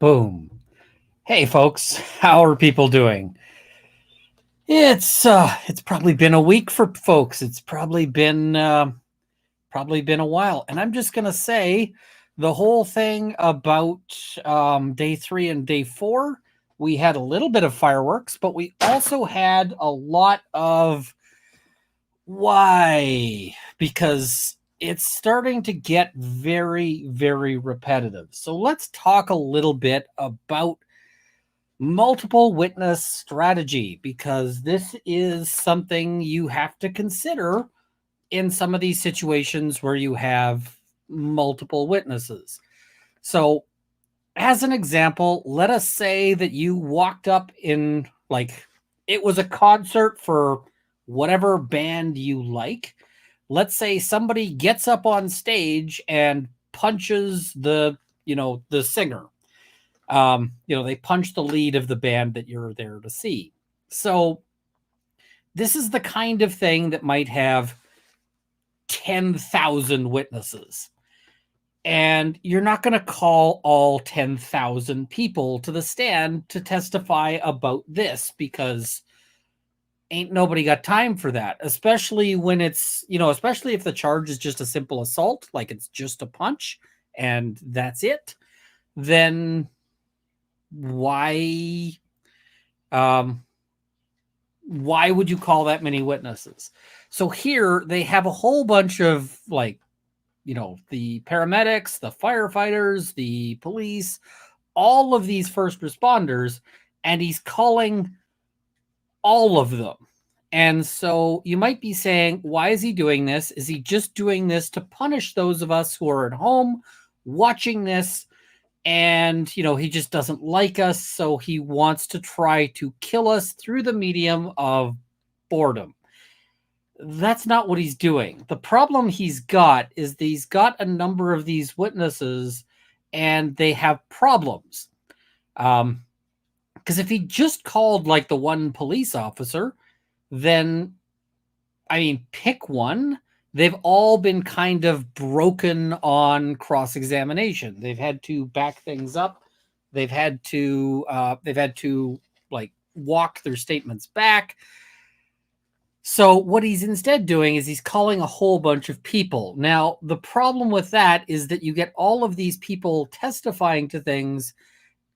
Boom. Hey folks, how are people doing? It's probably been a week for folks. It's probably been a while. And I'm just going to say the whole thing about day 3 and day 4, we had a little bit of fireworks, but we also had a lot of why, because it's starting to get very, very repetitive. So let's talk a little bit about multiple witness strategy, because this is something you have to consider in some of these situations where you have multiple witnesses. So, as an example, let us say that you walked up in, like, it was a concert for whatever band you like. Let's say somebody gets up on stage and punches the singer. They punch the lead of the band that you're there to see. So this is the kind of thing that might have 10,000 witnesses. And you're not going to call all 10,000 people to the stand to testify about this, because ain't nobody got time for that, especially when especially if the charge is just a simple assault, like it's just a punch and that's it. Then why would you call that many witnesses? So here they have a whole bunch of, the paramedics, the firefighters, the police, all of these first responders, and he's calling all of them. And so you might be saying, why is he doing this? Is he just doing this to punish those of us who are at home watching this? And, he just doesn't like us, so he wants to try to kill us through the medium of boredom. That's not what he's doing. The problem he's got is that he's got a number of these witnesses, and they have problems. Because if he just called, like, the one police officer, then, pick one. They've all been kind of broken on cross-examination. They've had to back things up. They've had to walk their statements back. So what he's instead doing is he's calling a whole bunch of people. Now, the problem with that is that you get all of these people testifying to things,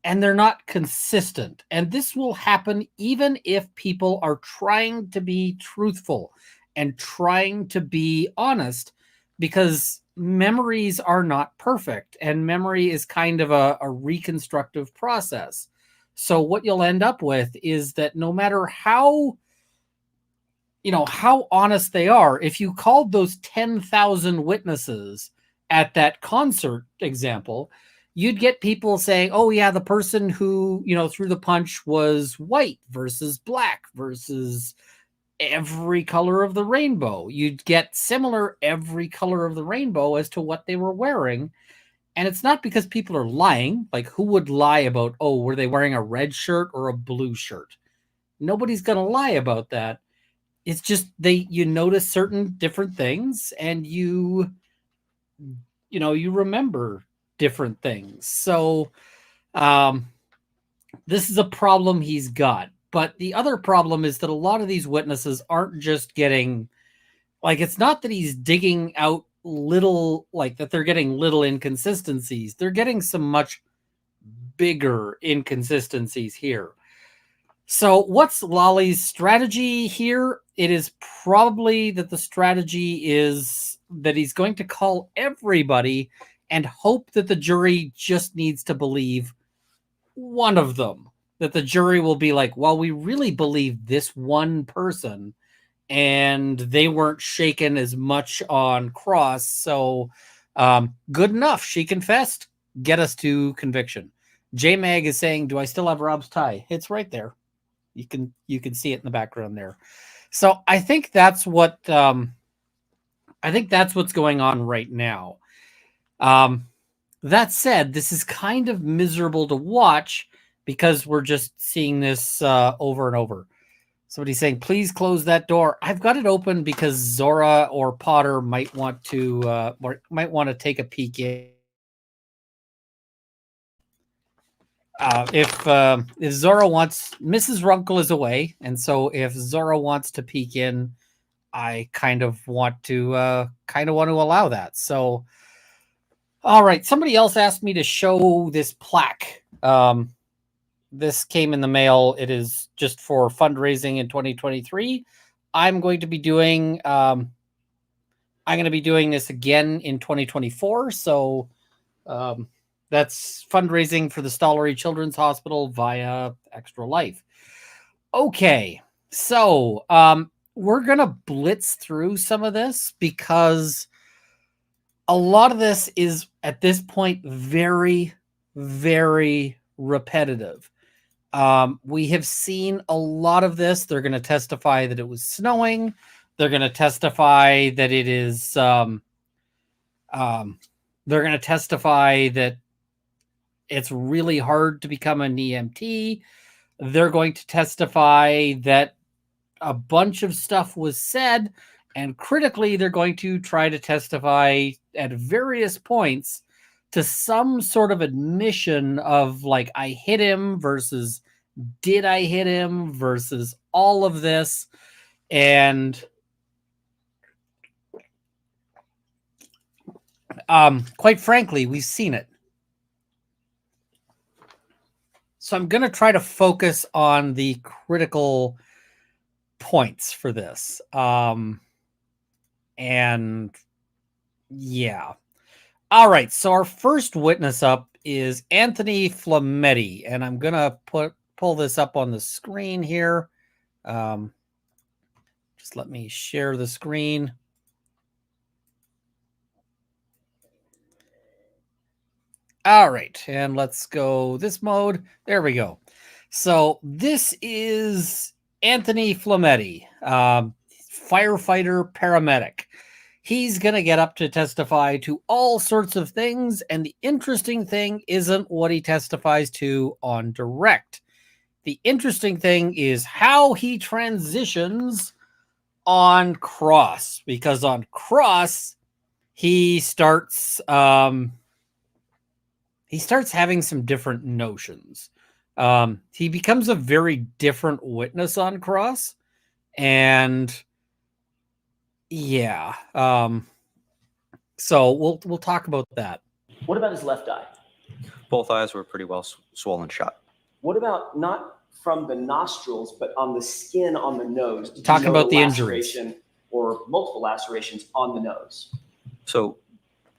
and they're not consistent. And this will happen even if people are trying to be truthful and trying to be honest, because memories are not perfect, and memory is kind of a reconstructive process. So what you'll end up with is that no matter how honest they are, if you called those 10,000 witnesses at that concert example, you'd get people saying, oh yeah, the person who, threw the punch was white versus black versus every color of the rainbow. You'd get similar every color of the rainbow as to what they were wearing. And it's not because people are lying. Like, who would lie about, oh, were they wearing a red shirt or a blue shirt? Nobody's going to lie about that. It's just you notice certain different things, and you remember different things. So this is a problem he's got. But the other problem is that a lot of these witnesses aren't just getting, it's not that he's digging out that they're getting little inconsistencies. They're getting some much bigger inconsistencies here. So what's Lolly's strategy here? It is probably that the strategy is that he's going to call everybody and hope that the jury just needs to believe one of them. That the jury will be like, well, we really believe this one person, and they weren't shaken as much on cross. So good enough. She confessed. Get us to conviction. J-Mag is saying, do I still have Rob's tie? It's right there. You can see it in the background there. So I think that's what's going on right now. That said, this is kind of miserable to watch, because we're just seeing this over and over. Somebody's saying, please close that door. I've got it open because Zora or Potter might want to take a peek in. If Zora wants, Mrs. Runkle is away, and so if Zora wants to peek in, I kind of want to allow that. So, all right, somebody else asked me to show this plaque. This came in the mail. It is just for fundraising in 2023. I'm going to be doing this again in 2024. So that's fundraising for the Stollery Children's Hospital via Extra Life. Okay, so we're going to blitz through some of this because a lot of this is at this point very, very repetitive. We have seen a lot of this. They're going to testify that it was snowing. They're going to testify that it is, they're going to testify that it's really hard to become an EMT. They're going to testify that a bunch of stuff was said, and critically, they're going to try to testify at various points to some sort of admission of like, I hit him versus did I hit him versus all of this. And quite frankly, we've seen it. So I'm going to try to focus on the critical points for this. And yeah. All right. So our first witness up is Anthony Flematti, and I'm going to pull this up on the screen here. Just let me share the screen. All right, and let's go this mode. There we go. So this is Anthony Flematti, firefighter, paramedic. He's going to get up to testify to all sorts of things, and the interesting thing isn't what he testifies to on direct. The interesting thing is how he transitions on cross, because on cross, he starts having some different notions. He becomes a very different witness on cross. And yeah. So we'll talk about that. What about his left eye? Both eyes were pretty well swollen shut. What about not from the nostrils, but on the skin on the nose? Talking about the injuries. Or multiple lacerations on the nose? So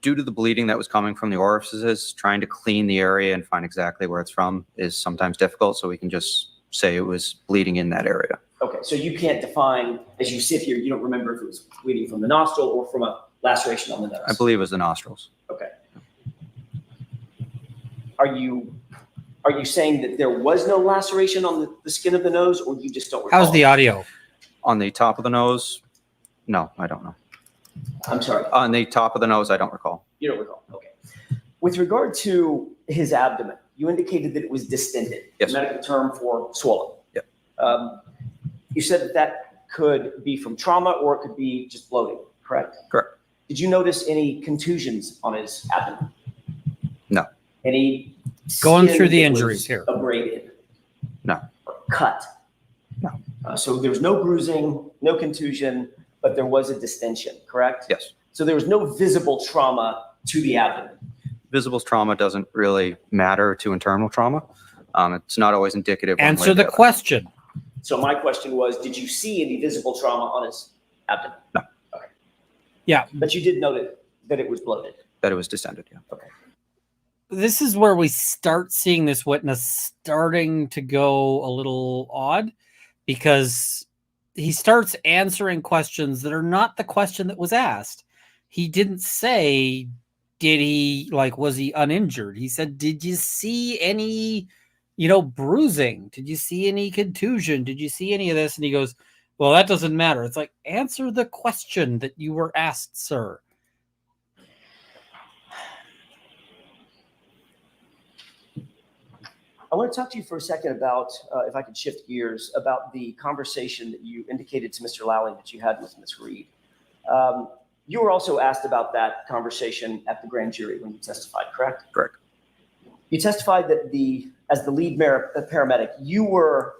due to the bleeding that was coming from the orifices, trying to clean the area and find exactly where it's from is sometimes difficult. So we can just say it was bleeding in that area. Okay, so you can't define, as you sit here, you don't remember if it was bleeding from the nostril or from a laceration on the nose? I believe it was the nostrils. Okay. Are you saying that there was no laceration on the skin of the nose, or you just don't recall? How's the audio? On the top of the nose? No, I don't know. I'm sorry. On the top of the nose, I don't recall. You don't recall. Okay. With regard to his abdomen, you indicated that it was distended. Yes. The medical term for swollen. Yep. You said that could be from trauma or it could be just bloating, correct? Correct. Did you notice any contusions on his abdomen? No. Any Going skin through the that injuries was here. abraded? No. Or cut? No. So there was no bruising, no contusion, but there was a distension, correct? Yes. So there was no visible trauma to the abdomen. Visible trauma doesn't really matter to internal trauma. It's not always indicative. Answer the question. So my question was, did you see any visible trauma on his abdomen? No. Okay. Yeah. But you did note that it was bloated. That it was distended, yeah. Okay. This is where we start seeing this witness starting to go a little odd, because he starts answering questions that are not the question that was asked. He didn't say, was he uninjured? He said, did you see any, bruising? Did you see any contusion? Did you see any of this? And he goes, well, that doesn't matter. It's like, answer the question that you were asked, sir. I want to talk to you for a second about, if I could shift gears, about the conversation that you indicated to Mr. Lowling that you had with Ms. Reed. You were also asked about that conversation at the grand jury when you testified, correct? Correct. You testified that the as the lead paramedic, you were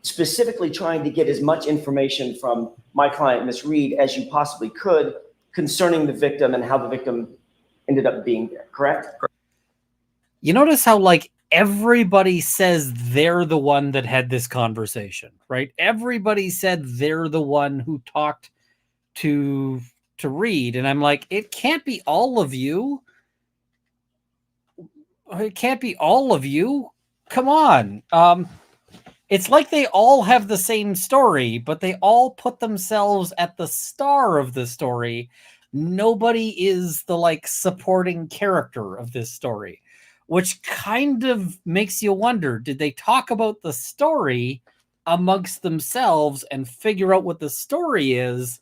specifically trying to get as much information from my client, Miss Reed, as you possibly could concerning the victim and how the victim ended up being there, correct? You notice how like everybody says they're the one that had this conversation, right? Everybody said they're the one who talked to Reed. And I'm like, it can't be all of you. It can't be all of you. Come on. It's like they all have the same story, but they all put themselves at the star of the story. Nobody is the like supporting character of this story, which kind of makes you wonder, did they talk about the story amongst themselves and figure out what the story is?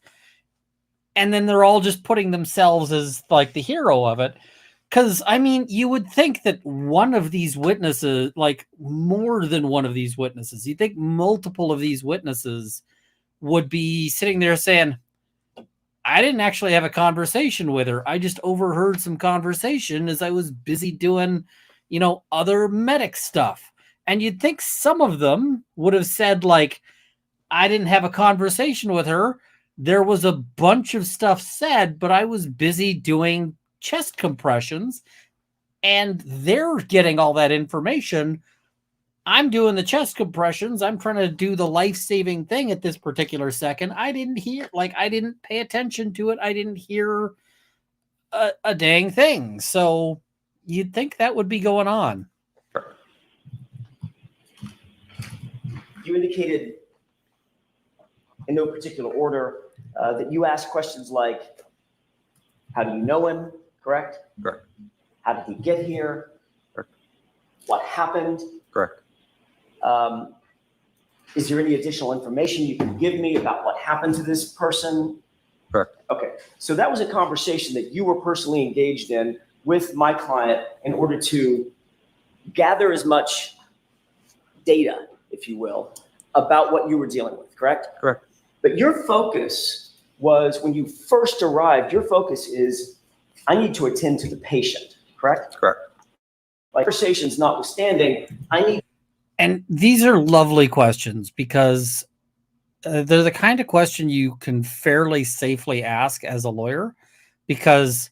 And then they're all just putting themselves as like the hero of it. Because, I mean, you would think that one of these witnesses, like more than one of these witnesses, you'd think multiple of these witnesses would be sitting there saying, I didn't actually have a conversation with her. I just overheard some conversation as I was busy doing, you know, other medic stuff. And you'd think some of them would have said, like, I didn't have a conversation with her. There was a bunch of stuff said, but I was busy doing chest compressions, and they're getting all that information. I'm doing the chest compressions. I'm trying to do the life-saving thing at this particular second. I didn't pay attention to it. I didn't hear a dang thing. So you'd think that would be going on. You indicated in no particular order that you asked questions like, how do you know him? Correct? Correct. How did he get here? Correct. What happened? Correct. Is there any additional information you can give me about what happened to this person? Correct. Okay, so that was a conversation that you were personally engaged in with my client in order to gather as much data, if you will, about what you were dealing with, correct? Correct. But your focus was, when you first arrived, your focus is, I need to attend to the patient, correct? Correct. Like, conversations notwithstanding, I need. And these are lovely questions because they're the kind of question you can fairly safely ask as a lawyer, because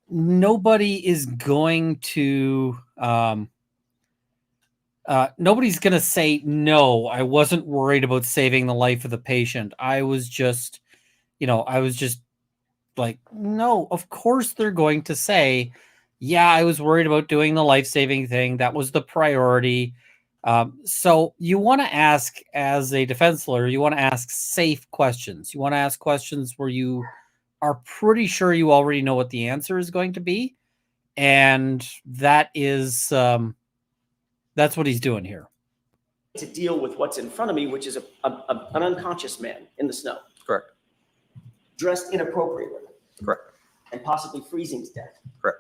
nobody is going to, nobody's going to say, no, I wasn't worried about saving the life of the patient. I was just like, no, of course they're going to say, yeah, I was worried about doing the life-saving thing. That was the priority. So you want to ask, as a defense lawyer, you want to ask safe questions. You want to ask questions where you are pretty sure you already know what the answer is going to be. And that is, that's what he's doing here. To deal with what's in front of me, which is an unconscious man in the snow. Correct. Dressed inappropriately. Correct. And possibly freezing to death. Correct.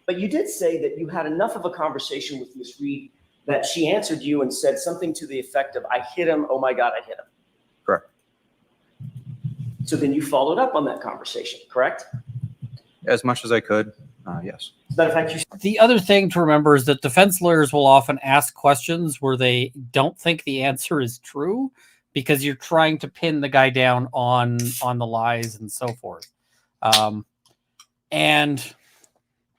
But you did say that you had enough of a conversation with Ms. Reed that she answered you and said something to the effect of, I hit him, oh my God, I hit him. Correct. So then you followed up on that conversation, correct? As much as I could, yes. As a matter of fact, The other thing to remember is that defense lawyers will often ask questions where they don't think the answer is true, because you're trying to pin the guy down on the lies and so forth. And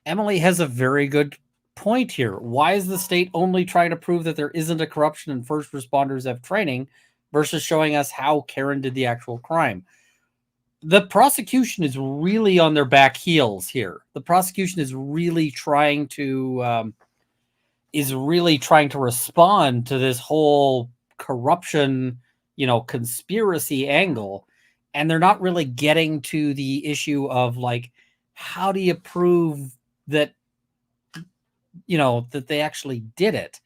Emily has a very good point here. Why is the state only trying to prove that there isn't a corruption and first responders have training versus showing us how Karen did the actual crime? The prosecution is really on their back heels here. The prosecution is really trying to respond to this whole corruption, conspiracy angle. And they're not really getting to the issue of, like, how do you prove that, that they actually did it?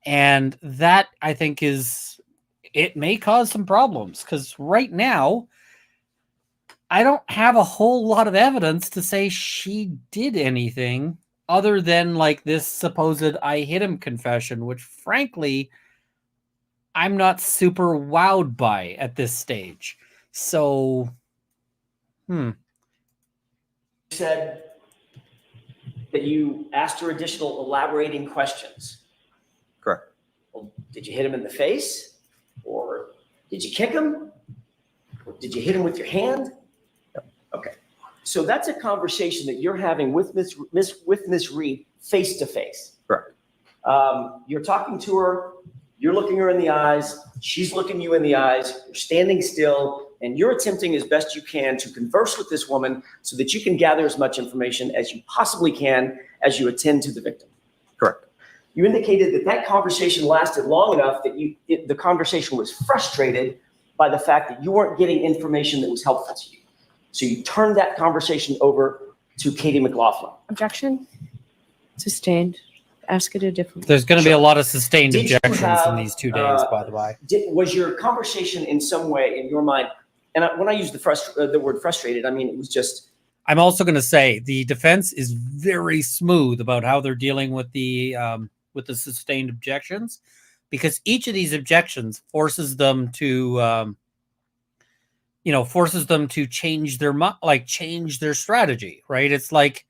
And that, I think, it may cause some problems, because right now, I don't have a whole lot of evidence to say she did anything other than, like, this supposed I hit him confession, which frankly, I'm not super wowed by at this stage. So, said that you asked her additional elaborating questions. Correct. Well, did you hit him in the face? Or did you kick him? Or did you hit him with your hand? Okay. So that's a conversation that you're having with Miss Reed face to face. Correct. You're talking to her, you're looking her in the eyes, she's looking you in the eyes, you're standing still, and you're attempting as best you can to converse with this woman so that you can gather as much information as you possibly can as you attend to the victim. Correct. You indicated that that conversation lasted long enough that the conversation was frustrated by the fact that you weren't getting information that was helpful to you. So you turned that conversation over to Katie McLaughlin. Objection? Sustained. Ask it a different. There's going to be a lot of sustained Did you objections have, in these 2 days, by the way. Was your conversation in some way in your mind, and when I use the word frustrated, I mean it was just. I'm also going to say the defense is very smooth about how they're dealing with the sustained objections, because each of these objections forces them to change their strategy, right? It's like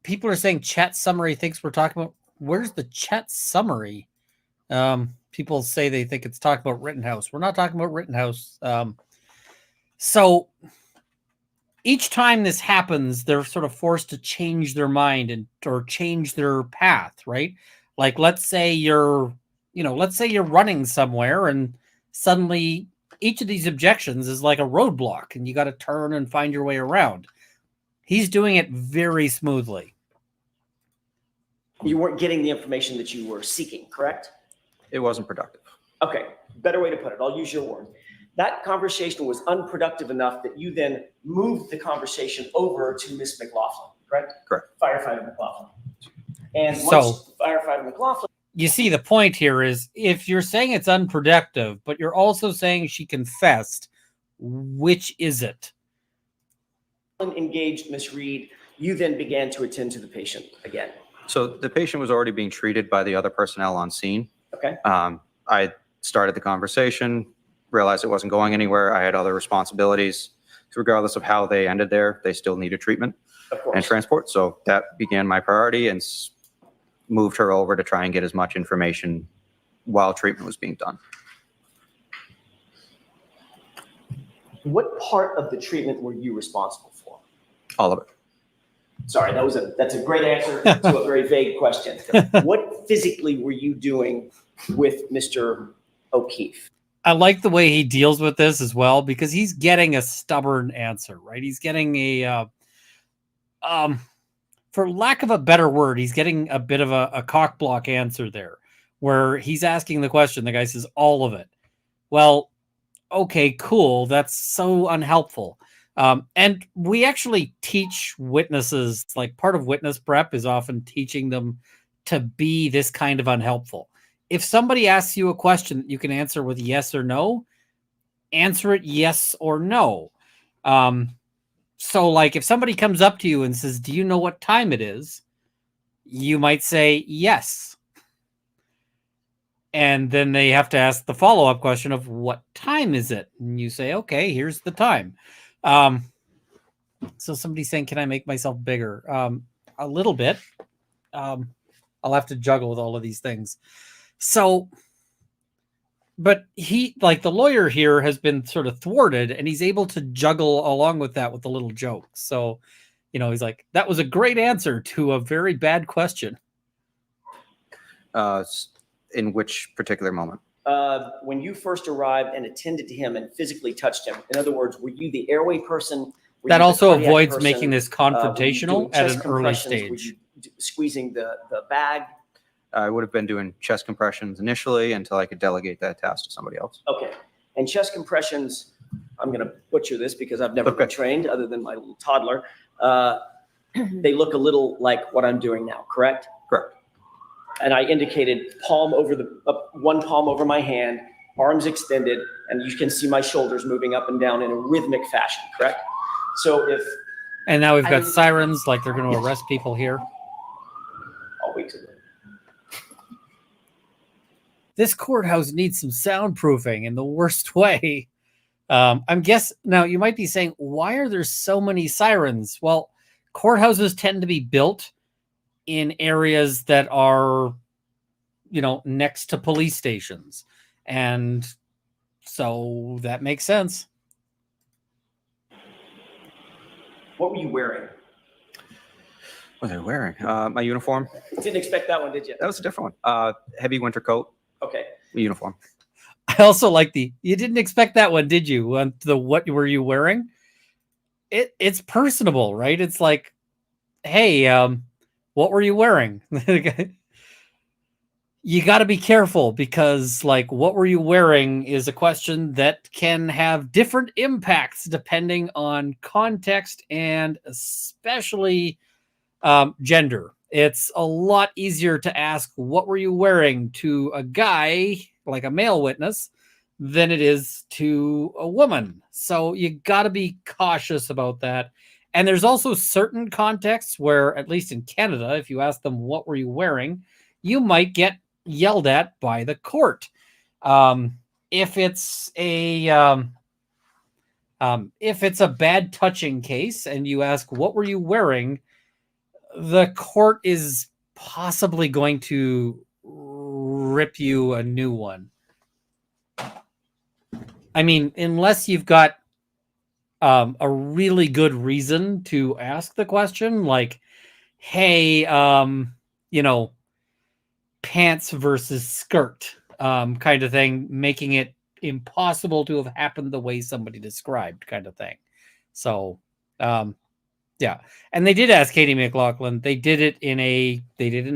people are saying chat summary thinks we're talking about. Where's the chat summary? People say they think it's talking about Rittenhouse. We're not talking about Rittenhouse. So each time this happens, they're sort of forced to change their mind or change their path, right? Like, let's say you're running somewhere and suddenly each of these objections is like a roadblock and you got to turn and find your way around. He's doing it very smoothly. You weren't getting the information that you were seeking, correct? It wasn't productive. Okay, better way to put it. I'll use your word. That conversation was unproductive enough that you then moved the conversation over to Miss McLaughlin, correct? Correct. Firefighter McLaughlin. And So- once Firefighter McLaughlin. You see, the point here is if you're saying it's unproductive, but you're also saying she confessed, which is it? Engaged Miss Reed, you then began to attend to the patient again. So the patient was already being treated by the other personnel on scene. Okay. I started the conversation, realized it wasn't going anywhere. I had other responsibilities. So regardless of how they ended there, they still needed treatment Of course. and transport. So that began my priority and moved her over to try and get as much information while treatment was being done. What part of the treatment were you responsible for? All of it. Sorry, that's a great answer to a very vague question. What physically were you doing with Mr. O'Keefe? I like the way he deals with this as well, because he's getting a stubborn answer, right? He's getting a, for lack of a better word, he's getting a bit of a cock block answer there, where he's asking the question. The guy says, all of it. Well, okay, cool. That's so unhelpful. And we actually teach witnesses, like part of witness prep is often teaching them to be this kind of unhelpful. If somebody asks you a question that you can answer with yes or no, answer it yes or no. So like if somebody comes up to you and says, do you know what time it is? You might say yes. And then they have to ask the follow-up question of what time is it? And you say, okay, here's the time. So somebody's saying, can I make myself bigger? A little bit. I'll have to juggle with all of these things. So, but he, like the lawyer here, has been sort of thwarted, and he's able to juggle along with that with a little joke. So, he's like, that was a great answer to a very bad question. In which particular moment? When you first arrived and attended to him and physically touched him. In other words, were you the airway person? Were That you the also cardiac avoids person? making this Were you confrontational doing at chest an early compressions? Were stage. you squeezing the bag? I would have been doing chest compressions initially until I could delegate that task to somebody else. Okay. And chest compressions, I'm going to butcher this because I've never been trained other than my little toddler. They look a little like what I'm doing now, correct? Correct. And I indicated palm over one palm over my hand, arms extended, and you can see my shoulders moving up and down in a rhythmic fashion, correct? So And now we've got sirens, like they're going to arrest people here. I'll wait till This courthouse needs some soundproofing in the worst way. I'm guessing now you might be saying, why are there so many sirens? Well, courthouses tend to be built in areas that are, next to police stations. And so that makes sense. What were you wearing? What are they wearing? My uniform. Didn't expect that one, did you? That was a different one. Heavy winter coat. Okay. Uniform. I also like you didn't expect that one, did you? What were you wearing? It's personable, right? It's like, hey, what were you wearing? You got to be careful because, like, what were you wearing is a question that can have different impacts depending on context and especially gender. It's a lot easier to ask, what were you wearing to a guy, like a male witness, than it is to a woman. So you got to be cautious about that. And there's also certain contexts where, at least in Canada, if you ask them, what were you wearing, you might get yelled at by the court. If it's a bad touching case and you ask, what were you wearing, the court is possibly going to rip you a new one. I mean, unless you've got a really good reason to ask the question, like, hey, pants versus skirt kind of thing, making it impossible to have happened the way somebody described kind of thing. So, yeah. And they did ask Katie McLaughlin. They did it in a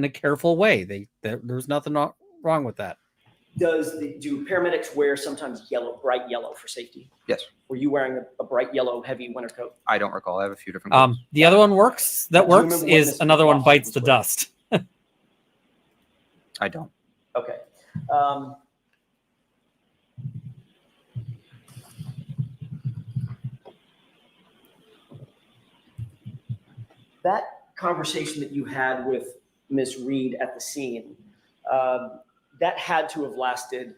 careful way. There was nothing wrong with that. Do paramedics wear sometimes bright yellow for safety? Yes. Were you wearing a bright yellow heavy winter coat? I don't recall. I have a few different coats. The other one works. That Do you works remember what is Mr. another one McLaughlin bites was the wearing? dust. I don't. Okay. That conversation that you had with Ms. Reed at the scene, that had to have lasted,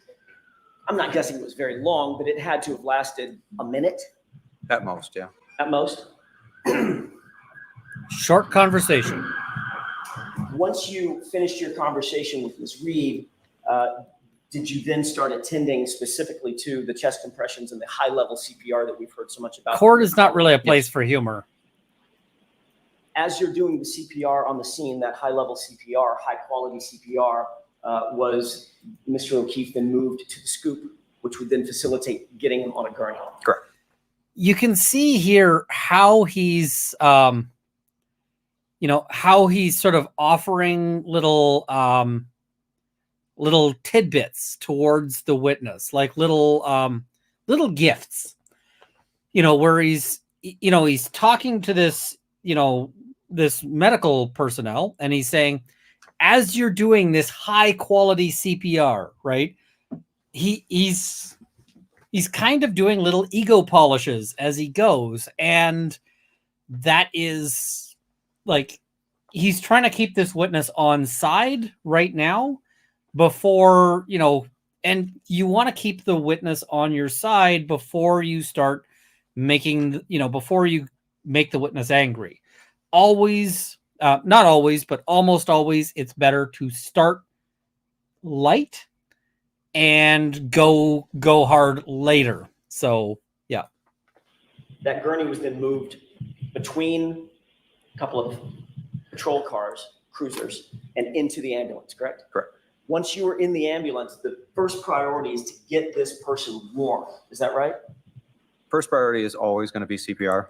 I'm not guessing it was very long, but it had to have lasted a minute At most, yeah. at most. Short conversation. Once you finished your conversation with Ms. Reed, did you then start attending specifically to the chest compressions and the high-level CPR that we've heard so much about? Court is not really a place for humor. As you're doing the CPR on the scene, that high-level CPR, high-quality CPR, was Mr. O'Keefe then moved to the scoop, which would then facilitate getting him on a gurney? Correct. You can see here how he's, how he's sort of offering little tidbits towards the witness, like little gifts, where he's talking to this, this medical personnel, and he's saying, as you're doing this high quality CPR, right? He's kind of doing little ego polishes as he goes. And that is like, he's trying to keep this witness on side right now before, and you want to keep the witness on your side before you start making, before you make the witness angry. Always, not always, but almost always, it's better to start light and go hard later. So, yeah. That gurney was then moved between a couple of patrol cars, cruisers, and into the ambulance, correct? Correct. Once you were in the ambulance, the first priority is to get this person warm. Is that right? First priority is always going to be CPR.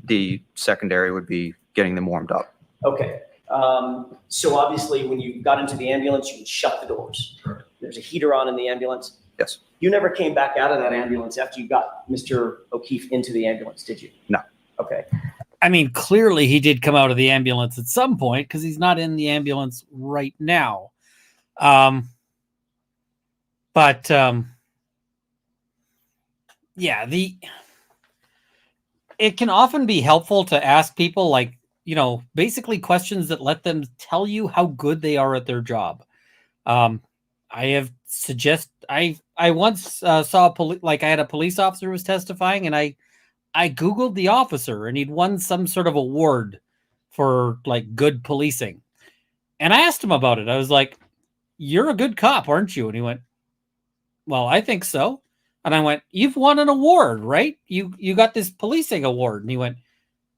The secondary would be getting them warmed up. Okay. So obviously when you got into the ambulance, you would shut the doors. There's a heater on in the ambulance. Yes. You never came back out of that ambulance after you got Mr. O'Keefe into the ambulance, did you? No. Okay. I mean, clearly he did come out of the ambulance at some point because he's not in the ambulance right now. Yeah, it can often be helpful to ask people, like, basically questions that let them tell you how good they are at their job. I once saw I had a police officer who was testifying, and I I Googled the officer and he'd won some sort of award for like good policing. And I asked him about it. I was like, "You're a good cop, aren't you?" And he went, "Well, I think so." And I went, "You've won an award, right? You got this policing award." And he went,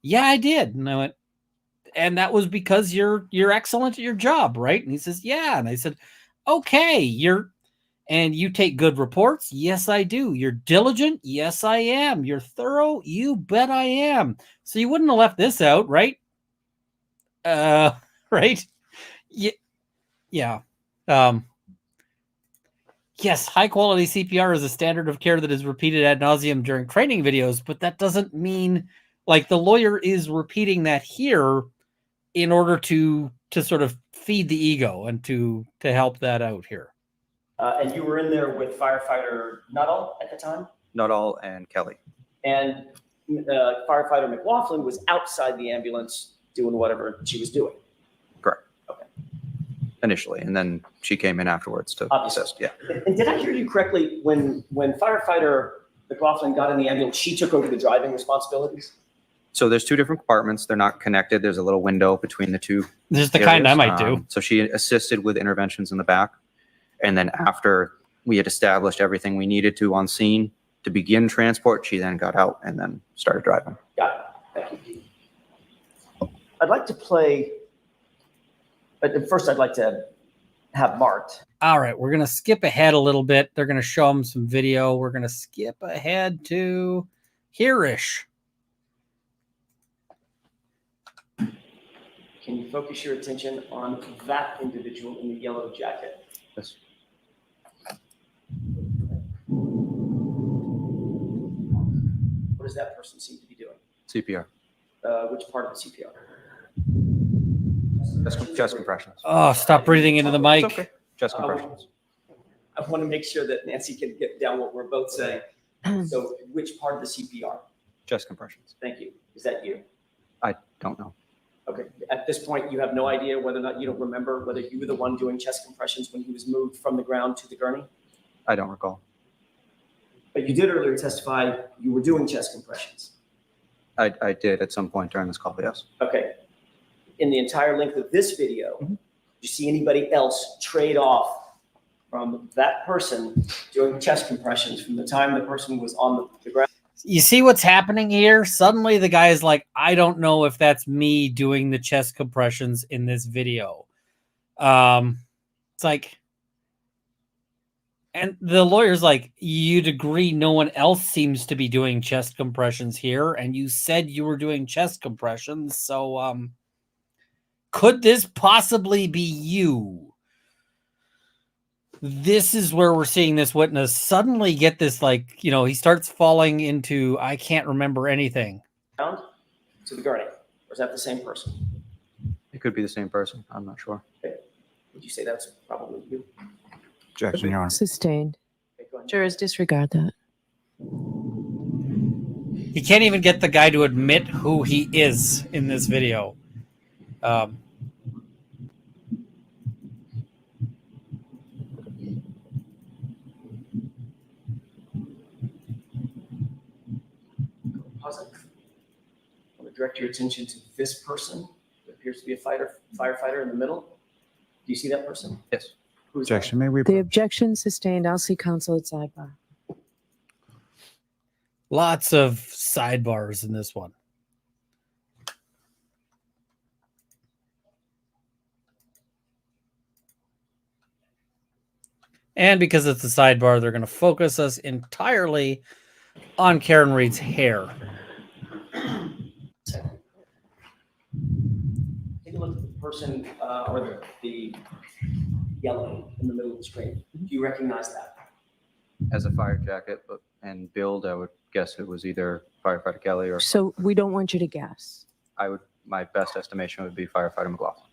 "Yeah, I did." And I went, "And that was because you're excellent at your job, right?" And he says, "Yeah." And I said, "Okay, and you take good reports?" "Yes, I do." "You're diligent?" "Yes, I am." "You're thorough?" "You bet I am." "So you wouldn't have left this out, right?" Right? Yeah. Yeah. Yes, high quality CPR is a standard of care that is repeated ad nauseum during training videos, but that doesn't mean like the lawyer is repeating that here in order to sort of feed the ego and to help that out here. And you were in there with firefighter Nuttall at the time? Nuttall and Kelly. And firefighter McLaughlin was outside the ambulance doing whatever she was doing. Correct. Okay. Initially, and then she came in afterwards to Obviously. assist. Yeah. And did I hear you correctly when firefighter McLaughlin got in the ambulance, she took over the driving responsibilities? So there's two different compartments. They're not connected. There's a little window between the two. This is the kind I areas. might do. So she assisted with interventions in the back. And then after we had established everything we needed to on scene to begin transport, she then got out and then started driving. Got it. Thank you. I'd like to play, but first I'd like to have marked. All right, we're going to skip ahead a little bit. They're going to show them some video. We're going to skip ahead to here-ish. Can you focus your attention on that individual in the yellow jacket? Yes. What does that person seem to be doing? CPR. Which part of the CPR? Chest compressions. Oh, stop breathing into the mic. It's okay. Chest compressions. I want to make sure that Nancy can get down what we're both saying. So which part of the CPR? Chest compressions. Thank you. Is that you? I don't know. Okay. At this point, you have no idea whether or not you don't remember whether you were the one doing chest compressions when he was moved from the ground to the gurney? I don't recall. But you did earlier testify you were doing chest compressions. I did at some point during this call, yes. Okay. In the entire length of this video, do you see anybody else trade off from that person doing chest compressions from the time the person was on the ground? You see what's happening here? Suddenly the guy is like, I don't know if that's me doing the chest compressions in this video. It's like, and the lawyer's like, you'd agree no one else seems to be doing chest compressions here, and you said you were doing chest compressions, so could this possibly be you? This is where we're seeing this witness suddenly get this, like, he starts falling into, I can't remember anything. Down to the gurney, or is that the same person? It could be the same person. I'm not sure. Okay. Would you say that's probably you? Objection, Your Honor. Sustained. Okay, go ahead. Jurors disregard that. He can't even get the guy to admit who he is in this video. Pause it. I want to direct your attention to this person. It appears to be a firefighter in the middle. Do you see that person? Yes. Who's that? Objection, may we? The objection sustained. I'll see counsel at sidebar. Lots of sidebars in this one. And because it's a sidebar, they're going to focus us entirely on Karen Reed's hair. Take a look at the person or the yellow in the middle of the screen. Do you recognize that? As a fire jacket and build, I would guess it was either firefighter Kelly or So we don't want you to guess. my best estimation would be firefighter McLaughlin.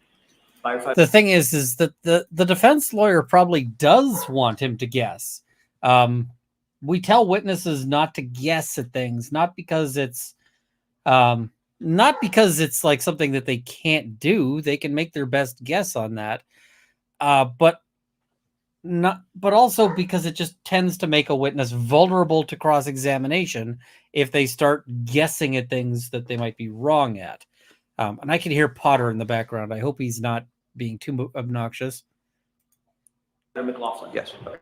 Firefighter. The thing is that the defense lawyer probably does want him to guess. We tell witnesses not to guess at things, not because it's like something that they can't do. They can make their best guess on that. But Not, but also because it just tends to make a witness vulnerable to cross-examination if they start guessing at things that they might be wrong at. And I can hear Potter in the background. I hope he's not being too obnoxious. McLaughlin. Yes. Okay.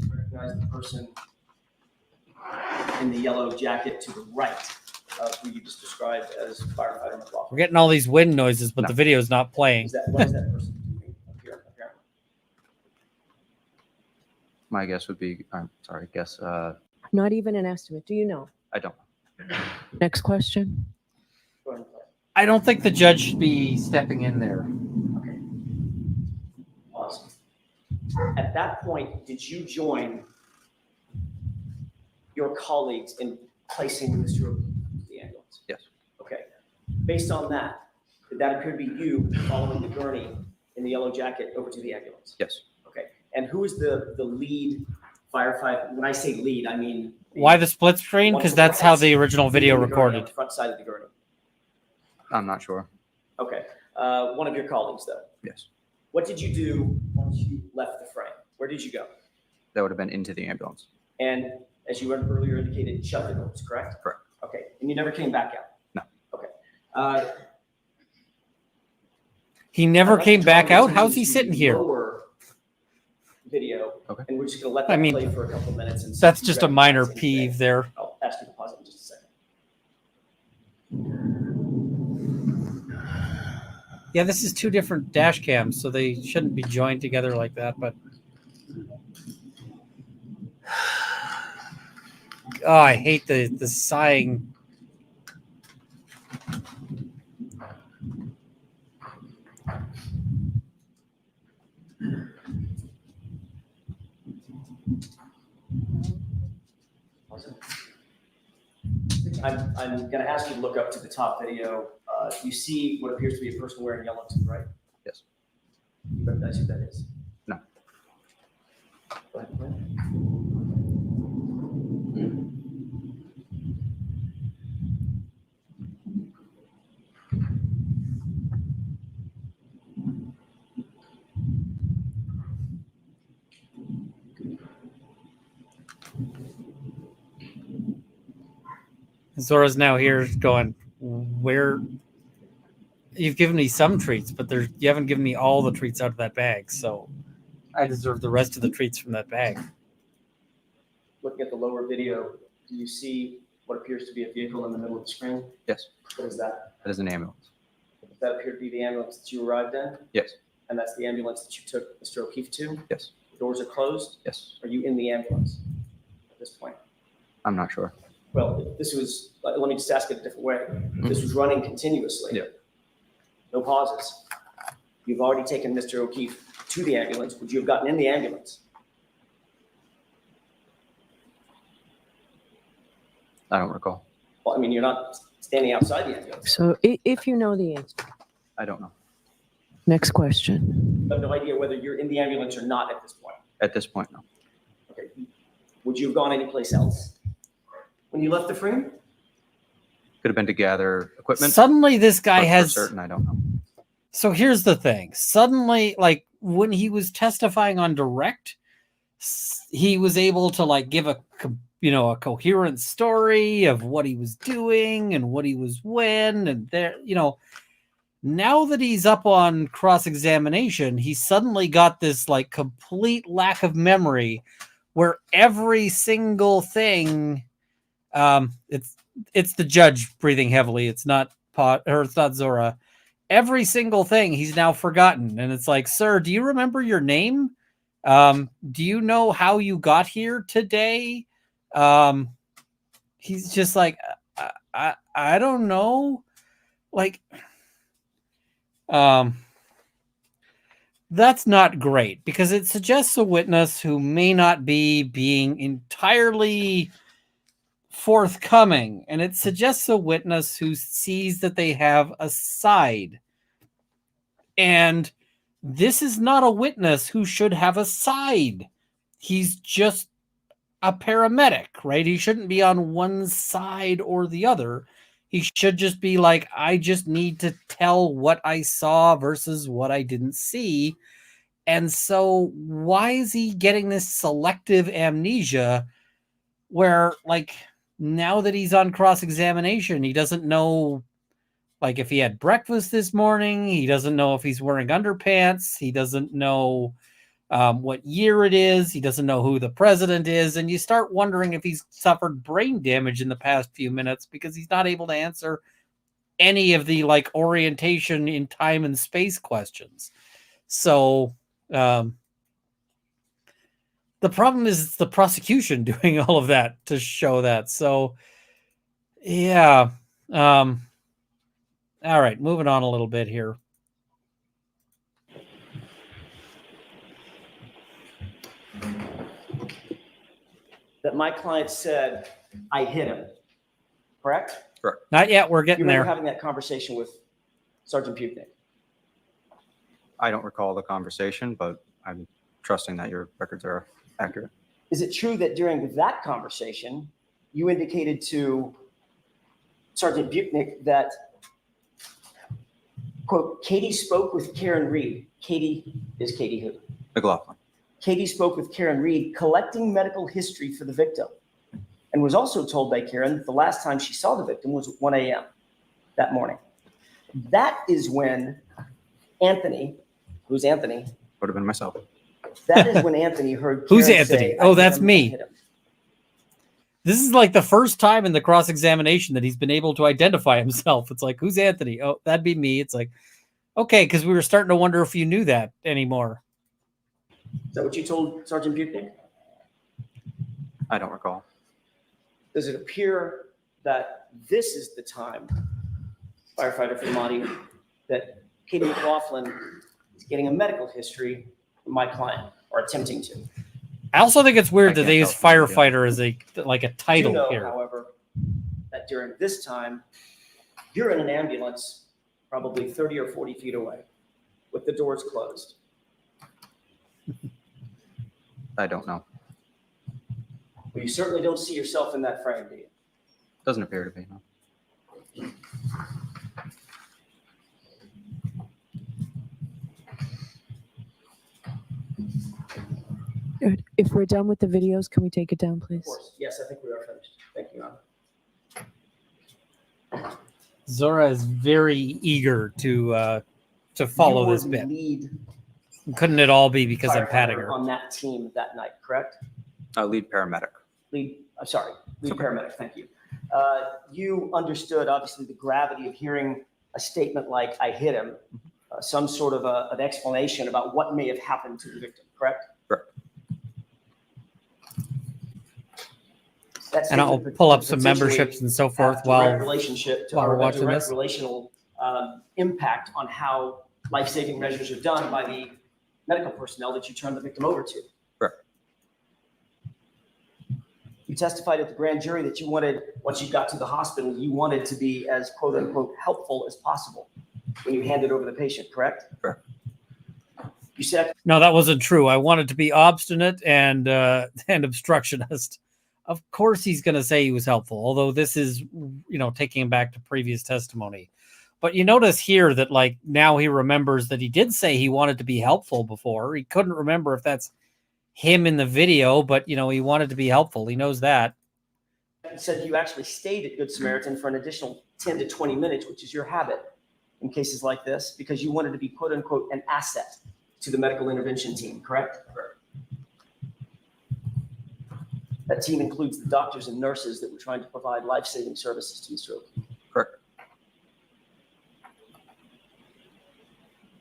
Recognize the person in the yellow jacket to the right of who you just described as firefighter We're McLaughlin. getting all these wind noises, but No. the video's not playing. What is that person doing up here, apparently? My guess would be, I'm sorry, guess, Not even an estimate. Do you know? I don't. Next question. Go ahead and play. I don't think the judge should be stepping in there. Okay. Awesome. At that point, did you join your colleagues in placing Mr. O'Keefe into the ambulance? Yes. Okay. Based on that, did that appear to be you following the gurney in the yellow jacket over to the ambulance? Yes. Okay. And who is the lead firefighter? When I say lead, I mean Why the split screen? Because that's how the original video leading the gurney on recorded. the front side of the gurney. I'm not sure. Okay. One of your colleagues, though. Yes. What did you do once you left the frame? Where did you go? That would have been into the ambulance. And as you earlier indicated, shut the doors, correct? Correct. Okay. And you never came back out? No. Okay. He never I'd like came to draw back your out? How's attention he to sitting the here? lower video. Okay. And we're just going to let I that mean, play for a couple of minutes. And see That's if you just a minor recognize anything. peeve there. I'll ask you to pause it in just a second. Yeah, this is two different dash cams, so they shouldn't be joined together like that, but oh, I hate the sighing. Pause it. I'm going to ask you to look up to the top video. You see what appears to be a person wearing yellow to the right? Yes. You recognize who that is? No. Go ahead and play. Zora's now here going, where you've given me some treats, but you haven't given me all the treats out of that bag, so I deserve the rest of the treats from that bag. Looking at the lower video, do you see what appears to be a vehicle in the middle of the screen? Yes. What is that? That is an ambulance. Does that appear to be the ambulance that you arrived in? Yes. And that's the ambulance that you took Mr. O'Keefe to? Yes. The doors are closed? Yes. Are you in the ambulance at this point? I'm not sure. Well, if this was, let me just ask it a different way. If this was running continuously. Yeah. No pauses. You've already taken Mr. O'Keefe to the ambulance. Would you have gotten in the ambulance? I don't recall. Well, I mean, you're not standing outside the ambulance. So if you know the answer. I don't know. Next question. You have no idea whether you're in the ambulance or not at this point. At this point, no. Okay. Would you have gone anyplace else when you left the frame? Could have been to gather equipment. Suddenly this guy but for has certain, I don't know. So here's the thing. Suddenly, like when he was testifying on direct, he was able to like give a coherent story of what he was doing and what he was when and there, now that he's up on cross-examination, he suddenly got this like complete lack of memory where every single thing, it's the judge breathing heavily. It's not it's not Zora. Every single thing he's now forgotten. And it's like, sir, do you remember your name? Do you know how you got here today? He's just like, I don't know. Like, that's not great because it suggests a witness who may not be being entirely forthcoming, and it suggests a witness who sees that they have a side. And this is not a witness who should have a side. He's just a paramedic, right? He shouldn't be on one side or the other. He should just be like, I just need to tell what I saw versus what I didn't see. And so why is he getting this selective amnesia where, like, now that he's on cross-examination, he doesn't know, like, if he had breakfast this morning, he doesn't know if he's wearing underpants, he doesn't know what year it is, he doesn't know who the president is, and you start wondering if he's suffered brain damage in the past few minutes because he's not able to answer any of the, like, orientation in time and space questions. So the problem is it's the prosecution doing all of that to show that. So yeah. All right, moving on a little bit here. That my client said, I hit him, correct? Correct. Not yet. We're You getting remember there. having that conversation with Sergeant Putnik? I don't recall the conversation, but I'm trusting that your records are accurate. Is it true that during that conversation, you indicated to Sergeant Putnik that, quote, Katie spoke with Karen Reed. Katie is Katie who? McLaughlin. Katie spoke with Karen Reed, collecting medical history for the victim, and was also told by Karen that the last time she saw the victim was at 1 a.m. that morning. That is when Anthony, who's Anthony? Would have been myself. That is when Anthony heard Who's Karen Anthony? say, Oh, "I hit that's him, I me." hit him." This is like the first time in the cross-examination that he's been able to identify himself. It's like, who's Anthony? Oh, that'd be me. It's like, okay, because we were starting to wonder if you knew that anymore. Is that what you told Sergeant Putnik? I don't recall. Does it appear that this is the time, firefighter Flematti, that Katie McLaughlin is getting a medical history from my client, or attempting to? I also think it's weird I that can't they use tell from the firefighter as a title I do know, here. however, that during this time, you're in an ambulance probably 30 or 40 feet away with the doors closed. I don't know. But you certainly don't see yourself in that frame, do you? Doesn't appear to be. No. Good. If we're done with the videos, can we take it down, please? Of course. Yes, I think we are finished. Thank you, Anna. Zora is very eager to follow You were this the bit. lead Couldn't it all be because I'm patting firefighter her? on that team that night, correct? Lead paramedic. Lead Okay. paramedic, thank you. You understood, obviously, the gravity of hearing a statement like, I hit him, some sort of an explanation about what may have happened to the victim, correct? Correct. That And I'll statement pull up some potentially memberships and so have forth direct while relationship to, while we're or a watching direct this. relational impact on how life-saving measures are done by the medical personnel that you turn the victim over to. Correct. You testified at the grand jury that you wanted, once you got to the hospital, you wanted to be as quote unquote helpful as possible when you handed over the patient, correct? Correct. You said, No, that wasn't true. I wanted to be obstinate and obstructionist. Of course he's going to say he was helpful, although this is, taking him back to previous testimony. But you notice here that, like, now he remembers that he did say he wanted to be helpful before. He couldn't remember if that's him in the video, but, he wanted to be helpful. He knows that. you said you actually stayed at Good Samaritan for an additional 10 to 20 minutes, which is your habit in cases like this, because you wanted to be quote unquote an asset to the medical intervention team, correct? Correct. That team includes the doctors and nurses that were trying to provide life-saving services to Mr. Oakey. Correct.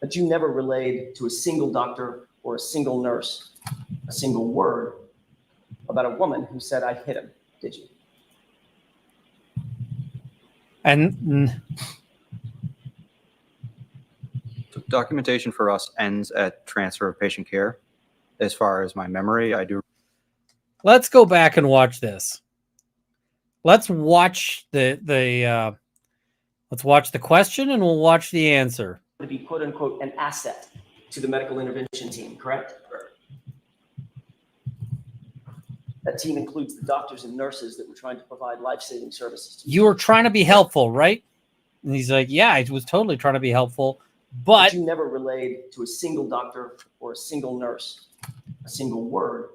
But you never relayed to a single doctor or a single nurse a single word about a woman who said, I hit him, did you? And So documentation for us ends at transfer of patient care. As far as my memory, I do. let's go back and watch this. Let's watch let's watch the question and we'll watch the answer. To be quote unquote an asset to the medical intervention team, correct? That team includes the doctors and nurses that were trying to provide life-saving services to you. You were trying to be helpful, right? And he's like, yeah, I was totally trying to be helpful, but you never relayed to a single doctor or a single nurse a single word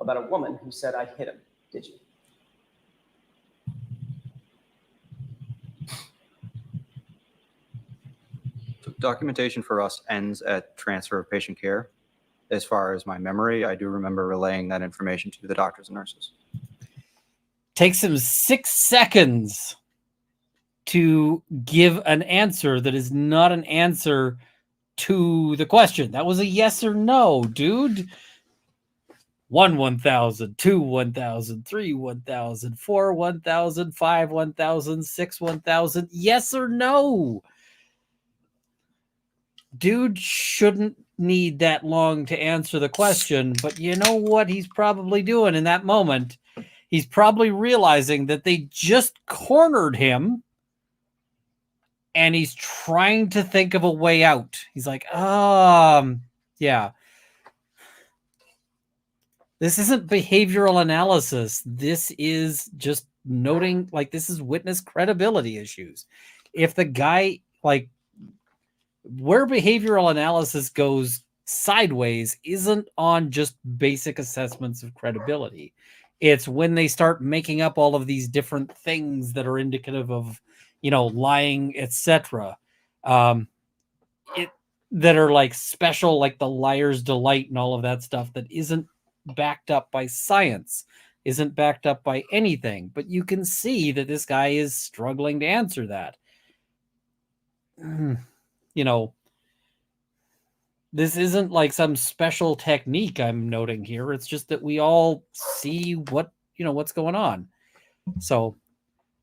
about a woman who said, I hit him, did you? So documentation for us ends at transfer of patient care. As far as my memory, I do remember relaying that information to the doctors and nurses. takes him 6 seconds to give an answer that is not an answer to the question. That was a yes or no, dude. 1, 1,000, 2, 1,000, 3, 1,000, 4, 1,000, 5, 1,000, 6, 1,000. Yes or no? Dude shouldn't need that long to answer the question, but you know what he's probably doing in that moment? He's probably realizing that they just cornered him and he's trying to think of a way out. He's like, yeah. This isn't behavioral analysis. This is just noting, like, this is witness credibility issues. If the guy, like, where behavioral analysis goes sideways isn't on just basic assessments of credibility. It's when they start making up all of these different things that are indicative of, you know, lying, etc. That are like special, like the liar's delight and all of that stuff that isn't backed up by science, isn't backed up by anything. But you can see that this guy is struggling to answer that. You know, this isn't like some special technique I'm noting here. It's just that we all see what, you know, what's going on. So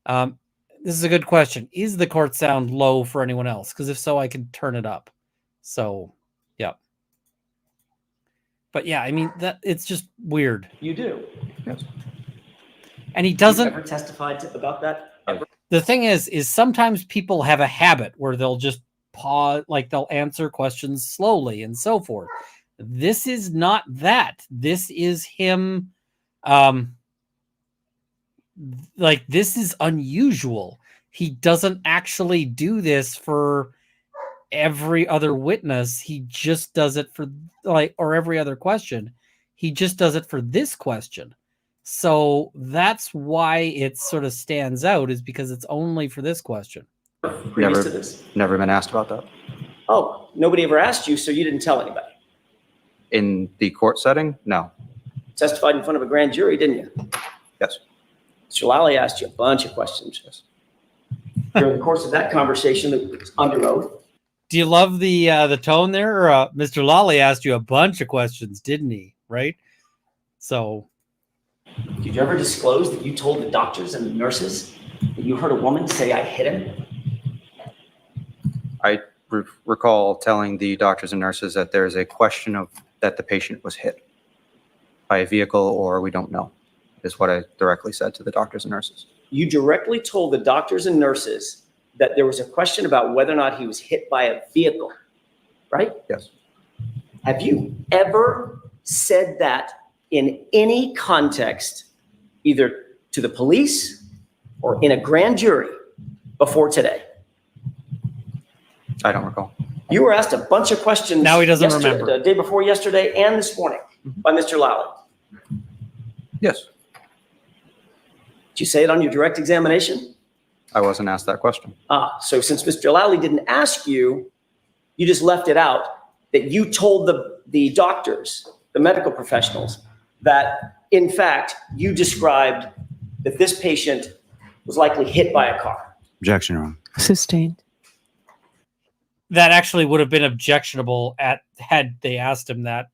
this is a good question. Is the court sound low for anyone else? Because if so, I can turn it up. So, yeah. But yeah, I mean, that it's just weird. You do. Yes. And he doesn't. You ever testified about that? Ever? The thing is sometimes people have a habit where they'll just pause, like they'll answer questions slowly and so forth. This is not that. This is him. Like, this is unusual. He doesn't actually do this for every other witness. He just does it for, like, or every other question. He just does it for this question. So that's why it sort of stands out, is because it's only for this question. Previous to this? Never been asked about that. Oh, nobody ever asked you, so you didn't tell anybody. In the court setting? No. Testified in front of a grand jury, didn't you? Yes. Mr. Lally asked you a bunch of questions. Yes. During the course of that conversation that was under oath. Do you love the tone there? Or, Mr. Lally asked you a bunch of questions, didn't he? Right? So, Did you ever disclose that you told the doctors and the nurses that you heard a woman say, I hit him? I recall telling the doctors and nurses that there's a question of that the patient was hit by a vehicle, or we don't know, is what I directly said to the doctors and nurses. You directly told the doctors and nurses that there was a question about whether or not he was hit by a vehicle, right? Yes. Have you ever said that in any context, either to the police or in a grand jury before today? I don't recall. You were asked a bunch of questions. Now he doesn't remember. The day before yesterday and this morning by Mr. Lally. Yes. Did you say it on your direct examination? I wasn't asked that question. So since Mr. Lally didn't ask you, you just left it out, that you told the doctors, the medical professionals, that in fact, you described that this patient was likely hit by a car. Objection, Your Honor. Sustained. that actually would have been objectionable had they asked him that.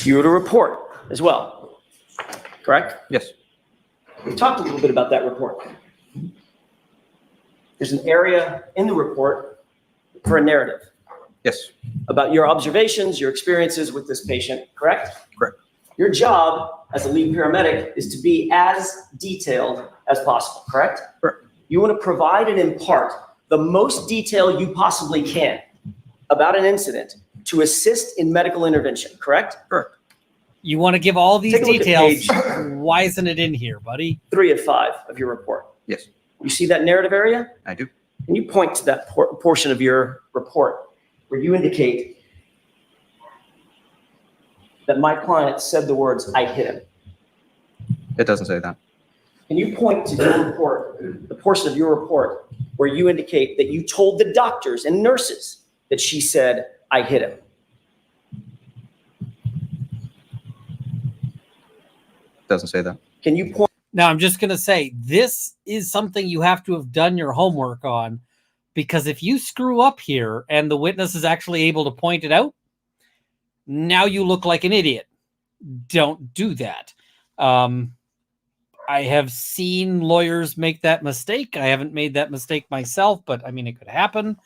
You wrote a report as well, correct? Yes. We talked a little bit about that report. There's an area in the report for a narrative. Yes. About your observations, your experiences with this patient, correct? Correct. Your job as a lead paramedic is to be as detailed as possible, correct? Correct. You want to provide and impart the most detail you possibly can about an incident to assist in medical intervention, correct? Correct. You want to give all these Take a look at details. page- Why isn't it in here, buddy? 3 of 5 of your report. Yes, You see that narrative area? I do. Can you point to that portion of your report where you indicate that my client said the words, "I hit him"? It doesn't say that. Can you point to your report, the portion of your report where you indicate that you told the doctors and nurses that she said, "I hit him"? Doesn't say that. Can you point? Now, I'm just going to say this is something you have to have done your homework on, because if you screw up here and the witness is actually able to point it out, now you look like an idiot. Don't do that. I have seen lawyers make that mistake. I haven't made that mistake myself, but I mean, it could happen.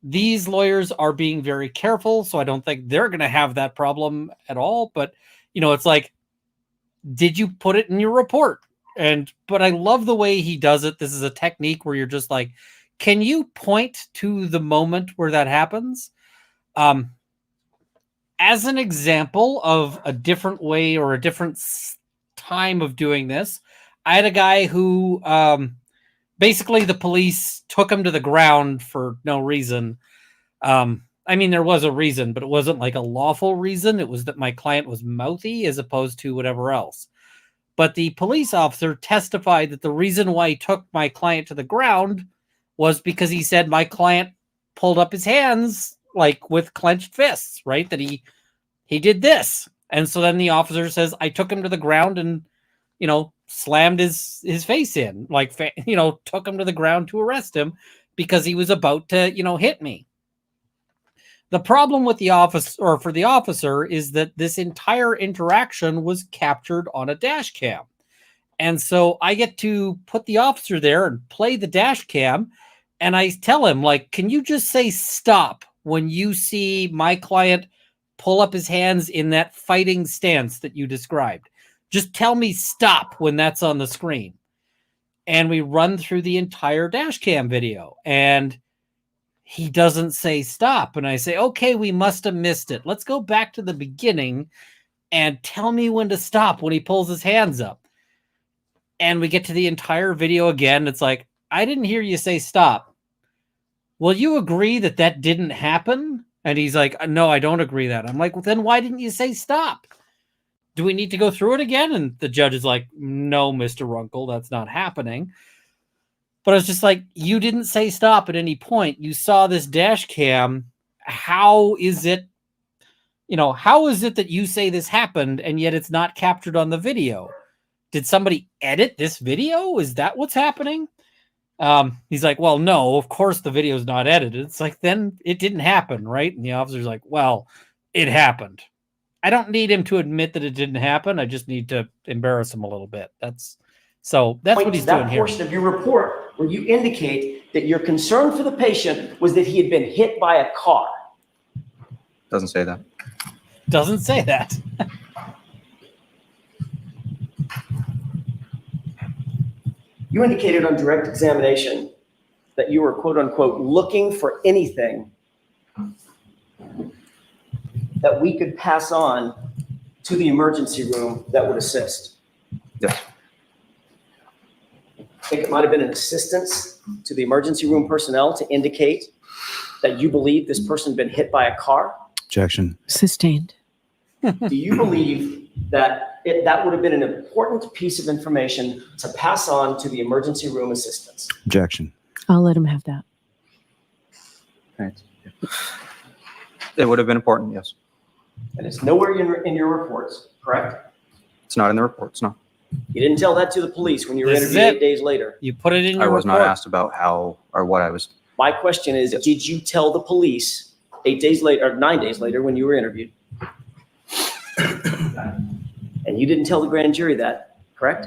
These lawyers are being very careful, so I don't think they're going to have that problem at all. But, you know, it's like, did you put it in your report? But I love the way he does it. This is a technique where you're just like, can you point to the moment where that happens? As an example of a different way or a different time of doing this, I had a guy who basically the police took him to the ground for no reason. I mean, there was a reason, but it wasn't like a lawful reason. It was that my client was mouthy as opposed to whatever else. But the police officer testified that the reason why he took my client to the ground was because he said my client pulled up his hands like with clenched fists, right? That he did this. And so then the officer says, I took him to the ground and, you know, slammed his face in, like, you know, took him to the ground to arrest him because he was about to, you know, hit me. The problem with the office, or for the officer, is that this entire interaction was captured on a dash cam. And so I get to put the officer there and play the dash cam. And I tell him, like, can you just say stop when you see my client pull up his hands in that fighting stance that you described? Just tell me stop when that's on the screen. And we run through the entire dash cam video. And he doesn't say stop. And I say, okay, we must have missed it. Let's go back to the beginning and tell me when to stop when he pulls his hands up. And we get to the entire video again. It's like, I didn't hear you say stop. Will you agree that that didn't happen? And he's like, no, I don't agree that. I'm like, well, then why didn't you say stop? Do we need to go through it again? And the judge is like, no, Mr. Runkle, that's not happening. But I was just like, you didn't say stop at any point. You saw this dash cam. How is it, you know, how is it that you say this happened and yet it's not captured on the video? Did somebody edit this video? Is that what's happening? He's like, well, no, of course the video is not edited. It's like, then it didn't happen, right? And the officer's like, well, it happened. I don't need him to admit that it didn't happen. I just need to embarrass him a little bit. That's what he's doing here. That portion of your report where you indicate that your concern for the patient was that he had been hit by a car. Doesn't say that. Doesn't say that. You indicated on direct examination that you were, quote unquote, looking for anything that we could pass on to the emergency room that would assist. Yes. I think it might have been an assistance to the emergency room personnel to indicate that you believe this person had been hit by a car. Objection. Sustained. Do you believe that that would have been an important piece of information to pass on to the emergency room assistants? Objection. I'll let him have that. Right. It would have been important, yes. And it's nowhere in your reports, correct? It's not in the reports, no. You didn't tell that to the police when you were This is interviewed it. 8 days later. You put it in your I was report. not asked about how or what I was. My question is, Yes. did you tell the police 8 days later, or 9 days later when you were interviewed? And you didn't tell the grand jury that, correct?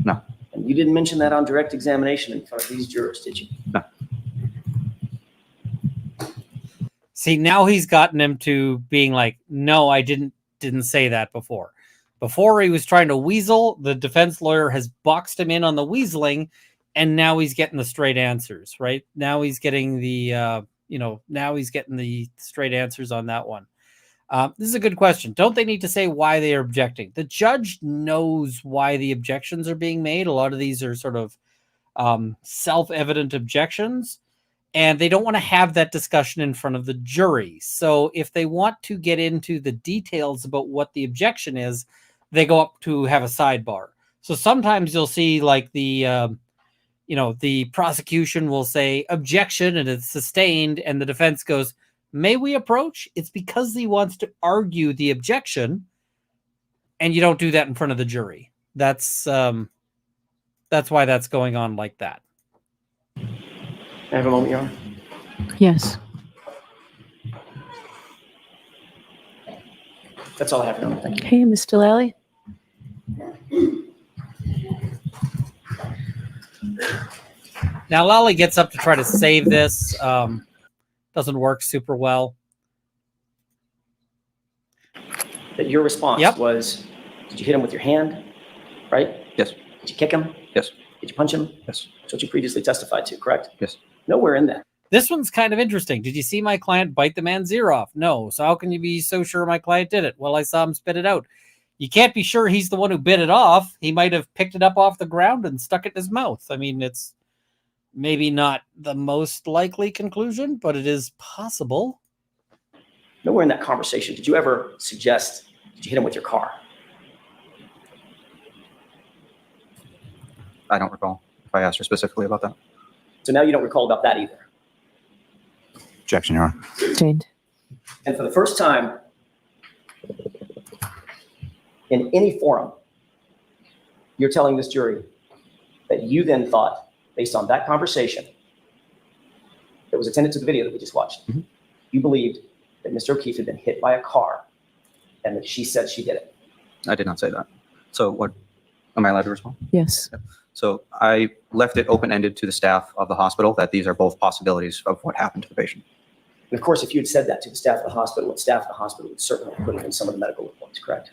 No. And you didn't mention that on direct examination in front of these jurors, did you? No. See, now he's gotten him to being like, no, I didn't say that before. Before he was trying to weasel, the defense lawyer has boxed him in on the weaseling, and now he's getting the straight answers, right? Now he's getting the now he's getting the straight answers on that one. This is a good question. Don't they need to say why they are objecting? The judge knows why the objections are being made. A lot of these are sort of self-evident objections, and they don't want to have that discussion in front of the jury. So if they want to get into the details about what the objection is, they go up to have a sidebar. So sometimes you'll see like the prosecution will say objection and it's sustained, and the defense goes, may we approach? It's because he wants to argue the objection, and you don't do that in front of the jury. That's why that's going on like that. Can I have a moment, Your Honor? Yes. That's all I have, Your Honor. Thank you. Okay, Ms. Delali? Now Lally gets up to try to save this. Doesn't work super well. That your response Yep. was, did you hit him with your hand, right? Yes. Did you kick him? Yes. Did you punch him? Yes. That's what you previously testified to, correct? Yes. Nowhere in that. This one's kind of interesting. Did you see my client bite the man's ear off? No. So how can you be so sure my client did it? Well, I saw him spit it out. You can't be sure he's the one who bit it off. He might have picked it up off the ground and stuck it in his mouth. I mean, it's maybe not the most likely conclusion, but it is possible. Nowhere in that conversation did you ever suggest, did you hit him with your car? I don't recall if I asked her specifically about that. So now you don't recall about that either. Objection, Your Honor. Sustained. And for the first time in any forum, you're telling this jury that you then thought, based on that conversation that was attended to the video that we just watched, you believed that Mr. O'Keefe had been hit by a car and that she said she did it. I did not say that. So what, am I allowed to respond? Yes. So I left it open-ended to the staff of the hospital that these are both possibilities of what happened to the patient. And of course, if you had said that to the staff of the hospital, the staff of the hospital would certainly put it in some of the medical reports, correct?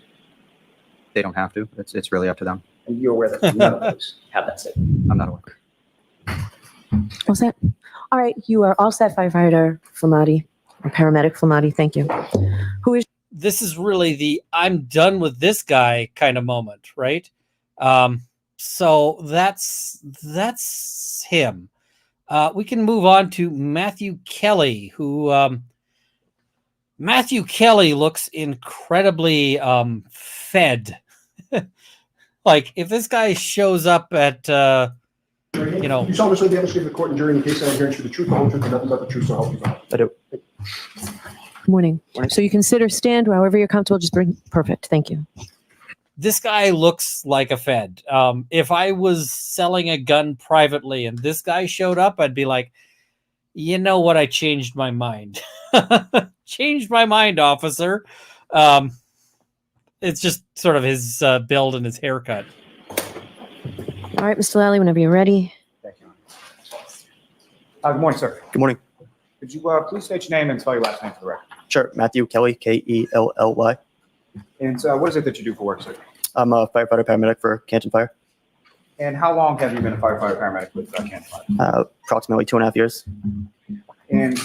They don't have to. It's really up to them. And you're aware that none of those have that statement. I'm not aware. All set? All right, you are all set, firefighter Flematti, or paramedic Flematti. Thank you. Who is? This is really the I'm done with this guy kind of moment, right? So that's him. We can move on to Matthew Kelly, who Matthew Kelly looks incredibly fed. Like if this guy shows up at You solemnly swear to demonstrate to the court and jury in the case that I'm hearing to the truth, the whole truth, and nothing but the truth, so help you God. I do. Morning. So you consider stand however you're comfortable. Just bring. Perfect. Thank you. This guy looks like a Fed. If I was selling a gun privately and this guy showed up, I'd be like, you know what? I changed my mind. Changed my mind, officer. It's just sort of his build and his haircut. All right, Mr. Lally, whenever you're ready. Thank you. Good morning, sir. Good morning. Could you please state your name and spell your last name for the record? Sure. Matthew Kelly, Kelly. And what is it that you do for work, sir? I'm a firefighter paramedic for Canton Fire. And how long have you been a firefighter paramedic with Canton Fire? Approximately 2.5 years. And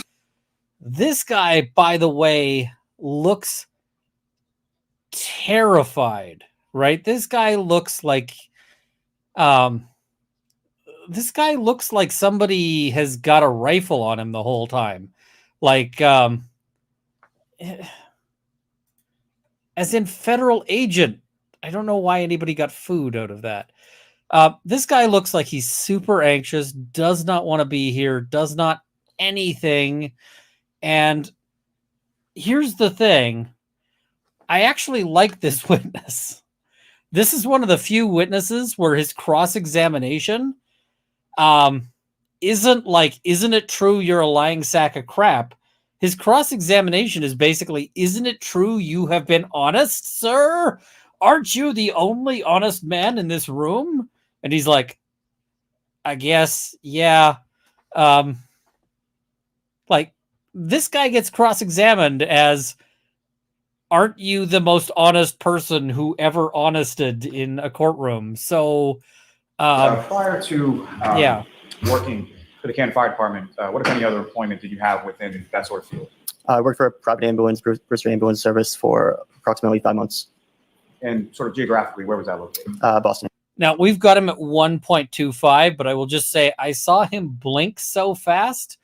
This guy, by the way, looks terrified, right? This guy looks like somebody has got a rifle on him the whole time. Like as in federal agent. I don't know why anybody got food out of that. This guy looks like he's super anxious, does not want to be here, does not anything. And here's the thing. I actually like this witness. This is one of the few witnesses where his cross-examination isn't it true you're a lying sack of crap? His cross-examination is basically, isn't it true you have been honest, sir? Aren't you the only honest man in this room? And he's like, I guess, yeah. Like, this guy gets cross-examined as, aren't you the most honest person who ever honested in a courtroom? So, prior to working for the Canton Fire Department, what, if any, other employment did you have within that sort of field? I worked for a private ambulance, Brewster Ambulance Service for approximately 5 months. And sort of geographically, where was that located? Boston. Now, we've got him at 1.25, but I will just say I saw him blink so fast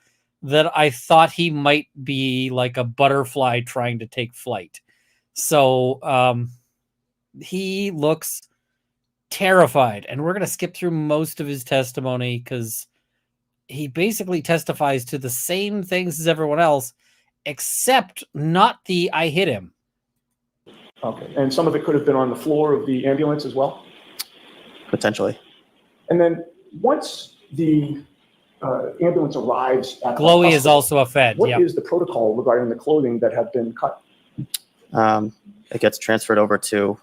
that I thought he might be like a butterfly trying to take flight. So he looks terrified, and we're going to skip through most of his testimony because he basically testifies to the same things as everyone else, except not the I hit him. Okay, and some of it could have been on the floor of the ambulance as well? Potentially. And then once the ambulance arrives at the Chloe is hospital, also a Fed. what Yep. is the protocol regarding the clothing that had been cut? It gets transferred over to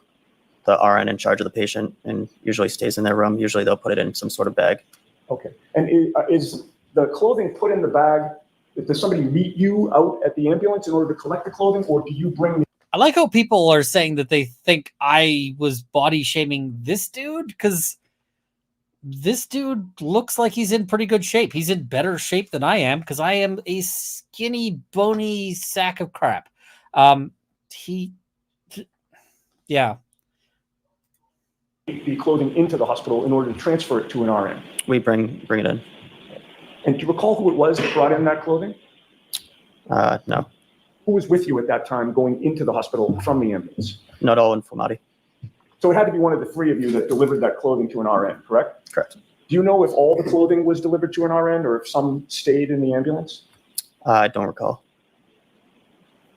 the RN in charge of the patient and usually stays in their room. Usually they'll put it in some sort of bag. Okay, and is the clothing put in the bag? Does somebody meet you out at the ambulance in order to collect the clothing, or do you bring? I like how people are saying that they think I was body shaming this dude, because this dude looks like he's in pretty good shape. He's in better shape than I am, because I am a skinny, bony sack of crap. Yeah. The clothing into the hospital in order to transfer it to an RN? We bring it in. And do you recall who it was that brought in that clothing? No, Who was with you at that time going into the hospital from the ambulance? not all in Flematti. So it had to be one of the three of you that delivered that clothing to an RN, correct? Correct. Do you know if all the clothing was delivered to an RN or if some stayed in the ambulance? I don't recall.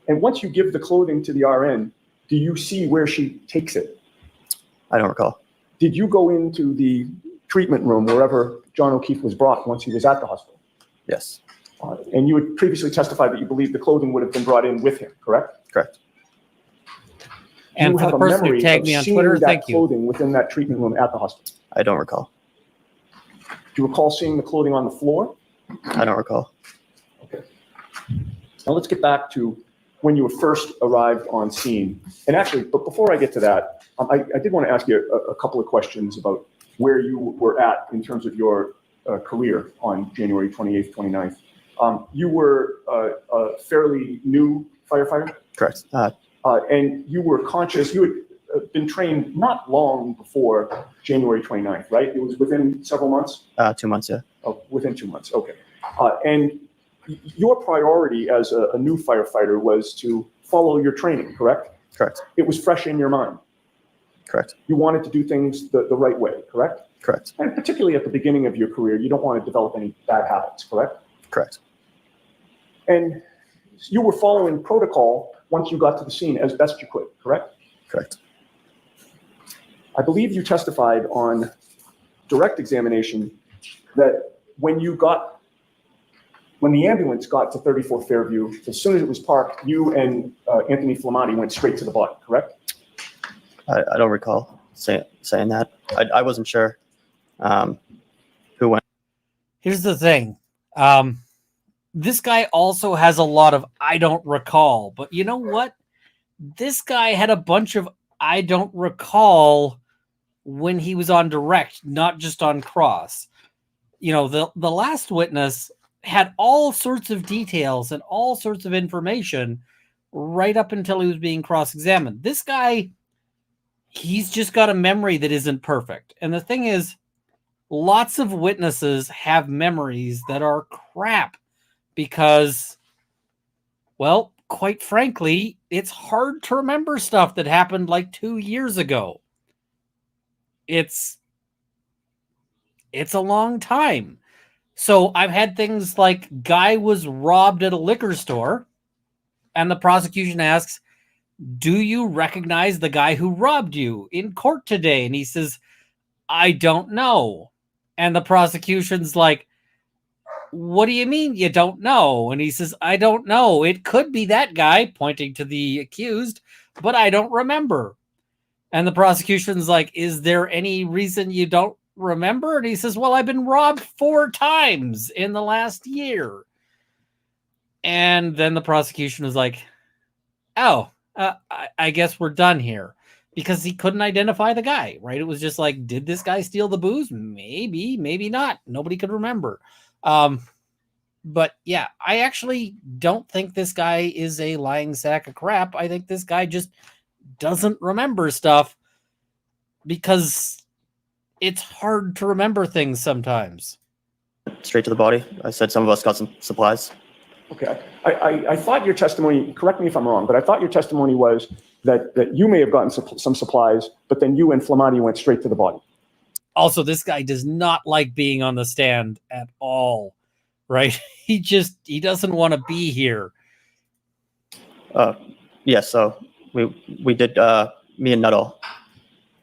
And once you give the clothing to the RN, do you see where she takes it? I don't recall. Did you go into the treatment room wherever John O'Keefe was brought once he was at the hospital? Yes. And you had previously testified that you believed the clothing would have been brought in with him, correct? Correct. And You for have the a person who memory tagged of me on seeing Twitter, that thank you. clothing within that treatment room at the hospital. I don't recall. Do you recall seeing the clothing on the floor? I don't recall. Okay. Now let's get back to when you first arrived on scene. And actually, but before I get to that, I did want to ask you a couple of questions about where you were at in terms of your career on January 28th, 29th. You were a fairly new firefighter, Correct. and you were conscious, you had been trained not long before January 29th, right? It was within several months? 2 months, yeah. Oh, within 2 months, okay. And your priority as a new firefighter was to follow your training, correct? Correct. It was fresh in your mind. Correct. You wanted to do things the right way, correct? Correct. And particularly at the beginning of your career, you don't want to develop any bad habits, correct? Correct. And you were following protocol once you got to the scene as best you could, correct? Correct. I believe you testified on direct examination that when the ambulance got to 34 Fairview, as soon as it was parked, you and Anthony Flematti went straight to the body, correct? I don't recall saying that. I wasn't sure who went. Here's the thing. This guy also has a lot of I don't recall, but you know what? This guy had a bunch of I don't recall when he was on direct, not just on cross. You know, the last witness had all sorts of details and all sorts of information right up until he was being cross-examined. This guy, he's just got a memory that isn't perfect. And the thing is, lots of witnesses have memories that are crap because, well, quite frankly, it's hard to remember stuff that happened like 2 years ago. It's a long time. So I've had things like guy was robbed at a liquor store and the prosecution asks, do you recognize the guy who robbed you in court today? And he says, I don't know. And the prosecution's like, what do you mean you don't know? And he says, I don't know. It could be that guy, pointing to the accused, but I don't remember. And the prosecution's like, is there any reason you don't remember? And he says, well, I've been robbed 4 times in the last year. And then the prosecution is like, oh, I guess we're done here. Because he couldn't identify the guy, right? It was just like, did this guy steal the booze? Maybe, maybe not. Nobody could remember. But yeah, I actually don't think this guy is a lying sack of crap. I think this guy just doesn't remember stuff because it's hard to remember things sometimes. Straight to the body. I said some of us got some supplies. Okay. I thought your testimony, correct me if I'm wrong, but I thought your testimony was that you may have gotten some supplies, but then you and Flematti went straight to the body. Also, this guy does not like being on the stand at all, right? He doesn't want to be here. Yeah, so we did, me and Nuttall.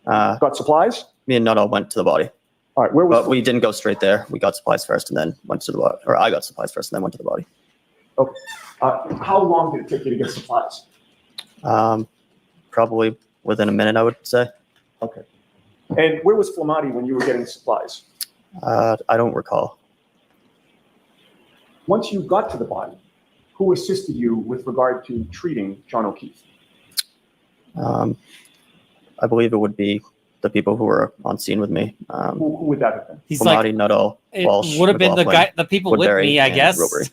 Got supplies? Me and Nuttall went to the body. All right. Where was? But we didn't go straight there. We got supplies first and then went to the body. Or I got supplies first and then went to the body. Okay. How long did it take you to get supplies? Probably within a minute, I would say. Okay. And where was Flematti when you were getting supplies? I don't recall. Once you got to the body, who assisted you with regard to treating John O'Keefe? I believe it would be the people who were on scene with me. Who would that have been? He's Flematti, like, Nuttall, it Walsh, would have been the McLaughlin, guy, the people with Woodbury, me, I and guess. Woodbury.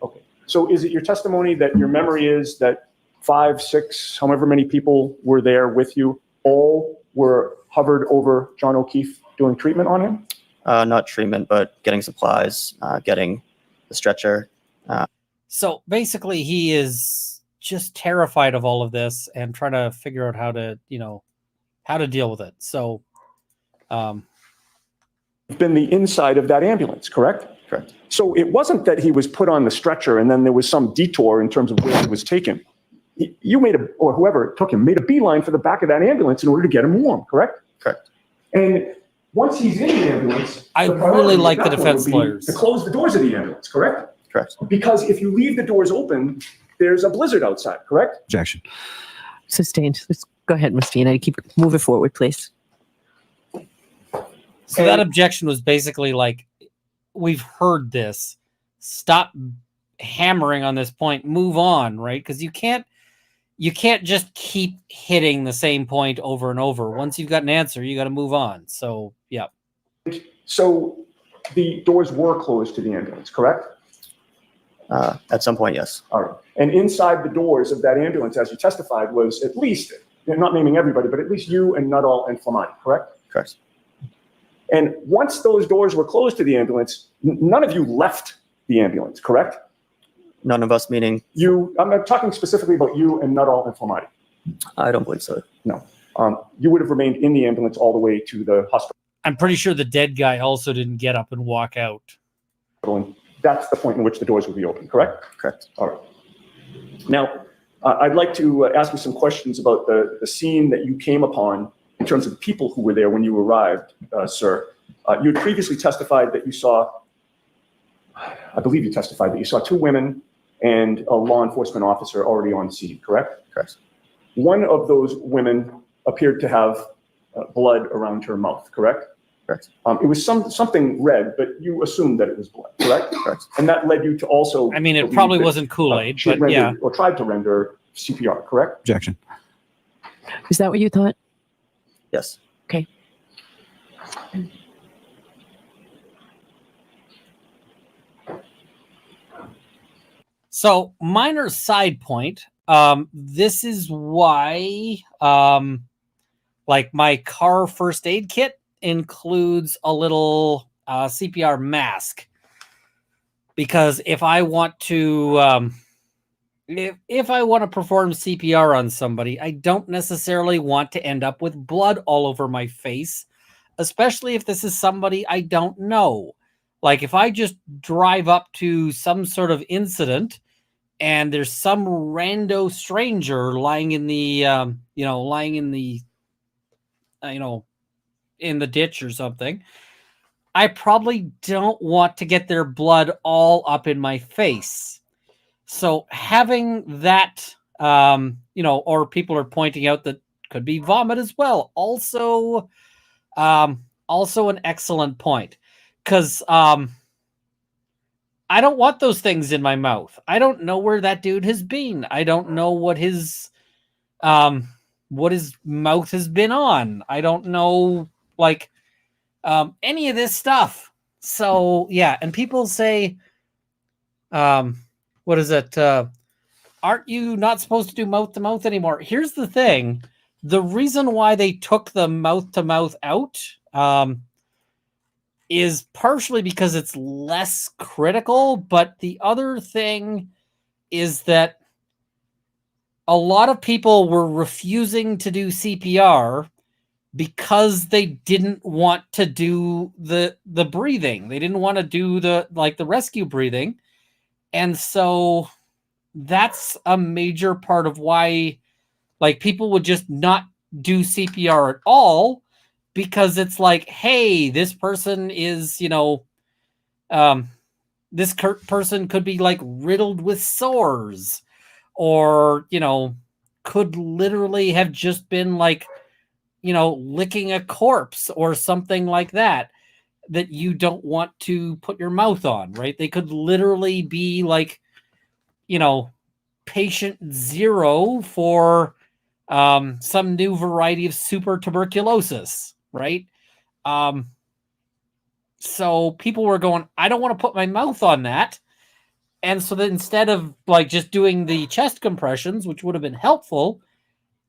Okay. So is it your testimony that your memory is that 5, 6, however many people were there with you, all were hovered over John O'Keefe doing treatment on him? Not treatment, but getting supplies, getting the stretcher. So basically, he is just terrified of all of this and trying to figure out how to deal with it. So, Been the inside of that ambulance, correct? Correct. So it wasn't that he was put on the stretcher and then there was some detour in terms of where he was taken. You or whoever took him, made a beeline for the back of that ambulance in order to get him warm, correct? Correct. And once he's in the ambulance, I the priority really at like that the point defense would be lawyers. to close the doors of the ambulance, correct? Correct. Because if you leave the doors open, there's a blizzard outside, correct? Objection. Sustained. Let's go ahead, Ms. Fiona. Keep moving forward, please. So that objection was basically like, we've heard this. Stop hammering on this point. Move on, right? Because you can't just keep hitting the same point over and over. Once you've got an answer, you got to move on. So, yeah. So the doors were closed to the ambulance, correct? At some point, yes. All right. And inside the doors of that ambulance, as you testified, was at least, not naming everybody, but at least you and Nuttall and Flematti, correct? Correct. And once those doors were closed to the ambulance, none of you left the ambulance, correct? None of us, meaning I'm not talking specifically about you and Nuttall and Flematti. I don't believe so. No. You would have remained in the ambulance all the way to the hospital. I'm pretty sure the dead guy also didn't get up and walk out. And that's the point in which the doors would be open, correct? Correct. All right. Now, I'd like to ask you some questions about the scene that you came upon in terms of the people who were there when you arrived, sir. You had previously testified that you saw, I believe you testified that you saw 2 women and a law enforcement officer already on scene, correct? Correct. One of those women appeared to have blood around her mouth, correct? Correct. It was something red, but you assumed that it was blood, correct? Correct. And that led you to also. I mean, it believe probably that, wasn't Kool-Aid, she had but yeah. rendered or tried to render CPR, correct? Objection. Is that what you thought? Yes. Okay. So, minor side point. This is why, like my car first aid kit includes a little CPR mask, because if I want to, if I want to perform CPR on somebody, I don't necessarily want to end up with blood all over my face, especially if this is somebody I don't know. Like if I just drive up to some sort of incident and there's some rando stranger lying in the, in the ditch or something, I probably don't want to get their blood all up in my face. So having that, or people are pointing out that could be vomit as well. Also an excellent point, because I don't want those things in my mouth. I don't know where that dude has been. I don't know what his mouth has been on. I don't know, any of this stuff. So yeah, and people say, what is it? Aren't you not supposed to do mouth to mouth anymore? Here's the thing. The reason why they took the mouth to mouth out is partially because it's less critical. But the other thing is that a lot of people were refusing to do CPR because they didn't want to do the breathing. They didn't want to do the rescue breathing. And so that's a major part of why people would just not do CPR at all, because it's like, hey, this person is, this person could be riddled with sores, or, could literally have just been licking a corpse or something like that you don't want to put your mouth on, right? They could literally be patient zero for some new variety of super tuberculosis, right? So people were going, I don't want to put my mouth on that. And so then instead of just doing the chest compressions, which would have been helpful,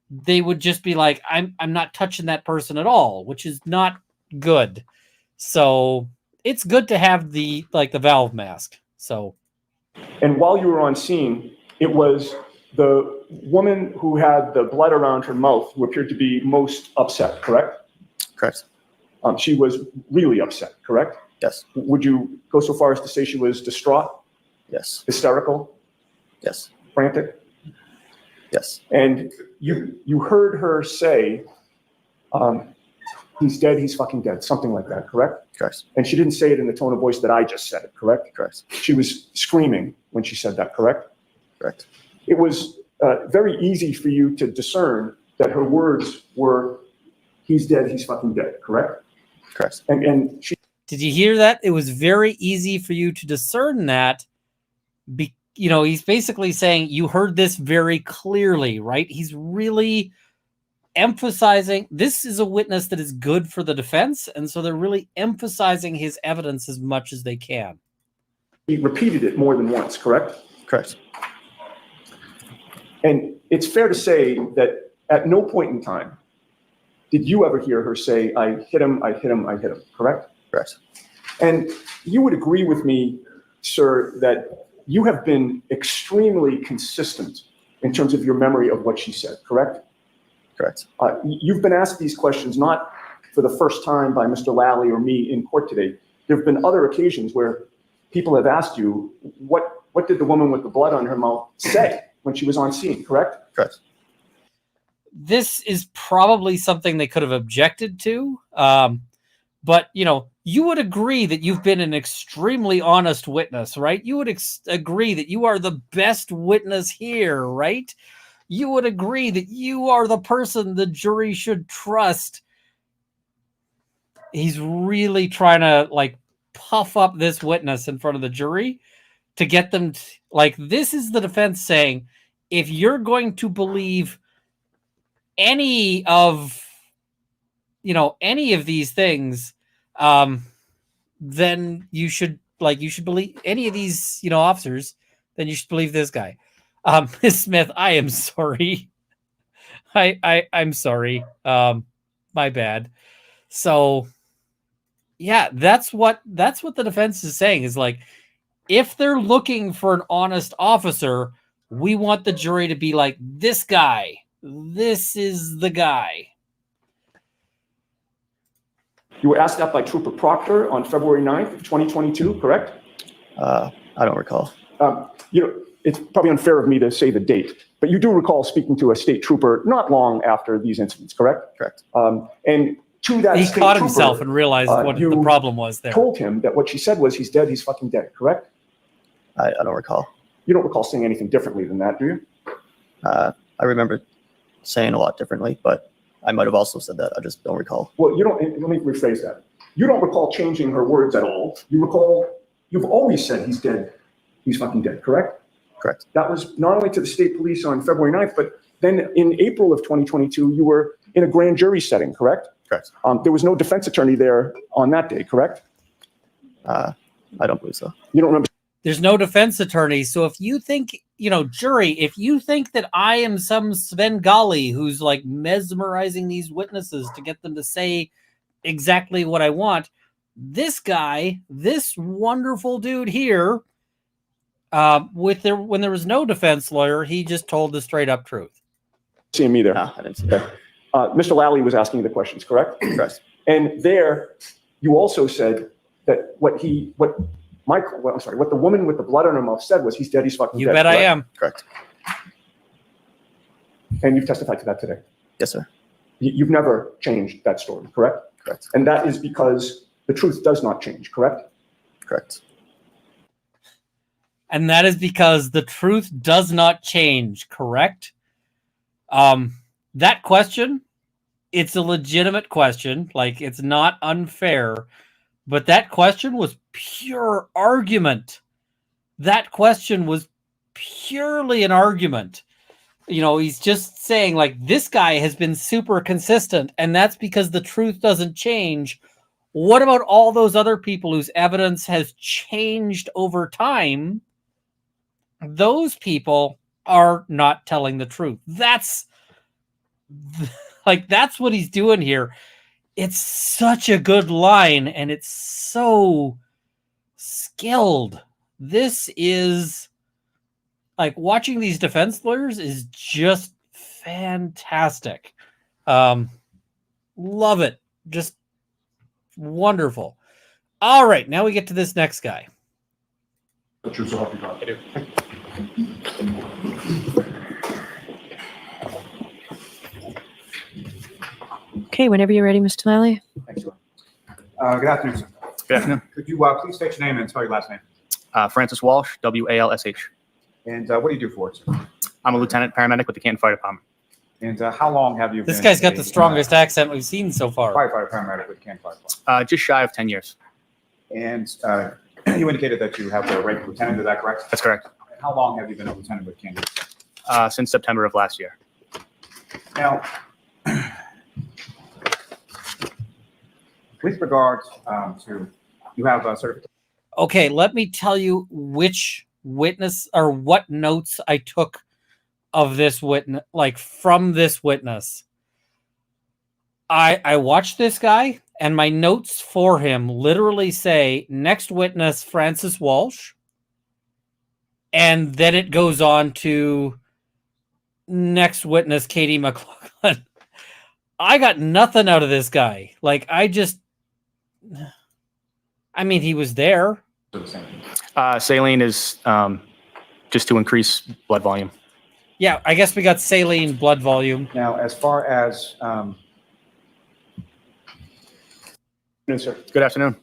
they would just be like, I'm not touching that person at all, which is not good. So it's good to have the valve mask. So, And while you were on scene, it was the woman who had the blood around her mouth who appeared to be most upset, correct? Correct. She was really upset, correct? Yes. Would you go so far as to say she was distraught, Yes. hysterical, Yes. frantic? Yes. And you heard her say, he's dead, he's fucking dead, something like that, correct? Correct. And she didn't say it in the tone of voice that I just said it, correct? Correct. She was screaming when she said that, correct? Correct. It was very easy for you to discern that her words were, he's dead, he's fucking dead, correct? Correct. And she did you hear that? It was very easy for you to discern that. He's basically saying you heard this very clearly, right? He's really emphasizing this is a witness that is good for the defense, and so they're really emphasizing his evidence as much as they can. He repeated it more than once, correct? Correct. And it's fair to say that at no point in time did you ever hear her say, I hit him, I hit him, I hit him, correct? Correct. And you would agree with me, sir, that you have been extremely consistent in terms of your memory of what she said, correct? Correct. You've been asked these questions not for the first time by Mr. Lally or me in court today. There have been other occasions where people have asked you, what did the woman with the blood on her mouth say when she was on scene, correct? Correct. This is probably something they could have objected to. But, you would agree that you've been an extremely honest witness, right? You would agree that you are the best witness here, right? You would agree that you are the person the jury should trust. He's really trying to puff up this witness in front of the jury to get them this is the defense saying, if you're going to believe any of these things, then you should believe any of these, officers, then you should believe this guy. Ms. Smith, I am sorry. I'm sorry. My bad. So yeah, that's what the defense is saying is if they're looking for an honest officer, we want the jury to be like, this guy, this is the guy. You were asked that by Trooper Proctor on February 9th of 2022, correct? I don't recall. It's probably unfair of me to say the date, but you do recall speaking to a state trooper not long after these incidents, correct? Correct. And to that He state caught trooper, himself and realized what you the problem was there. told him that what she said was, he's dead, he's fucking dead, correct? I don't recall. You don't recall saying anything differently than that, do you? I remember saying a lot differently, but I might have also said that. I just don't recall. Well, let me rephrase that. You don't recall changing her words at all. You've always said he's dead, he's fucking dead, correct? Correct. That was not only to the state police on February 9th, but then in April of 2022, you were in a grand jury setting, correct? Correct. There was no defense attorney there on that day, correct? I don't believe so. You don't remember? There's no defense attorney. So if you think, jury, if you think that I am some Svengali who's like mesmerizing these witnesses to get them to say exactly what I want, this guy, this wonderful dude here, when there was no defense lawyer, he just told the straight up truth. See me there. No, I didn't see that. Mr. Lally was asking the questions, correct? Correct. And there, you also said that what the woman with the blood on her mouth said was, he's dead, he's fucking You dead. bet I correct? am. Correct. And you've testified to that today. Yes, sir. You've never changed that story, correct? Correct. And that is because the truth does not change, correct? Correct. And that is because the truth does not change, correct? That question, it's a legitimate question. Like, it's not unfair. But that question was pure argument. That question was purely an argument. He's just saying, like, this guy has been super consistent, and that's because the truth doesn't change. What about all those other people whose evidence has changed over time? Those people are not telling the truth. That's what he's doing here. It's such a good line, and it's so skilled. This is like watching these defense lawyers is just fantastic. Love it. Just wonderful. All right, now we get to this next guy. The truth will help you God. Okay, whenever you're ready, Mr. Lally. Thanks, Joe. Good afternoon, sir. Good afternoon. Could you please state your name and spell your last name? Francis Walsh, Walsh. And what do you do for it, sir? I'm a lieutenant paramedic with the Canton Fire Department. And how long have you This been guy's got a, the strongest accent we've seen so far. firefighter paramedic with Canton Fire Department? Just shy of 10 years. And you indicated that you have the rank of lieutenant, is that correct? That's correct. And how long have you been a lieutenant with Canton? Since September of last year. Now, with regards to, you have a certificate. Okay, let me tell you which witness or what notes I took of this witness, like from this witness. I watched this guy, and my notes for him literally say next witness Francis Walsh, and then it goes on to next witness Katie McLaughlin. I got nothing out of this guy. Like, he was there. Saline is just to increase blood volume. Yeah, I guess we got saline blood volume. Now, as far as, No, sir. Good afternoon.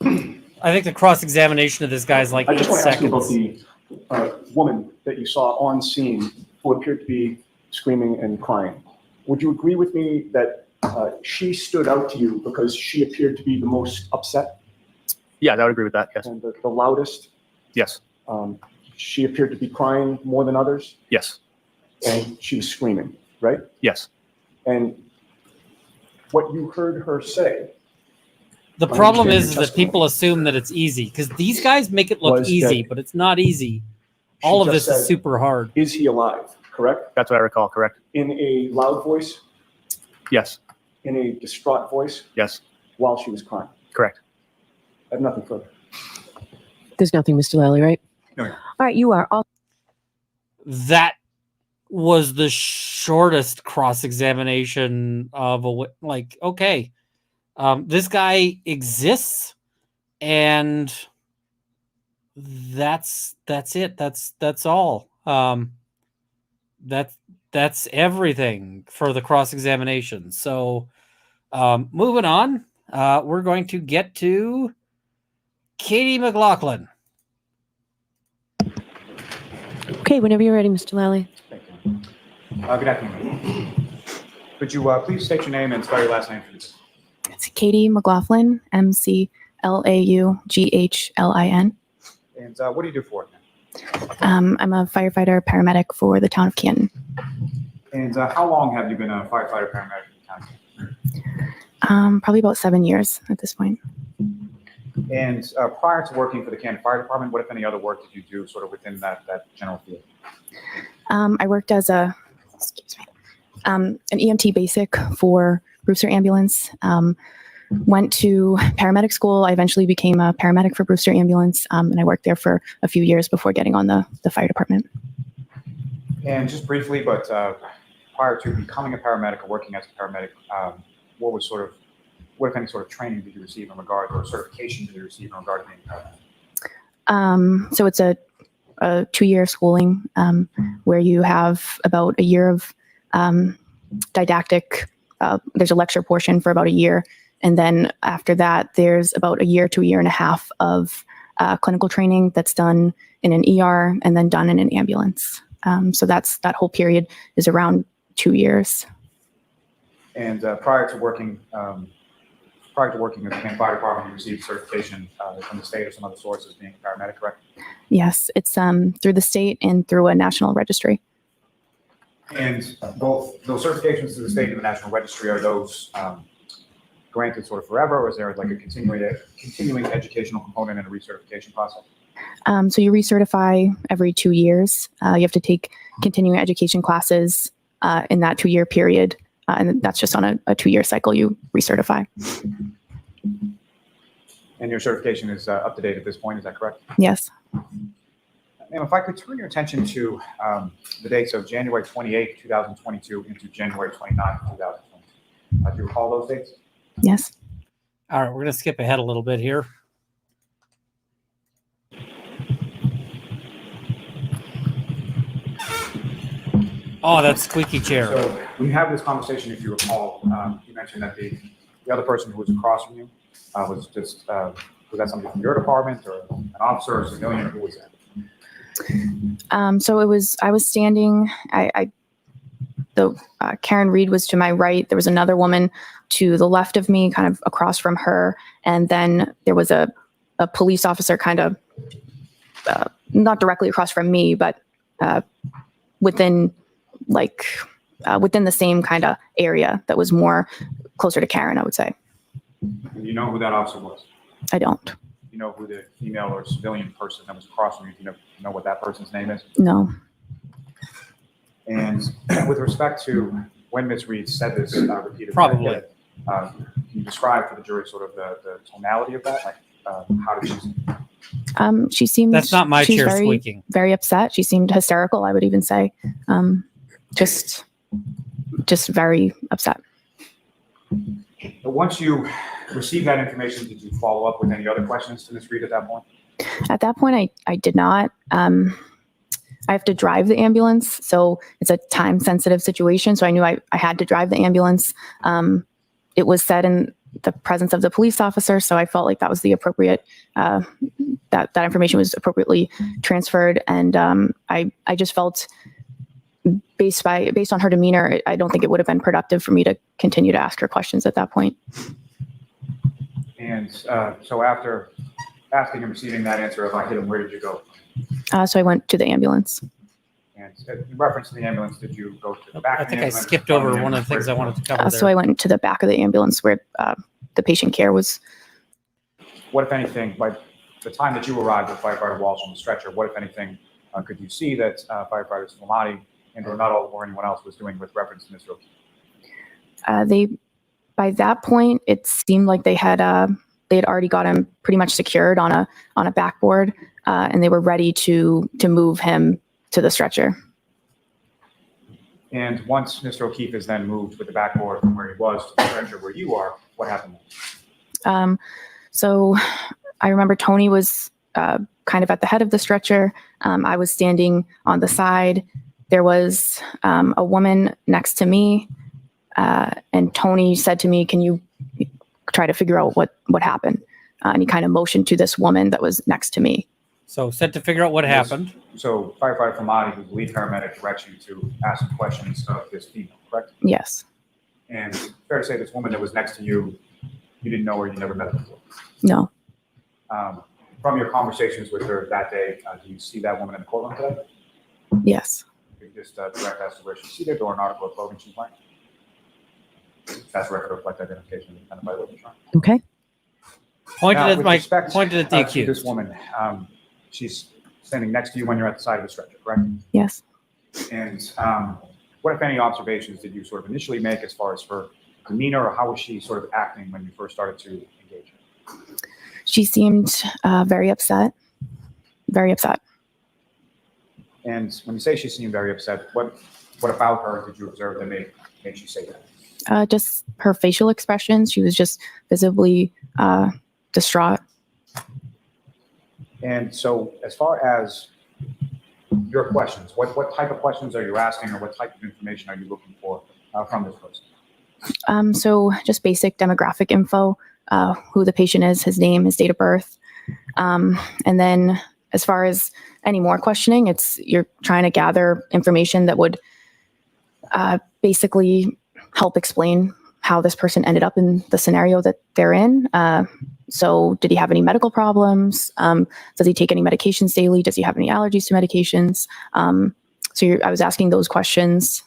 I think the cross-examination of this guy is like I 8 just want to ask you about seconds. the woman that you saw on scene who appeared to be screaming and crying. Would you agree with me that she stood out to you because she appeared to be the most upset Yeah, I would agree with that. Yes. and the loudest? Yes. She appeared to be crying more than others, Yes. and she was screaming, right? Yes. And what you heard her say The I problem understand is your that people assume that it's easy because these guys make it look Was easy, that- but it's not easy. she All of just this is said, super hard. Is he alive? Correct? That's what I recall. Correct. In a loud voice, Yes. in a distraught voice, Yes. while she was crying. Correct. I have nothing further. There's nothing, Mr. Lally, right? No. All right, you are all. That was the shortest cross-examination of okay, this guy exists, and that's it. That's all. That's everything for the cross-examination. So, moving on, we're going to get to Katie McLaughlin. Okay, whenever you're ready, Mr. Lally. Thank you. Good afternoon. Could you please state your name and spell your last name, please? It's Katie McLaughlin, McLaughlin. And what do you do for it? I'm a firefighter paramedic for the town of Canton. And how long have you been a firefighter paramedic in the town? Probably about 7 years at this point. And prior to working for the Canton Fire Department, what, if any, other work did you do sort of within that general field? I worked as an EMT basic for Brewster Ambulance. Went to paramedic school. I eventually became a paramedic for Brewster Ambulance, and I worked there for a few years before getting on the fire department. And just briefly, but prior to becoming a paramedic or working as a paramedic, what, if any, sort of training did you receive in regard, or certification did you receive in regard to being a paramedic? So it's a 2-year schooling where you have about a year of didactic. There's a lecture portion for about a year. And then after that, there's about a year to a year and a half of clinical training that's done in an ER and then done in an ambulance. So that whole period is around 2 years. And prior to working at the Canton Fire Department, you received certification from the state or some other sources being a paramedic, correct? Yes, it's through the state and through a national registry. And both those certifications to the state and the national registry, are those granted sort of forever, or is there like a continuing educational component in a recertification process? So you recertify every 2 years. You have to take continuing education classes in that 2-year period. And that's just on a 2-year cycle, you recertify. And your certification is up to date at this point, is that correct? Yes. Ma'am, if I could turn your attention to the dates of January 28, 2022 into January 29, 2022. Do you recall those dates? Yes. All right, we're going to skip ahead a little bit here. Oh, that squeaky chair. So when you have this conversation, if you recall, you mentioned that the other person who was across from you was that somebody from your department, or an officer or a civilian, or who was that? So I was standing, Karen Reed was to my right. There was another woman to the left of me, kind of across from her. And then there was a police officer kind of, not directly across from me, but within the same kind of area that was more closer to Karen, I would say. Do you know who that officer was? I don't. You know who the female or civilian person that was across from you? Do you know what that person's name is? No. And with respect to when Ms. Reed said this repeatedly, Probably. Can you describe for the jury sort of the tonality of that? Like, how did she? She seemed. That's not my she's chair very, squeaking. Very upset. She seemed hysterical, I would even say. Just very upset. But once you received that information, did you follow up with any other questions to Ms. Reed at that point? At that point, I did not. I have to drive the ambulance, so it's a time-sensitive situation. So I knew I had to drive the ambulance. It was said in the presence of the police officer, so I felt like that was the appropriate, that information was appropriately transferred. And I just felt, based on her demeanor, I don't think it would have been productive for me to continue to ask her questions at that point. And so after asking and receiving that answer, if I hit him, where did you go? So I went to the ambulance. And in reference to the ambulance, did you go to the back I of the think I ambulance? skipped over one of the things I wanted to cover there. So I went to the back of the ambulance where the patient care was. What, if anything, by the time that you arrived with firefighter Walsh on the stretcher, what, if anything, could you see that firefighters Flematti and or Nuttall or anyone else was doing with reference to Ms. O'Keefe? By that point, it seemed like they had already got him pretty much secured on a backboard, and they were ready to move him to the stretcher. And once Mr. O'Keefe is then moved with the backboard from where he was to the stretcher where you are, what happened? So I remember Tony was kind of at the head of the stretcher. I was standing on the side. There was a woman next to me, and Tony said to me, "Can you try to figure out what happened?" And he kind of motioned to this woman that was next to me. So set to figure out what happened. So firefighter Flematti, who's the lead paramedic, directs you to ask some questions of this female, correct? Yes. And fair to say this woman that was next to you, you didn't know her, you never met her before? No. From your conversations with her that day, do you see that woman in the courtroom today? Yes. Could you just direct us to where she's seated or an article of clothing she's wearing? That's record reflect identification and identify what you're trying. Okay. Pointed Now, at with my respect, pointed at the to accused. this woman, she's standing next to you when you're at the side of the stretcher, correct? Yes. And what, if any, observations did you sort of initially make as far as her demeanor, or how was she sort of acting when you first started to engage her? She seemed very upset. Very upset. And when you say she seemed very upset, what about her did you observe that made you say that? Just her facial expressions. She was just visibly distraught. And so as far as your questions, what type of questions are you asking, or what type of information are you looking for from this person? So just basic demographic info, who the patient is, his name, his date of birth. And then as far as any more questioning, you're trying to gather information that would basically help explain how this person ended up in the scenario that they're in. So did he have any medical problems? Does he take any medications daily? Does he have any allergies to medications? I was asking those questions.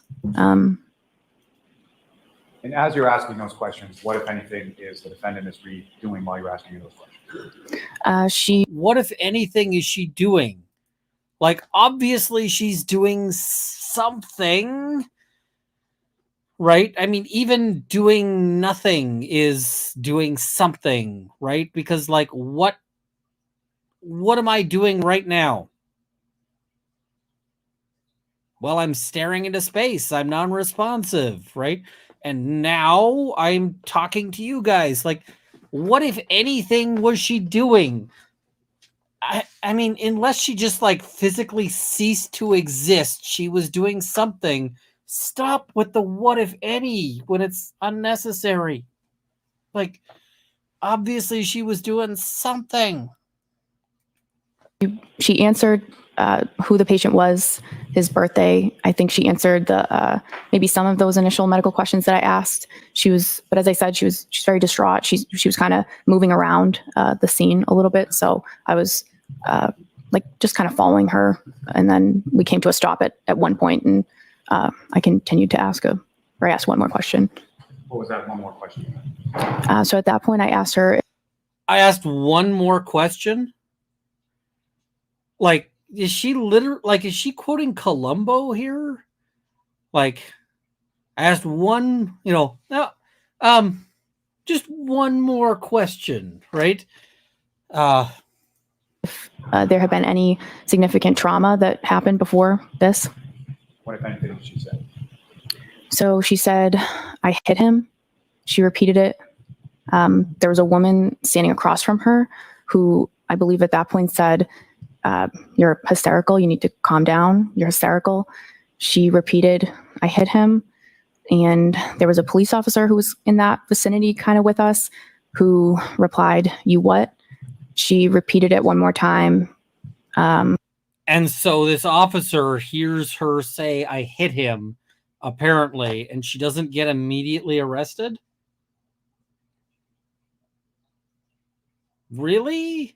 And as you're asking those questions, what, if anything, is the defendant doing while you're asking those questions? What, if anything, is she doing? Like, obviously she's doing something, right? I mean, even doing nothing is doing something, right? Because, like, what am I doing right now? Well, I'm staring into space. I'm non-responsive, right? And now I'm talking to you guys. Like, what, if anything, was she doing? I mean, unless she just, like, physically ceased to exist, she was doing something. Stop with the what, if any, when it's unnecessary. Like, obviously she was doing something. She answered who the patient was, his birthday. I think she answered maybe some of those initial medical questions that I asked. But as I said, she's very distraught. She was kind of moving around the scene a little bit. So I was just kind of following her. And then we came to a stop at one point, and I continued to ask one more question. What was that one more question? So at that point, I asked her. I asked one more question. Like, is she is she quoting Columbo here? Like, I asked one, just one more question, right? If there had been any significant trauma that happened before this. What, if anything, did she say? So she said, I hit him. She repeated it. There was a woman standing across from her who I believe at that point said, you're hysterical. You need to calm down. You're hysterical. She repeated, I hit him. And there was a police officer who was in that vicinity kind of with us who replied, you what? She repeated it one more time. And so this officer hears her say, I hit him, apparently, and she doesn't get immediately arrested? Really?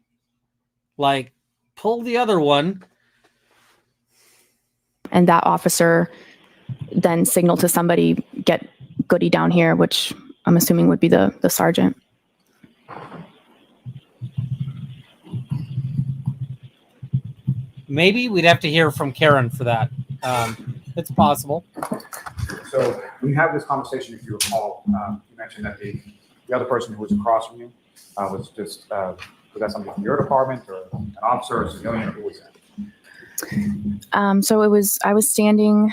Like, pull the other one. And that officer then signaled to somebody, get Goody down here, which I'm assuming would be the sergeant. Maybe we'd have to hear from Karen for that. It's possible. So when you have this conversation, if you recall, you mentioned that the other person who was across from you was just, was that somebody from your department or an officer or a civilian? Who was that? So I was standing,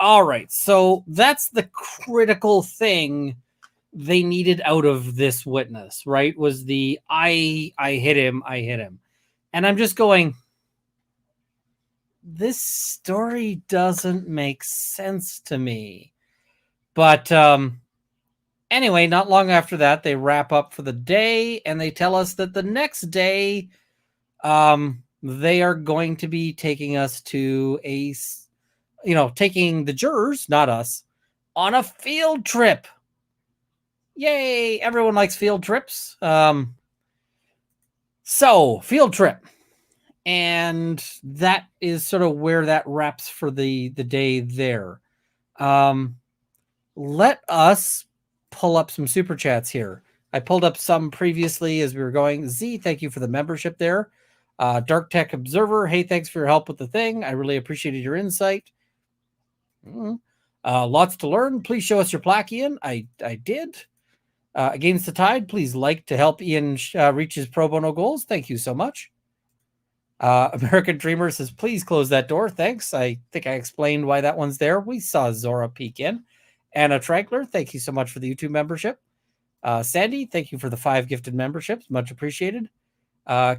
All right. So that's the critical thing they needed out of this witness, right? Was the I hit him. And I'm just going, this story doesn't make sense to me. But anyway, not long after that, they wrap up for the day and they tell us that the next day they are going to be taking us to taking the jurors, not us, on a field trip. Yay! Everyone likes field trips. So, field trip. And that is sort of where that wraps for the day there. Let us pull up some super chats here. I pulled up some previously as we were going. Z, thank you for the membership there. Dark Tech Observer, hey, thanks for your help with the thing. I really appreciated your insight. Lots to learn. Please show us your plaque, Ian. I did. Against the Tide, please like to help Ian reach his pro bono goals. Thank you so much. American Dreamer says, please close that door. Thanks. I think I explained why that one's there. We saw Zora peek in. Anna Trankler, thank you so much for the YouTube membership. Sandy, thank you for the 5 gifted memberships. Much appreciated.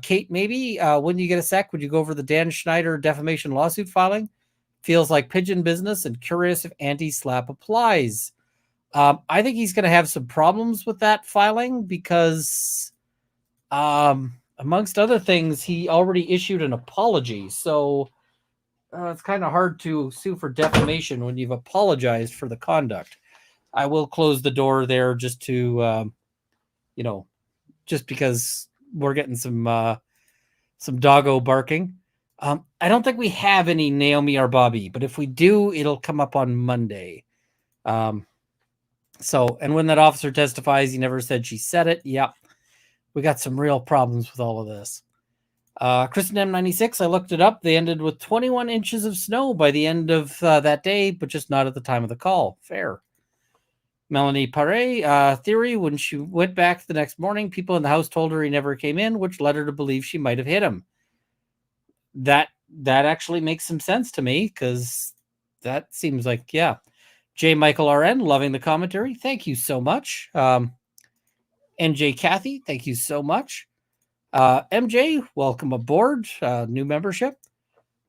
Kate, maybe when you get a sec, would you go over the Dan Schneider defamation lawsuit filing? Feels like pigeon business and curious if anti-slap applies. I think he's going to have some problems with that filing because, amongst other things, he already issued an apology. So it's kind of hard to sue for defamation when you've apologized for the conduct. I will close the door there just to, just because we're getting some doggo barking. I don't think we have any Naomi or Bobby, but if we do, it'll come up on Monday. And when that officer testifies, he never said she said it. Yep. We got some real problems with all of this. Kristen M96, I looked it up. They ended with 21 inches of snow by the end of that day, but just not at the time of the call. Fair. Melanie Paré, theory, when she went back the next morning, people in the house told her he never came in, which led her to believe she might have hit him. That actually makes some sense to me, because that seems like, yeah. J. Michael RN, loving the commentary. Thank you so much. NJ Kathy, thank you so much. MJ, welcome aboard. New membership.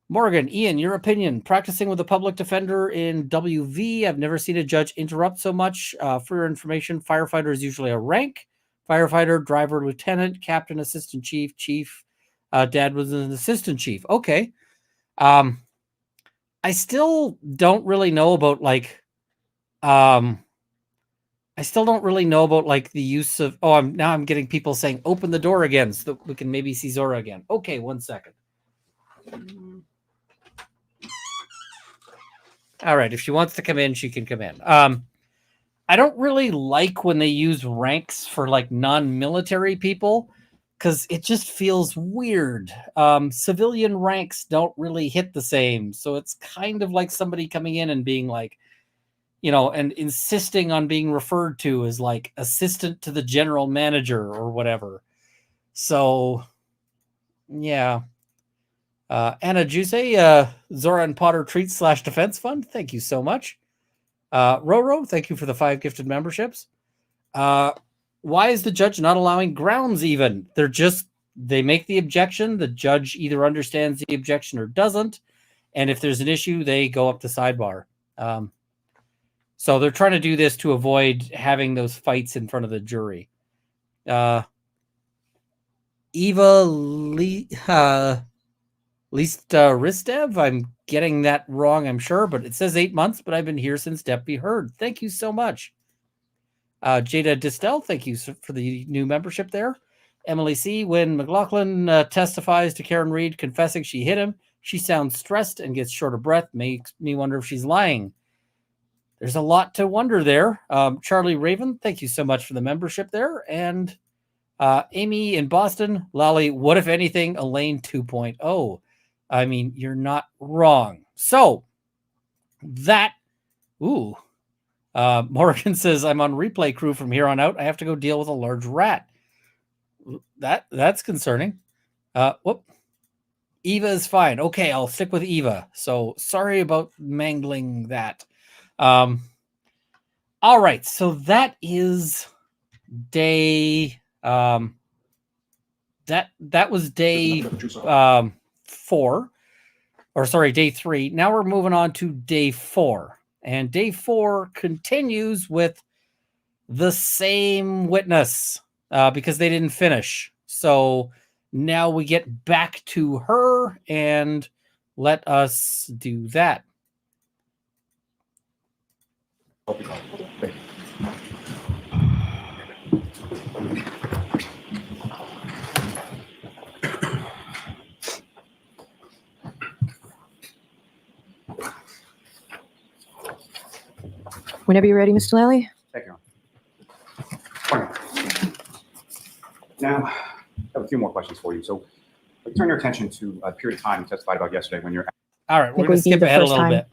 Morgan, Ian, your opinion. Practicing with a public defender in WV, I've never seen a judge interrupt so much. For your information, firefighter is usually a rank. Firefighter, driver, lieutenant, captain, assistant chief, chief. Dad was an assistant chief. Okay. I still don't really know about the use of, now I'm getting people saying, open the door again so that we can maybe see Zora again. Okay, 1 second. All right, if she wants to come in, she can come in. I don't really like when they use ranks for non-military people, because it just feels weird. Civilian ranks don't really hit the same. So it's kind of like somebody coming in and being and insisting on being referred to as assistant to the general manager or whatever. So, yeah. Anna Juice, Zora and Potter Treats / Defense Fund. Thank you so much. Roro, thank you for the 5 gifted memberships. Why is the judge not allowing grounds even? They make the objection. The judge either understands the objection or doesn't. And if there's an issue, they go up to sidebar. So they're trying to do this to avoid having those fights in front of the jury. Eva Ristev, I'm getting that wrong, I'm sure, but it says 8 months, but I've been here since Depp be heard. Thank you so much. Jada Distel, thank you for the new membership there. Emily C., when McLaughlin testifies to Karen Reed confessing she hit him, she sounds stressed and gets short of breath. Makes me wonder if she's lying. There's a lot to wonder there. Charlie Raven, thank you so much for the membership there. And Amy in Boston, Lally, what if anything, Elaine 2.0? I mean, you're not wrong. So that, Morgan says, I'm on replay crew from here on out. I have to go deal with a large rat. That's concerning. Eva is fine. Okay, I'll stick with Eva. So sorry about mangling that. All right, so that is day that was day 4, or sorry, day 3. Now we're moving on to day 4, and day 4 continues with the same witness because they didn't finish. So now we get back to her, and let us do that. Whenever you're ready, Mr. Lally. Take it on. Now, I have a few more questions for you. So, turn your attention to a period of time you testified about yesterday when you're. All right, I we're think going would to be skip the ahead a first little time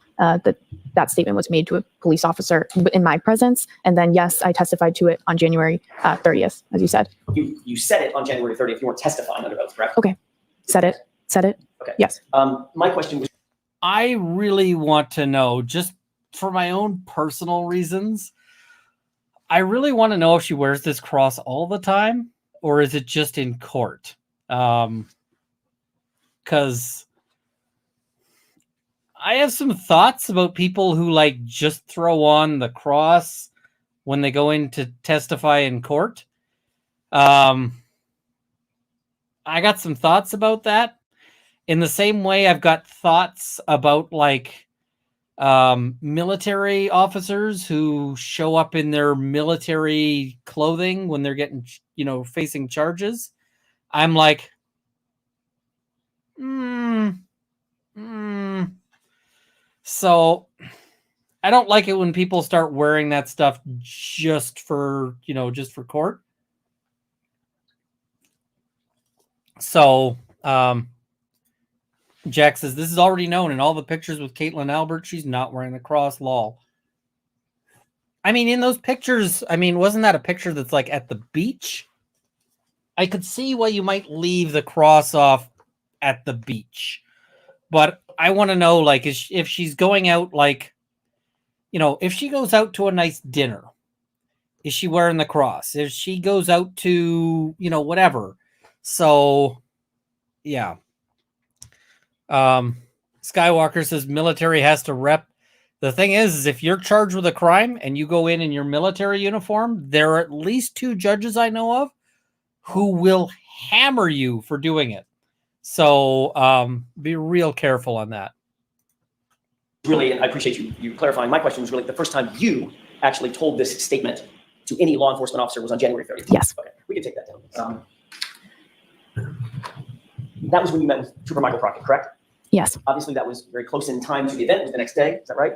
bit. that statement was made to a police officer in my presence. And then, yes, I testified to it on January 30th, as you said. You said it on January 30th. You weren't testifying under oath, correct? Okay. Said it. Okay. Yes. My question was, I really want to know, just for my own personal reasons, I really want to know if she wears this cross all the time or is it just in court? Because I have some thoughts about people who like just throw on the cross when they go in to testify in court. I got some thoughts about that. In the same way, I've got thoughts about like military officers who show up in their military clothing when they're getting, facing charges. I'm like, So I don't like it when people start wearing that stuff just for court. So, Jack says, this is already known in all the pictures with Caitlin Albert. She's not wearing the cross, lol. I mean, in those pictures, wasn't that a picture that's like at the beach? I could see why you might leave the cross off at the beach. But I want to know, like, if she's going out, like, if she goes out to a nice dinner, is she wearing the cross? If she goes out to, whatever. So, yeah. Skywalker says military has to rep. The thing is if you're charged with a crime and you go in your military uniform, there are at least 2 judges I know of who will hammer you for doing it. So be real careful on that. really, I appreciate you clarifying. My question was really the first time you actually told this statement to any law enforcement officer was on January 30th. Yes. Okay, we can take that down. That was when you met with Trooper Michael Crockett, correct? Yes. Obviously, that was very close in time to the event. It was the next day. Is that right?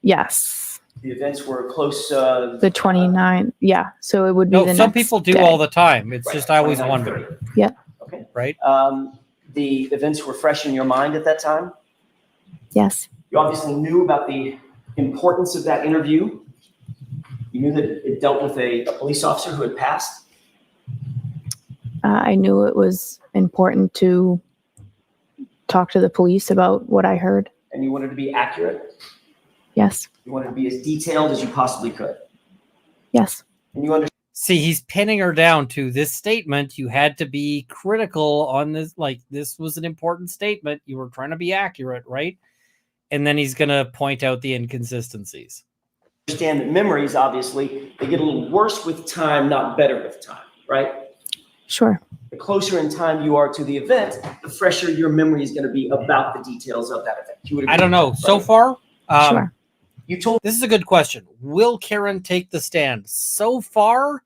Yes. The events were close. The 29th. Yeah. So it would be No, the some next people do day. all the time. It's Right, just I always 29th, wonder. 30th. Yeah. Okay. Right. The events were fresh in your mind at that time. Yes. You obviously knew about the importance of that interview. You knew that it dealt with a police officer who had passed. I knew it was important to talk to the police about what I heard. And you wanted to be accurate. Yes. You wanted to be as detailed as you possibly could. Yes. And you understood. See, he's pinning her down to this statement. You had to be critical on this. Like, this was an important statement. You were trying to be accurate, right? And then he's going to point out the inconsistencies. Understand that memories, obviously, they get a little worse with time, not better with time, right? Sure. The closer in time you are to the event, the fresher your memory is going to be about the details of that event. You would agree, I don't know. right? So far, Sure. You told this is a good question. Will Karen take the stand? So far,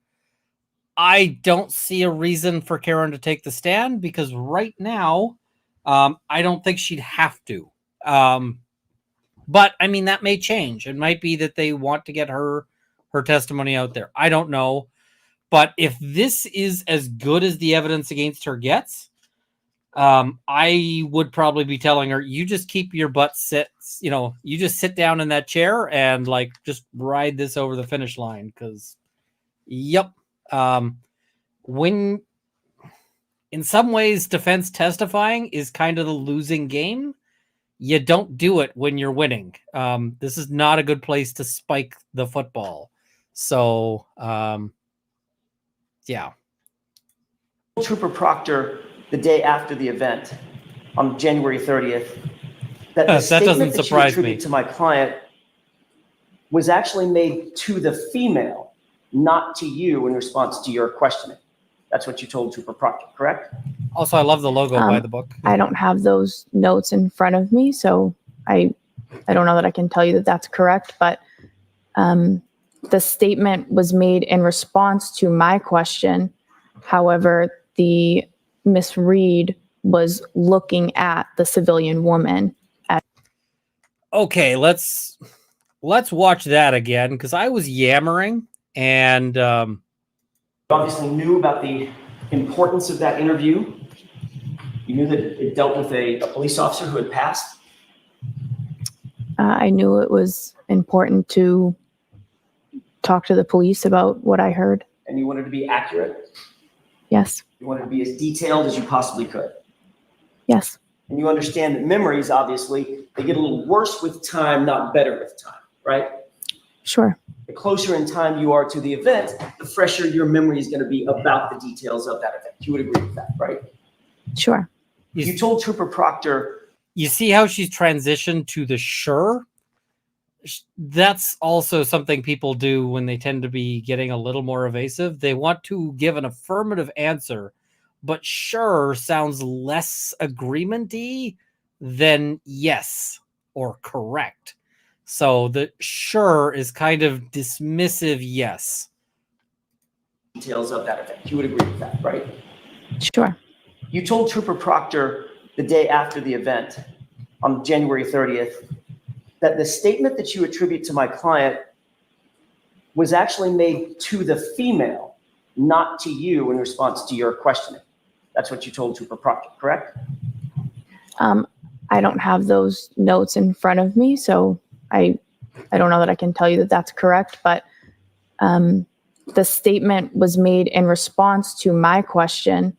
I don't see a reason for Karen to take the stand because right now, I don't think she'd have to. But I mean, that may change. It might be that they want to get her testimony out there. I don't know. But if this is as good as the evidence against her gets, I would probably be telling her, you just keep your butt you just sit down in that chair and like just ride this over the finish line. Because, yep. When in some ways defense testifying is kind of the losing game, you don't do it when you're winning. This is not a good place to spike the football. So, yeah. Trooper Proctor the day after the event on January 30th that the That statement doesn't that you surprise attribute me. to my client was actually made to the female, not to you in response to your questioning. That's what you told Trooper Proctor, correct? Also, I love the logo by the book. I don't have those notes in front of me, so I don't know that I can tell you that that's correct, but the statement was made in response to my question. However, the Miss Reed was looking at the civilian woman. Okay, let's watch that again because I was yammering and obviously knew about the importance of that interview. You knew that it dealt with a police officer who had passed. I knew it was important to talk to the police about what I heard. And you wanted to be accurate. Yes. You wanted to be as detailed as you possibly could. Yes. And you understand that memories, obviously, they get a little worse with time, not better with time, right? Sure. The closer in time you are to the event, the fresher your memory is going to be about the details of that event. You would agree with that, right? Sure. You told Trooper Proctor. You see how she's transitioned to the sure? That's also something people do when they tend to be getting a little more evasive. They want to give an affirmative answer, but sure sounds less agreement-y than yes or correct. So the sure is kind of dismissive yes. Details of that event. You would agree with that, right? Sure. You told Trooper Proctor the day after the event, on January 30th, that the statement that you attribute to my client was actually made to the female, not to you in response to your questioning. That's what you told Trooper Proctor, correct? I don't have those notes in front of me, so I don't know that I can tell you that that's correct, but the statement was made in response to my question.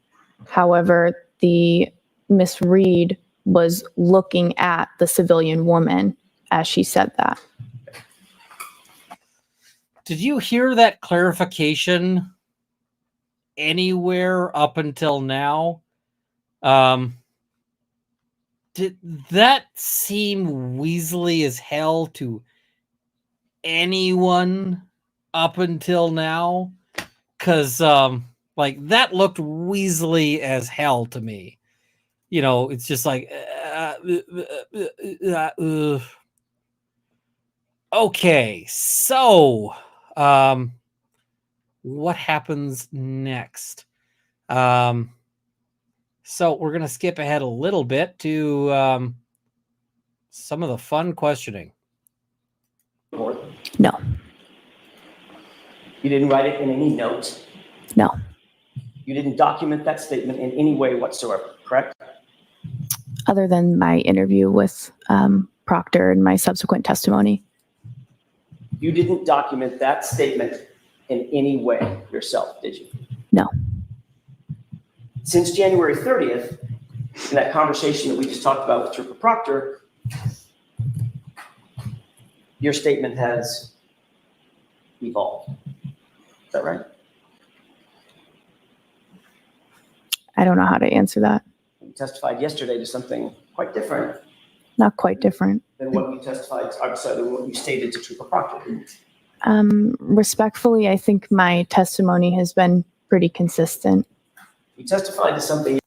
However, the Miss Reed was looking at the civilian woman as she said that. Did you hear that clarification anywhere up until now? Did that seem weaselly as hell to anyone up until now? Because like that looked weaselly as hell to me. You know, it's just like okay, so what happens next? So we're going to skip ahead a little bit to some of the fun questioning. No. You didn't write it in any notes. No. You didn't document that statement in any way whatsoever, correct? Other than my interview with Proctor and my subsequent testimony. You didn't document that statement in any way yourself, did you? No. Since January 30th, in that conversation that we just talked about with Trooper Proctor, your statement has evolved. Is that right? I don't know how to answer that. You testified yesterday to something quite different Not quite different. than what you testified, I'm sorry, than what you stated to Trooper Proctor. Respectfully, I think my testimony has been pretty consistent. You testified to something.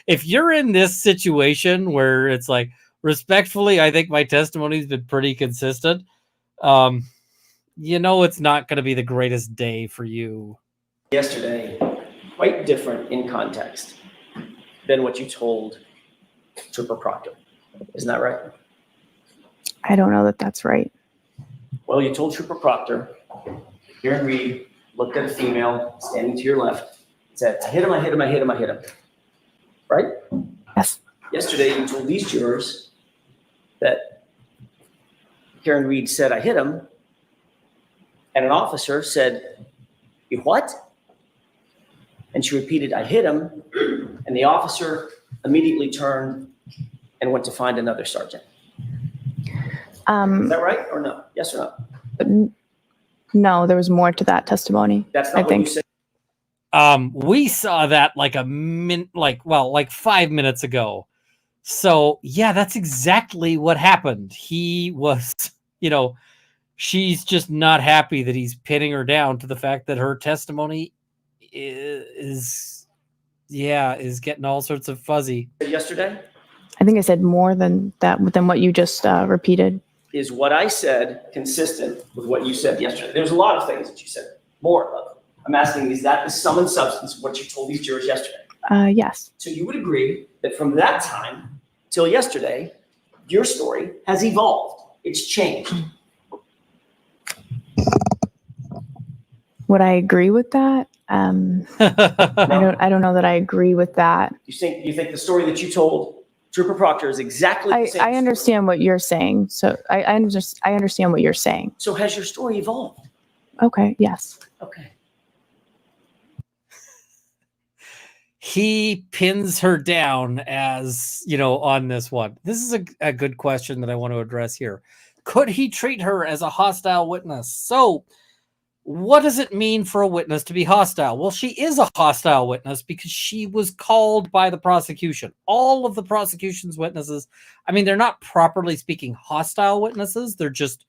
If you're in this situation where it's like, respectfully, I think my testimony's been pretty consistent, you know it's not going to be the greatest day for you. Yesterday, quite different in context than what you told Trooper Proctor. Isn't that right? I don't know that that's right. Well, you told Trooper Proctor, Karen Reed looked at a female standing to your left, said, I hit him, I hit him, I hit him, I hit him. Right? Yes. Yesterday, you told these jurors that Karen Reed said, I hit him, and an officer said, you what? And she repeated, I hit him, and the officer immediately turned and went to find another sergeant. Is that right or no? Yes or no? No, there was more to that testimony. That's not what you said. We saw that like like 5 minutes ago. So yeah, that's exactly what happened. He was, she's just not happy that he's pinning her down to the fact that her testimony is getting all sorts of fuzzy. Yesterday? I think I said more than that, than what you just repeated. Is what I said consistent with what you said yesterday? There's a lot of things that you said. More of. I'm asking, is that the sum and substance of what you told these jurors yesterday? Yes. So you would agree that from that time till yesterday, your story has evolved. It's changed. Would I agree with that? I don't know that I agree with that. You think the story that you told Trooper Proctor is exactly the same? I understand what you're saying. So I understand what you're saying. So has your story evolved? Okay. Yes. Okay. He pins her down as, on this one. This is a good question that I want to address here. Could he treat her as a hostile witness? So what does it mean for a witness to be hostile? Well, she is a hostile witness because she was called by the prosecution. All of the prosecution's witnesses, they're not properly speaking hostile witnesses. They're just,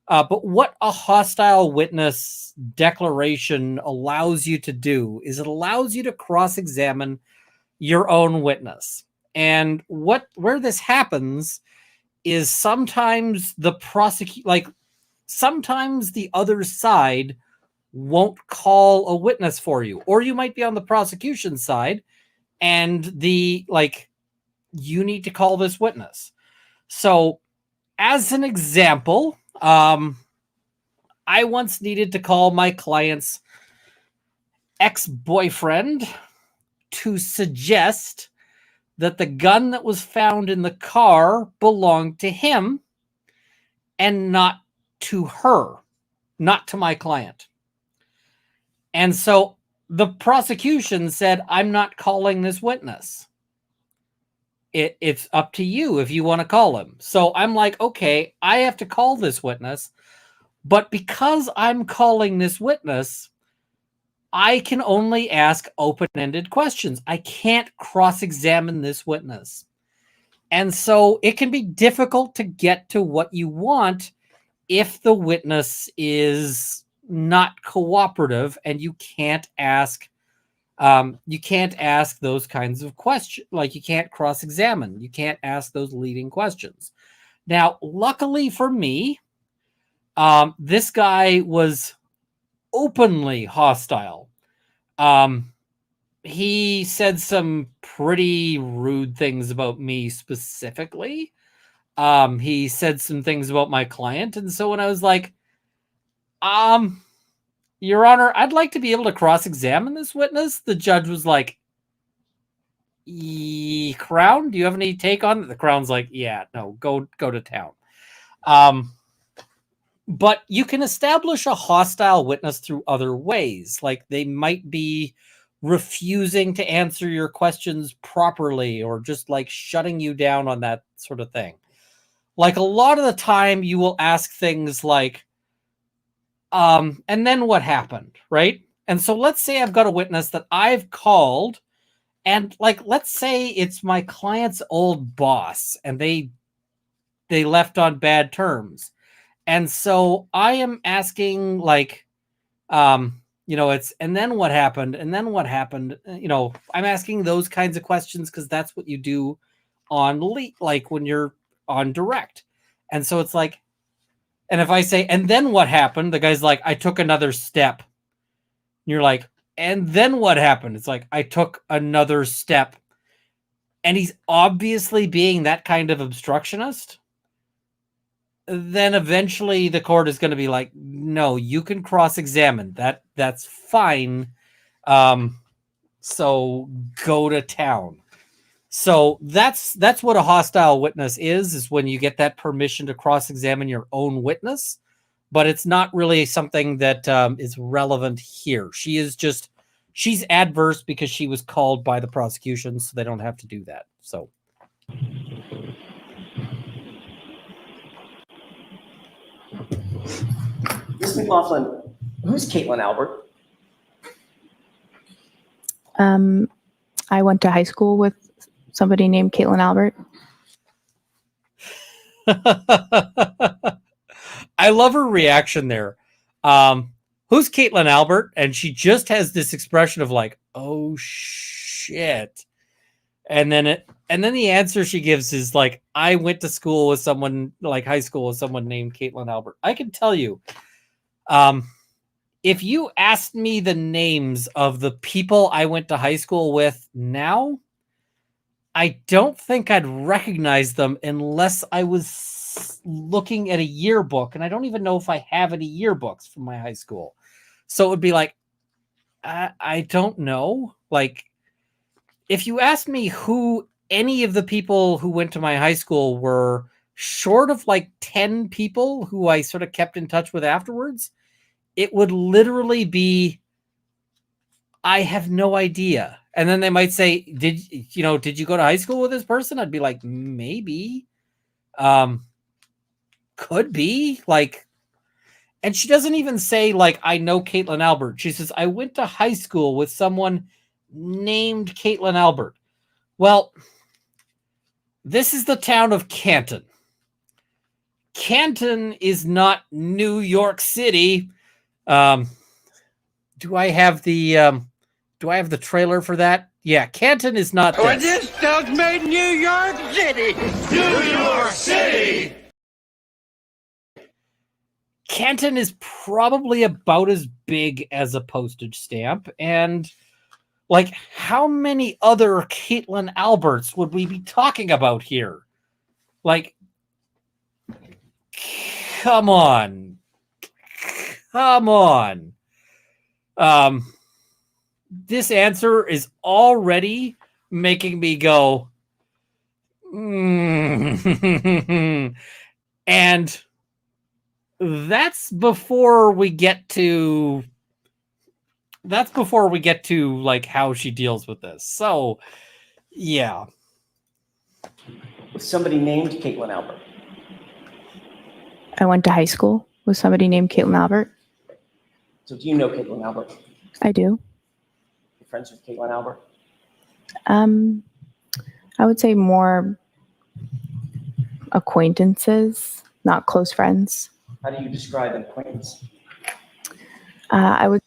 but what a hostile witness declaration allows you to do is it allows you to cross-examine your own witness. And where this happens is sometimes sometimes the other side won't call a witness for you, or you might be on the prosecution side and you need to call this witness. So as an example, I once needed to call my client's ex-boyfriend to suggest that the gun that was found in the car belonged to him and not to her, not to my client. And so the prosecution said, I'm not calling this witness. It's up to you if you want to call him. So I'm like, okay, I have to call this witness. But because I'm calling this witness, I can only ask open-ended questions. I can't cross-examine this witness. And so it can be difficult to get to what you want if the witness is not cooperative and you can't ask those kinds of questions. Like, you can't cross-examine. You can't ask those leading questions. Now, luckily for me, this guy was openly hostile. He said some pretty rude things about me specifically. He said some things about my client. And so when I was like, Your Honor, I'd like to be able to cross-examine this witness, the judge was like, Crown, do you have any take on it? The Crown's like, yeah, no, go to town. But you can establish a hostile witness through other ways. Like, they might be refusing to answer your questions properly, or just like shutting you down on that sort of thing. Like, a lot of the time you will ask things like, and then what happened, right? And so let's say I've got a witness that I've called, and let's say it's my client's old boss and they left on bad terms. And so I am asking it's, and then what happened? And then what happened? I'm asking those kinds of questions because that's what you do on when you're on direct. And so it's like, and if I say, and then what happened? The guy's like, I took another step. And you're like, and then what happened? It's like, I took another step. And he's obviously being that kind of obstructionist. Then eventually the court is going to be like, no, you can cross-examine. That's fine. So go to town. So that's what a hostile witness is when you get that permission to cross-examine your own witness. But it's not really something that is relevant here. She's adverse because she was called by the prosecution, so they don't have to do that. So. Ms. McLaughlin, who's Caitlin Albert? I went to high school with somebody named Caitlin Albert. I love her reaction there. Who's Caitlin Albert? And she just has this expression of like, oh shit. And then the answer she gives is like, I went to school with someone, like high school with someone named Caitlin Albert. I can tell you, if you asked me the names of the people I went to high school with now, I don't think I'd recognize them unless I was looking at a yearbook. And I don't even know if I have any yearbooks from my high school. So it would be like, I don't know. Like, if you asked me who any of the people who went to my high school were, short of like 10 people who I sort of kept in touch with afterwards, it would literally be, I have no idea. And then they might say, did you go to high school with this person? I'd be like, maybe. Could be. Like, and she doesn't even say, like, I know Caitlin Albert. She says, I went to high school with someone named Caitlin Albert. Well, this is the town of Canton. Canton is not New York City. Do I have the trailer for that? Yeah, Canton is not this. This dog made New York City. New York City. Canton is probably about as big as a postage stamp. And like, how many other Caitlin Alberts would we be talking about here? Like, come on. This answer is already making me go, and that's before we get to like how she deals with this. So, yeah. With somebody named Caitlin Albert. I went to high school with somebody named Caitlin Albert. So do you know Caitlin Albert? I do. You're friends with Caitlin Albert? I would say more acquaintances, not close friends. How do you describe an acquaintance? I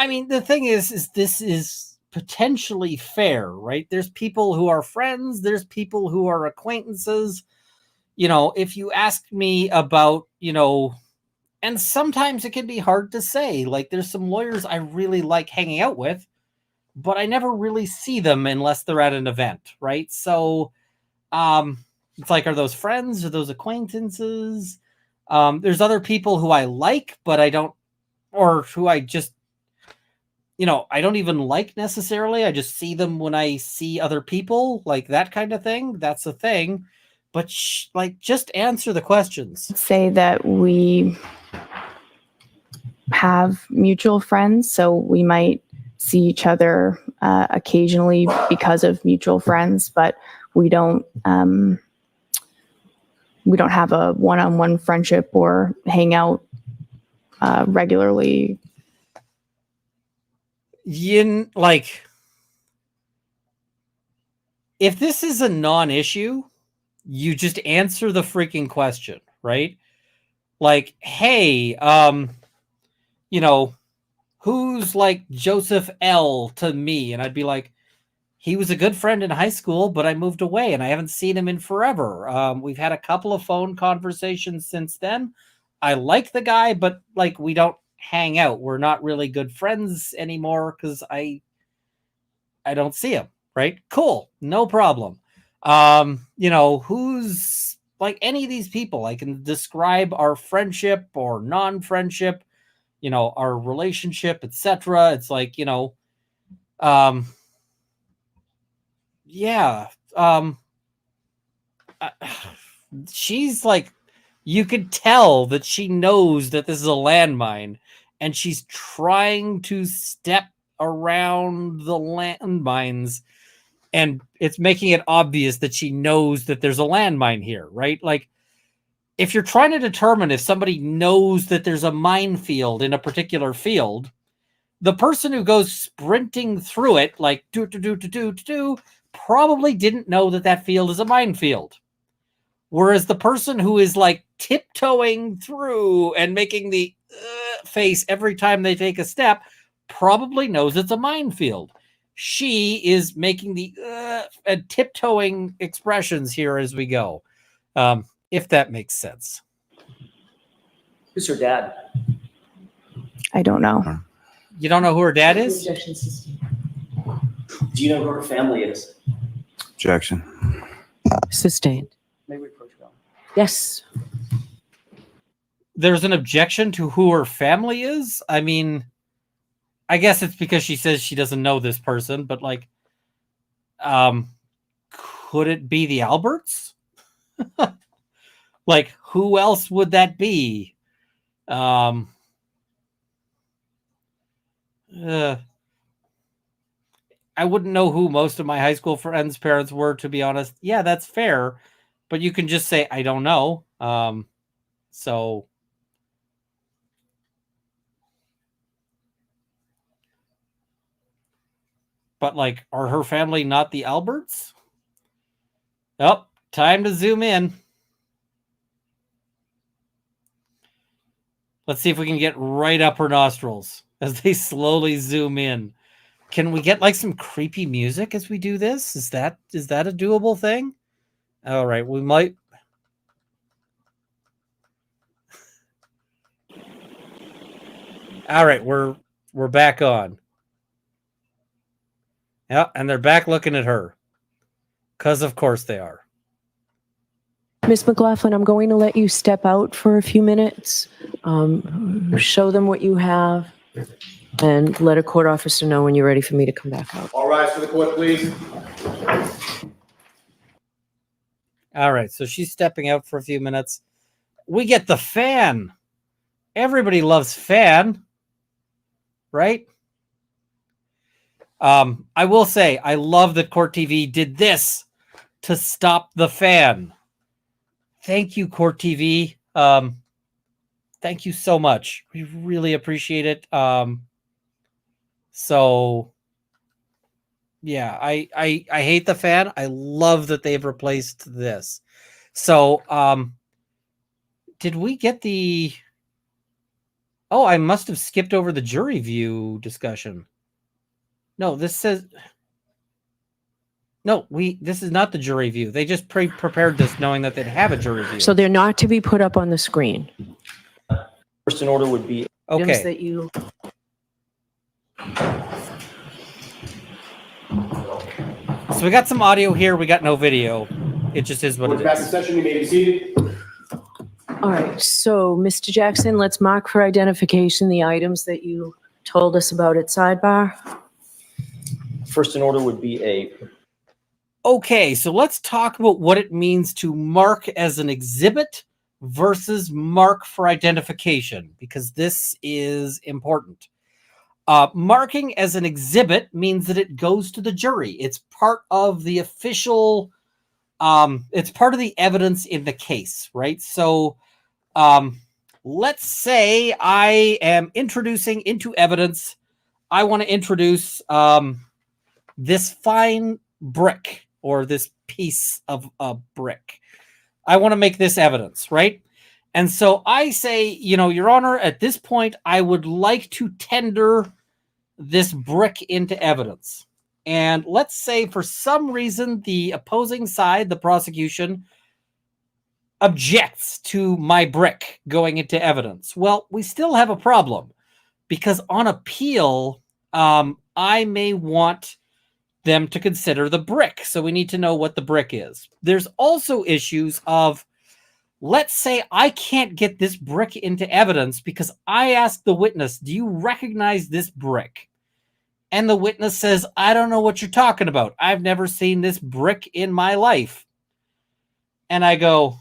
mean, the thing is this is potentially fair, right? There's people who are friends. There's people who are acquaintances. You know, if you ask me about, and sometimes it can be hard to say, like, there's some lawyers I really like hanging out with, but I never really see them unless they're at an event, right? So it's like, are those friends? Are those acquaintances? There's other people who I like, but I don't, or who I just, I don't even like necessarily. I just see them when I see other people, like that kind of thing. That's a thing. But just answer the questions. Say that we have mutual friends, so we might see each other occasionally because of mutual friends, but we don't have a one-on-one friendship or hang out regularly. If this is a non-issue, you just answer the freaking question, right? Like, hey, who's like Joseph L to me? And I'd be like, he was a good friend in high school, but I moved away and I haven't seen him in forever. We've had a couple of phone conversations since then. I like the guy, but like, we don't hang out. We're not really good friends anymore because I don't see him, right? Cool. No problem. Who's like any of these people, I can describe our friendship or non-friendship, our relationship, etc. It's like, she's like, you could tell that she knows that this is a landmine and she's trying to step around the landmines. And it's making it obvious that she knows that there's a landmine here, right? Like, if you're trying to determine if somebody knows that there's a minefield in a particular field, the person who goes sprinting through it, like, probably didn't know that that field is a minefield. Whereas the person who is, like, tiptoeing through and making the face every time they take a step probably knows it's a minefield. She is making the tiptoeing expressions here as we go, if that makes sense. Who's her dad? I don't know. You don't know who her dad is? Do you know who her family is? Objection. Sustained. May we approach her? Yes. There's an objection to who her family is? I mean, I guess it's because she says she doesn't know this person, but like, could it be the Alberts? Like, who else would that be? I wouldn't know who most of my high school friends' parents were, to be honest. Yeah, that's fair. But you can just say, I don't know. So, but like, are her family not the Alberts? Oh, time to zoom in. Let's see if we can get right up her nostrils as they slowly zoom in. Can we get like some creepy music as we do this? Is that a doable thing? All right, we might. All right, we're back on. Yeah, and they're back looking at her. Because of course they are. Miss McLaughlin, I'm going to let you step out for a few minutes, show them what you have, and let a court officer know when you're ready for me to come back out. All rise for the court, please. All right, so she's stepping out for a few minutes. We get the fan. Everybody loves fan, right? I will say, I love that Court TV did this to stop the fan. Thank you, Court TV. Thank you so much. We really appreciate it. So yeah, I hate the fan. I love that they've replaced this. So did we get the... Oh, I must have skipped over the jury view discussion. No, this says... No, this is not the jury view. They just prepared this knowing that they'd have a jury view. So they're not to be put up on the screen. First in order would be Items okay. that you... So we got some audio here. We got no video. It just is what it Back in is. session, you may be seated. All right, so Mr. Jackson, let's mark for identification the items that you told us about at Sidebar. first in order would be a Okay, so let's talk about what it means to mark as an exhibit versus mark for identification, because this is important. Marking as an exhibit means that it goes to the jury. It's part of the official, it's part of the evidence in the case, right? So let's say I am introducing into evidence, I want to introduce this fine brick or this piece of brick. I want to make this evidence, right? And so I say, Your Honor, at this point, I would like to tender this brick into evidence. And let's say for some reason, the opposing side, the prosecution, objects to my brick going into evidence. Well, we still have a problem because on appeal, I may want them to consider the brick. So we need to know what the brick is. There's also issues of, let's say I can't get this brick into evidence because I asked the witness, do you recognize this brick? And the witness says, I don't know what you're talking about. I've never seen this brick in my life. And I go,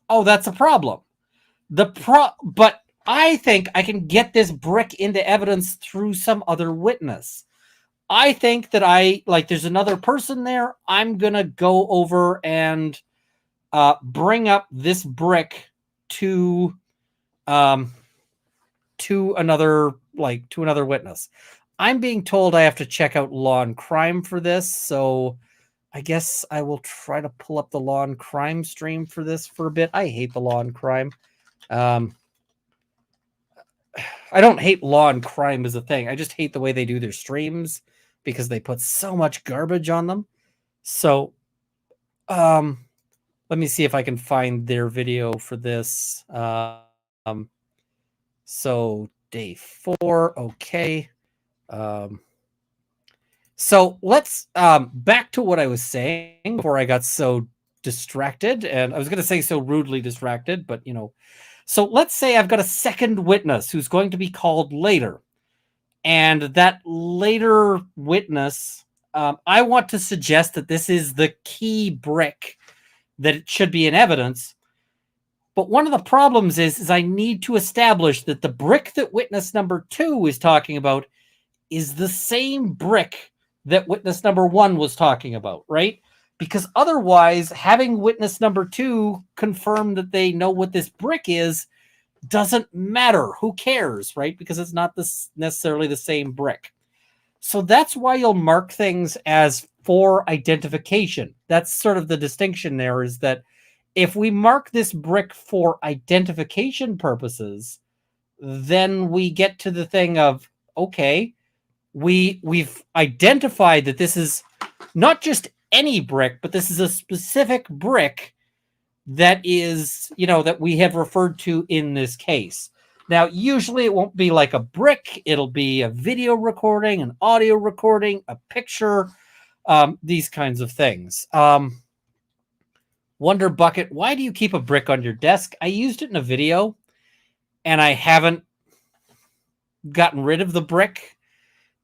oh, that's a problem. But I think I can get this brick into evidence through some other witness. I think that there's another person there. I'm going to go over and bring up this brick to another witness. I'm being told I have to check out Law and Crime for this, so I guess I will try to pull up the Law and Crime stream for this for a bit. I hate the Law and Crime. I don't hate Law and Crime as a thing. I just hate the way they do their streams because they put so much garbage on them. So let me see if I can find their video for this. So day 4, okay. So let's back to what I was saying before I got so distracted, and I was going to say so rudely distracted, but so let's say I've got a second witness who's going to be called later, And that later witness, I want to suggest that this is the key brick, that it should be in evidence. But one of the problems is I need to establish that the brick that witness number 2 is talking about is the same brick that witness number 1 was talking about, right? Because otherwise, having witness number 2 confirm that they know what this brick is doesn't matter. Who cares, right? Because it's not necessarily the same brick. So that's why you'll mark things as for identification. That's sort of the distinction there, is that if we mark this brick for identification purposes, then we get to the thing of, okay, we've identified that this is not just any brick, but this is a specific brick that is, that we have referred to in this case. Now, usually it won't be like a brick. It'll be a video recording, an audio recording, a picture, these kinds of things. Wonder Bucket, why do you keep a brick on your desk? I used it in a video, and I haven't gotten rid of the brick.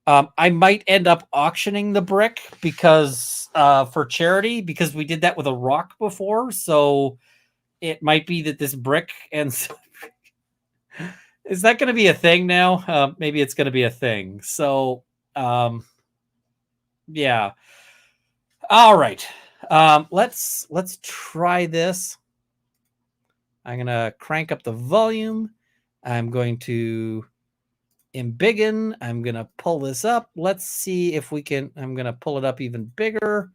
I might end up auctioning the brick because for charity, because we did that with a rock before. So it might be that this brick ends. Is that going to be a thing now? Maybe it's going to be a thing. So, yeah. All right. Let's try this. I'm going to crank up the volume. I'm going to embiggen. I'm going to pull this up. Let's see if we can. I'm going to pull it up even bigger.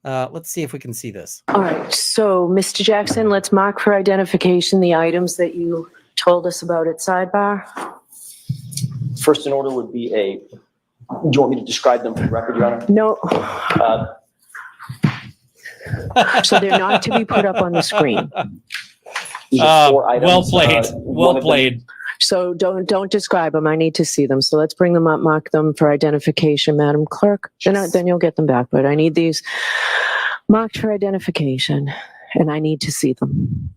Let's see if we can see this. All right. So, Mr. Jackson, let's mark for identification the items that you told us about at Sidebar. First in order would be do you want me to describe them for the record, Your Honor? No. So they're not to be put up on the screen. These are 4 items. Well played. One Well of them- played. So don't describe them. I need to see them. So let's bring them up, mark them for identification, Madam Clerk. Then you'll get them back. But I need these marked for identification, and I need to see them.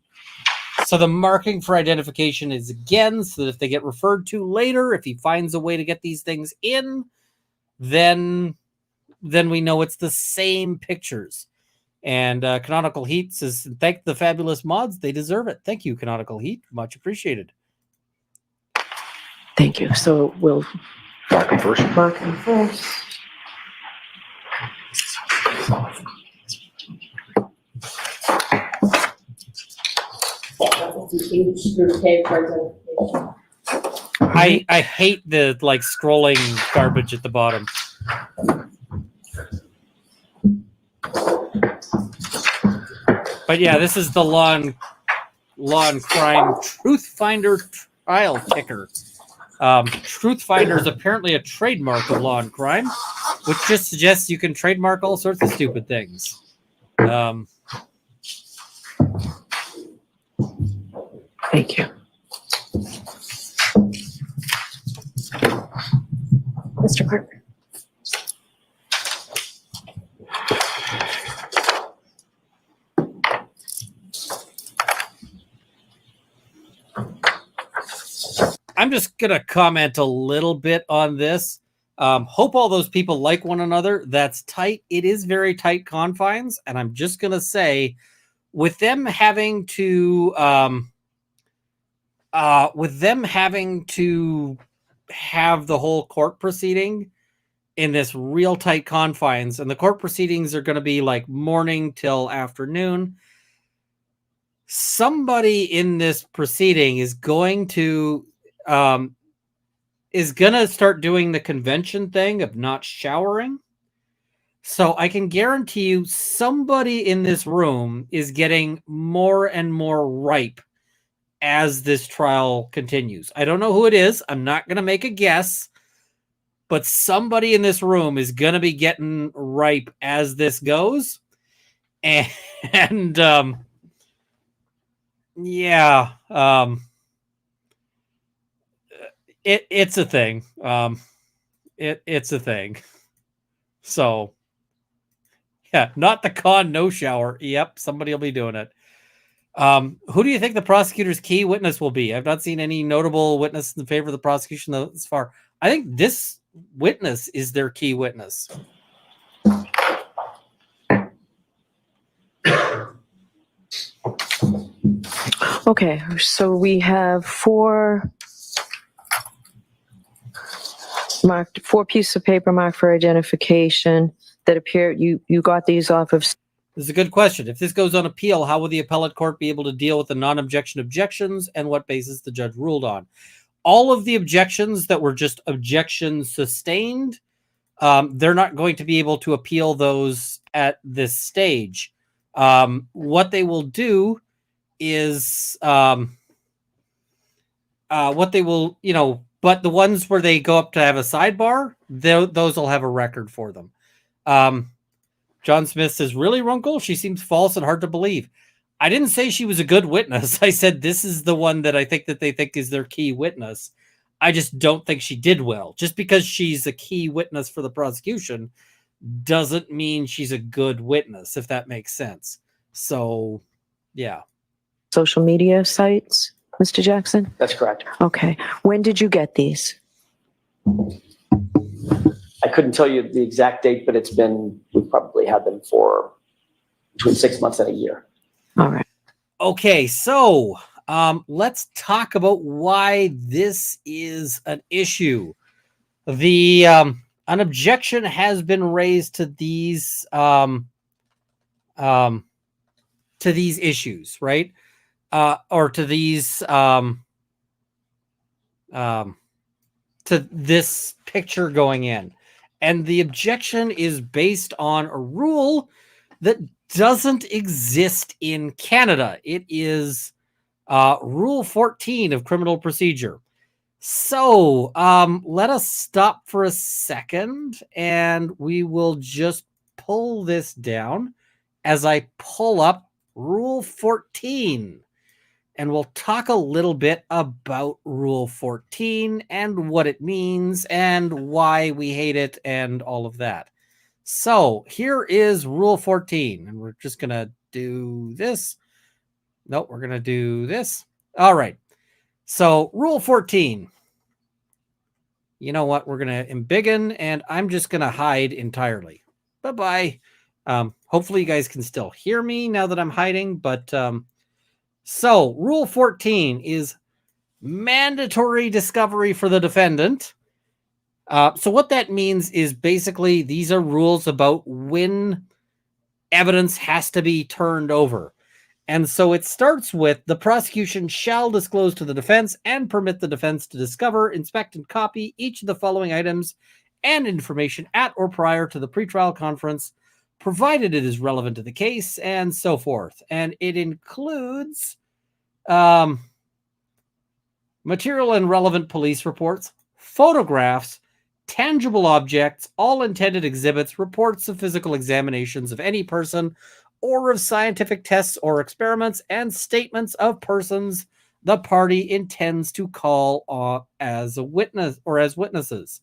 So the marking for identification is again, so that if they get referred to later, if he finds a way to get these things in, then we know it's the same pictures. And Canonical Heat says, thank the fabulous mods. They deserve it. Thank you, Canonical Heat. Much appreciated. Thank you. So we'll Mark them first. mark them first. I hate the scrolling garbage at the bottom. But yeah, this is the law and crime Truth Finder trial ticker. Truth Finder is apparently a trademark of Law and Crime, which just suggests you can trademark all sorts of stupid things. Thank you. Mr. Clerk. I'm just going to comment a little bit on this. Hope all those people like one another. That's tight. It is very tight confines. And I'm just going to say, with them having to have the whole court proceeding in this real tight confines, and the court proceedings are going to be like morning till afternoon, somebody in this proceeding is going to start doing the convention thing of not showering. So I can guarantee you somebody in this room is getting more and more ripe as this trial continues. I don't know who it is. I'm not going to make a guess, but somebody in this room is going to be getting ripe as this goes. And yeah, it's a thing. It's a thing. So yeah, not the con, no shower. Yep, somebody will be doing it. Who do you think the prosecutor's key witness will be? I've not seen any notable witness in favor of the prosecution thus far. I think this witness is their key witness. Okay, so we have four pieces of paper marked for identification that appear, you got these off of. This is a good question. If this goes on appeal, how will the appellate court be able to deal with the non-objection objections and what basis the judge ruled on? All of the objections that were just objections sustained, they're not going to be able to appeal those at this stage. What they will do is but the ones where they go up to have a sidebar, those will have a record for them. John Smith says, really, Runkle? She seems false and hard to believe. I didn't say she was a good witness. I said this is the one that I think that they think is their key witness. I just don't think she did well. Just because she's a key witness for the prosecution doesn't mean she's a good witness, if that makes sense. So, yeah. Social media sites, Mr. Jackson? That's correct. Okay. When did you get these? I couldn't tell you the exact date, but we've probably had them for between 6 months and a year. All right. Okay, so let's talk about why this is an issue. An objection has been raised to these issues, right? Or to these to this picture going in. And the objection is based on a rule that doesn't exist in Canada. It is Rule 14 of criminal procedure. So let us stop for a second and we will just pull this down as I pull up Rule 14. And we'll talk a little bit about Rule 14 and what it means and why we hate it and all of that. So here is Rule 14, and we're just going to do this. Nope, we're going to do this. All right. So Rule 14. You know what? We're going to embiggen, and I'm just going to hide entirely. Bye-bye. Hopefully you guys can still hear me now that I'm hiding, but so Rule 14 is mandatory discovery for the defendant. So what that means is basically these are rules about when evidence has to be turned over. And so it starts with the prosecution shall disclose to the defense and permit the defense to discover, inspect, and copy each of the following items and information at or prior to the pretrial conference, provided it is relevant to the case, and so forth. And it includes material and relevant police reports, photographs, tangible objects, all intended exhibits, reports of physical examinations of any person, or of scientific tests or experiments, and statements of persons the party intends to call as a witness or as witnesses.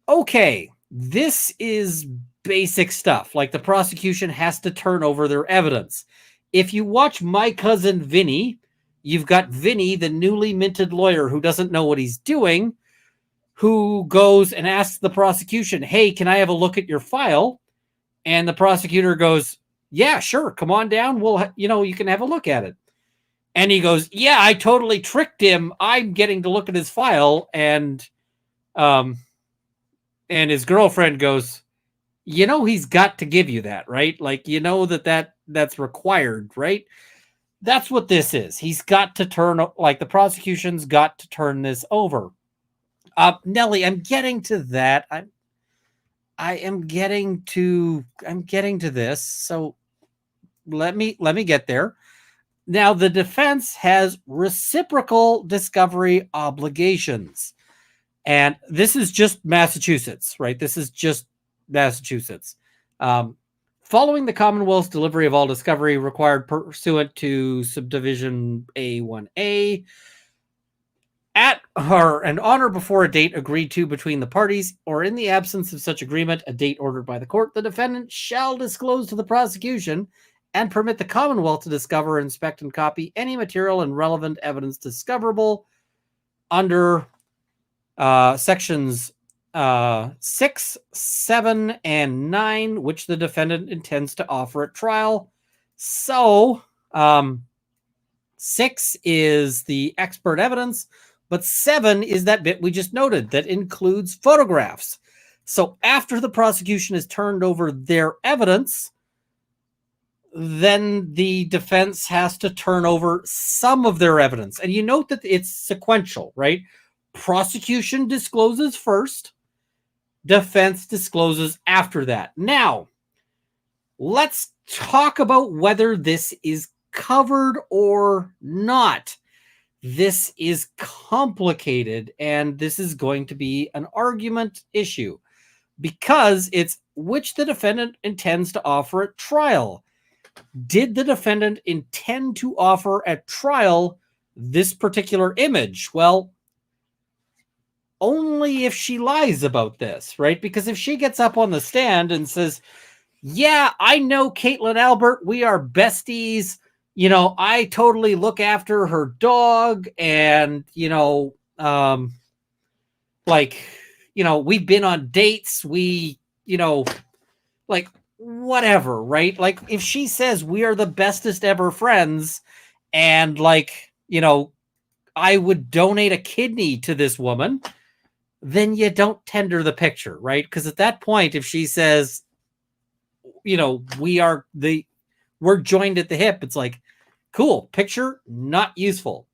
Okay, this is basic stuff. Like the prosecution has to turn over their evidence. If you watch My Cousin Vinny, you've got Vinny, the newly minted lawyer who doesn't know what he's doing, who goes and asks the prosecution, hey, can I have a look at your file? And the prosecutor goes, yeah, sure. Come on down. You can have a look at it. And he goes, yeah, I totally tricked him. I'm getting to look at his file. And his girlfriend goes, he's got to give you that, right? Like, that's required, right? That's what this is. He's got to the prosecution's got to turn this over. Nellie, I'm getting to that. I'm getting to this. So let me get there. Now, the defense has reciprocal discovery obligations. And this is just Massachusetts, right? This is just Massachusetts. Following the Commonwealth's delivery of all discovery required pursuant to subdivision A1A, at and on or before a date agreed to between the parties, or in the absence of such agreement, a date ordered by the court, the defendant shall disclose to the prosecution and permit the Commonwealth to discover, inspect, and copy any material and relevant evidence discoverable under sections 6, 7, and 9, which the defendant intends to offer at trial. So 6 is the expert evidence, but 7 is that bit we just noted that includes photographs. So after the prosecution has turned over their evidence, then the defense has to turn over some of their evidence. And you note that it's sequential, right? Prosecution discloses first, defense discloses after that. Now, let's talk about whether this is covered or not. This is complicated, and this is going to be an argument issue because it's which the defendant intends to offer at trial. Did the defendant intend to offer at trial this particular image? Well, only if she lies about this, right? Because if she gets up on the stand and says, yeah, I know Caitlin Albert, we are besties, you know, I totally look after her dog, and, you know, like, you know, we've been on dates, we, you know, like, whatever, right? Like, if she says we are the bestest ever friends, and, like, you know, I would donate a kidney to this woman, then you don't tender the picture, right? Because at that point, if she says, you know, we're joined at the hip, it's like, cool, picture, not useful.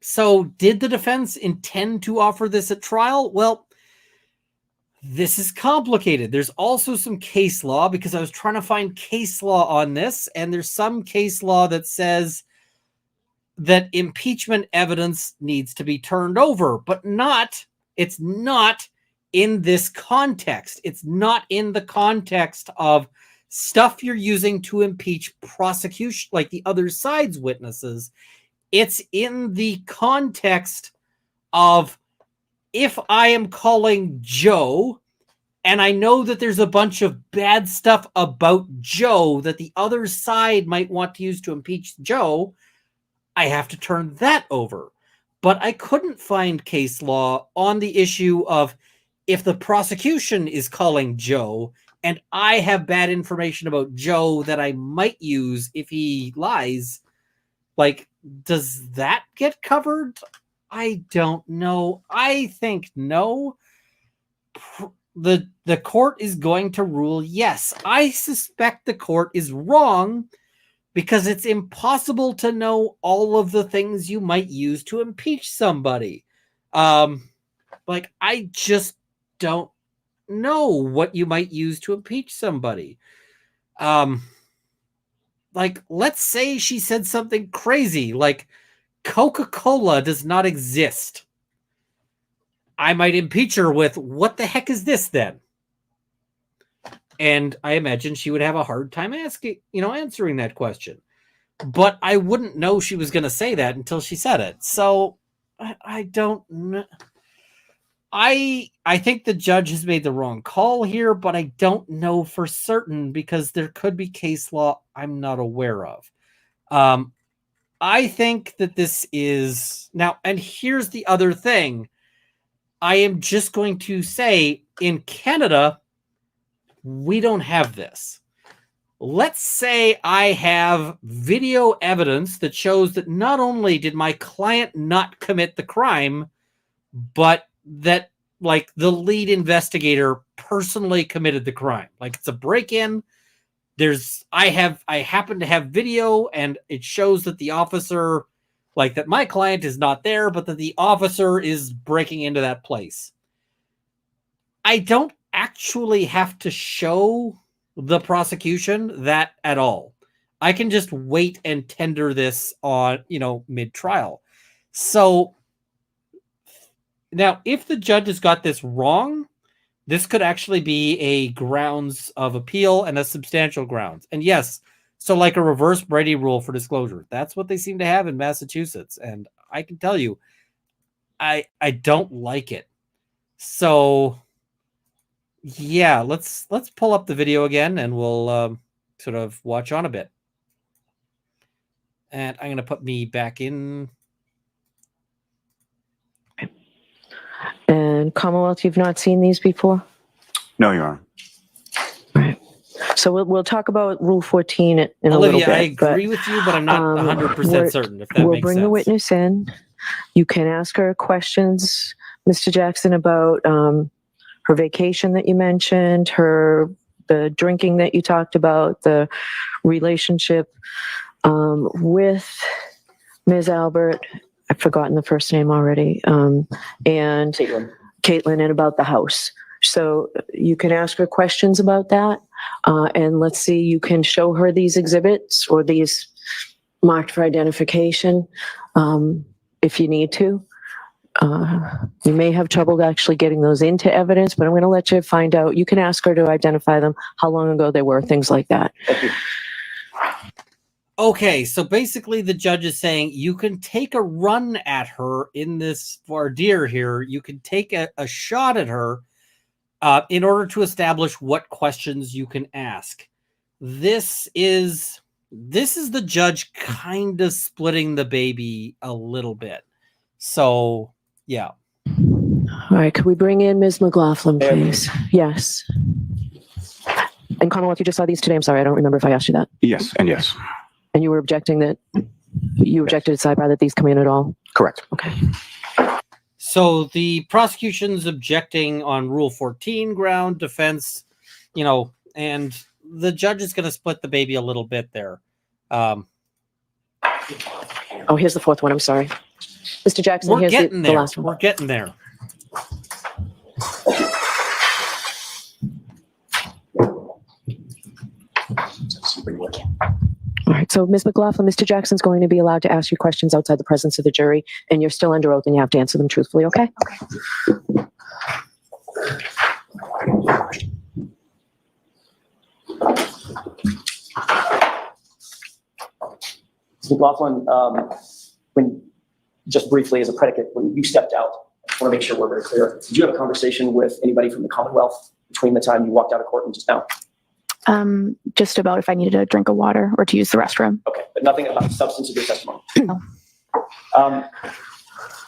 So did the defense intend to offer this at trial? Well, this is complicated. There's also some case law, because I was trying to find case law on this, and there's some case law that says that impeachment evidence needs to be turned over, but it's not in this context. It's not in the context of stuff you're using to impeach prosecution, like the other side's witnesses. It's in the context of, if I am calling Joe and I know that there's a bunch of bad stuff about Joe that the other side might want to use to impeach Joe, I have to turn that over. But I couldn't find case law on the issue of, if the prosecution is calling Joe and I have bad information about Joe that I might use if he lies, like, does that get covered? I don't know. I think no. The court is going to rule yes. I suspect the court is wrong, because it's impossible to know all of the things you might use to impeach somebody. Like, I just don't know what you might use to impeach somebody. Like, let's say she said something crazy, like Coca-Cola does not exist. I might impeach her with, what the heck is this then? And I imagine she would have a hard time answering that question. But I wouldn't know she was going to say that until she said it. So I don't know. I think the judge has made the wrong call here, but I don't know for certain, because there could be case law I'm not aware of. I think that this is now, and here's the other thing. I am just going to say, in Canada, we don't have this. Let's say I have video evidence that shows that not only did my client not commit the crime, but that, like, the lead investigator personally committed the crime. Like, it's a break-in. I happen to have video, and it shows that the officer, like, that my client is not there, but that the officer is breaking into that place. I don't actually have to show the prosecution that at all. I can just wait and tender this on, mid-trial. So now, if the judge has got this wrong, this could actually be a grounds of appeal and a substantial grounds. And yes, so like a reverse Brady rule for disclosure. That's what they seem to have in Massachusetts. And I can tell you, I don't like it. So Yeah, let's pull up the video again, and we'll sort of watch on a bit. And I'm going to put me back in. And Commonwealth, you've not seen these before? No, Your Honor. Right. So we'll talk about Rule 14 in a Olivia, little bit. I agree with you, but I'm not 100% certain if that We'll makes bring sense. the witness in. You can ask her questions, Mr. Jackson, about her vacation that you mentioned, the drinking that you talked about, the relationship with Ms. Albert. I've forgotten the first name already. And Caitlin. Caitlin, and about the house. So you can ask her questions about that. And let's see, you can show her these exhibits or these marked for identification if you need to. You may have trouble actually getting those into evidence, but I'm going to let you find out. You can ask her to identify them, how long ago they were, things like that. Thank you. Okay, so basically the judge is saying you can take a run at her in this voir dire here. You can take a shot at her in order to establish what questions you can ask. This is the judge kind of splitting the baby a little bit. So, yeah. All right, could we bring in Ms. McLaughlin, please? Yes. And Commonwealth, you just saw these today. I'm sorry, I don't remember if I asked you that. Yes, and yes. And you were objecting that, you objected to Sidebar that these come in at all? Correct. Okay. So the prosecution's objecting on Rule 14 ground, defense, and the judge is going to split the baby a little bit there. Oh, here's the fourth one. I'm sorry. Mr. Jackson, We're here's getting the there. last one. We're getting there. All right, so Ms. McLaughlin, Mr. Jackson's going to be allowed to ask you questions outside the presence of the jury, and you're still under oath and you have to answer them truthfully, okay? Ms. McLaughlin, just briefly as a predicate, when you stepped out, I want to make sure we're very clear. Did you have a conversation with anybody from the Commonwealth between the time you walked out of court and just now? Just about if I needed a drink of water or to use the restroom. Okay, but nothing about the substance of your testimony? No.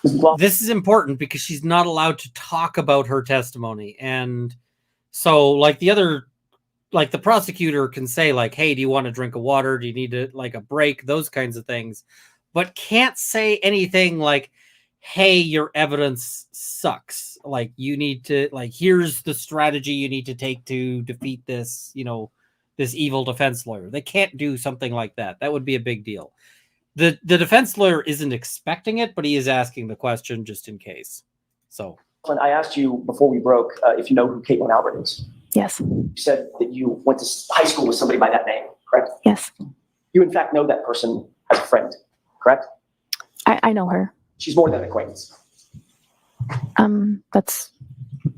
Ms. McLaughlin, This is important because she's not allowed to talk about her testimony. And so the prosecutor can say hey, do you want a drink of water? Do you need a break? Those kinds of things, but can't say anything like, hey, your evidence sucks. You need to here's the strategy you need to take to defeat this, this evil defense lawyer. They can't do something like that. That would be a big deal. The defense lawyer isn't expecting it, but he is asking the question just in case. So I asked you before we broke if you know who Caitlin Albert is. Yes. You said that you went to high school with somebody by that name, correct? Yes. You in fact know that person as a friend, correct? I know her. She's more than an acquaintance.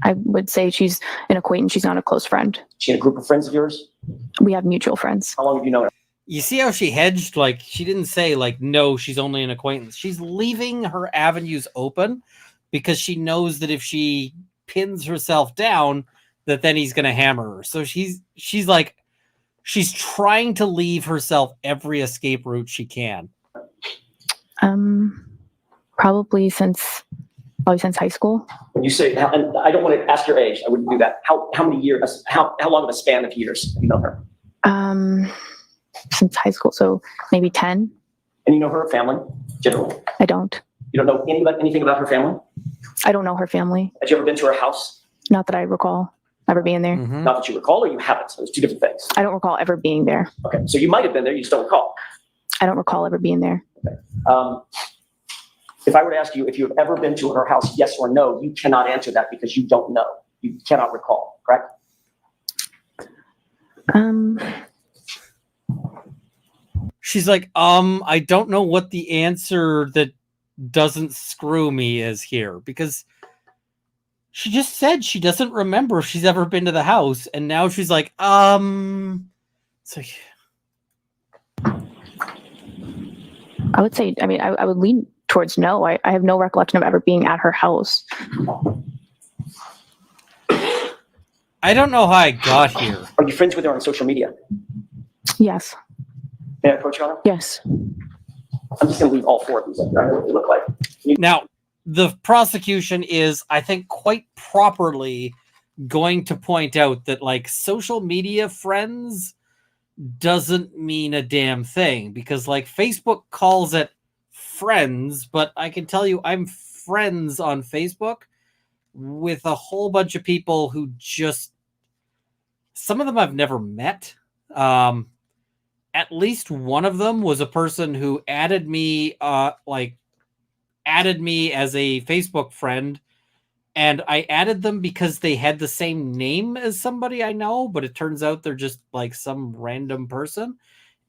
I would say she's an acquaintance. She's not a close friend. She in a group of friends of yours? We have mutual friends. How long have you known her? you see how she hedged? She didn't say no, she's only an acquaintance. She's leaving her avenues open because she knows that if she pins herself down, that then he's going to hammer her. So she's trying to leave herself every escape route she can. Probably since high school. When you say, and I don't want to ask your age, I wouldn't do that. How many years, how long of a span of years have you known her? Since high school, so maybe 10. And you know her family, generally? I don't. You don't know anything about her family? I don't know her family. Have you ever been to her house? Not that I recall ever being there. Mm-hmm. Not that you recall, or you haven't? So there's two different things. I don't recall ever being there. Okay, so you might have been there, you just don't recall. I don't recall ever being there. Okay. If I were to ask you if you've ever been to her house, yes or no, you cannot answer that because you don't know. You cannot recall, correct? She's like, I don't know what the answer that doesn't screw me is here, because she just said she doesn't remember if she's ever been to the house, and now she's like, it's like, I would say, I would lean towards no. I have no recollection of ever being at her house. I don't know how I got here. Are you friends with her on social media? Yes. May I approach you on her? Yes. I'm just going to leave all four of these up there. I know what they look like. Now, the prosecution is, I think, quite properly going to point out that, like, social media friends doesn't mean a damn thing, because, like, Facebook calls it friends, but I can tell you I'm friends on Facebook with a whole bunch of people who just, some of them I've never met. At least one of them was a person who added me as a Facebook friend, and I added them because they had the same name as somebody I know, but it turns out they're just like some random person.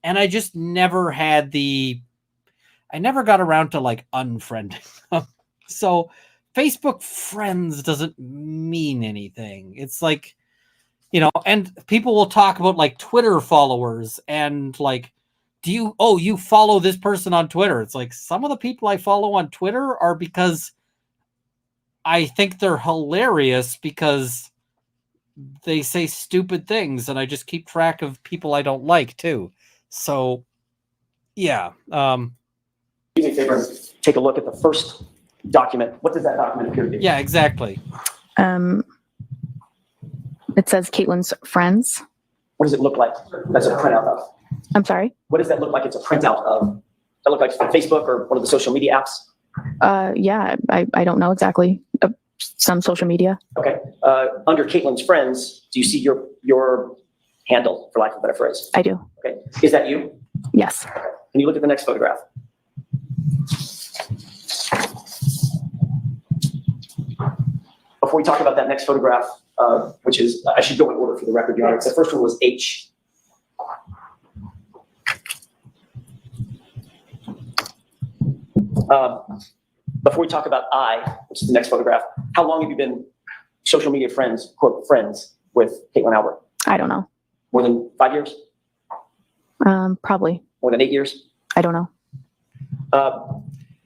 And I just never had I never got around to like unfriending them. So Facebook friends doesn't mean anything. It's like, you know, and people will talk about like Twitter followers and like, you follow this person on Twitter. It's like some of the people I follow on Twitter are because I think they're hilarious because they say stupid things, and I just keep track of people I don't like too. So yeah. Do me a favor, take a look at the first document. What does that document appear to be? Yeah, exactly. It says Caitlin's friends. What does it look like? That's a printout of. I'm sorry. What does that look like? It's a printout of. Does that look like Facebook or one of the social media apps? Yeah, I don't know exactly. Some social media. Okay. Under Caitlin's friends, do you see your handle, for lack of a better phrase? I do. Okay. Is that you? Yes. Okay. Can you look at the next photograph? Before we talk about that next photograph, which is, I should go in order for the record, Your Honor. The first one was H. Before we talk about I, which is the next photograph, how long have you been social media friends, quote, friends with Caitlin Albert? I don't know. More than 5 years? Probably. More than 8 years? I don't know.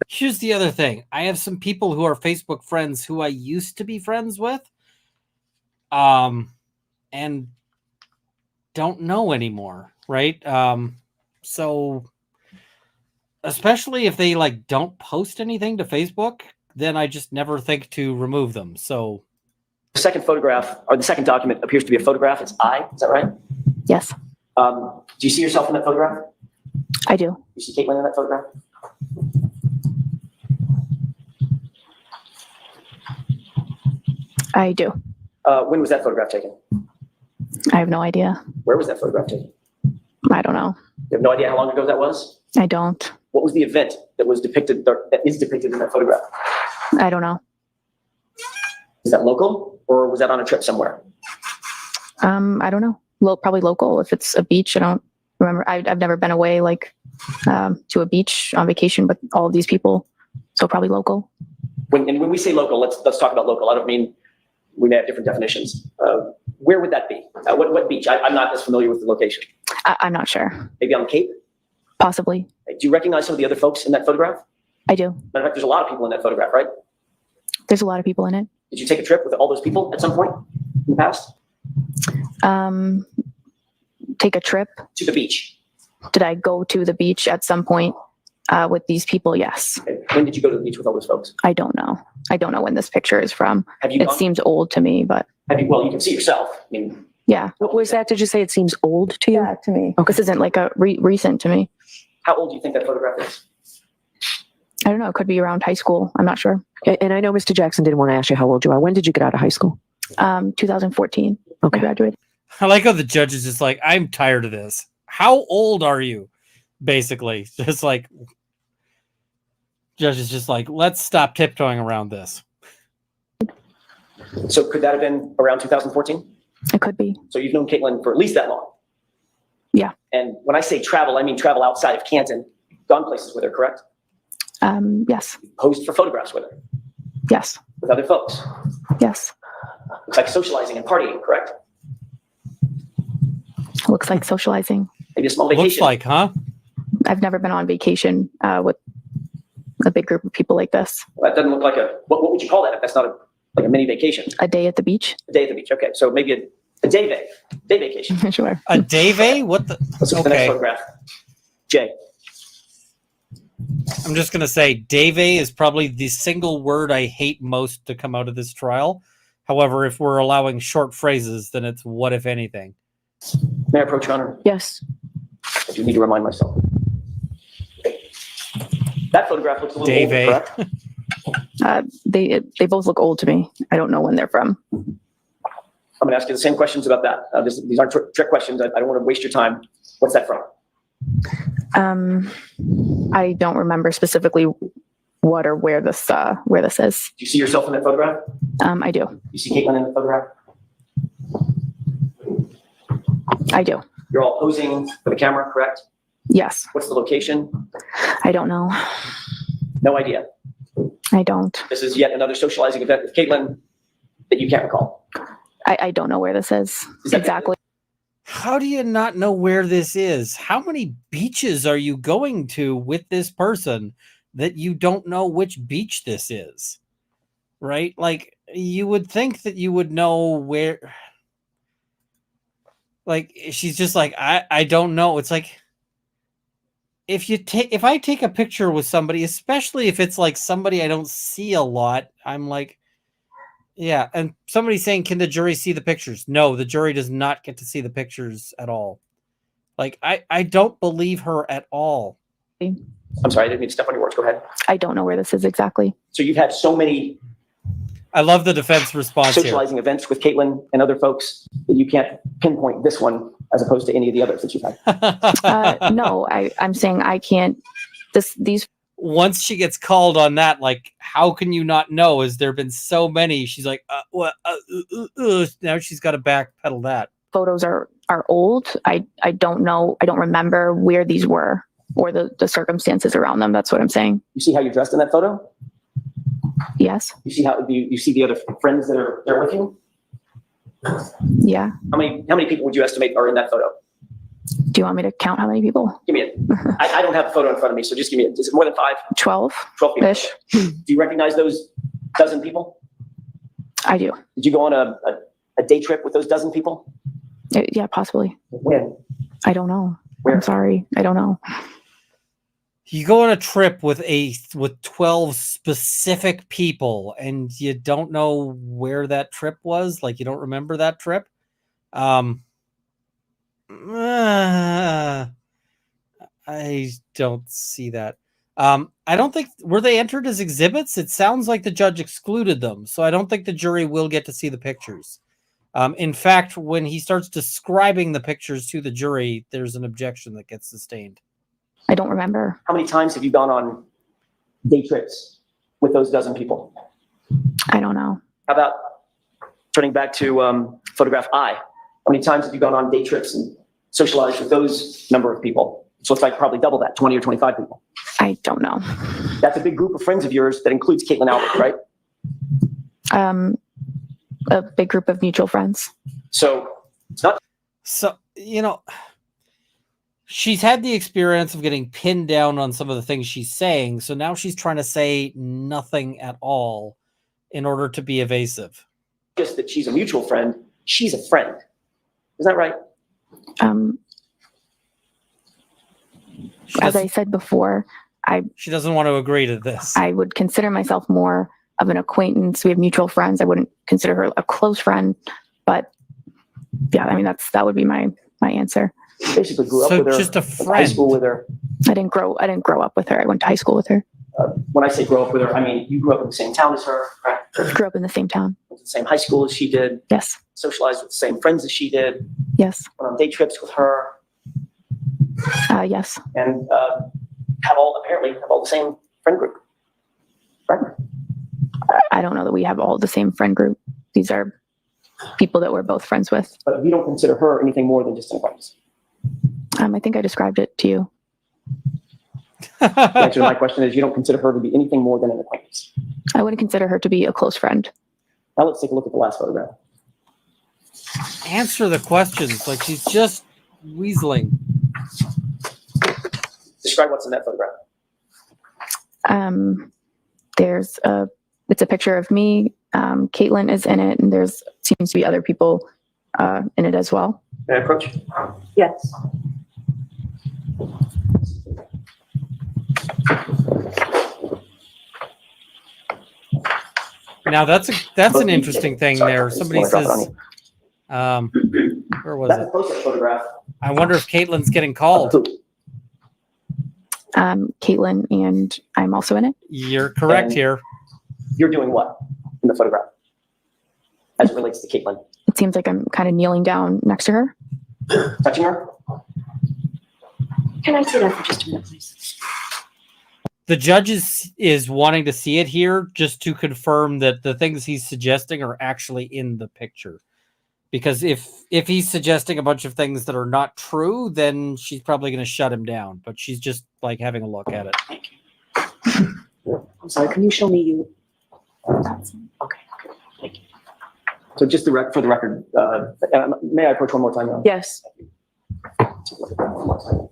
Here's the other thing. I have some people who are Facebook friends who I used to be friends with, and don't know anymore, right? So especially if they like don't post anything to Facebook, then I just never think to remove them. So the second photograph, or the second document, appears to be a photograph. It's I, is that right? Yes. Do you see yourself in that photograph? I do. You see Caitlin in that photograph? I do. When was that photograph taken? I have no idea. Where was that photograph taken? I don't know. You have no idea how long ago that was? I don't. What was the event that was depicted, that is depicted in that photograph? I don't know. Is that local, or was that on a trip somewhere? I don't know. Probably local. If it's a beach, I don't remember. I've never been away like to a beach on vacation with all of these people, so probably local. When we say local, let's talk about local. I don't mean, we may have different definitions. Where would that be? What beach? I'm not as familiar with the location. I'm not sure. Maybe on the Cape? Possibly. Do you recognize some of the other folks in that photograph? I do. Matter of fact, there's a lot of people in that photograph, right? There's a lot of people in it. Did you take a trip with all those people at some point in the past? Take a trip. To the beach. Did I go to the beach at some point with these people? Yes. Okay. When did you go to the beach with all those folks? I don't know. I don't know when this picture is from. Have you It gone? seems old to me, but Well, you can see yourself. I mean, yeah. What was that? Did you say it seems old to you? Yeah, to me. This isn't like a recent to me. how old do you think that photograph is? I don't know. It could be around high school. I'm not sure. And I know Mr. Jackson didn't want to ask you how old you are. When did you get out of high school? 2014. Okay. I graduated. I like how the judge is just like, I'm tired of this. How old are you? Basically, just like, judge is just like, let's stop tiptoeing around this. So could that have been around 2014? It could be. So you've known Caitlin for at least that long? Yeah. And when I say travel, I mean travel outside of Canton. You've gone places with her, correct? Yes. Posed for photographs with her, Yes. with other folks. Yes. Looks like socializing and partying, correct? Looks like socializing. Maybe a small vacation. Looks like, huh? I've never been on vacation with a big group of people like this. Well, that doesn't look like what would you call that if that's not Like a mini vacation, A day at the beach? a day at the beach. Okay, so maybe a day vacation. Sure. A Dave? What the? Let's look at the next Okay. photograph. Jay, I'm just going to say Dave is probably the single word I hate most to come out of this trial. However, if we're allowing short phrases, then it's what if anything. may I approach, Your Honor? Yes. I do need to remind myself. That photograph looks a little Dave older, correct? They both look old to me. I don't know when they're from. I'm going to ask you the same questions about that. These aren't trick questions. I don't want to waste your time. What's that from? I don't remember specifically what or where this is. Do you see yourself in that photograph? I do. You see Caitlin in the photograph? I do. You're all posing for the camera, correct? Yes. What's the location? I don't know. No idea. I don't. This is yet another socializing event with Caitlin that you can't recall. I don't know where this is that- exactly. How do you not know where this is? How many beaches are you going to with this person that you don't know which beach this is? Right? Like, you would think that you would know where. Like, she's just like, I don't know. It's like, if I take a picture with somebody, especially if it's like somebody I don't see a lot, I'm like, yeah. And somebody's saying, can the jury see the pictures? No, the jury does not get to see the pictures at all. Like, I don't believe her at all. I'm sorry, I didn't mean to step on your words. Go ahead. I don't know where this is exactly. So you've had so many I love the defense response here. socializing events with Caitlin and other folks that you can't pinpoint this one as opposed to any of the others that you've had. No, I'm saying I can't. These. Once she gets called on that, like, how can you not know? Has there been so many? She's like, now she's got to backpedal that. Photos are old. I don't know. I don't remember where these were or the circumstances around them. That's what I'm saying. You see how you're dressed in that photo? Yes. You see how you see the other friends that are there with you? Yeah. How many people would you estimate are in that photo? Do you want me to count how many people? Give me it. I don't have the photo in front of me, so just give me it. Is it more than 5? 12. 12 people. Ish. Do you recognize those dozen people? I do. Did you go on a day trip with those dozen people? Yeah, possibly. When? I don't know. Where? I'm sorry. I don't know. You go on a trip with 12 specific people and you don't know where that trip was. Like, you don't remember that trip. I don't see that. I don't think, were they entered as exhibits? It sounds like the judge excluded them. So I don't think the jury will get to see the pictures. In fact, when he starts describing the pictures to the jury, there's an objection that gets sustained. I don't remember. How many times have you gone on day trips with those dozen people? I don't know. How about turning back to photograph I? How many times have you gone on day trips and socialized with those number of people? So it's like probably double that, 20 or 25 people. I don't know. That's a big group of friends of yours that includes Caitlin Albert, right? A big group of mutual friends. So it's not. So, she's had the experience of getting pinned down on some of the things she's saying. So now she's trying to say nothing at all in order to be evasive. Just that she's a mutual friend. She's a friend. Is that right? As I said before, she doesn't want to agree to this. I would consider myself more of an acquaintance. We have mutual friends. I wouldn't consider her a close friend, but yeah, I mean, that would be my answer. Basically grew up with her. Just a went to high school with her. I didn't grow up with her. I went to high school with her. When I say grow up with her, I mean you grew up in the same town as her, right? Grew up in the same town. Went to the same high school as she did. Yes. Socialized with the same friends as she did. Yes. Went on day trips with her. Yes. And apparently have all the same friend group. Right? I don't know that we have all the same friend group. These are people that we're both friends with. But you don't consider her anything more than just an acquaintance. I think I described it to you. The answer to my question is you don't consider her to be anything more than an acquaintance. I wouldn't consider her to be a close friend. Now let's take a look at the last photograph. Answer the questions. Like, she's just weaseling. Describe what's in that photograph. It's a picture of me Caitlin is in it, and there's seems to be other people in it as well. May I approach? Yes. Now that's an interesting thing there. Somebody says, where was That's a it? close-up photograph. I wonder if Caitlin's getting called. Caitlin, and I'm also in it. You're correct And- here. You're doing what in the photograph as it relates to Caitlin? It seems like I'm kind of kneeling down next to her. Touching her? Can I see that for just a minute, please? The judge is wanting to see it here just to confirm that the things he's suggesting are actually in the picture. Because if he's suggesting a bunch of things that are not true, then she's probably going to shut him down. But she's just like having a look at it. I'm sorry, can you show me you? Okay. Thank you. So just for the record, may I approach one more time now? Yes. One more time.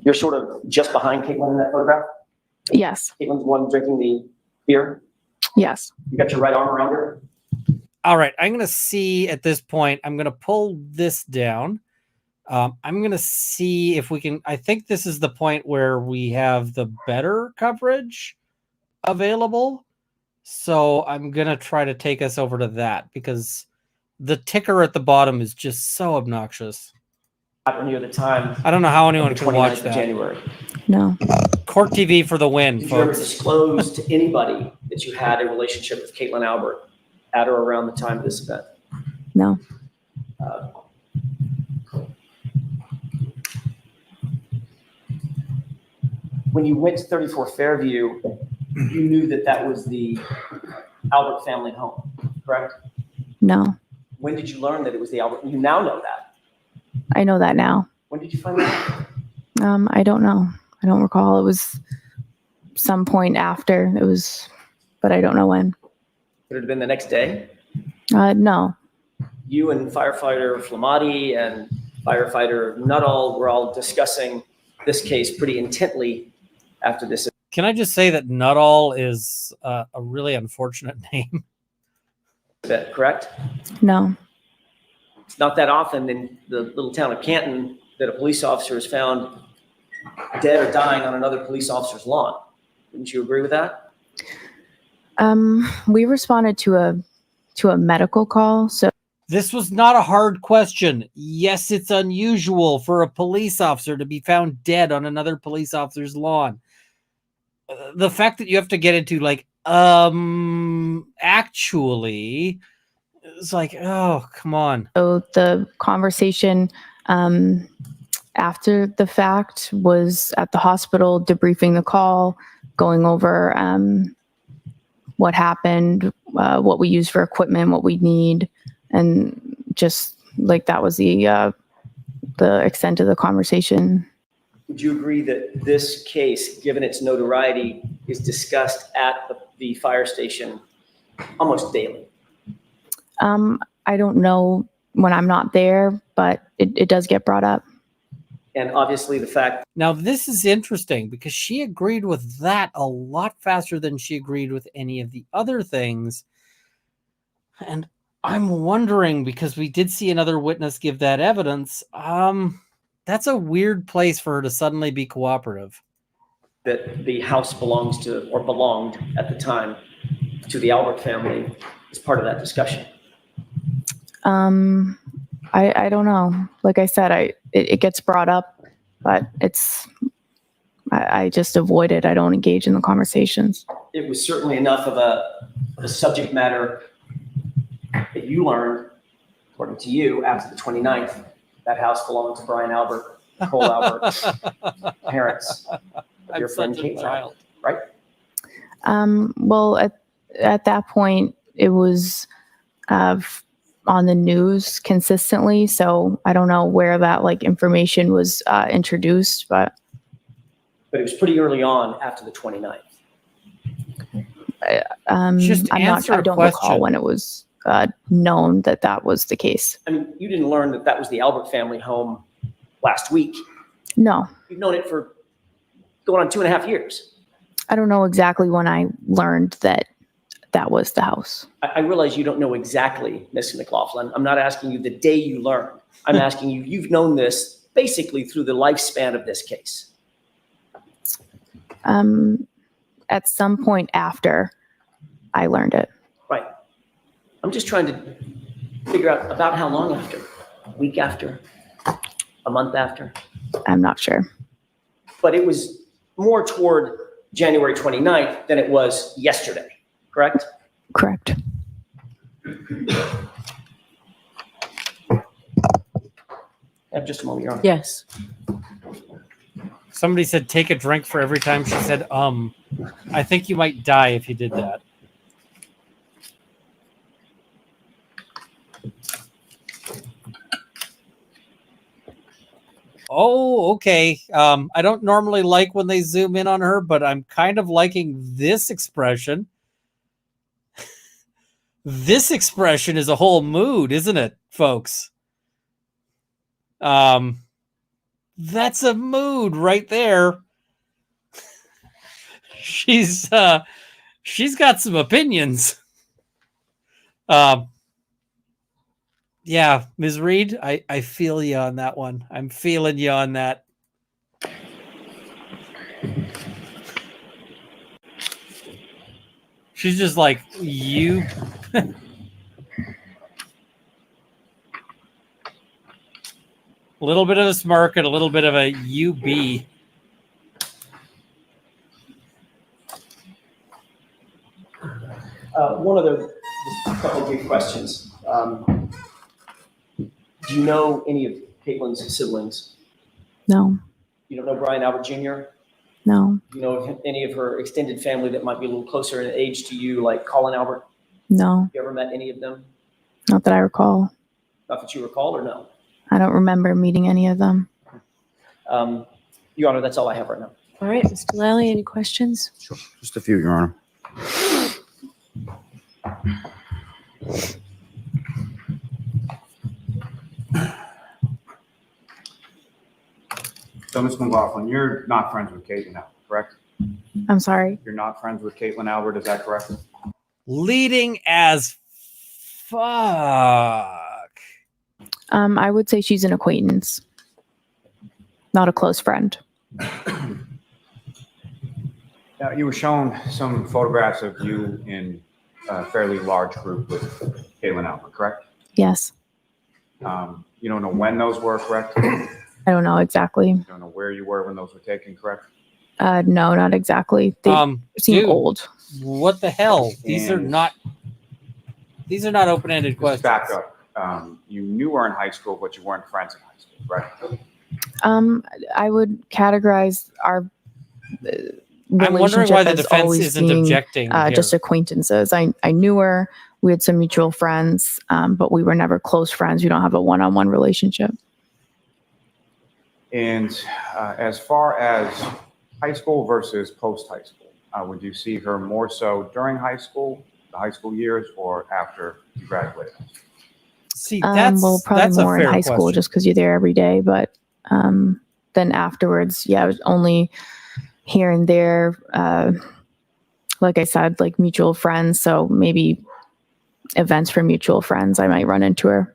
You're sort of just behind Caitlin in that photograph? Yes. Caitlin's the one drinking the beer? Yes. You got your right arm around her? All right. I'm going to see at this point, I'm going to pull this down. I'm going to see if we can, I think this is the point where we have the better coverage available. So I'm going to try to take us over to that because the ticker at the bottom is just so obnoxious. Near the time. I don't know how anyone can 29th watch of that. January. No. Court TV for the win, Did you ever folks. disclose to anybody that you had a relationship with Caitlin Albert at or around the time of this event? No. When you went to 34 Fairview, you knew that that was the Albert family home, correct? No. When did you learn that it was the Albert? You now know that. I know that now. When did you find that out? I don't know. I don't recall. It was some point after. It was, but I don't know when. Could it have been the next day? No. You and firefighter Flematti and firefighter Nuttall were all discussing this case pretty intently after this. Can I just say that Nuttall is a really unfortunate name? Event, correct? No. It's not that often in the little town of Canton that a police officer is found dead or dying on another police officer's lawn. Wouldn't you agree with that? We responded to a medical call. So This was not a hard question. Yes, it's unusual for a police officer to be found dead on another police officer's lawn. The fact that you have to get into like, actually, it's like, oh, come on. So the conversation after the fact was at the hospital, debriefing the call, going over what happened, what we use for equipment, what we need, and just like that was the extent of the conversation. Would you agree that this case, given its notoriety, is discussed at the fire station almost daily? I don't know when I'm not there, but it does get brought up. And obviously the fact Now, this is interesting because she agreed with that a lot faster than she agreed with any of the other things. And I'm wondering, because we did see another witness give that evidence, that's a weird place for her to suddenly be cooperative. that the house belongs to, or belonged at the time, to the Albert family is part of that discussion. I don't know. Like I said, it gets brought up, but I just avoid it. I don't engage in the conversations. It was certainly enough of a subject matter that you learned, according to you, after the 29th, that house belonged to Brian Albert, Cole Albert, parents of your friend such a Caitlin, child. right? Well, at that point, it was on the news consistently, so I don't know where that like information was introduced, but But it was pretty early on after the 29th. Just I'm not. answer I a don't question. recall when it was known that that was the case. I mean, you didn't learn that that was the Albert family home last week. No, You've known it for going on 2.5 years. I don't know exactly when I learned that that was the house. I realize you don't know exactly, Miss McLaughlin. I'm not asking you the day you learned. I'm asking you, you've known this basically through the lifespan of this case. At some point after I learned it. Right. I'm just trying to figure out about how long after, a week after, a month after. I'm not sure. But it was more toward January 29th than it was yesterday, correct? Correct. Have just a moment, Your Honor. Yes. Somebody said take a drink for every time she said, I think you might die if you did that. Oh, okay. I don't normally like when they zoom in on her, but I'm kind of liking this expression. This expression is a whole mood, isn't it, folks? That's a mood right there. She's got some opinions. Yeah, Ms. Reed, I feel you on that one. I'm feeling you on that. She's just like, you. A little bit of a smirk and a little bit of a UB. One other, just a couple of brief questions. Do you know any of Caitlin's siblings? No, You don't know Brian Albert Jr.? no, Do you know of any of her extended family that might be a little closer in age to you, like Colin Albert? no, You ever met any of them? not that I recall. Not that you recall, or no? I don't remember meeting any of them. Your Honor, that's all I have right now. All right, Mr. Lally, any questions? Sure. Just a few, Your Honor. So, Ms. McLaughlin, you're not friends with Caitlin Albert, correct? I'm sorry. You're not friends with Caitlin Albert, is that correct? Leading as fuck. I would say she's an acquaintance, not a close friend. Now, you were shown some photographs of you in a fairly large group with Caitlin Albert, correct? Yes. You don't know when those were, correct? I don't know exactly. You don't know where you were when those were taken, correct? No, not exactly. They seem Dude, old. What the hell? These are And- not open-ended Just questions. back up. You knew her in high school, but you weren't friends in high school, right? I would categorize our I'm wondering why the relationship as defense always isn't being objecting here. just acquaintances. I knew her. We had some mutual friends, but we were never close friends. We don't have a one-on-one relationship. And as far as high school versus post-high school, would you see her more so during high school, the high school years, or after you graduated? See, that's Well, probably that's more a in fair high school question. just because you're there every day. But then afterwards, yeah, it was only here and there. Like I said, like mutual friends. So maybe events for mutual friends, I might run into her.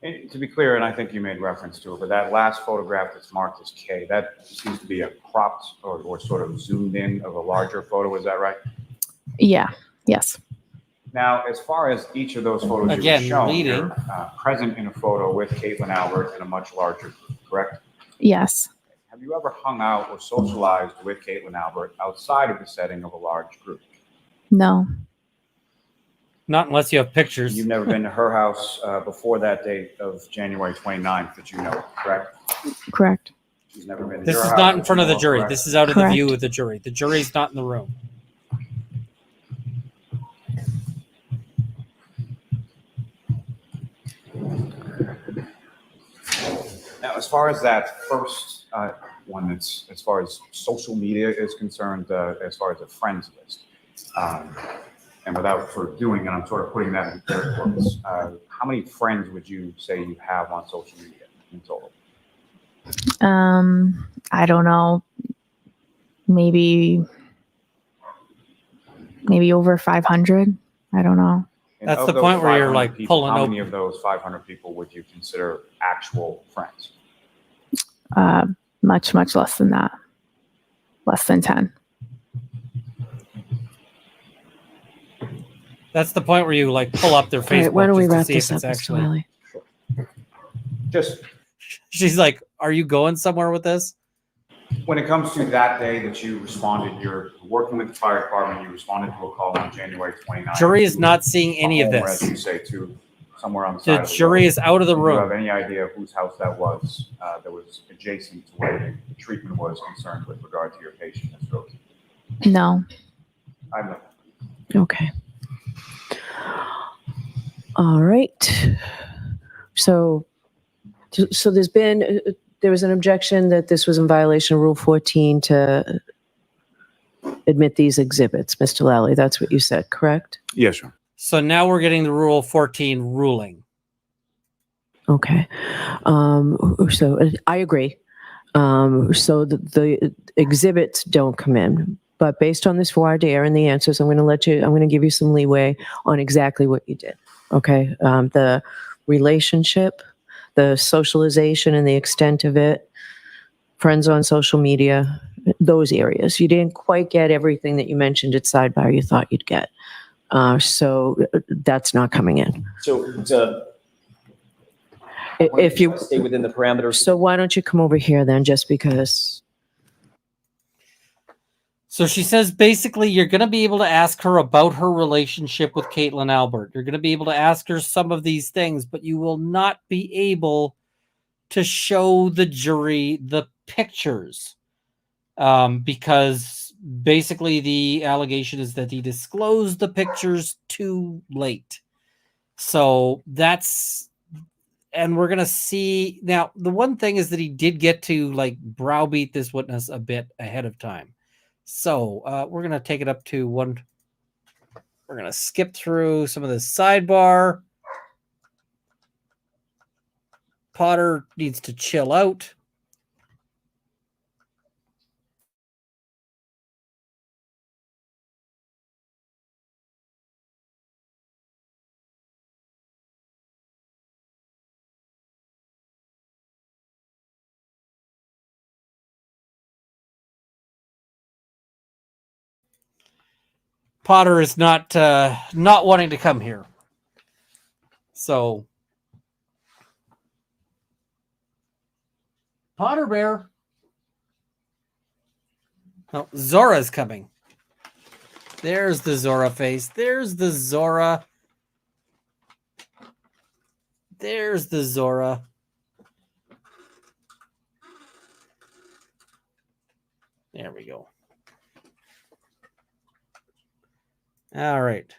And to be clear, and I think you made reference to it, but that last photograph that's marked as K, that seems to be a cropped or sort of zoomed in of a larger photo. Is that right? Yeah. Yes. Now, as far as each of those photos Again, you've shown, leading. you're present in a photo with Caitlin Albert in a much larger group, correct? Yes. Have you ever hung out or socialized with Caitlin Albert outside of the setting of a large group? No. Not unless you have pictures. You've never been to her house before that date of January 29th that you know, correct? Correct. She's never been to This your is house not in that front you of the know jury. correct? This is out of the Correct. view of the jury. The jury's not in the room. Now, as far as that first one, that's as far as social media is concerned, as far as a friends list, and without sort of doing it, I'm sort of putting that in air quotes. How many friends would you say you have on social media in total? I don't know, maybe over 500. I don't know. And That's of the those point where you're 500 like people, pulling how up. many of those 500 people would you consider actual friends? Much less than that. Less than 10. That's the point where you like pull up their All right, Facebook why don't we just to wrap see if this up, it's Mr. actually. Wiley? Just She's like, "Are you going somewhere with this?" when it comes to that day that you responded, you're working with the fire department, you responded to a call on January 29th. Jury is not seeing any of Home, As you this. say, to somewhere on the side The of the jury road. is out of the Do you have room. any idea whose house that was adjacent to where the treatment was concerned with regard to your patient, Ms. Rose? No. I'm not. Okay. All right. So there was an objection that this was in violation of Rule 14 to admit these exhibits, Mr. Lally. That's what you said, correct? Yes, Your Honor. So now we're getting the Rule 14 ruling. Okay. So I agree. So the exhibits don't come in, but based on this voir dire and the answers, I'm going to give you some leeway on exactly what you did. Okay. The relationship, the socialization and the extent of it, friends on social media, those areas. You didn't quite get everything that you mentioned at Sidebar you thought you'd get. So that's not coming in. So If you, stay within the parameters. so why don't you come over here then, just because? So she says basically you're going to be able to ask her about her relationship with Caitlin Albert. You're going to be able to ask her some of these things, but you will not be able to show the jury the pictures because basically the allegation is that he disclosed the pictures too late. So and we're going to see now, the one thing is that he did get to like browbeat this witness a bit ahead of time. So we're going to take it up to one. We're going to skip through some of the sidebar. Potter needs to chill out. Potter is not wanting to come here. So Potter Bear. Oh, Zora's coming. There's the Zora face. There's the Zora. There's the Zora. There we go. All right.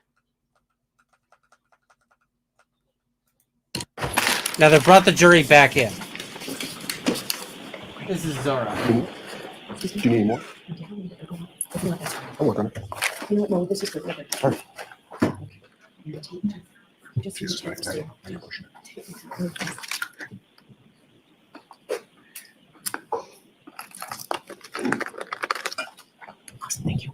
Now they brought the jury back in. This is Zora. Do you need more? I'll work on it. You know what, no, this is good. All right. Just Jesus, I know. Awesome, thank you.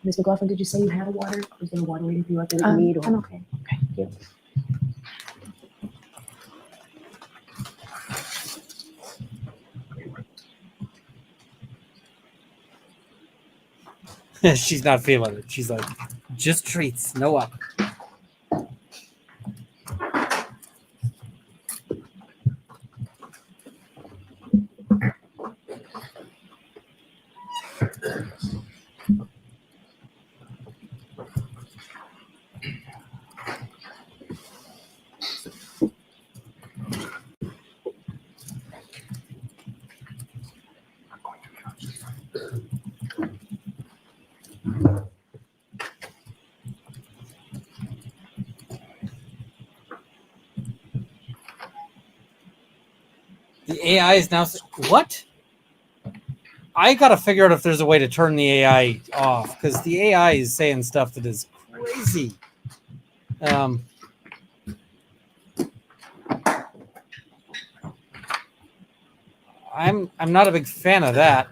Ms. McLaughlin, did you say you had a water? Is there a water waiting for you out there that you need? Or? I'm okay. Okay, yeah. She's not feeling it. She's like, just treats, no up. AI is now what? I gotta figure out if there's a way to turn the AI off because the AI is saying stuff that is crazy. I'm not a big fan of that.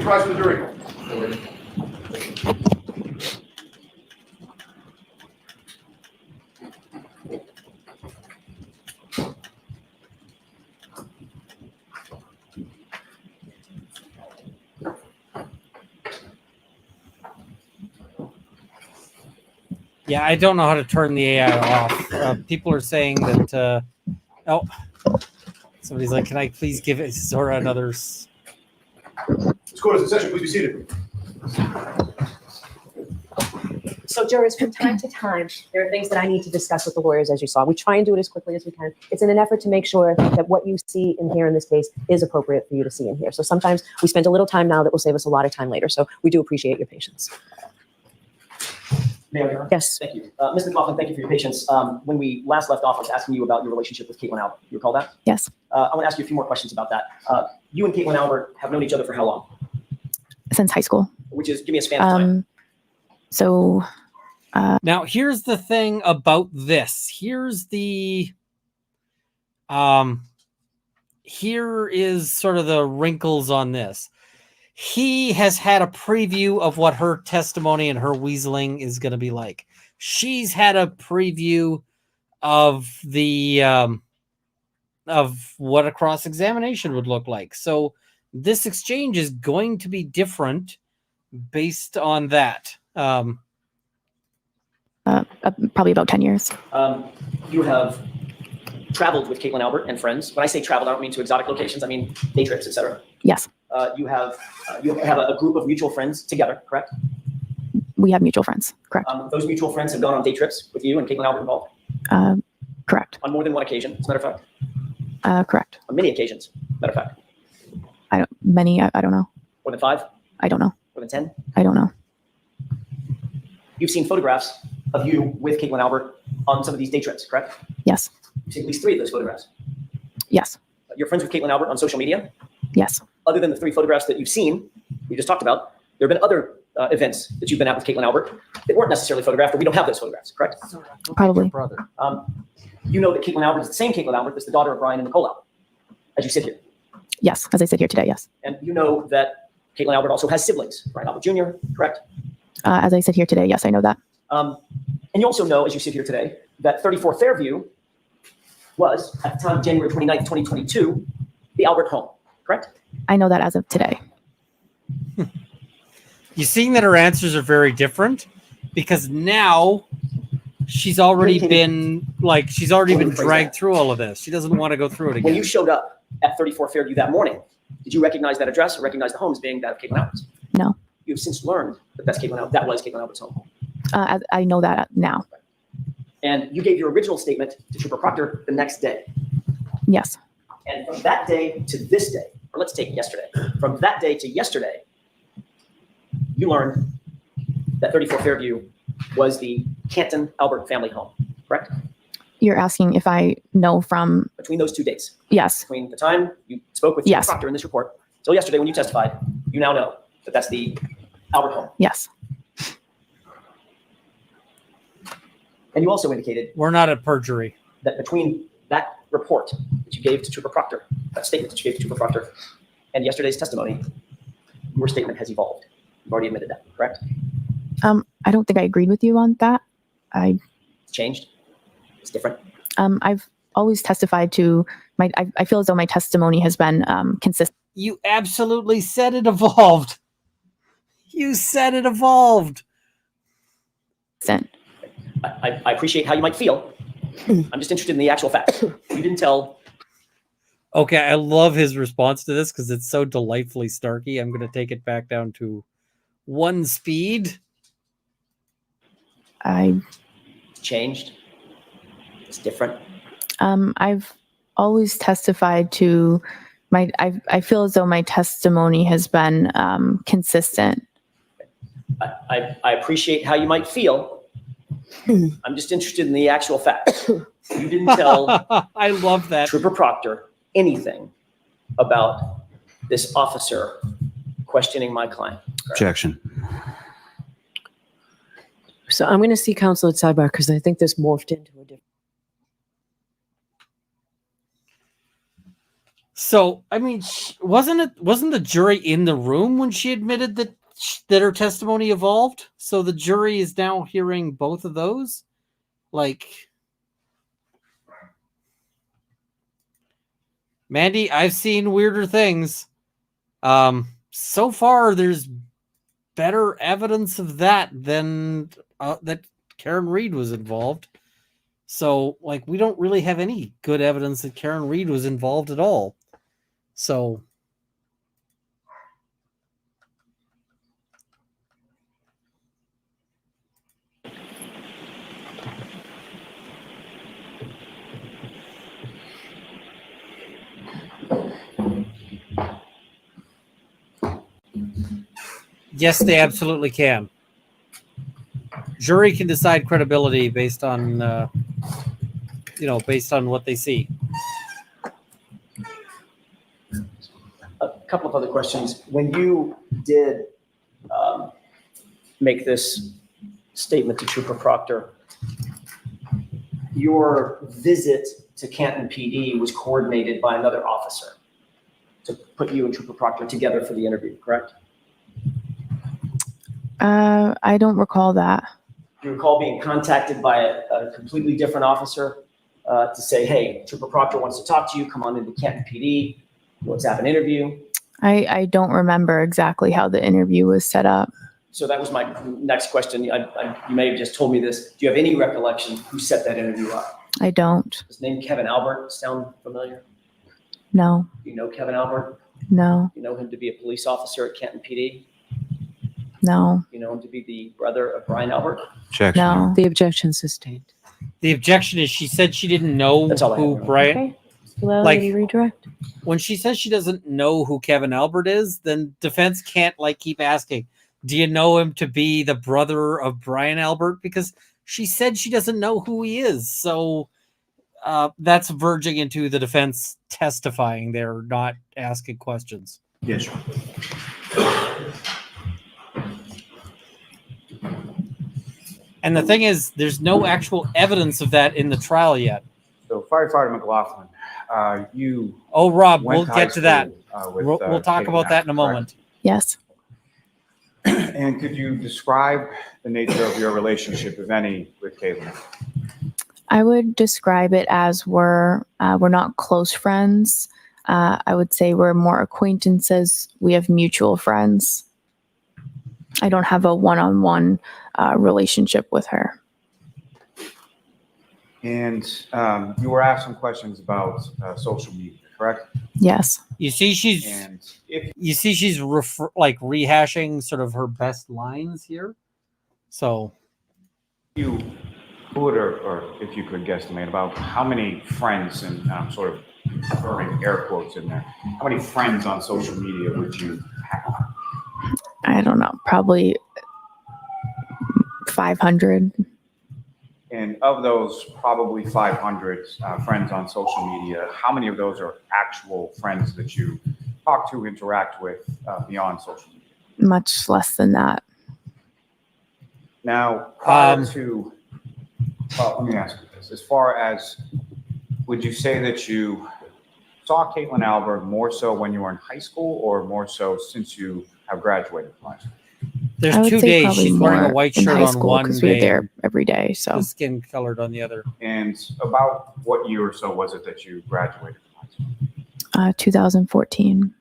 Rise to the jury. Yeah, I don't know how to turn the AI off. People are saying that. Oh, somebody's like, "Can I please give it Zora another?" This court is in session. Please be seated. So jurors, from time to time, there are things that I need to discuss with the lawyers, as you saw. We try and do it as quickly as we can. It's in an effort to make sure that what you see in here in this case is appropriate for you to see in here. So sometimes we spend a little time now that will save us a lot of time later. So we do appreciate your patience. Mayor, Your Honor? Yes. Thank you. Ms. McLaughlin, thank you for your patience. When we last left off, I was asking you about your relationship with Caitlin Albert. You recall that? Yes. I want to ask you a few more questions about that. You and Caitlin Albert have known each other for how long? Since high school. Which is, give me a span of time. So Now, here's the thing about this. Here's the here is sort of the wrinkles on this. He has had a preview of what her testimony and her weaseling is going to be like. She's had a preview of the of what a cross-examination would look like. So this exchange is going to be different based on that. probably about 10 years. You have traveled with Caitlin Albert and friends. When I say traveled, I don't mean to exotic locations. I mean day trips, etc. Yes. You have a group of mutual friends together, correct? We have mutual friends. Correct. Those mutual friends have gone on day trips with you and Caitlin Albert involved? Correct. On more than one occasion, as a matter of fact? Correct. On many occasions, matter of fact? I don't know. More than 5? I don't know. More than 10? I don't know. You've seen photographs of you with Caitlin Albert on some of these day trips, correct? Yes. You've seen at least 3 of those photographs. Yes. You're friends with Caitlin Albert on social media? Yes. Other than the 3 photographs that you've seen, we just talked about, there have been other events that you've been at with Caitlin Albert that weren't necessarily photographed, but we don't have those photographs, correct? Probably. Brother. You know that Caitlin Albert is the same Caitlin Albert that's the daughter of Brian and Nicole Albert, as you sit here. Yes. As I sit here today, yes. And you know that Caitlin Albert also has siblings, Brian Albert Jr., correct? As I sit here today, yes, I know that. And you also know, as you sit here today, that 34 Fairview was, at the time, January 29th, 2022, the Albert home, correct? I know that as of today. You seeing that her answers are very different because now she's already been dragged through all of this. She doesn't want to go through it again. When you showed up at 34 Fairview that morning, did you recognize that address or recognize the home as being that of Caitlin Albert's? No. You have since learned that that was Caitlin Albert's home. I know that now. And you gave your original statement to Trooper Proctor the next day. Yes. And from that day to this day, or let's take yesterday, from that day to yesterday, you learned that 34 Fairview was the Canton Albert family home, correct? You're asking if I know from... Between those 2 dates. Yes. Between the time you spoke with Yes. Proctor in this report till yesterday when you testified, you now know that that's the Albert home. Yes. And you also indicated We're not at perjury. that between that report that you gave to Trooper Proctor, that statement that you gave to Trooper Proctor, and yesterday's testimony, your statement has evolved. You've already admitted that, correct? I don't think I agreed with you on that. It's changed. It's different. I've always testified to I feel as though my testimony has been consistent. You absolutely said it evolved. You said it evolved. I appreciate how you might feel. I'm just interested in the actual facts. You didn't tell. Okay, I love his response to this because it's so delightfully Starky. I'm going to take it back down to 1 speed. It's changed. It's different. I've always testified to I feel as though my testimony has been consistent. I appreciate how you might feel. I'm just interested in the actual facts. You didn't tell I love that. Trooper Proctor anything about this officer questioning my client. correct? Objection. So I'm going to see counsel at sidebar because I think this morphed into a different. So, I mean, wasn't the jury in the room when she admitted that her testimony evolved? So the jury is now hearing both of those? Like, Mandy, I've seen weirder things. So far, there's better evidence of that than that Karen Reed was involved. So, like, we don't really have any good evidence that Karen Reed was involved at all. So, yes, they absolutely can. Jury can decide credibility based on, based on what they see. A couple of other questions. When you did make this statement to Trooper Proctor, your visit to Canton PD was coordinated by another officer to put you and Trooper Proctor together for the interview, correct? I don't recall that. Do you recall being contacted by a completely different officer to say, hey, Trooper Proctor wants to talk to you, come on into Canton PD, let's have an interview? I don't remember exactly how the interview was set up. So that was my next question. You may have just told me this. Do you have any recollection who set that interview up? I don't. His name Kevin Albert sound familiar? No, You know Kevin Albert? no, You know him to be a police officer at Canton PD? no, You know him to be the brother of Brian Albert? Objection. no. The objection sustained. The objection is she said she didn't know That's all I who have. Brian. Okay. Allow Like- you to redirect. When she says she doesn't know who Kevin Albert is, then defense can't keep asking, do you know him to be the brother of Brian Albert? Because she said she doesn't know who he is. So that's verging into the defense testifying. They're not asking questions. Yes, sir. And the thing is, there's no actual evidence of that in the trial yet. So firefighter McLaughlin, you Oh, Rob, went we'll to high get to that. school, with, We'll talk Kate about that in a Knapp, moment. Yes. correct? And could you describe the nature of your relationship, if any, with Caitlin? I would describe it as we're not close friends. I would say we're more acquaintances. We have mutual friends. I don't have a one-on-one relationship with her. And you were asked some questions about social media, correct? Yes. You see, she's And if rehashing sort of her best lines here. So you could, or if you could guesstimate about how many friends, and I'm sort of throwing air quotes in there, how many friends on social media would you have? I don't know, probably 500. And of those probably 500 friends on social media, how many of those are actual friends that you talk to, interact with beyond social media? Much less than that. Now, prior to, let me ask you this. As far as, would you say that you saw Caitlin Albert more so when you were in high school or more so since you have graduated from high school? there's I would 2 say days. probably She's wearing a more white in shirt high on school one because we were day, there every day. So the skin colored on the other. And about what year or so was it that you graduated from high school? 2014.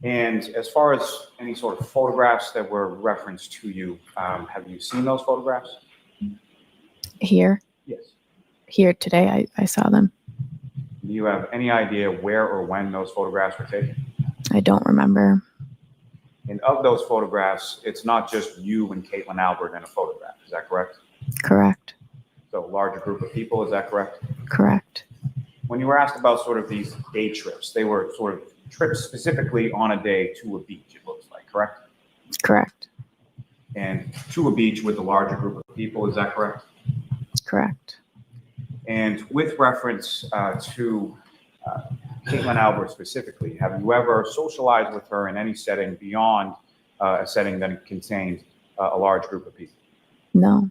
And as far as any sort of photographs that were referenced to you, have you seen those photographs? Here today, I saw them. Do you have any idea where or when those photographs were taken? I don't remember. And of those photographs, it's not just you and Caitlin Albert in a photograph. Is that correct? Correct. So a larger group of people, is that correct? Correct. When you were asked about sort of these day trips, they were sort of trips specifically on a day to a beach, it looks like, correct? Correct. And to a beach with a larger group of people, is that correct? Correct. And with reference to Caitlin Albert specifically, have you ever socialized with her in any setting beyond a setting that contained a large group of people? No.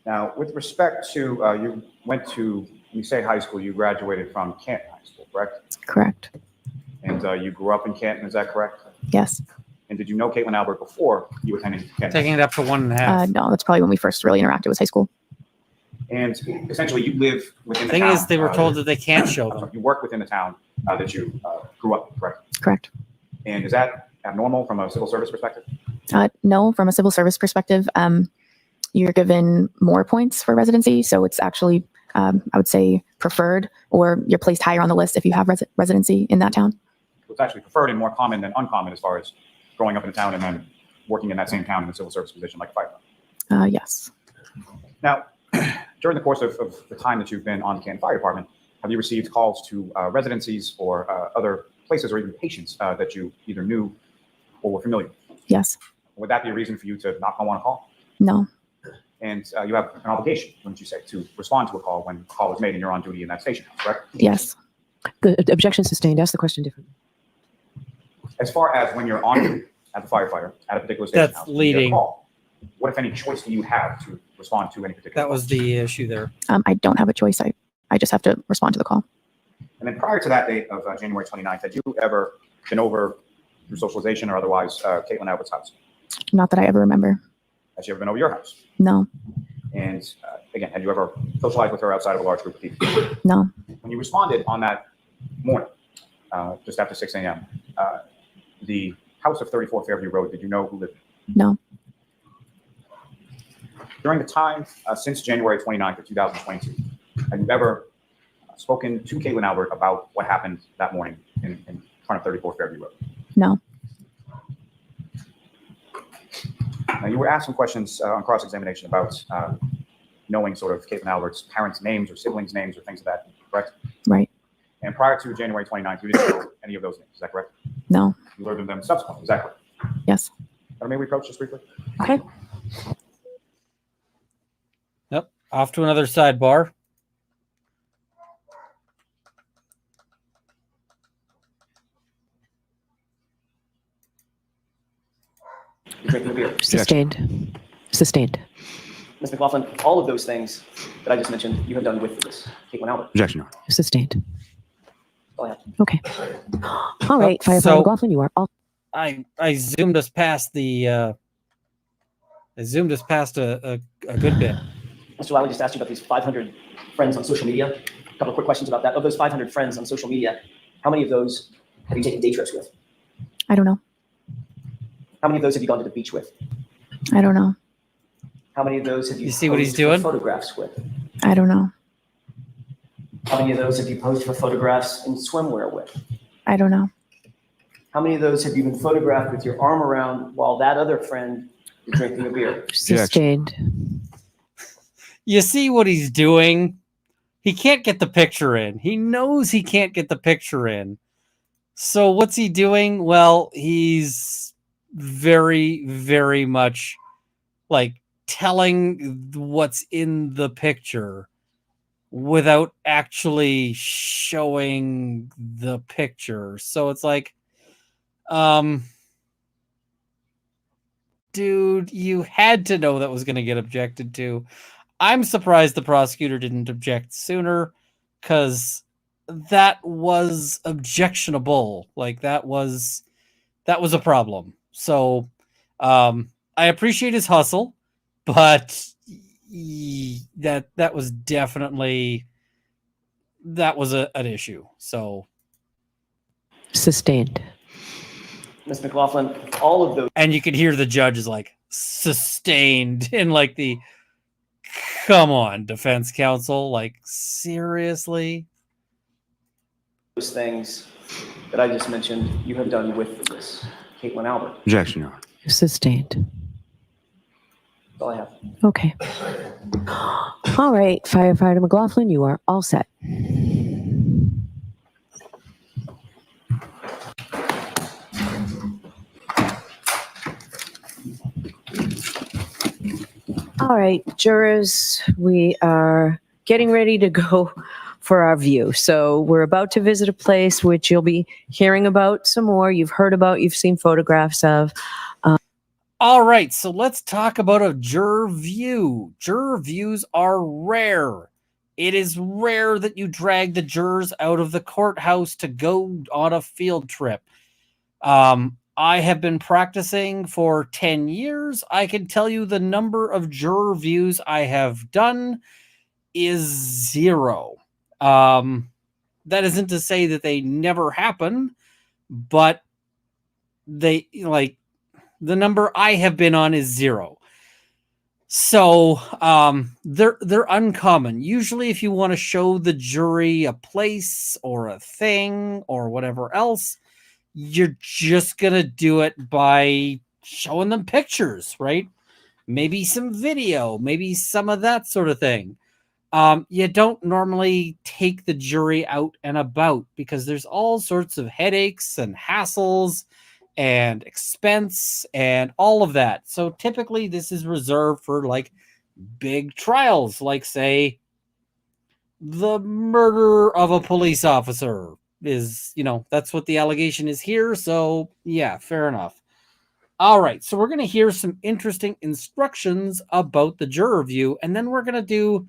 Now, with respect to, you went to, when you say high school, you graduated from Canton High School, correct? Correct. And you grew up in Canton, is that correct? Yes. And did you know Caitlin Albert before you attended Canton? Taking it up to 1.5. No, that's probably when we first really interacted was high school. And essentially, you live within the Thing town. is, they were told that they can't show I'm them. sorry, you work within the town that you grew up in, correct? Correct. And is that abnormal from a civil service perspective? No, from a civil service perspective, you're given more points for residency. So it's actually, I would say, preferred, or you're placed higher on the list if you have residency in that town. It's actually preferred and more common than uncommon as far as growing up in a town and then working in that same town in a civil service position like a firefighter. Yes. Now, during the course of the time that you've been on the Canton Fire Department, have you received calls to residencies or other places or even patients that you either knew or were familiar with? Yes. Would that be a reason for you to not go on a call? No. And you have an obligation, wouldn't you say, to respond to a call when a call is made and you're on duty in that station, correct? Yes. The objection sustained. Ask the question differently. As far as when you're on duty as a firefighter at a particular station That's house, when you get a leading. call, what, if any, choice do you have to respond to any particular That was the issue there. I don't have a choice. I just have to respond to the call. And then prior to that date of January 29th, had you ever been over through socialization or otherwise Caitlin Albert's house? Not that I ever remember. Has she ever been over your house? No. And again, had you ever socialized with her outside of a large group of people? No. When you responded on that morning, just after 6 a.m., the house of 34 Fairview Road, did you know who lived there? No. During the time since January 29th of 2022, have you ever spoken to Caitlin Albert about what happened that morning in front of 34 Fairview Road? No. Now, you were asked some questions on cross-examination about knowing sort of Caitlin Albert's parents' names or siblings' names or things of that, correct? Right. And prior to January 29th, you didn't know any of those names, is that correct? No. You learned of them subsequently, is that correct? Yes. May we approach this briefly? Okay. Yep. Off to another sidebar. You're drinking a beer. Sustained. Sustained. Ms. McLaughlin, all of those things that I just mentioned, you have done with this Caitlin Albert. Objection, Your Honor. Sustained. Go ahead. Okay. All right, Firefighter So- McLaughlin, you are all. I zoomed us past the a good bit. Mr. Lally just asked you about these 500 friends on social media. A couple of quick questions about that. Of those 500 friends on social media, how many of those have you taken day trips with? I don't know. How many of those have you gone to the beach with? I don't know. How many of those have you You see what he's posed for doing? photographs with? I don't know. How many of those have you posed for photographs in swimwear with? I don't know. How many of those have you been photographed with your arm around while that other friend is drinking a beer? Sustained. You see what he's doing? He can't get the picture in. He knows he can't get the picture in. So what's he doing? Well, he's very, very much like telling what's in the picture without actually showing the picture. So it's like, dude, you had to know that was going to get objected to. I'm surprised the prosecutor didn't object sooner, because that was objectionable. Like that was a problem. So I appreciate his hustle, but that was definitely an issue. So Sustained. Ms. McLaughlin, all of those and you could hear the judge is like sustained in like the, come on, defense counsel, like seriously. things that I just mentioned, you have done with this Caitlin Albert. Objection, Your Honor. Sustained. That's all I have. Okay. All right, Firefighter McLaughlin, you are all set. All right, jurors, we are getting ready to go for our view. So we're about to visit a place which you'll be hearing about some more. You've heard about, you've seen photographs of. All right, so let's talk about a juror view. Juror views are rare. It is rare that you drag the jurors out of the courthouse to go on a field trip. I have been practicing for 10 years. I can tell you the number of juror views I have done is 0. That isn't to say that they never happen, but they the number I have been on is 0. So they're uncommon. Usually if you want to show the jury a place or a thing or whatever else, you're just going to do it by showing them pictures, right? Maybe some video, maybe some of that sort of thing. You don't normally take the jury out and about because there's all sorts of headaches and hassles and expense and all of that. So typically this is reserved for like big trials, like say the murder of a police officer is, that's what the allegation is here. So yeah, fair enough. All right. So we're going to hear some interesting instructions about the juror view, and then we're going to do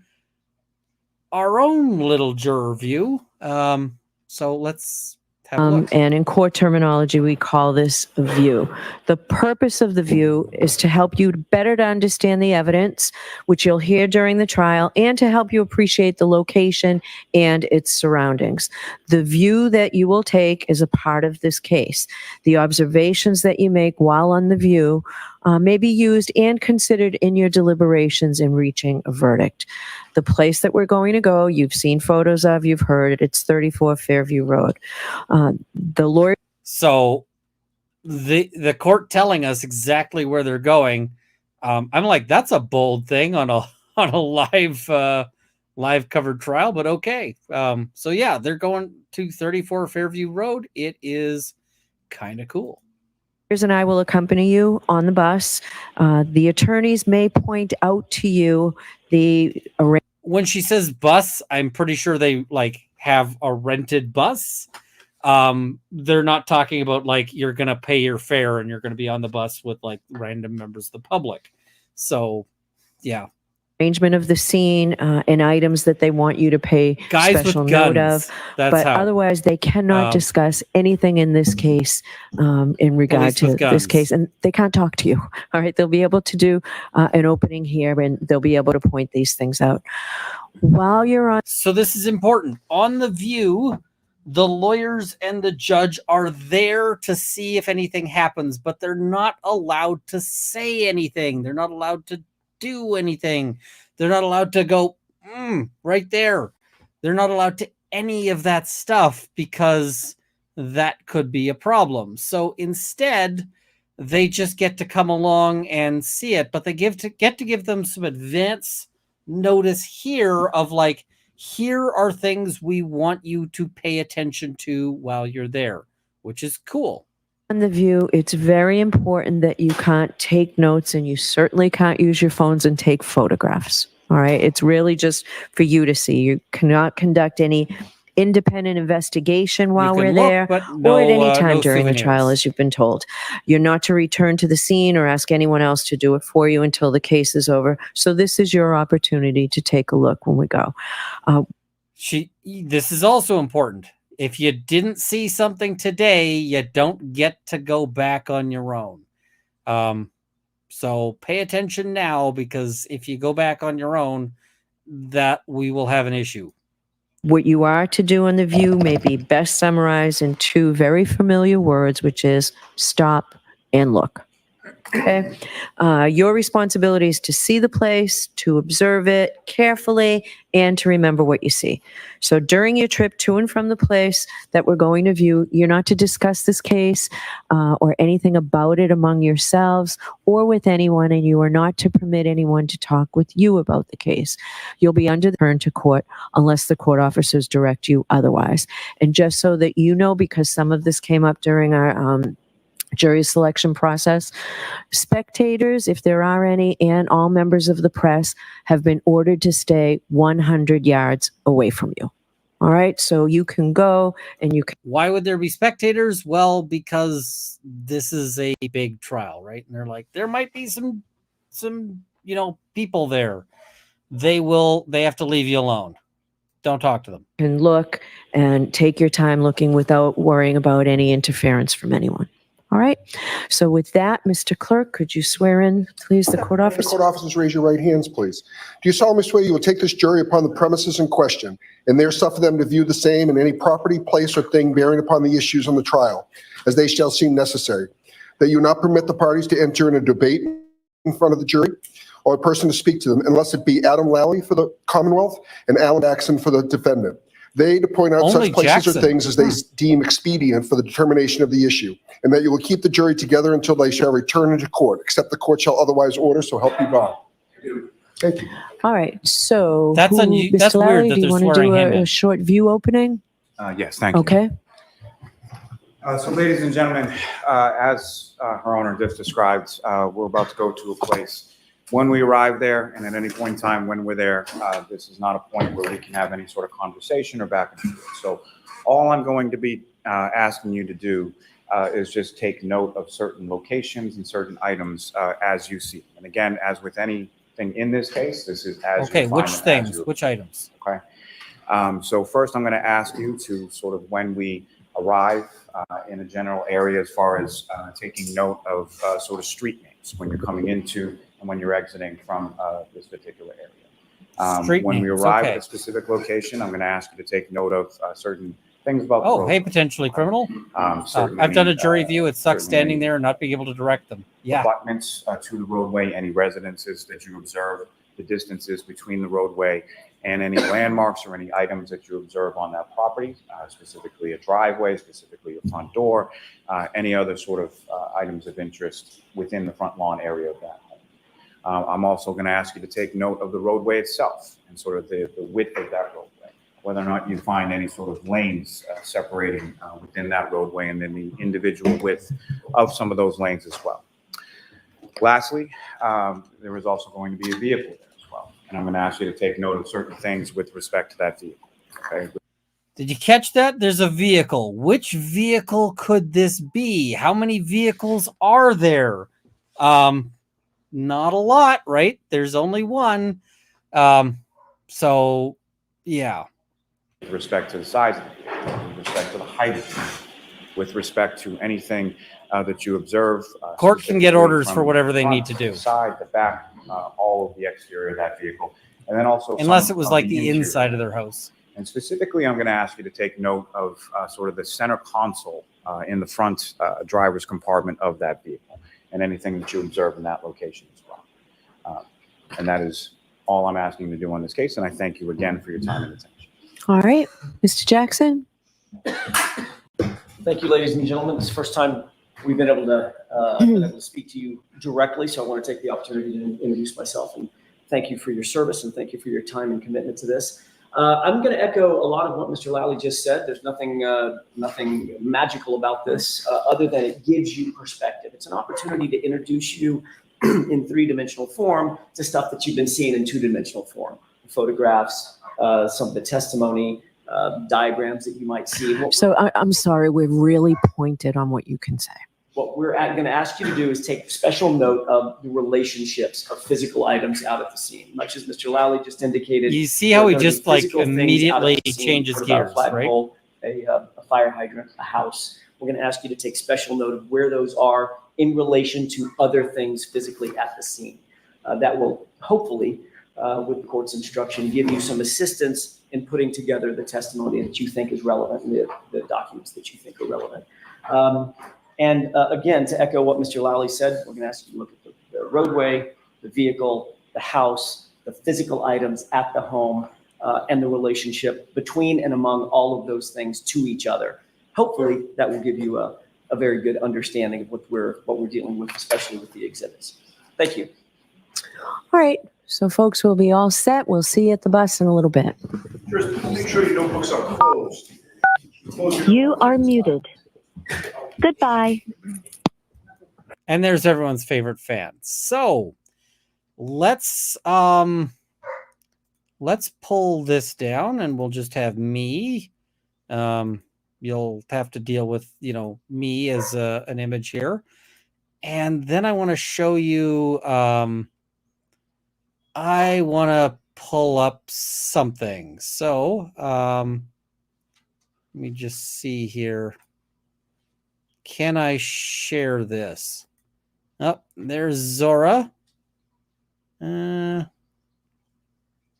our own little juror view. So let's have a look. And in court terminology, we call this a view. The purpose of the view is to help you better to understand the evidence, which you'll hear during the trial, and to help you appreciate the location and its surroundings. The view that you will take is a part of this case. The observations that you make while on the view may be used and considered in your deliberations in reaching a verdict. The place that we're going to go, you've seen photos of, you've heard it, it's 34 Fairview Road. The lawyer. So the court telling us exactly where they're going. I'm like, that's a bold thing on a live covered trial, but okay. So yeah, they're going to 34 Fairview Road. It is kind of cool. And I will accompany you on the bus. The attorneys may point out to you when she says bus, I'm pretty sure they have a rented bus. They're not talking about you're going to pay your fare and you're going to be on the bus with random members of the public. So yeah. Arrangement of the scene and items that they want you to pay guys special with note guns. of. That's but how. Otherwise, they cannot discuss anything in this case in regard to this case. And they can't talk to you. All right. They'll be able to do an opening here and they'll be able to point these things out. While you're on. So this is important. On the view, the lawyers and the judge are there to see if anything happens, but they're not allowed to say anything. They're not allowed to do anything. They're not allowed to go right there. They're not allowed to any of that stuff because that could be a problem. So instead, they just get to come along and see it, but they get to give them some advance notice here of here are things we want you to pay attention to while you're there, which is cool. On the view, it's very important that you can't take notes and you certainly can't use your phones and take photographs. All right. It's really just for you to see. You cannot conduct any independent investigation while we're there or at any time during the trial, as you've been told. You're not to return to the scene or ask anyone else to do it for you until the case is over. So this is your opportunity to take a look when we go. This is also important. If you didn't see something today, you don't get to go back on your own. So pay attention now, because if you go back on your own, that we will have an issue. What you are to do on the view may be best summarized in 2 very familiar words, which is stop and look. Okay. Your responsibility is to see the place, to observe it carefully, and to remember what you see. So during your trip to and from the place that we're going to view, you're not to discuss this case or anything about it among yourselves or with anyone, and you are not to permit anyone to talk with you about the case. You'll be under the turn to court unless the court officers direct you otherwise. And just so that you know, because some of this came up during our jury selection process. Spectators, if there are any, and all members of the press have been ordered to stay 100 yards away from you. All right, so you can go and you can. Why would there be spectators? Well, because this is a big trial, right? And they're like, there might be some, people there. They have to leave you alone. Don't talk to them. Can look and take your time looking without worrying about any interference from anyone. All right. So with that, Mr. Clerk, could you swear in, please, the court officer? Court officers, raise your right hands, please. Do you solemnly swear you will take this jury upon the premises in question and there suffer them to view the same in any property, place, or thing bearing upon the issues on the trial, as they shall seem necessary? That you will not permit the parties to enter in a debate in front of the jury or a person to speak to them, unless it be Adam Lally for the Commonwealth and Alan Jackson for the defendant. They to point out Only such places Jackson. or things as they deem expedient for the determination of the issue, and that you will keep the jury together until they shall return into court, except the court shall otherwise order, so help you God. Thank you. All right. So That's Mr. weird Lally, that do you they're want to swearing do him in. a short view opening? Yes, thank you. Okay. So ladies and gentlemen, as her owner just described, we're about to go to a place. When we arrive there, and at any point in time when we're there, this is not a point where we can have any sort of conversation or back and forth. So all I'm going to be asking you to do is just take note of certain locations and certain items as you see. And again, as with anything in this case, this is as Okay, you find which them, as things? you- Which items? Okay. So first, I'm going to ask you to sort of, when we arrive in a general area, as far as taking note of sort of street names when you're coming into and when you're exiting from this particular area. Street When we names, arrive okay. at a specific location, I'm going to ask you to take note of certain things about the Oh, road. hey, potentially criminal. Certainly, I've done a jury view. It sucks certainly standing there and not being able to direct them. Yeah. abutments to the roadway, any residences that you observe, the distances between the roadway, and any landmarks or any items that you observe on that property, specifically a driveway, specifically a front door, any other sort of items of interest within the front lawn area of that home. I'm also going to ask you to take note of the roadway itself and sort of the width of that roadway, whether or not you find any sort of lanes separating within that roadway, and then the individual width of some of those lanes as well. Lastly, there is also going to be a vehicle there as well. And I'm going to ask you to take note of certain things with respect to that vehicle. Okay. Did you catch that? There's a vehicle. Which vehicle could this be? How many vehicles are there? Not a lot, right? There's only one. So, yeah. With respect to the size of the vehicle, with respect to the height of the vehicle, with respect to anything that you observe. Court can get specifically orders from for whatever they the need front, to do. the side, the back, all of the exterior of that vehicle. And then also Unless some it was of like the interior. inside of their house. And specifically, I'm going to ask you to take note of sort of the center console in the front driver's compartment of that vehicle, and anything that you observe in that location as well. And that is all I'm asking you to do on this case, and I thank you again for your time and attention. All right. Mr. Jackson? Thank you, ladies and gentlemen. This is the first time we've been able to speak to you directly, so I want to take the opportunity to introduce myself and thank you for your service and thank you for your time and commitment to this. I'm going to echo a lot of what Mr. Lally just said. There's nothing magical about this other than it gives you perspective. It's an opportunity to introduce you in three-dimensional form to stuff that you've been seeing in two-dimensional form. Photographs, some of the testimony, diagrams that you might see. So I'm sorry, we're really pointed on what you can say. What we're going to ask you to do is take special note of the relationships of physical items out at the scene. Much as Mr. Lally just indicated. You see how he there are just like physical things immediately out at the scene. changes What about gears, a flagpole, right? A fire hydrant, a house. We're going to ask you to take special note of where those are in relation to other things physically at the scene. That will hopefully, with the court's instruction, give you some assistance in putting together the testimony that you think is relevant and the documents that you think are relevant. And again, to echo what Mr. Lally said, we're going to ask you to look at the roadway, the vehicle, the house, the physical items at the home, and the relationship between and among all of those things to each other. Hopefully, that will give you a very good understanding of what we're dealing with, especially with the exhibits. Thank you. All right. So folks, we'll be all set. We'll see you at the bus in a little bit. Just make sure your notebooks are closed. You are muted. Goodbye. And there's everyone's favorite fan. So let's pull this down and we'll just have me. You'll have to deal with, me as an image here. And then I want to show you, I want to pull up something. So let me just see here. Can I share this? Oh, there's Zora. Let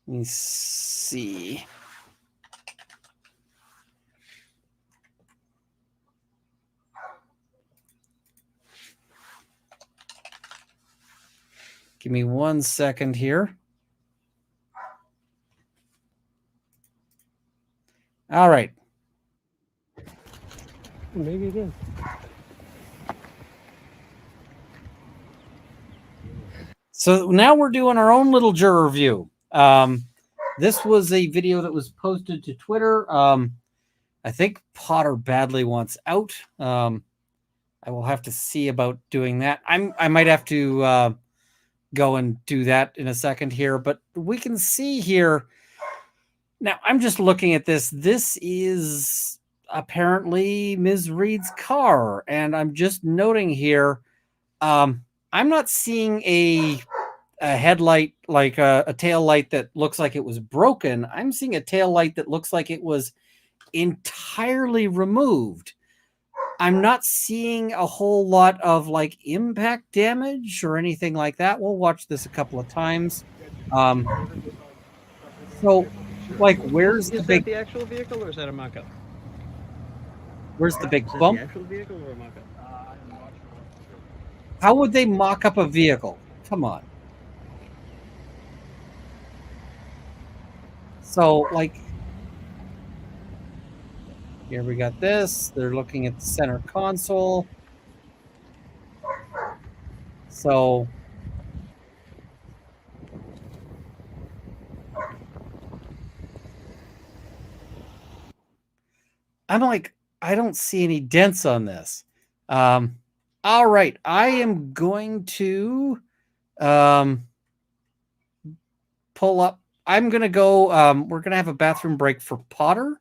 me see. Give me 1 second here. All right. Maybe it is. So now we're doing our own little juror review. This was a video that was posted to Twitter. I think Potter badly wants out. I will have to see about doing that. I might have to go and do that in a second here, but we can see here. Now, I'm just looking at this. This is apparently Ms. Reed's car, and I'm just noting here, I'm not seeing a headlight, like a tail light that looks like it was broken. I'm seeing a tail light that looks like it was entirely removed. I'm not seeing a whole lot of like impact damage or anything like that. We'll watch this a couple of times. So, like, where's the big? Is that the actual vehicle or is that a mock-up? Where's the big Is that bump? the actual vehicle or a mock-up? How would they mock up a vehicle? Come on. So, like, here we got this. They're looking at the center console. So, I'm like, I don't see any dents on this. All right, I am going to pull up. I'm going to go. We're going to have a bathroom break for Potter.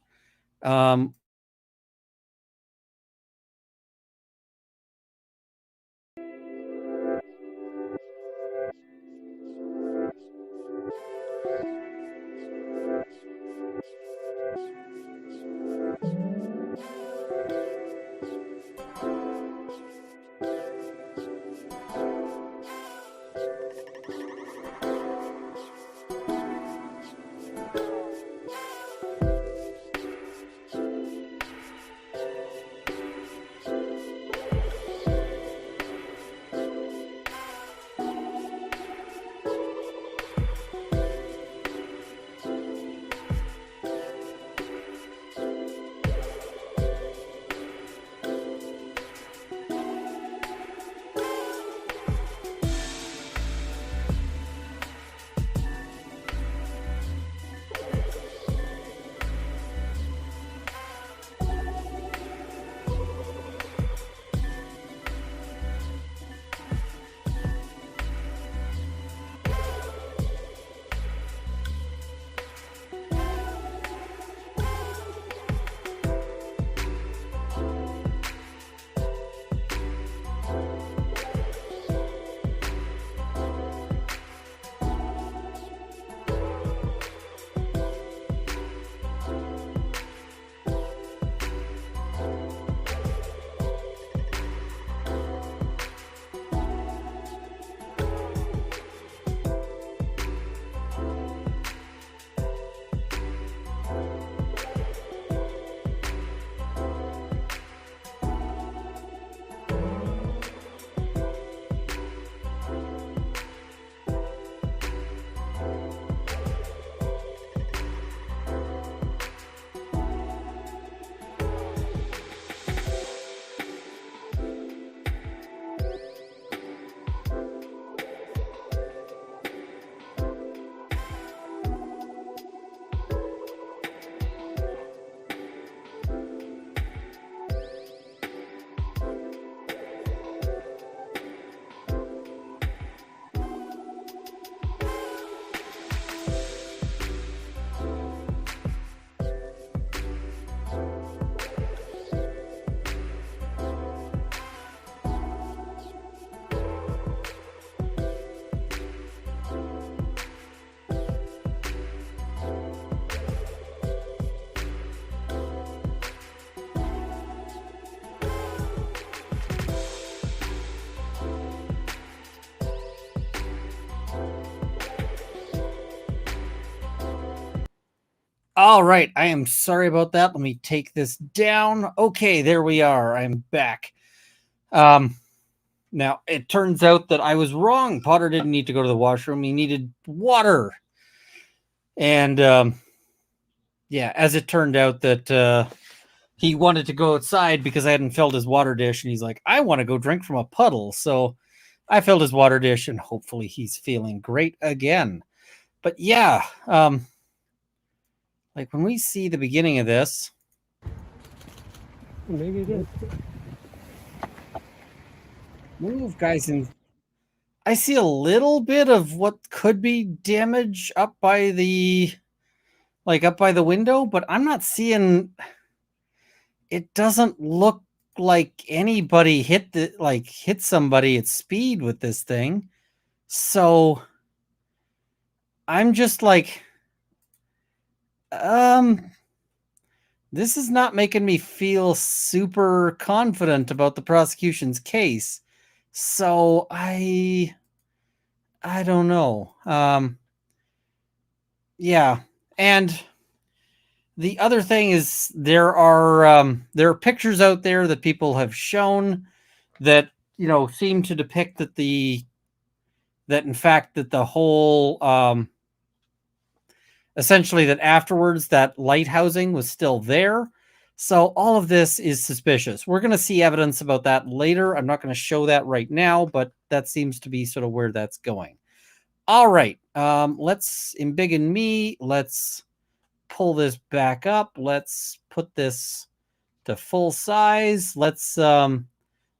All right. I am sorry about that. Let me take this down. Okay, there we are. I'm back. Now, it turns out that I was wrong. Potter didn't need to go to the washroom. He needed water. And, yeah, as it turned out that he wanted to go outside because I hadn't filled his water dish. And he's like, I want to go drink from a puddle. So I filled his water dish, and hopefully he's feeling great again. But, yeah, like when we see the beginning of this. Maybe it is. Move, guys, and I see a little bit of what could be damage up by the window, but I'm not seeing. It doesn't look like anybody hit somebody at speed with this thing. So I'm just like, this is not making me feel super confident about the prosecution's case. So I don't know. Yeah. And the other thing is there are pictures out there that people have shown that, seem to depict that in fact that the whole, essentially that afterwards that light housing was still there. So all of this is suspicious. We're going to see evidence about that later. I'm not going to show that right now, but that seems to be sort of where that's going. All right. Let's embiggen me. Let's pull this back up. Let's put this to full size. Let's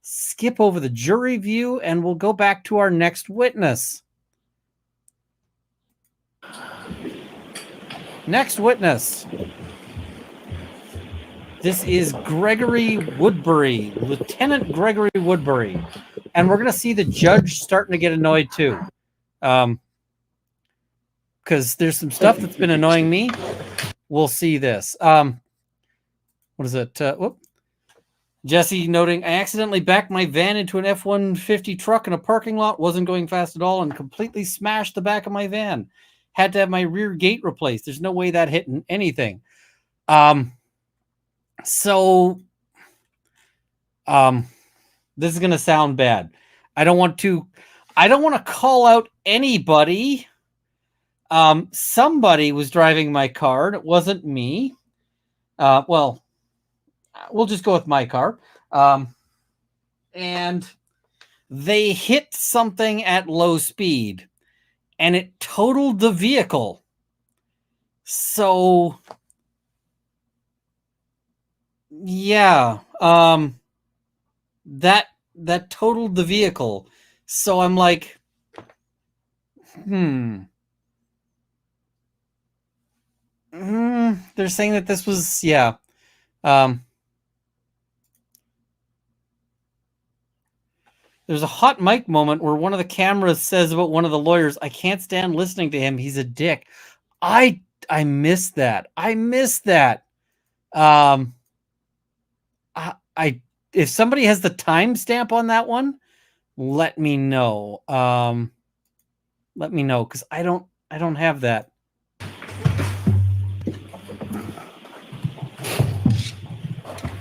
skip over the jury view, and we'll go back to our next witness. Next witness. This is Gregory Woodbury, Lieutenant Gregory Woodbury. And we're going to see the judge starting to get annoyed too. Because there's some stuff that's been annoying me. We'll see this. What is it? Jesse noting, I accidentally backed my van into an F-150 truck in a parking lot. Wasn't going fast at all and completely smashed the back of my van. Had to have my rear gate replaced. There's no way that hit anything. So, this is going to sound bad. I don't want to call out anybody. Somebody was driving my car. It wasn't me. Well, we'll just go with my car. And they hit something at low speed and it totaled the vehicle. So, yeah, that totaled the vehicle. So I'm like, they're saying that this was, yeah. There's a hot mic moment where one of the cameras says about one of the lawyers, I can't stand listening to him. He's a dick. I missed that. I missed that. If somebody has the timestamp on that one, let me know. Let me know, because I don't have that.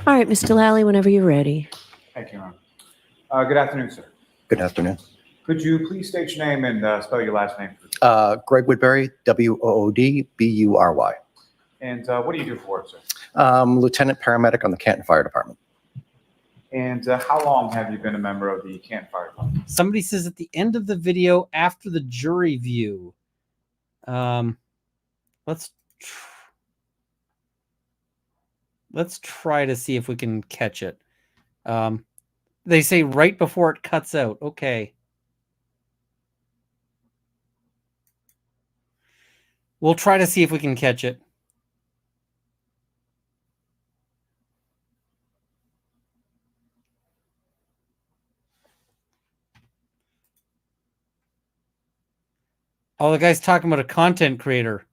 All right, Mr. Lally, whenever you're ready. Thank you, ma'am. Good afternoon, sir. Good afternoon. Could you please state your name and spell your last name? Greg Woodbury, Woodbury. And what do you do for work, sir? Lieutenant paramedic on the Canton Fire Department. And how long have you been a member of the Canton Fire Department? Somebody says at the end of the video, after the jury view. Let's try to see if we can catch it. They say right before it cuts out. Okay. We'll try to see if we can catch it. Oh, the guy's talking about a content creator.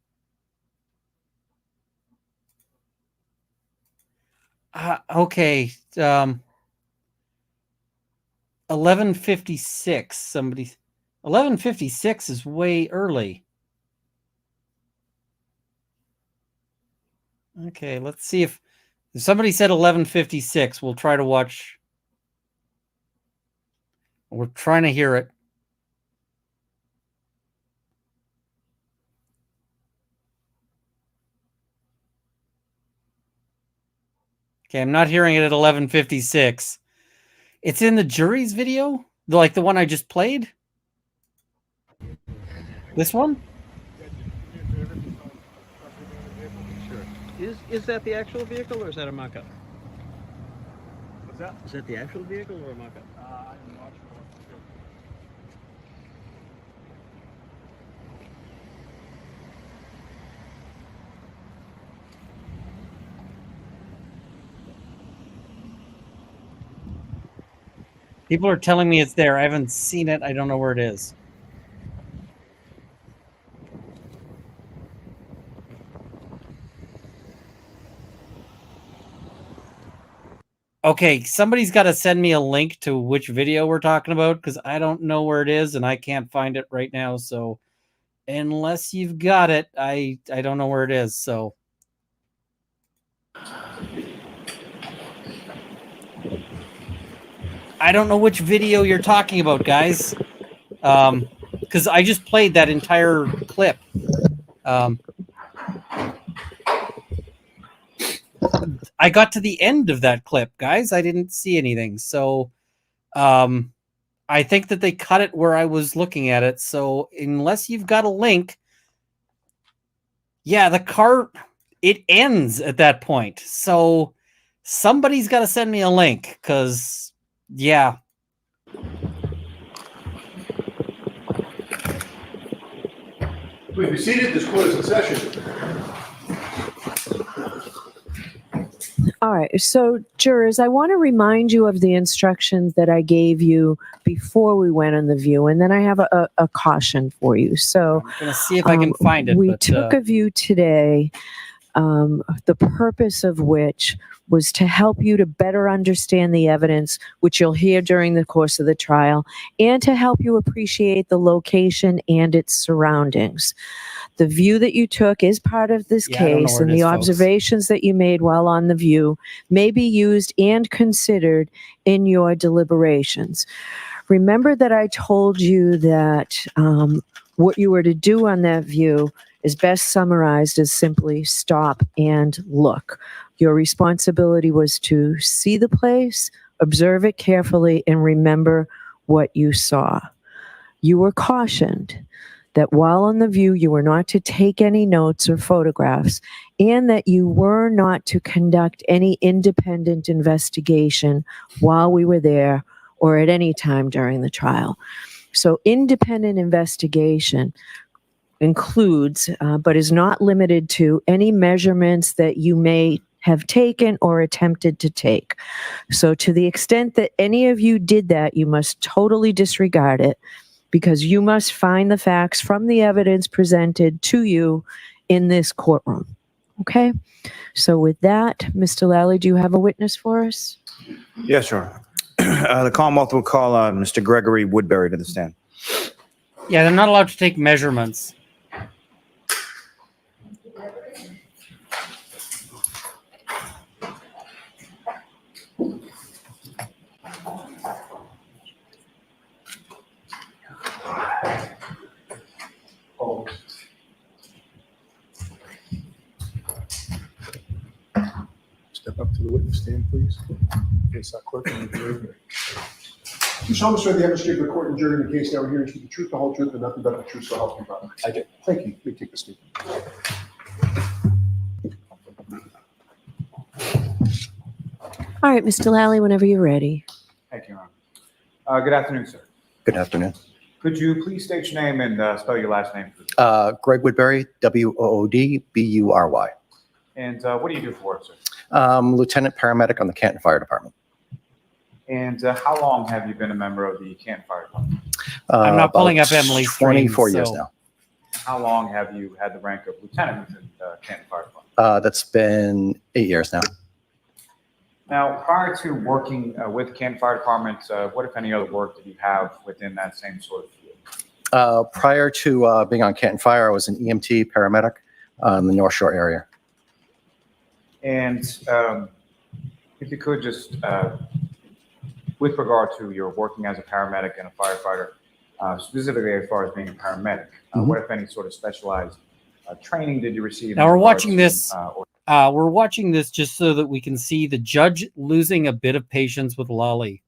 Okay. 11:56. 11:56 is way early. Okay, let's see if somebody said 11:56. We'll try to watch. We're trying to hear it. Okay, I'm not hearing it at 11:56. It's in the jury's video, like the one I just played. This one? Is that the actual vehicle or is that a mock-up? What's that? Is that the actual vehicle or a mock-up? I'm not sure. People are telling me it's there. I haven't seen it. I don't know where it is. Okay, somebody's got to send me a link to which video we're talking about because I don't know where it is and I can't find it right now. So unless you've got it, I don't know where it is. So I don't know which video you're talking about, guys. Because I just played that entire clip. I got to the end of that clip, guys. I didn't see anything. So I think that they cut it where I was looking at it. So unless you've got a link, yeah, the car, it ends at that point. So somebody's got to send me a link because, yeah. Please be seated. This court is in session. All right. So, jurors, I want to remind you of the instructions that I gave you before we went on the view, and then I have a caution for you. So, I'm going to see if I can find it. We took a view today, the purpose of which was to help you to better understand the evidence, which you'll hear during the course of the trial, and to help you appreciate the location and its surroundings. The view that you took is part of this case, and the observations that you made while on the view may be used and considered in your deliberations. Remember that I told you that what you were to do on that view is best summarized as simply stop and look. Your responsibility was to see the place, observe it carefully, and remember what you saw. You were cautioned that while on the view, you were not to take any notes or photographs, and that you were not to conduct any independent investigation while we were there or at any time during the trial. So independent investigation includes, but is not limited to, any measurements that you may have taken or attempted to take. So to the extent that any of you did that, you must totally disregard it, because you must find the facts from the evidence presented to you in this courtroom. Okay? So with that, Mr. Lally, do you have a witness for us? Yes, Your Honor. The Commonwealth will call Mr. Gregory Woodbury to the stand. Yeah, they're not allowed to take measurements. Step up to the witness stand, please. Case clerk and the jury. You solemnly swear the evidence of the court and jury in the case now hearing to the truth, the whole truth, and nothing but the truth, so help you God. I do. Thank you. You may take the seat. All right, Mr. Lally, whenever you're ready. Thank you, Your Honor. Good afternoon, sir. Good afternoon. Could you please state your name and spell your last name, please? Greg Woodbury, Woodbury. And what do you do for work, sir? Lieutenant paramedic on the Canton Fire Department. And how long have you been a member of the Canton Fire Department? I'm not pulling About up Emily's 24 screen, years so- now. How long have you had the rank of lieutenant within the Canton Fire Department? That's been 8 years now. Now, prior to working with Canton Fire Department, what, if any, other work did you have within that same sort of field? Prior to being on Canton Fire, I was an EMT paramedic in the North Shore area. And if you could just, with regard to your working as a paramedic and a firefighter, specifically as far as being a paramedic, what, if any, sort of specialized training did you receive? Now we're watching this. We're watching this just so that we can see the judge losing a bit of patience with Lolly.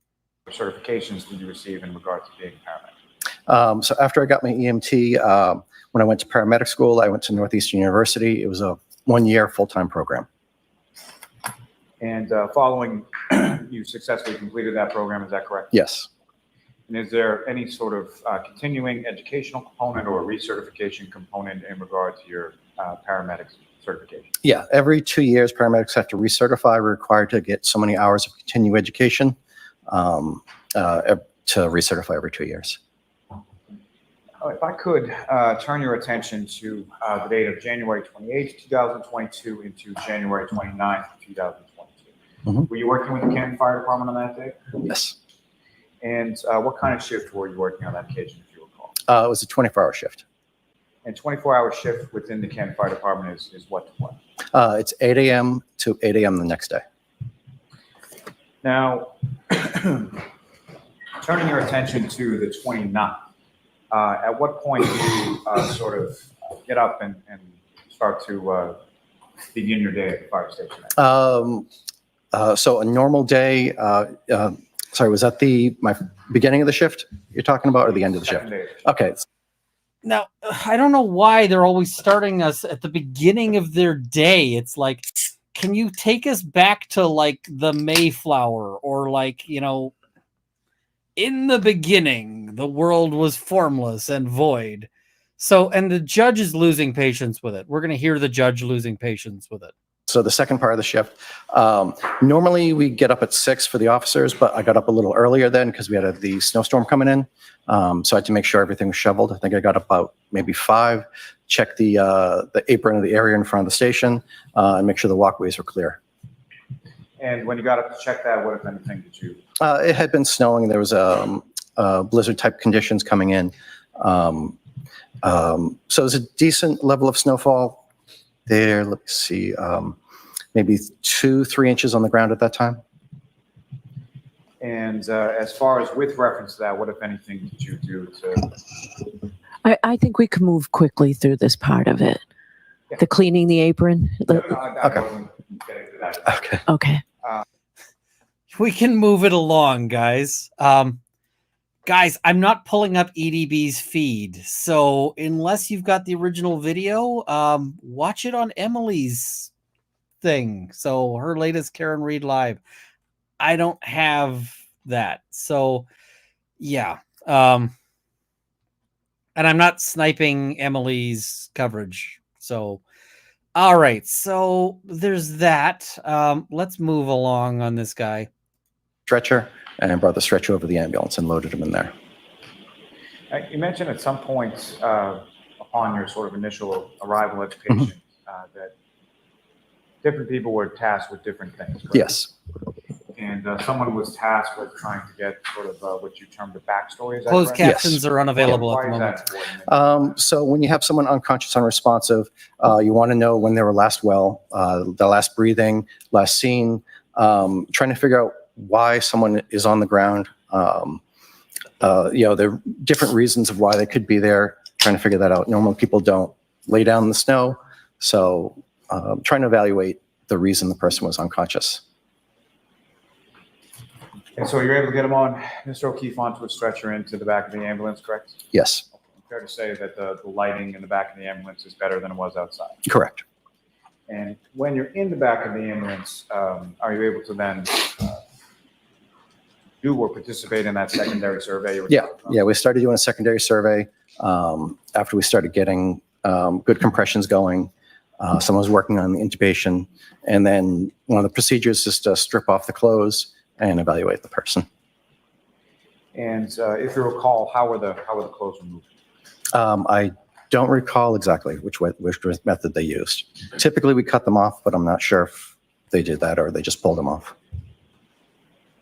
Certifications did you receive in regard to being a paramedic? So after I got my EMT, when I went to paramedic school, I went to Northeastern University. It was a 1-year full-time program. And following, you successfully completed that program, is that correct? Yes. And is there any sort of continuing educational component or recertification component in regard to your paramedic certification? Yeah, every 2 years, paramedics have to recertify. We're required to get so many hours of continuing education to recertify every 2 years. If I could turn your attention to the date of January 28th, 2022 into January 29th, 2022. Were you working with the Canton Fire Department on that day? Yes. And what kind of shift were you working on that occasion, if you recall? It was a 24-hour shift. And 24-hour shift within the Canton Fire Department is what to what? It's 8 a.m. to 8 a.m. the next day. Now, turning your attention to the 29th, at what point do you sort of get up and start to begin your day at the fire station? So a normal day, sorry, was that my beginning of the shift you're talking about or the end of the shift? Okay. Now, I don't know why they're always starting us at the beginning of their day. It's like, can you take us back to like the Mayflower or like, you know, in the beginning, the world was formless and void. So, and the judge is losing patience with it. We're going to hear the judge losing patience with it. So the second part of the shift, normally we get up at 6 for the officers, but I got up a little earlier then because we had the snowstorm coming in. So I had to make sure everything was shoveled. I think I got up about maybe 5, check the apron of the area in front of the station, and make sure the walkways were clear. And when you got up to check that, what, if anything, did you? It had been snowing. There was blizzard type conditions coming in. So it was a decent level of snowfall there. Let me see, maybe 2-3 inches on the ground at that time. And as far as with reference to that, what, if anything, did you do to? I think we can move quickly through this part of it. Yeah. The cleaning the apron. I wasn't getting to that. Okay. Okay. We can move it along, guys. Guys, I'm not pulling up EDB's feed. So unless you've got the original video, watch it on Emily's thing. So her latest Karen Reed Live. I don't have that. So yeah. And I'm not sniping Emily's coverage. So, all right. So there's that. Let's move along on this guy. Stretcher, and brought the stretcher over to the ambulance and loaded him in there. You mentioned at some point upon your sort of initial arrival at the patient that different people were tasked with different things. Correct? Yes. And someone was tasked with trying to get sort of what you termed a backstory. Is that Closed correct? captions are unavailable Why at the is moment. that important? So when you have someone unconscious, unresponsive, you want to know when they were last well, the last breathing, last seen, trying to figure out why someone is on the ground. You know, there are different reasons of why they could be there, trying to figure that out. Normal people don't lay down in the snow. So trying to evaluate the reason the person was unconscious. And so you're able to get him on, Mr. O'Keefe, onto a stretcher into the back of the ambulance, correct? Yes. Fair to say that the lighting in the back of the ambulance is better than it was outside. Correct. And when you're in the back of the ambulance, are you able to then do or participate in that secondary survey? Yeah, we started doing a secondary survey after we started getting good compressions going. Someone was working on the intubation, and then one of the procedures is to strip off the clothes and evaluate the person. And if you recall, how were the clothes removed? I don't recall exactly which method they used. Typically, we cut them off, but I'm not sure if they did that or they just pulled them off.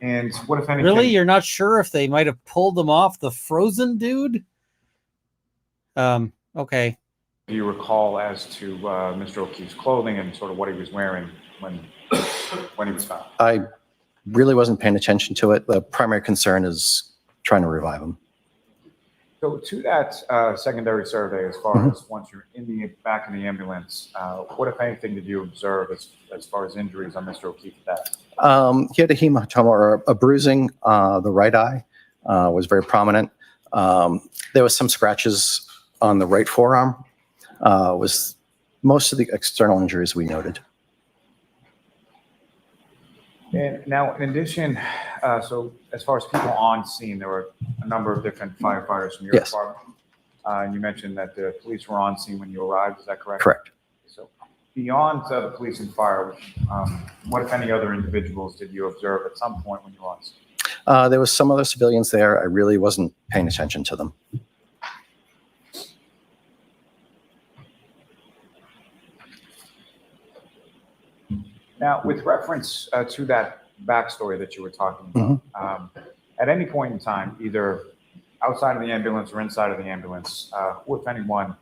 And what, if anything? Really? You're not sure if they might have pulled them off the frozen dude? Okay. do you recall as to Mr. O'Keefe's clothing and sort of what he was wearing when he was found? I really wasn't paying attention to it. The primary concern is trying to revive him. So to that secondary survey, as far as once you're in the back of the ambulance, what, if anything, did you observe as far as injuries on Mr. O'Keefe at that? He had a hematoma or a bruising. The right eye was very prominent. There was some scratches on the right forearm. Was most of the external injuries we noted. And now, in addition, so as far as people on scene, there were a number of different firefighters from your Yes. department. And you mentioned that the police were on scene when you arrived. Is that correct? Correct. So beyond the police and fire, what, if any, other individuals did you observe at some point when you were on scene? There was some other civilians there. I really wasn't paying attention to them. Now, with reference to that backstory that you were talking about, at any point in time, either outside of the ambulance or inside of the ambulance, who, if anyone,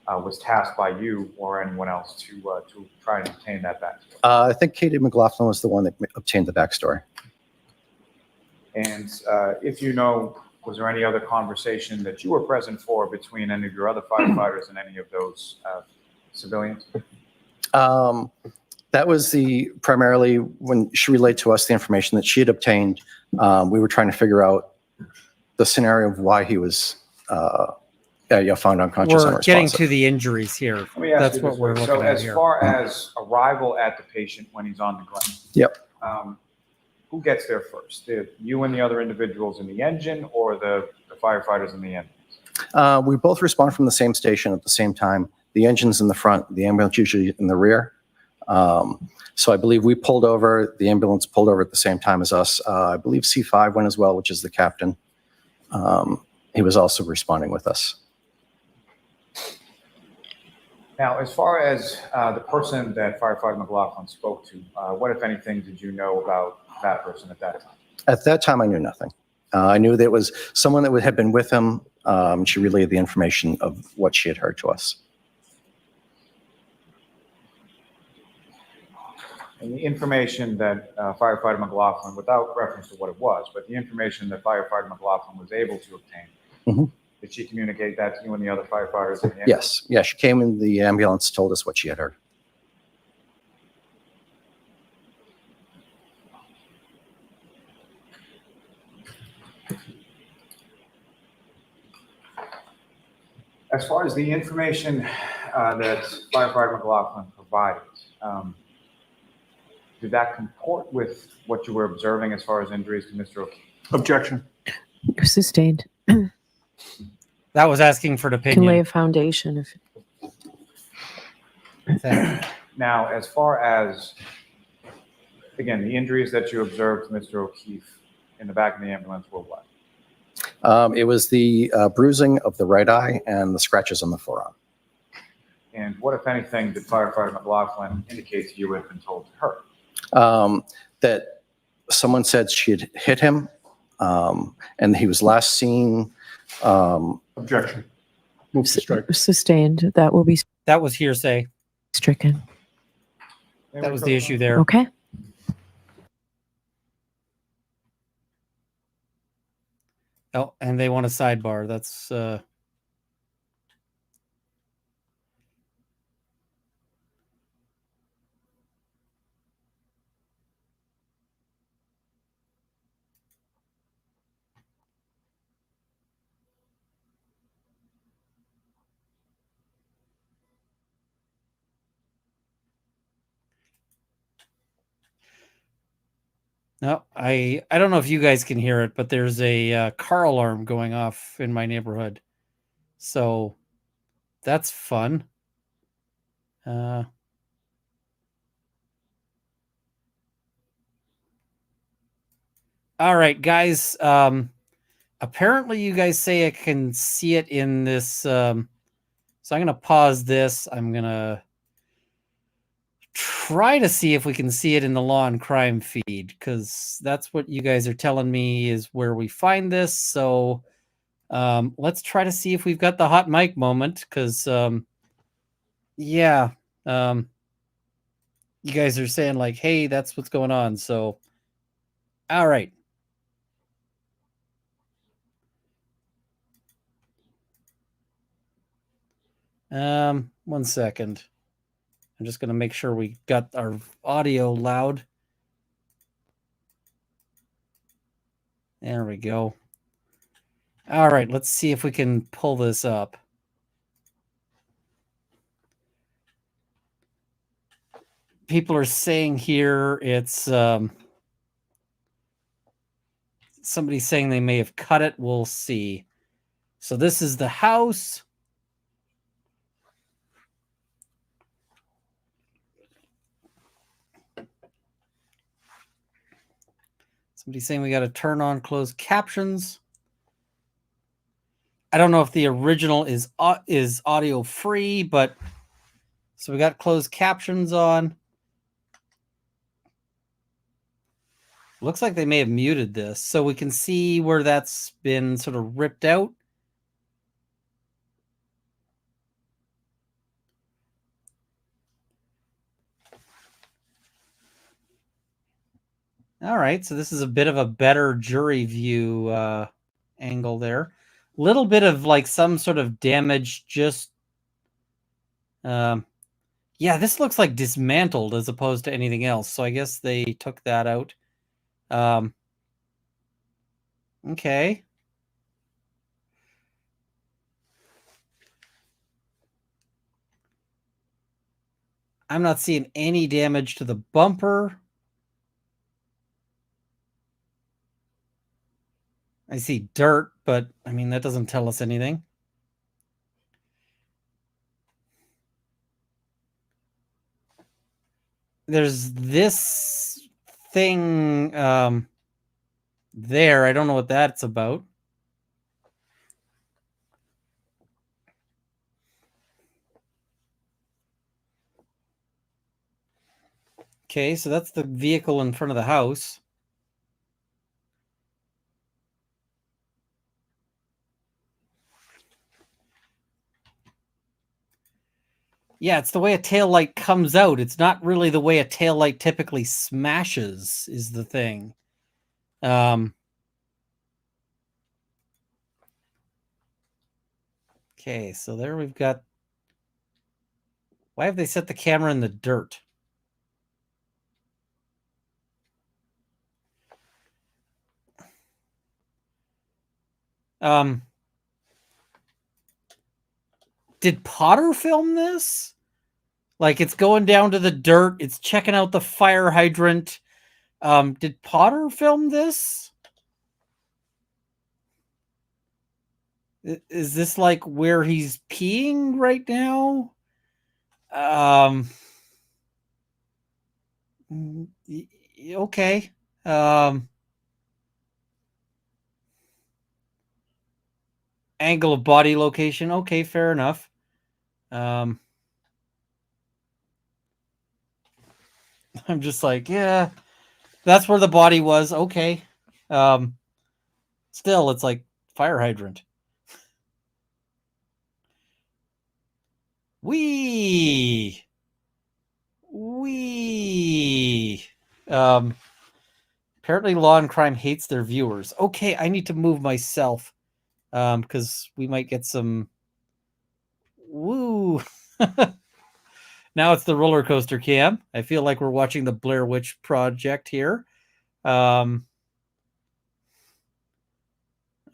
was tasked by you or anyone else to try and obtain that backstory? I think Katie McLaughlin was the one that obtained the backstory. And if you know, was there any other conversation that you were present for between any of your other firefighters and any of those civilians? That was primarily when she relayed to us the information that she had obtained. We were trying to figure out the scenario of why he was found unconscious and We're getting unresponsive. to the injuries here. Let me ask That's you what this we're way. looking So at as here. far as arrival at the patient when he's on the ground, Yep. Who gets there first? You and the other individuals in the engine, or the firefighters in the ambulance? We both respond from the same station at the same time. The engine's in the front, the ambulance usually in the rear. So I believe we pulled over, the ambulance pulled over at the same time as us. I believe C5 went as well, which is the captain. He was also responding with us. Now, as far as the person that firefighter McLaughlin spoke to, what, if anything, did you know about that person at that time? At that time, I knew nothing. I knew there was someone that had been with him. She relayed the information of what she had heard to us. And the information that firefighter McLaughlin, without reference to what it was, but the information that firefighter McLaughlin was able to obtain, did she communicate that to you and the other firefighters in the ambulance? Yes. Yeah, she came in the ambulance, told us what she had heard. As far as the information that firefighter McLaughlin provided, did that comport with what you were observing as far as injuries to Mr. O'Keefe? Objection. Sustained. That was asking for an Can lay opinion. a foundation. Now, as far as, again, the injuries that you observed to Mr. O'Keefe in the back of the ambulance were what? It was the bruising of the right eye and the scratches on the forearm. And what, if anything, did firefighter McLaughlin indicate to you had been told to her? That someone said she had hit him, and he was last seen. Objection. Move to strike. Sustained. That will be That was hearsay. stricken. That was the issue there. Okay. Oh, and they want a sidebar. That's no, I don't know if you guys can hear it, but there's a car alarm going off in my neighborhood. So that's fun. All right, guys. Apparently you guys say I can see it in this. So I'm going to pause this. I'm going to try to see if we can see it in the Law and Crime feed, because that's what you guys are telling me is where we find this. So let's try to see if we've got the hot mic moment, because Yeah. You guys are saying like, hey, that's what's going on. So, all right. One second. I'm just going to make sure we got our audio loud. There we go. All right, let's see if we can pull this up. People are saying here it's somebody's saying they may have cut it. We'll see. So this is the house. Somebody's saying we got to turn on closed captions. I don't know if the original is audio free, but so we got closed captions on. Looks like they may have muted this, so we can see where that's been sort of ripped out. All right, so this is a bit of a better jury view angle there. Little bit of like some sort of damage, just yeah, this looks like dismantled as opposed to anything else. So I guess they took that out. Okay. I'm not seeing any damage to the bumper. I see dirt, but I mean, that doesn't tell us anything. There's this thing there. I don't know what that's about. Okay, so that's the vehicle in front of the house. Yeah, it's the way a taillight comes out. It's not really the way a taillight typically smashes is the thing. Okay, so there we've got... Why have they set the camera in the dirt? Did Potter film this? Like, it's going down to the dirt. It's checking out the fire hydrant. Did Potter film this? Is this like where he's peeing right now? Okay. Angle of body location. Okay, fair enough. I'm just like, yeah, that's where the body was. Okay. Still, it's like fire hydrant. Wee. Apparently Law and Crime hates their viewers. Okay, I need to move myself because we might get some woo. Now it's the roller coaster cam. I feel like we're watching the Blair Witch Project here.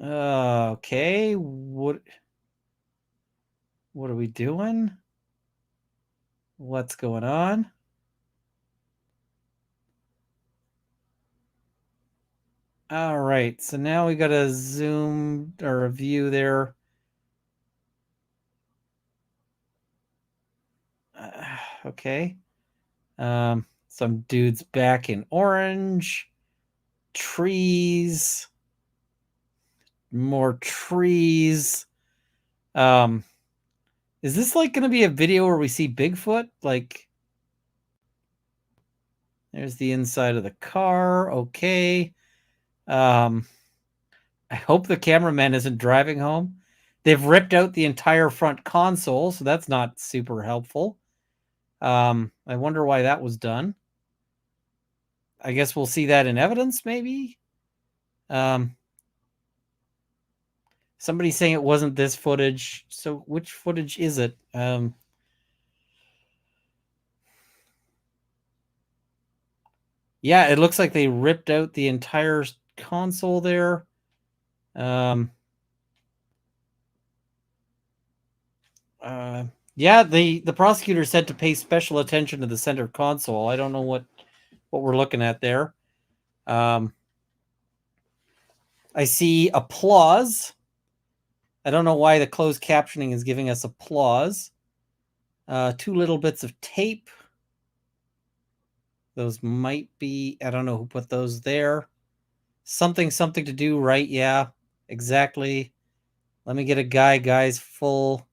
Okay, what are we doing? What's going on? All right, so now we got a zoom or a view there. Okay. Some dudes back in orange. Trees. More trees. Is this like going to be a video where we see Bigfoot? Like, there's the inside of the car. Okay. I hope the cameraman isn't driving home They've ripped out the entire front console, so that's not super helpful. I wonder why that was done. I guess we'll see that in evidence, maybe. Somebody's saying it wasn't this footage. So which footage is it? Yeah, it looks like they ripped out the entire console there. Yeah, the prosecutor said to pay special attention to the center console. I don't know what we're looking at there. I see applause. I don't know why the closed captioning is giving us applause. 2 little bits of tape. Those might be, I don't know who put those there. Something to do, right? Yeah, exactly. Let me get a guy's full.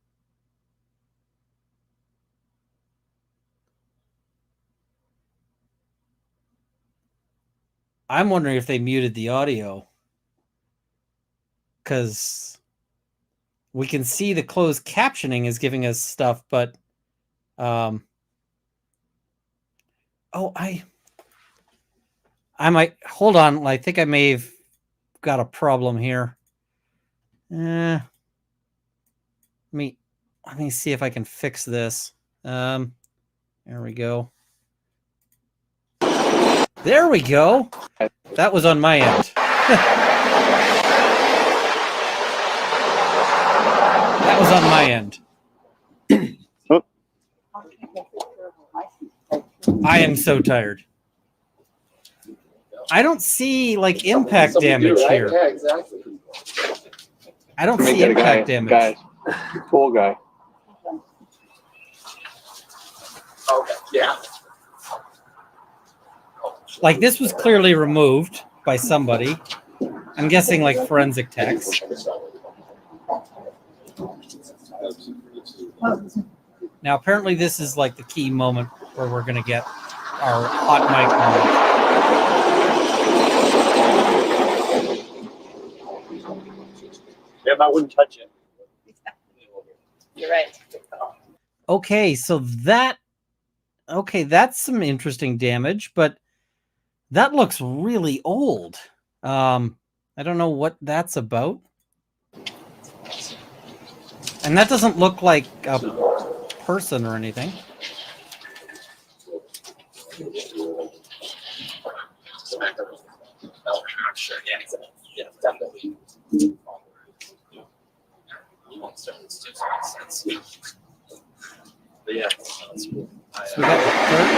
I'm wondering if they muted the audio. Because we can see the closed captioning is giving us stuff, but I might hold on. I think I may have got a problem here. Let me see if I can fix this. There we go. There we go. That was on my end. That was on my end. I am so tired. I don't see like impact damage here. Yeah, exactly. I don't see impact damage. Guy. Cool guy. Okay, yeah. Like this was clearly removed by somebody. I'm guessing like forensic techs. Now apparently this is like the key moment where we're gonna get our hot mic moment. Yeah, I wouldn't touch it. You're right. Okay, so that's some interesting damage, but that looks really old. I don't know what that's about. And that doesn't look like a person or anything. Yeah, definitely. But yeah, that's cool. So we got the third.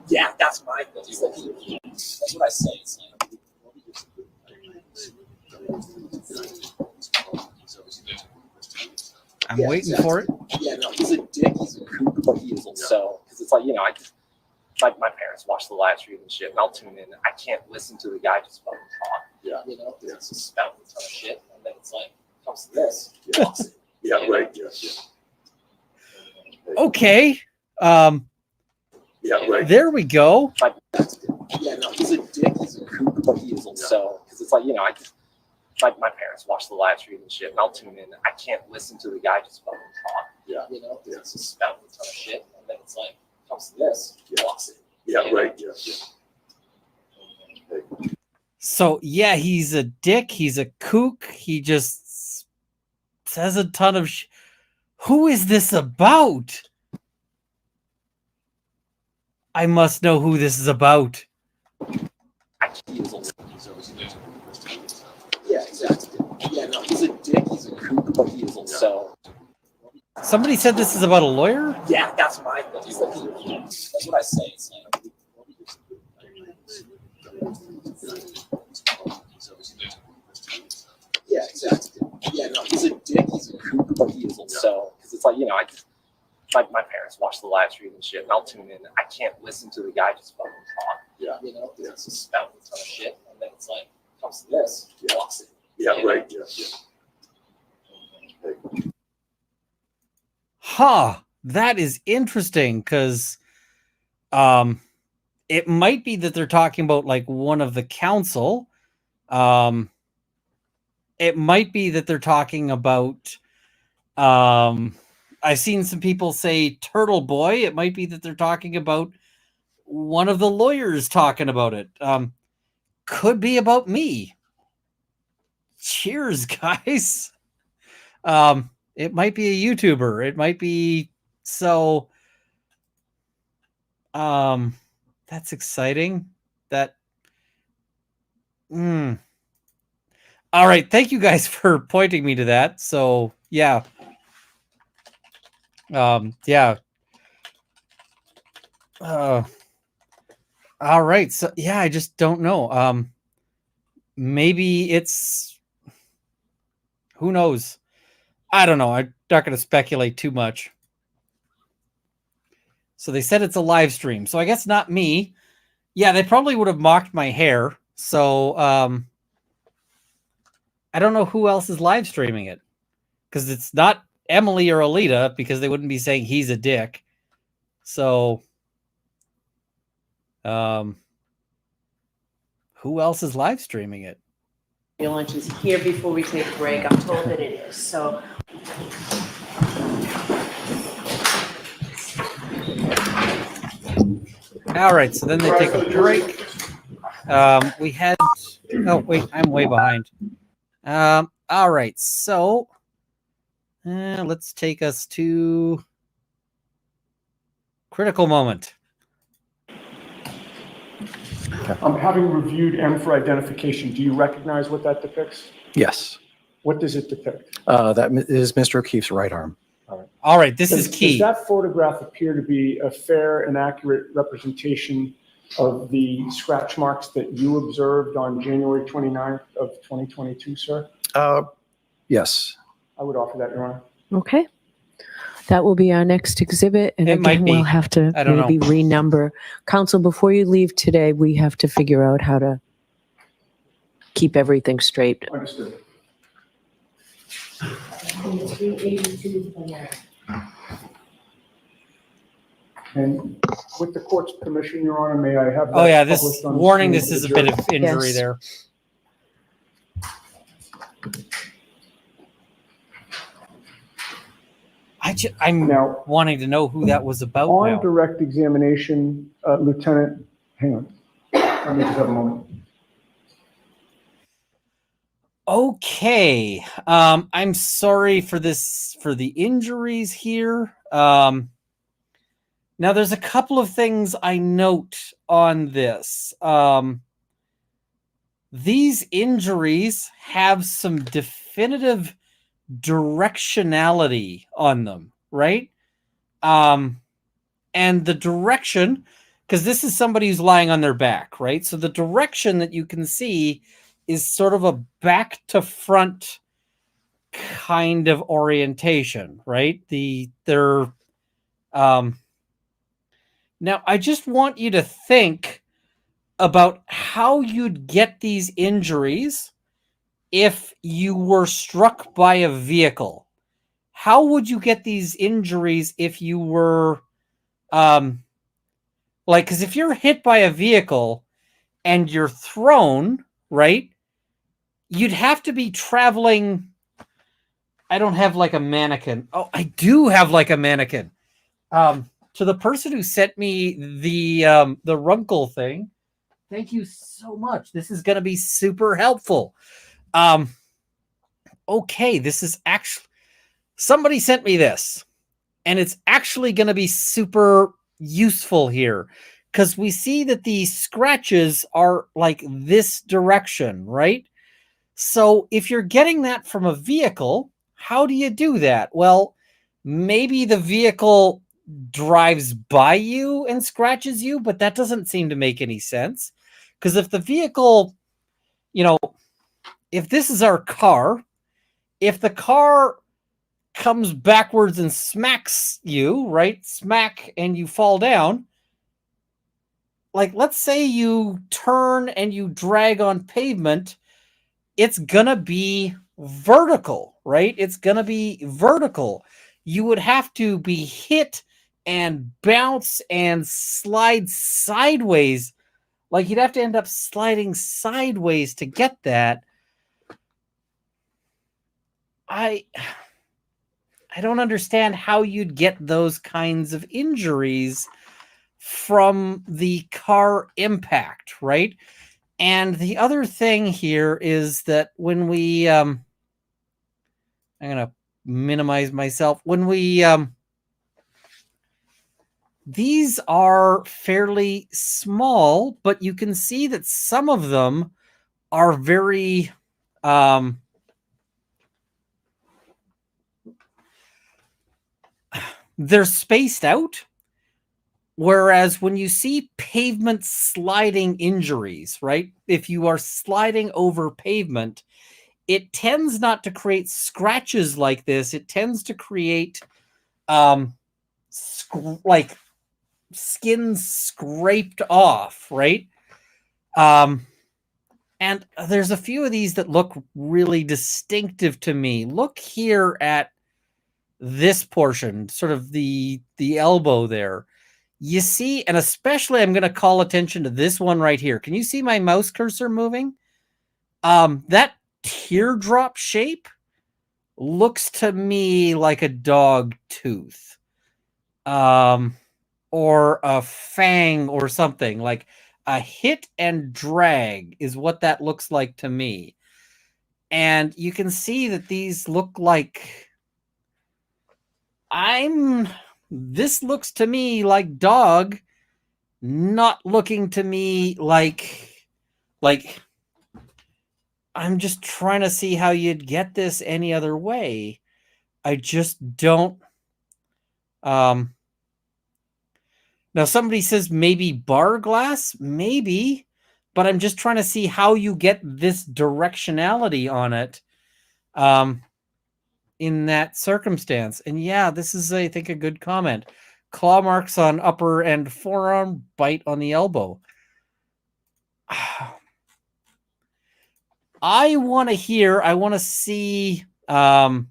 Yeah, that's my thing. That's what I say. It's I'm waiting for it. Yeah, no, he's a dick. He's a kook, but he is also because it's like like my parents watch the live stream and shit, and I'll tune in. I can't listen to the guy just fucking talk. Yeah, you know, it's just spouting a ton of shit, and then it's like comes to this. Yeah, right. Yeah. Okay. Yeah, right. There we go. Yeah, no, he's a dick. He's a kook, but he is also because it's like like my parents watch the live stream and shit, and I'll tune in. I can't listen to the guy just fucking talk. Yeah, you know, it's just spouting a ton of shit, and then it's like comes to this. Yeah, right. Yeah. So yeah, he's a dick. He's a kook. He just says a ton of Who is this about? I must know who this is about. Yeah, exactly. Yeah, no, he's a dick. He's a kook, but he is also. Somebody said this is about a lawyer? Yeah, that's my thing. That's what I say. It's yeah, exactly. Yeah, no, he's a dick. He's a kook, but he is also because it's like like my parents watch the live stream and shit, and I'll tune in. I can't listen to the guy just fucking talk. Yeah, you know, it's just spouting a ton of shit, and then it's like comes to this. Yeah, right. Yeah. Huh. that is interesting because it might be that they're talking about like one of the council. It might be that they're talking about, I've seen some people say Turtle Boy. It might be that they're talking about one of the lawyers talking about it. Could be about me. Cheers, guys. It might be a YouTuber. It might be so. That's exciting. That. All right. Thank you guys for pointing me to that. So yeah. Yeah. All right. So yeah, I just don't know. Maybe it's, who knows? I don't know. I'm not going to speculate too much. So they said it's a live stream. So I guess not me. Yeah, they probably would have mocked my hair. So I don't know who else is live streaming it. Because it's not Emily or Alita, because they wouldn't be saying he's a dick. So who else is live streaming it? Your lunch is here before we take a break. I'm told that it is. So all right, so then they take a break. We had, oh wait, I'm way behind. All right, so let's take us to critical moment. Having reviewed M for identification, do you recognize what that depicts? Yes. What does it depict? That is Mr. O'Keefe's right arm. All right, this is key. Does that photograph appear to be a fair and accurate representation of the scratch marks that you observed on January 29th of 2022, sir? Yes. I would offer that, Your Honor. okay. That will be our next exhibit. And It might again, be. we'll have to I don't know. maybe renumber. Counsel, before you leave today, we have to figure out how to keep everything straight. Understood. And with the court's permission, Your Honor, may I have that Oh yeah, this published on the warning. screen This for is the a bit jury? of injury Yes. there. I'm Now, wanting to know who that was about on now. direct examination, Lieutenant, hang on. Let me just have a moment. Okay. I'm sorry for this, for the injuries here. Now there's a couple of things I note on this. These injuries have some definitive directionality on them, right? And the direction, because this is somebody who's lying on their back, right? So the direction that you can see is sort of a back to front kind of orientation, right? Now I just want you to think about how you'd get these injuries if you were struck by a vehicle. How would you get these injuries if you were because if you're hit by a vehicle and you're thrown, right, you'd have to be traveling. I don't have like a mannequin. Oh, I do have like a mannequin. To the person who sent me the Runkle thing, thank you so much. This is going to be super helpful. Okay, this is actually, somebody sent me this, and it's actually going to be super useful here because we see that the scratches are like this direction, right? So if you're getting that from a vehicle, how do you do that? Well, maybe the vehicle drives by you and scratches you, but that doesn't seem to make any sense. Because if the vehicle, if this is our car, if the car comes backwards and smacks you, right? Smack, and you fall down. Like, let's say you turn and you drag on pavement, it's gonna be vertical, right? It's gonna be vertical. you would have to be hit and bounce and slide sideways. Like you'd have to end up sliding sideways to get that. I don't understand how you'd get those kinds of injuries from the car impact, right? And the other thing here is that when we, I'm going to minimize myself. When we, these are fairly small, but you can see that some of them are very, they're spaced out. Whereas when you see pavement sliding injuries, right? If you are sliding over pavement, it tends not to create scratches like this. It tends to create like skin scraped off, right? And there's a few of these that look really distinctive to me. Look here at this portion, sort of the elbow there. You see, and especially I'm going to call attention to this one right here. Can you see my mouse cursor moving? That teardrop shape looks to me like a dog tooth, or a fang or something. Like a hit and drag is what that looks like to me. And you can see that these look like this looks to me like dog, not looking to me like I'm just trying to see how you'd get this any other way. I just don't. Now somebody says maybe bar glass, maybe, but I'm just trying to see how you get this directionality on it. In that circumstance. And yeah, this is, I think, a good comment. Claw marks on upper and forearm, bite on the elbow. I want to see, I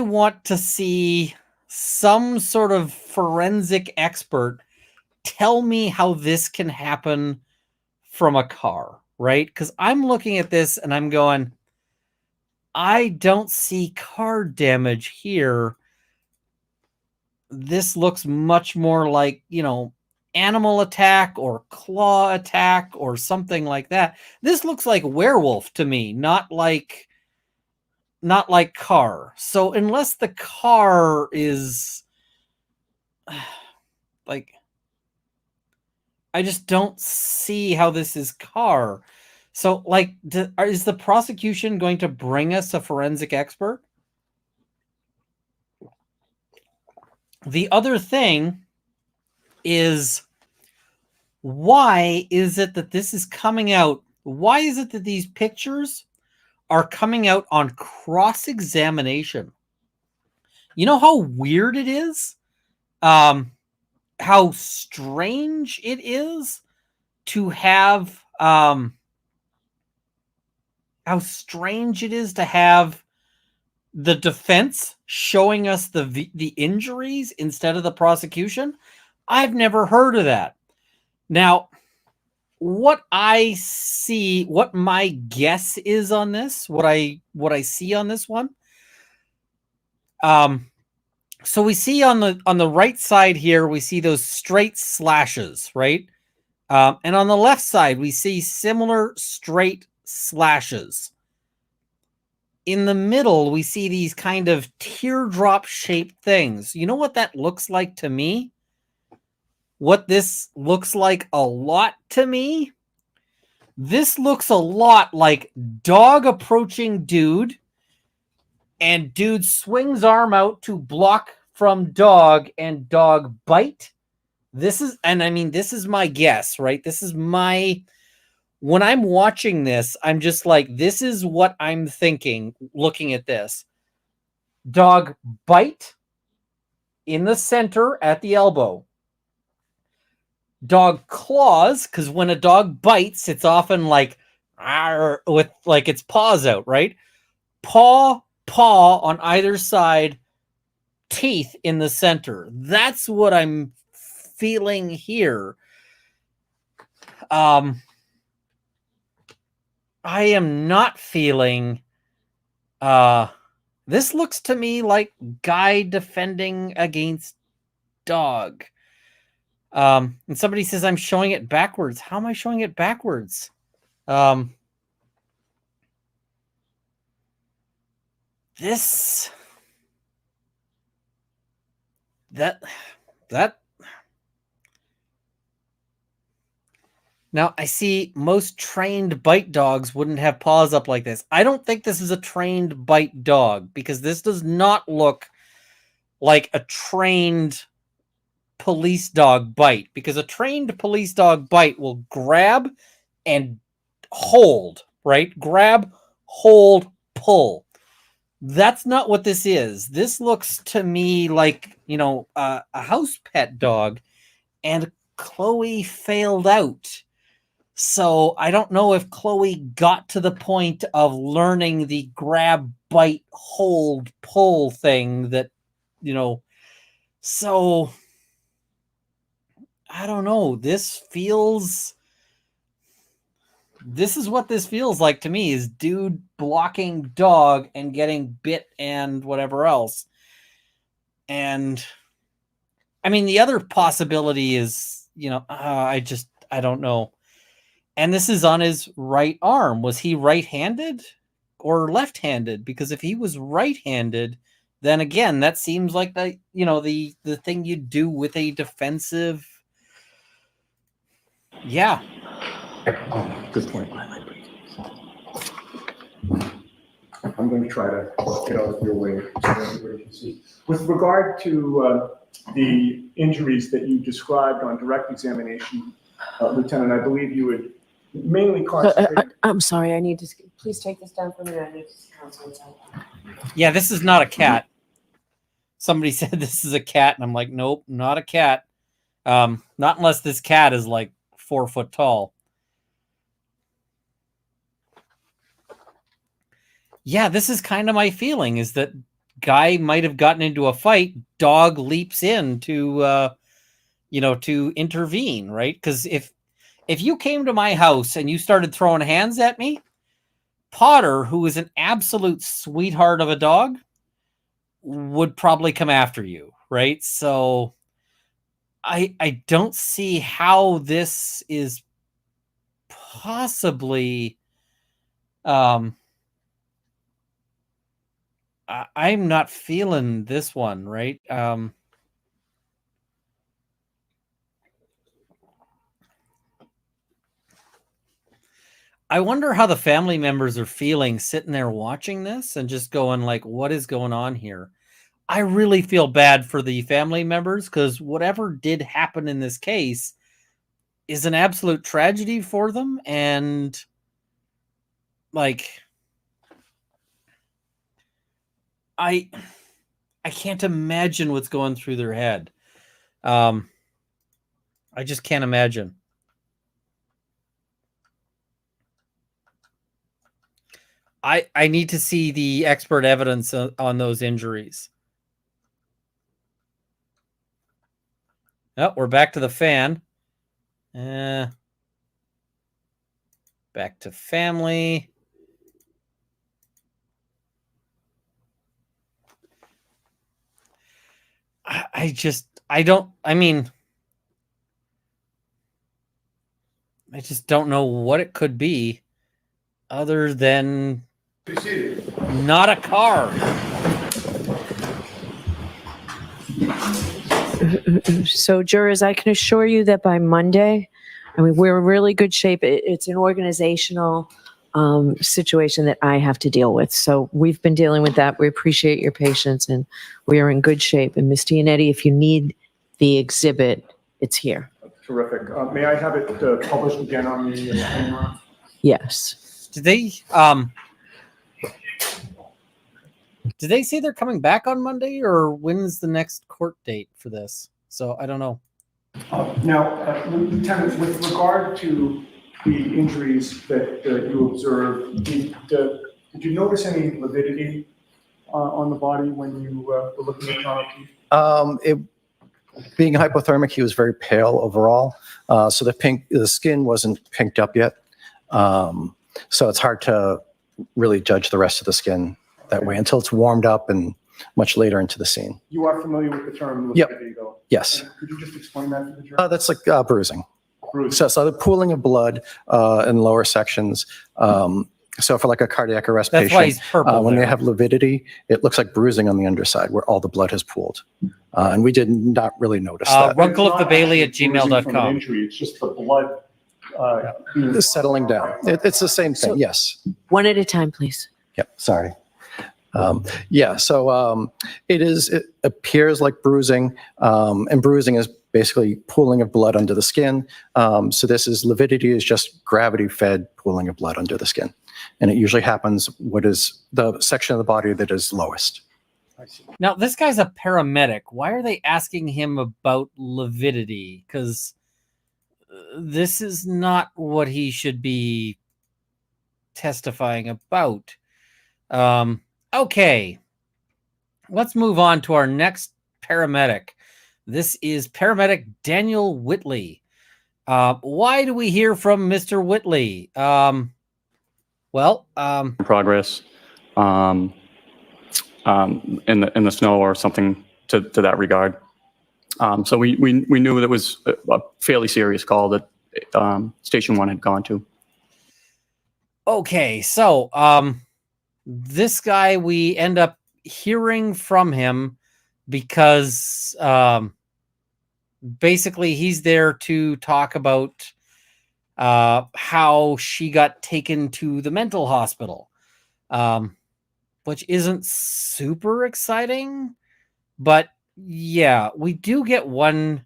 want to see some sort of forensic expert tell me how this can happen from a car, right? Because I'm looking at this and I'm going, I don't see car damage here. This looks much more like, animal attack or claw attack or something like that. This looks like werewolf to me, not like car. So unless the car is like, I just don't see how this is car. So, like, is the prosecution going to bring us a forensic expert? The other thing is, why is it that this is coming out? Why is it that these pictures are coming out on cross-examination? You know how weird it is? How strange it is to have... how strange it is to have the defense showing us the injuries instead of the prosecution. I've never heard of that. Now, what I see, what my guess is on this, what I see on this one. So we see on the right side here, we see those straight slashes, right? And on the left side, we see similar straight slashes. In the middle, we see these kind of teardrop shaped things. You know what that looks like to me? What this looks like a lot to me? This looks a lot like dog approaching dude, and dude swings arm out to block from dog, and dog bite. This is, and I mean, this is my guess, right? This is my... When I'm watching this, I'm just like, this is what I'm thinking, looking at this. Dog bite in the center at the elbow. Dog claws, because when a dog bites, it's often like, with like its paws out, right? Paw paw on either side, teeth in the center. That's what I'm feeling here. I am not feeling, this looks to me like guy defending against dog. And somebody says I'm showing it backwards. How am I showing it backwards? Now, I see most trained bite dogs wouldn't have paws up like this. I don't think this is a trained bite dog because this does not look like a trained police dog bite, because a trained police dog bite will grab and hold, right? Grab, hold, pull. That's not what this is. This looks to me like, a house pet dog, and Chloe failed out. So I don't know if Chloe got to the point of learning the grab, bite, hold, pull thing that, so I don't know. This is what this feels like to me, is dude blocking dog and getting bit and whatever else. And I mean, the other possibility is, I don't know. And this is on his right arm. Was he right-handed or left-handed? Because if he was right-handed, then again, that seems like the thing you do with a defensive. Yeah. Good point. I'm going to try to get out of your way so everybody can see. With regard to the injuries that you described on direct examination, Lieutenant, I believe you would mainly concentrate. I'm sorry, I need to, please take this down for me. I need to concentrate. Yeah, this is not a cat. Somebody said this is a cat, and I'm like, nope, not a cat. Not unless this cat is like 4 foot tall. Yeah, this is kind of my feeling, is that guy might have gotten into a fight. Dog leaps in to, to intervene, right? Because if you came to my house and you started throwing hands at me, Potter, who is an absolute sweetheart of a dog, would probably come after you, right? So I don't see how this is possibly. I'm not feeling this one, right? I wonder how the family members are feeling sitting there watching this and just going like, what is going on here? I really feel bad for the family members, because whatever did happen in this case is an absolute tragedy for them. And like, I can't imagine what's going through their head. I just can't imagine. I need to see the expert evidence on those injuries. Oh, we're back to the fan. Back to family. I just don't know what it could be other than not a car. So, jurors, I can assure you that by Monday, we're in really good shape. It's an organizational situation that I have to deal with. So we've been dealing with that. We appreciate your patience, and we are in good shape. And Ms. Gianetti, if you need the exhibit, it's here. Terrific. May I have it published again on the camera? Yes. Did they say they're coming back on Monday, or when's the next court date for this? So I don't know. Now, Lieutenant, with regard to the injuries that you observed, did you notice any lividity on the body when you were looking at John O'Keefe? Being hypothermic, he was very pale overall. So the skin wasn't pinked up yet. So it's hard to really judge the rest of the skin that way until it's warmed up and much later into the scene. You are familiar with the term Yep. lividity, though? Yes. And could you just explain that to the jury? That's like bruising. Bruising. So the pooling of blood in lower sections. So for like a cardiac arrest That's patient, why he's purple when there. they have lividity, it looks like bruising on the underside where all the blood has pooled. And we did not really notice that. runkleofthebailey@gmail.com. Injury, it's just the blood being Settling down. It's the same thing, yes. One at a time, please. Yep, sorry. It appears like bruising, and bruising is basically pooling of blood under the skin. So lividity is just gravity-fed pooling of blood under the skin. And it usually happens what is the section of the body that is lowest. Now, this guy's a paramedic. Why are they asking him about lividity? Because this is not what he should be testifying about. Okay, let's move on to our next paramedic. This is paramedic Daniel Whitley. Why do we hear from Mr. Whitley? Progress in the snow or something to that regard. So we knew that was a fairly serious call that Station 1 had gone to. Okay, so this guy, we end up hearing from him because basically he's there to talk about how she got taken to the mental hospital, which isn't super exciting, but yeah, we do get one.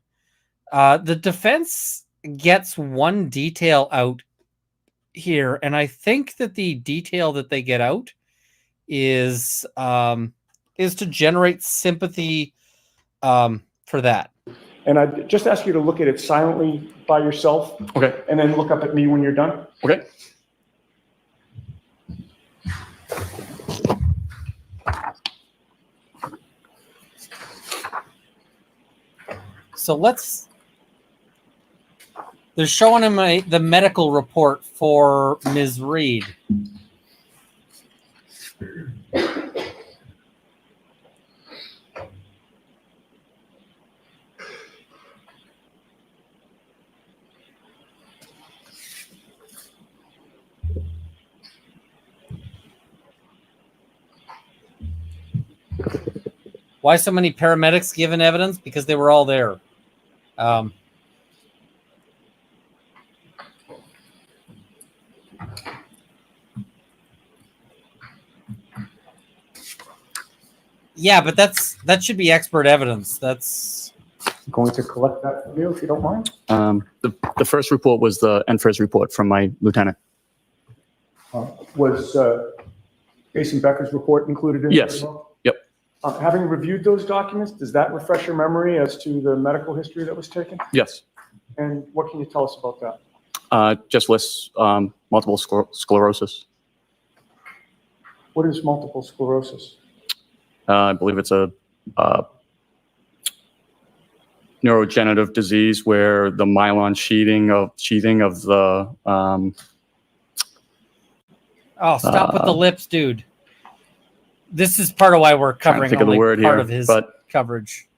The defense gets one detail out here, and I think that the detail that they get out is to generate sympathy for that. And I just ask you to look at it silently by yourself. Okay. And then look up at me when you're done. Okay. So they're showing him the medical report for Ms. Reed. Why so many paramedics given evidence? Because they were all there. Yeah, but that should be expert evidence. That's going to collect that from you if you don't mind. The first report was the NFIRS report from my lieutenant. Was Jason Becker's report included in it Yes. as well? Yep. Having reviewed those documents, does that refresh your memory as to the medical history that was taken? Yes. And what can you tell us about that? Just lists multiple sclerosis. What is multiple sclerosis? I believe it's a neurodegenerative disease where the myelin sheathing of the stop with the lips, dude. This is part of why we're covering think of the only word part here, of his but- coverage.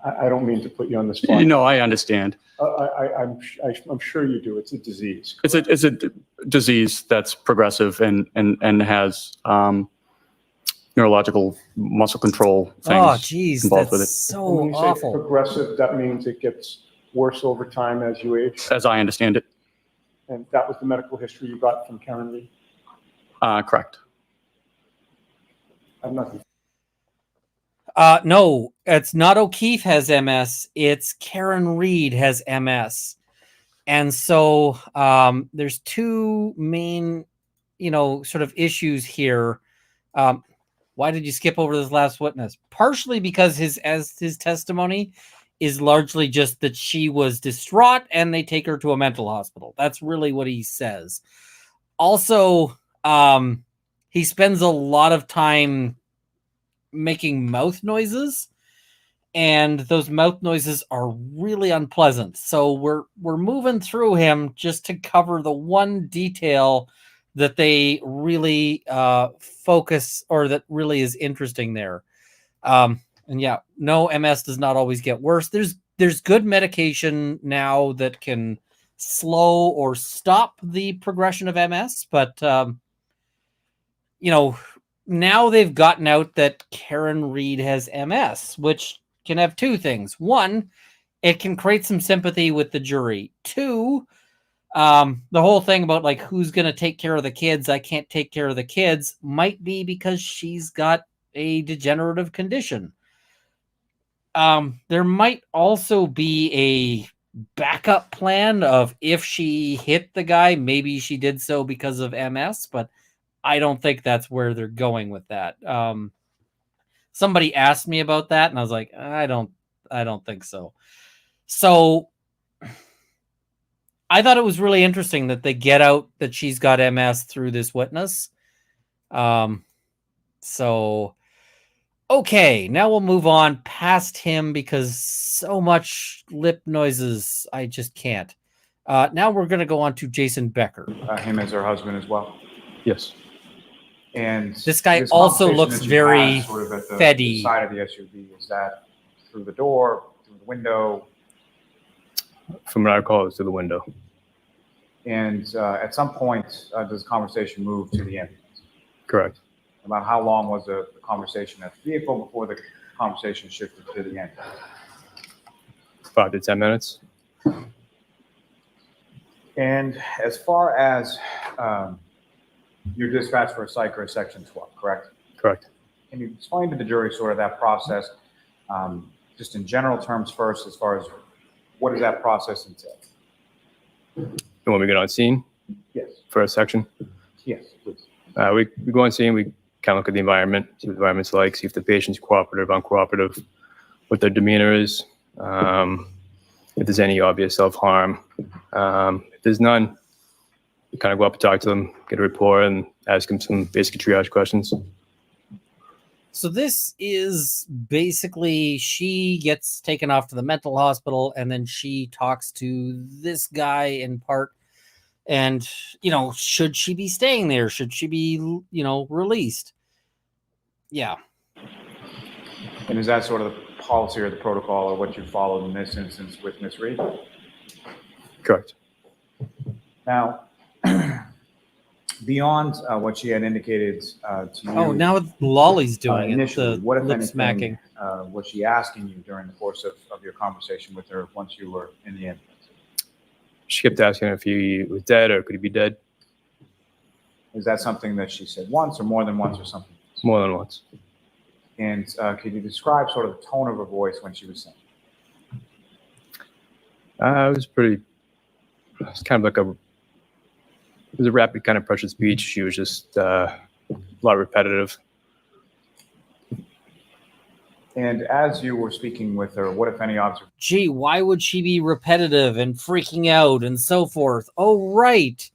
I don't mean to put you on the spot. No, I understand. I'm sure you do. It's a disease. It's a disease that's progressive and has neurological muscle control things Oh, geez, involved with that's it. so When you say awful. progressive, that means it gets worse over time as you age. As I understand it, And that was the medical history you got from Karen Lee. correct. I'm not. No, it's not O'Keefe has MS. It's Karen Reed has MS. And so there's two main, sort of issues here. Why did you skip over this last witness? Partially because his testimony is largely just that she was distraught and they take her to a mental hospital. That's really what he says. Also, he spends a lot of time making mouth noises, and those mouth noises are really unpleasant. So we're moving through him just to cover the one detail that they really focus, or that really is interesting there. And yeah, no, MS does not always get worse. There's good medication now that can slow or stop the progression of MS, but now they've gotten out that Karen Reed has MS, which can have two things. One, it can create some sympathy with the jury. Two, the whole thing about like who's going to take care of the kids, I can't take care of the kids, might be because she's got a degenerative condition. There might also be a backup plan of if she hit the guy, maybe she did so because of MS, but I don't think that's where they're going with that. Somebody asked me about that, and I was like, I don't think so. So I thought it was really interesting that they get out that she's got MS through this witness. So, okay, now we'll move on past him because so much lip noises, I just can't. Now we're going to go on to Jason Becker. Him as her husband as well. Yes. And this guy this also conversation looks that you very had sort of at the feddy. side of the SUV, is that through the door, through the window? From what I recall, it was through the window. And at some point, does the conversation move to the ambulance? Correct. About how long was the conversation at the vehicle before the conversation shifted to the ambulance? 5 to 10 minutes. And as far as your dispatch for a psych or a section 12, correct? Correct. Can you explain to the jury sort of that process, just in general terms first, as far as what does that process entail? And when we get on scene? Yes. For a section? Yes, please. We go on scene, we kind of look at the environment, see what the environment's like, see if the patient's cooperative, uncooperative, what their demeanor is, if there's any obvious self-harm. If there's none, we kind of go up and talk to them, get a report, and ask them some basic triage questions. So this is basically she gets taken off to the mental hospital, and then she talks to this guy in part. And, should she be staying there? Should she be, released? Yeah. And is that sort of the policy or the protocol or what you followed in this instance with Ms. Reed? Correct. Now, beyond what she had indicated to you. Oh, now Lolly's doing initially, it. What, if lip anything, smacking. was she asking you during the course of your conversation with her once you were in the ambulance? She kept asking if he was dead or could he be dead. Is that something that she said once or more than once or something? More than once. And could you describe sort of the tone of her voice when she was saying? It was kind of like it was a rapid kind of pressured speech. She was just a lot repetitive. And as you were speaking with her, what, if any, observations? Gee, why would she be repetitive and freaking out and so forth? Oh, right.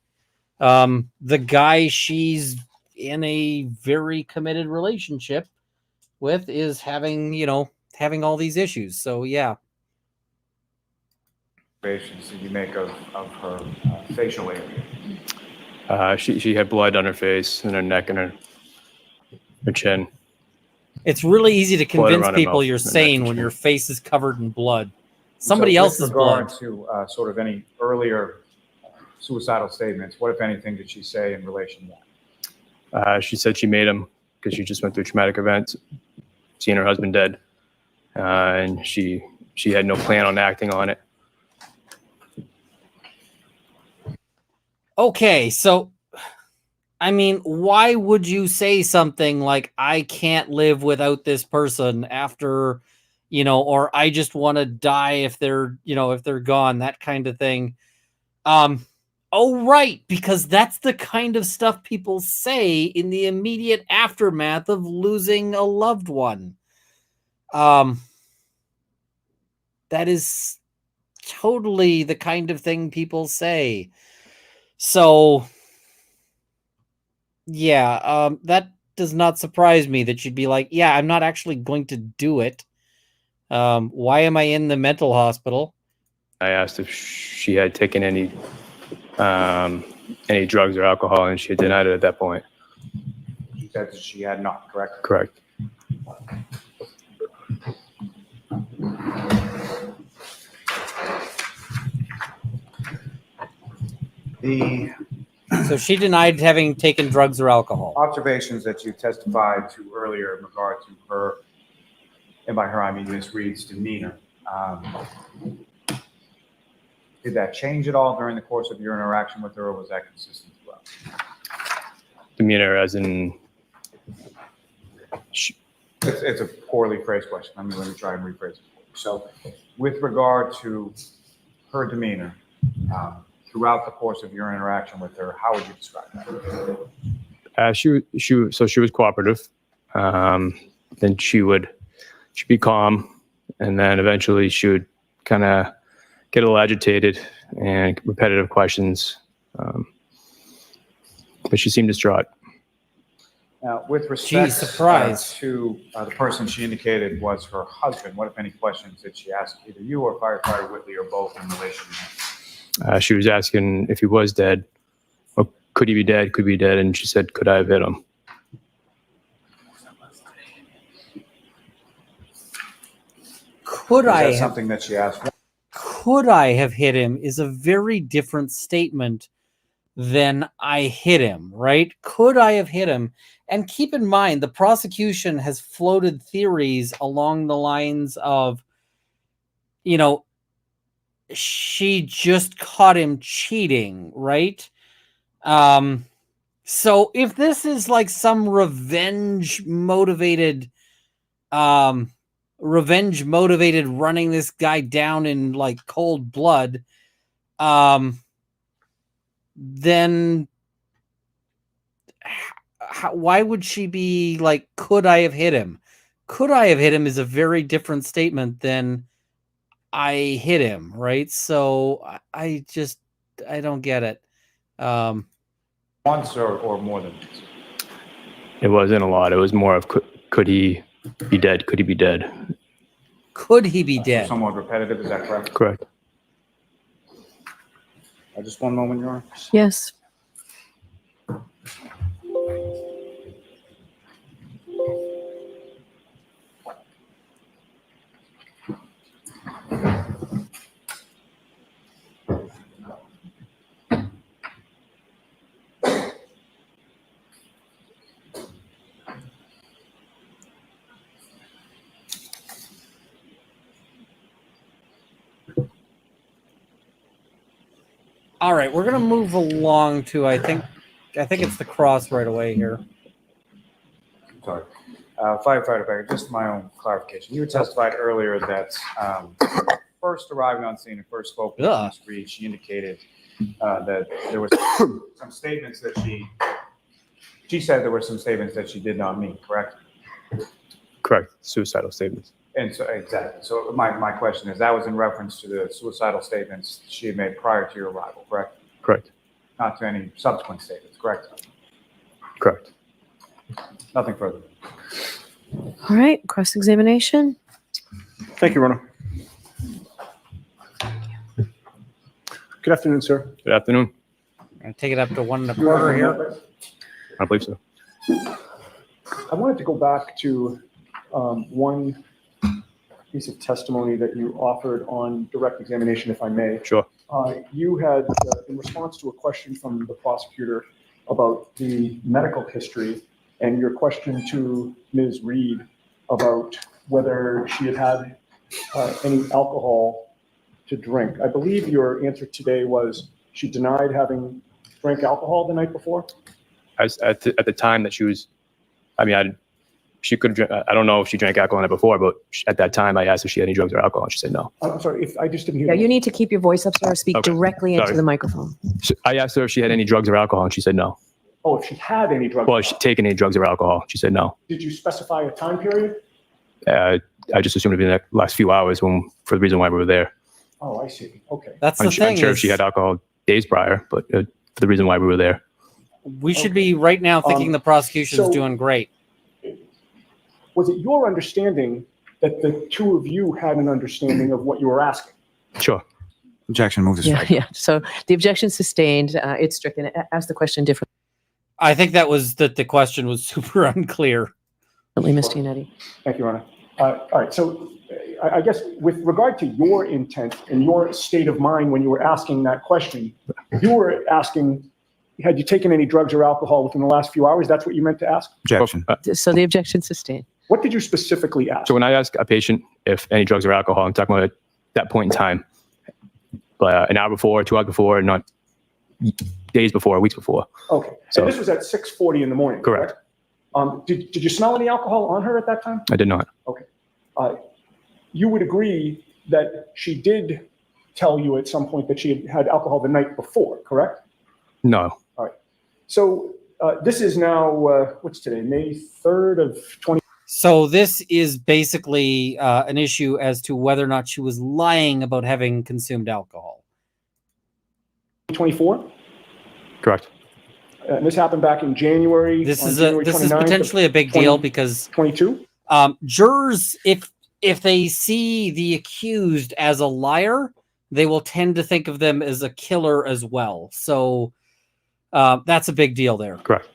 The guy she's in a very committed relationship with is having all these issues. So, yeah. Observations did you make of her facial area? She had blood on her face and her neck and her chin. It's really easy to convince people you're and sane when your face is covered in blood. Somebody else's blood. With regard to sort of any earlier suicidal statements, what, if anything, did she say in relation to that? She said she made him because she just went through a traumatic event, seeing her husband dead, and she had no plan on acting on it. Okay, so, why would you say something like, I can't live without this person after, or I just want to die if they're gone, that kind of thing. Oh, right, because that's the kind of stuff people say in the immediate aftermath of losing a loved one. That is totally the kind of thing people say. So, yeah, that does not surprise me that she'd be like, yeah, I'm not actually going to do it. Why am I in the mental hospital? I asked if she had taken any drugs or alcohol, and she denied it at that point. She said that she had not, correct? Correct. So she denied having taken drugs or alcohol. Observations that you testified to earlier in regard to her, and by her I mean Ms. Reed's demeanor. Did that change at all during the course of your interaction with her, or was that consistent as well? Demeanor as in... It's a poorly phrased question. Let me try and rephrase it. So with regard to her demeanor, throughout the course of your interaction with her, how would you describe that? She was cooperative. Then she'd be calm, and then eventually she would kind of get a little agitated and repetitive questions. But she seemed distraught. Now, with respect surprise. to the person she indicated was her husband, what, if any, questions did she ask either you or firefighter Whitley or both in relation to him? She was asking if he was dead, or could he be dead? Could he be dead? And she said, could I have hit him? Could I have, something that she asked? could I have hit him is a very different statement than I hit him, right? Could I have hit him? And keep in mind, the prosecution has floated theories along the lines of, you know, she just caught him cheating, right? So if this is like some revenge motivated running this guy down in like cold blood, then why would she be like, could I have hit him? Could I have hit him is a very different statement than I hit him, right? So I don't get it. Once or more than once? It wasn't a lot. It was more of could he be dead? Could he be dead? Could he be dead? Somewhat repetitive, is that correct? Correct. Just one moment, Your Honor. Yes. All right, we're gonna move along to I think it's the cross right away here. Sorry. Firefighter Becker, just my own clarification. You testified earlier that first arriving on scene and first spoke with Ms. Reed, she indicated that there was some statements that she said there were some statements that she did not mean, correct? Correct. Suicidal statements. And so, exactly. So my question is, that was in reference to the suicidal statements she had made prior to your arrival, correct? Correct. Not to any subsequent statements, correct? Correct. Nothing further. All right, cross-examination. Thank you, Rona. Good afternoon, sir. Good afternoon. And take it up to 1 1/4 here. I believe so. I wanted to go back to one piece of testimony that you offered on direct examination, if I may. Sure. You had, in response to a question from the prosecutor about the medical history and your question to Ms. Reed about whether she had had any alcohol to drink. I believe your answer today was she denied having drank alcohol the night before? At the time that she was, she could drink. I don't know if she drank alcohol the night before, but at that time I asked if she had any drugs or alcohol, and she said no. I'm sorry, if I just didn't hear. Yeah, you need to keep your voice up, sir. Speak Okay. directly into Sorry. the microphone. So I asked her if she had any drugs or alcohol, and she said no. Oh, if she had any drugs. Well, if she'd taken any drugs or alcohol, she said no. Did you specify a time period? I just assumed it'd be in the last few hours for the reason why we were there. Oh, I see. Okay. That's the thing. I'm sure if she had alcohol days prior, but for the reason why we were there. We should be right now thinking the prosecution's so- doing great. Was it your understanding that the two of you had an understanding of what you were asking? Sure. Objection, move to Yeah, strike. yeah. So the objection sustained. It's stricken. Ask the question differently, I think that the question was super unclear. Mr. Yannetti. Thank you, Your Honor. All right, so I guess with regard to your intent and your state of mind when you were asking that question, you were asking, had you taken any drugs or alcohol within the last few hours? That's what you meant to ask? Objection. So the objection sustained. What did you specifically ask? So when I ask a patient if any drugs or alcohol, I'm talking about at that point in time, but an hour before, 2 hours before, not days before, weeks before. Okay, So- and this was at 6:40 in the morning, Correct. Did you smell any alcohol on her at that time? I did not. Okay. You would agree that she did tell you at some point that she had had alcohol the night before, correct? No. All right. So this is now, what's today, May 3rd of 20. So this is basically an issue as to whether or not she was lying about having consumed alcohol. 24? Correct. And this happened back in January. This on is January this is 29th of potentially a big 20 deal because 22? Jurors, if they see the accused as a liar, they will tend to think of them as a killer as well. So that's a big deal there. Correct.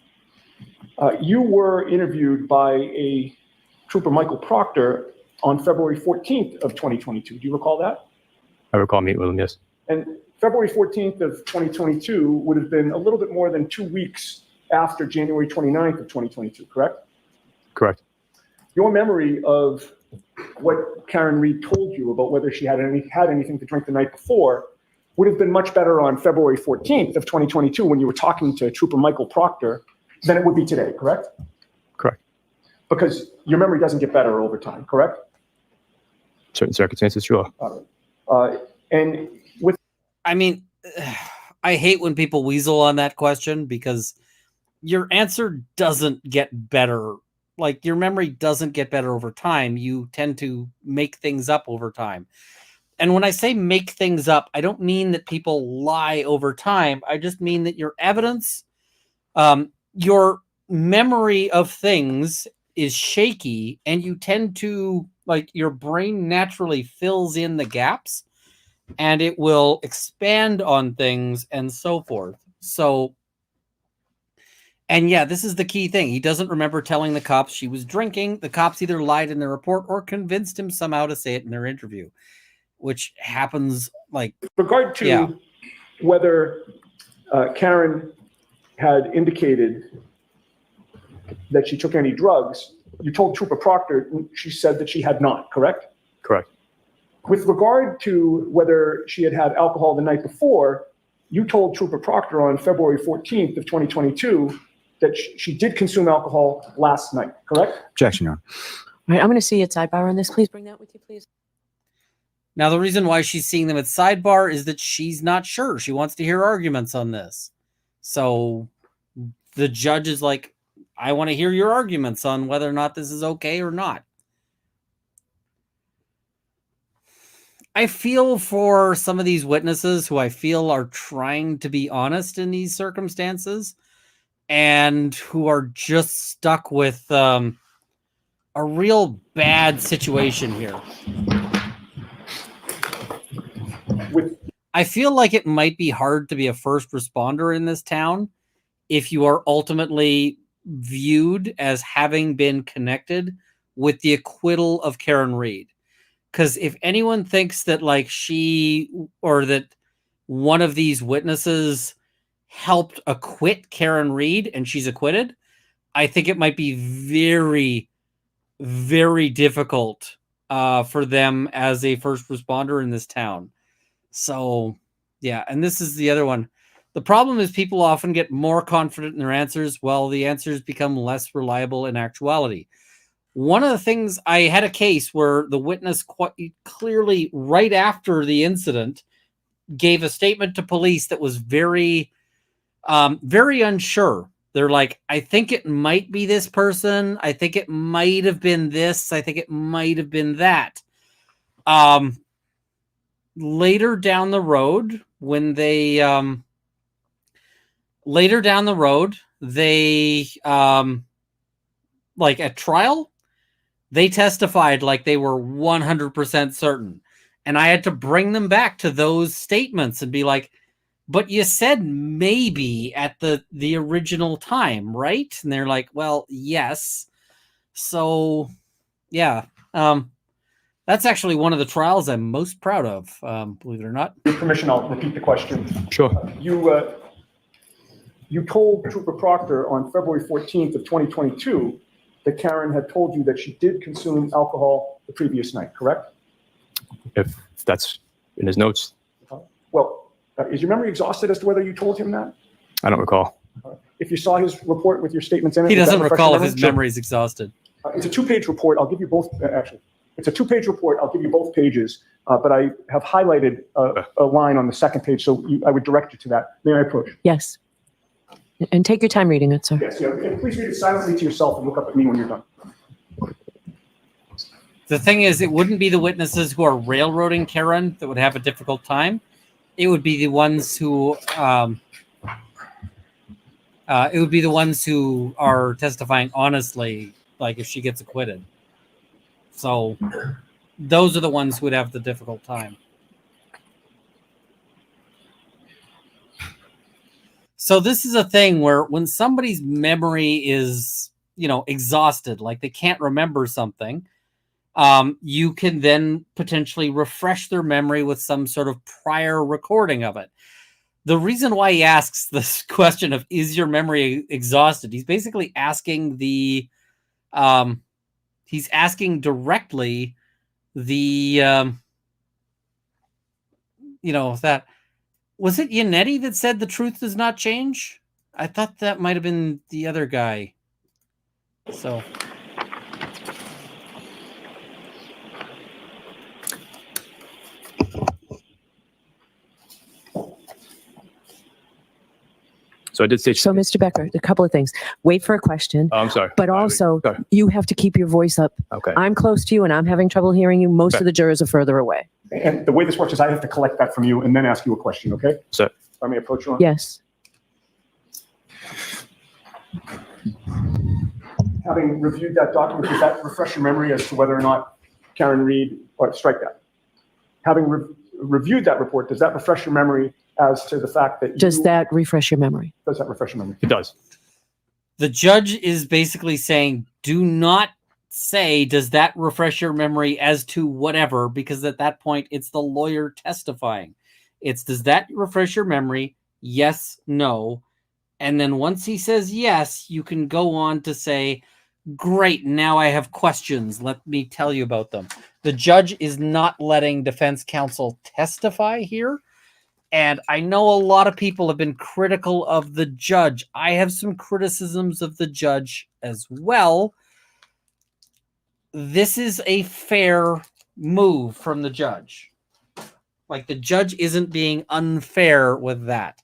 You were interviewed by a Trooper Michael Proctor on February 14th of 2022. Do you recall that? I recall meeting with him, yes. And February 14th of 2022 would have been a little bit more than 2 weeks after January 29th of 2022, correct? Correct. Your memory of what Karen Reed told you about whether she had anything to drink the night before would have been much better on February 14th of 2022 when you were talking to Trooper Michael Proctor than it would be today, correct? Correct. Because your memory doesn't get better over time, correct? Certain circumstances, sure. And with, I mean, I hate when people weasel on that question because your answer doesn't get better. Like your memory doesn't get better over time. You tend to make things up over time. And when I say make things up, I don't mean that people lie over time. I just mean that your evidence, your memory of things is shaky and you tend to, like, your brain naturally fills in the gaps and it will expand on things and so forth. So, and yeah, this is the key thing. He doesn't remember telling the cops she was drinking. The cops either lied in their report or convinced him somehow to say it in their interview, which happens like... regard to whether Karen had indicated that she took any drugs, you told Trooper Proctor she said that she had not, correct? Correct. With regard to whether she had had alcohol the night before, you told Trooper Proctor on February 14th of 2022 that she did consume alcohol last night, correct? Objection, Your Honor. All right, I'm going to see at Sidebar on this. Please bring that with you, please. Now, the reason why she's seeing them at Sidebar is that she's not sure. She wants to hear arguments on this. So the judge is like, I want to hear your arguments on whether or not this is okay or not. I feel for some of these witnesses who I feel are trying to be honest in these circumstances and who are just stuck with a real bad situation here. I feel like it might be hard to be a first responder in this town if you are ultimately viewed as having been connected with the acquittal of Karen Reed. Because if anyone thinks that like she or that one of these witnesses helped acquit Karen Reed and she's acquitted, I think it might be very, very difficult for them as a first responder in this town. So, yeah, and this is the other one. The problem is people often get more confident in their answers while the answers become less reliable in actuality. One of the things, I had a case where the witness quite clearly right after the incident gave a statement to police that was very, very unsure. They're like, I think it might be this person. I think it might have been this. I think it might have been that. Later down the road, when they later down the road, they, like at trial, they testified like they were 100% certain. And I had to bring them back to those statements and be like, but you said maybe at the original time, right? And they're like, well, yes. So, yeah. That's actually one of the trials I'm most proud of, believe it or not. With permission, I'll repeat the question. Sure. You told Trooper Proctor on February 14th of 2022 that Karen had told you that she did consume alcohol the previous night, correct? If that's in his notes, Well, is your memory exhausted as to whether you told him that? I don't recall. If you saw his report with your statements in it, He does that doesn't refresh recall your if his memory? memory is exhausted. It's a two-page report. I'll give you both, actually. It's a two-page report. I'll give you both pages, but I have highlighted a line on the second page, so I would direct you to that. May I approach? Yes. And take your time reading it, sir. Yes, yeah. And please read it silently to yourself and look up at me when you're done. The thing is, it wouldn't be the witnesses who are railroading Karen that would have a difficult time. It would be the ones who, are testifying honestly, like if she gets acquitted. So those are the ones who would have the difficult time. So this is a thing where when somebody's memory is, exhausted, like they can't remember something, you can then potentially refresh their memory with some sort of prior recording of it. The reason why he asks this question of, is your memory exhausted? He's basically asking he's asking directly that, was it Yannetti that said the truth does not change? I thought that might have been the other guy. So. So I did say. So, Mr. Becker, a couple of things. Wait for a question. Oh, I'm sorry. But also, you have to keep your voice up. Okay. I'm close to you and I'm having trouble hearing you. Most of the jurors are further away. And the way this works is I have to collect that from you and then ask you a question, okay? So, if I may approach you on? Yes. Having reviewed that document, does that refresh your memory as to whether or not Karen Reed, or strike that? Having reviewed that report, does that refresh your memory as to the fact that Does that refresh your memory? Does that refresh your memory? It does. The judge is basically saying, do not say, does that refresh your memory as to whatever, because at that point, it's the lawyer testifying. It's, does that refresh your memory? Yes, no. And then once he says yes, you can go on to say, great, now I have questions. Let me tell you about them. The judge is not letting defense counsel testify here. And I know a lot of people have been critical of the judge. I have some criticisms of the judge as well. This is a fair move from the judge. Like, the judge isn't being unfair with that.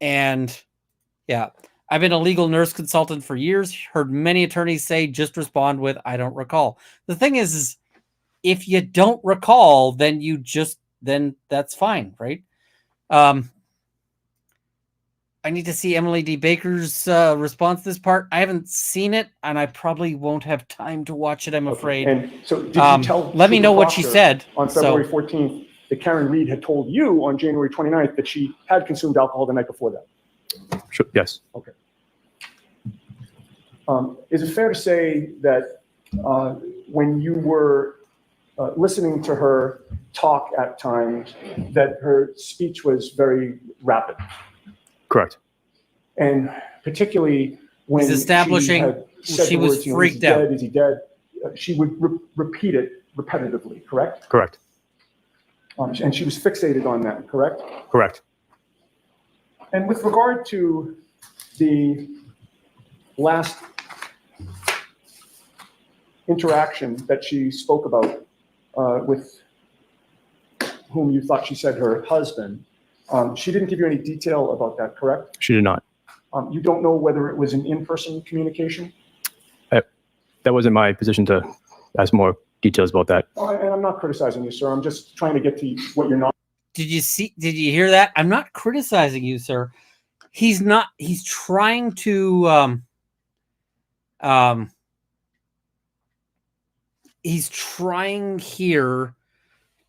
And yeah, I've been a legal nurse consultant for years, heard many attorneys say, just respond with, I don't recall. The thing is if you don't recall, then then that's fine, right? I need to see Emily D. Baker's response to this part. I haven't seen it, and I probably won't have time to watch it, I'm afraid. And so did you tell let me know what she Proctor said. On February 14th, that Karen Reed had told you on January 29th that she had consumed alcohol the night before that? Sure. Yes. Okay. Is it fair to say that when you were listening to her talk at times, that her speech was very rapid? Correct. And particularly when He's establishing she was freaked out. Is he dead? She would repeat it repetitively, correct? Correct. And she was fixated on that, correct? Correct. And with regard to the last interaction that she spoke about with whom you thought she said her husband, she didn't give you any detail about that, correct? She did not. You don't know whether it was an in-person communication? That wasn't my position to ask more details about that. And I'm not criticizing you, sir. I'm just trying to get to what you're not. Did you hear that? I'm not criticizing you, sir. he's not, he's trying to, he's trying here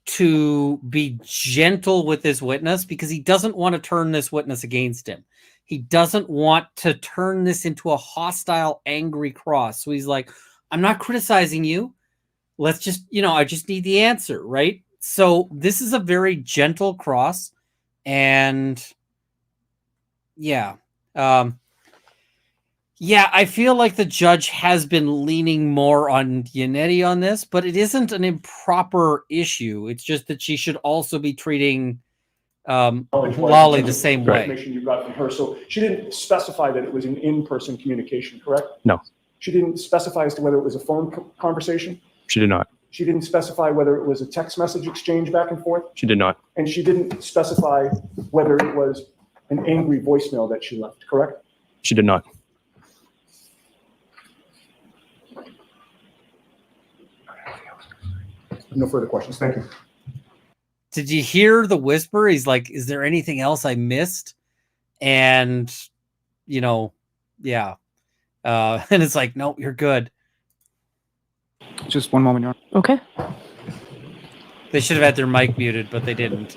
to be gentle with this witness because he doesn't want to turn this witness against him. He doesn't want to turn this into a hostile, angry cross. So he's like, I'm not criticizing you. Let's just, I just need the answer, right? So this is a very gentle cross. And yeah. I feel like the judge has been leaning more on Yannetti on this, but it isn't an improper issue. It's just that she should also be treating Lolly the same way. Information you got from her. So she didn't specify that it was an in-person communication, correct? No. She didn't specify as to whether it was a phone conversation? She did not. She didn't specify whether it was a text message exchange back and forth? She did not. And she didn't specify whether it was an angry voicemail that she left, correct? She did not. No further questions. Thank you. Did you hear the whisper? He's like, is there anything else I missed? And, yeah. And it's like, no, you're good. Just one moment, Your Honor. Okay. They should have had their mic muted, but they didn't.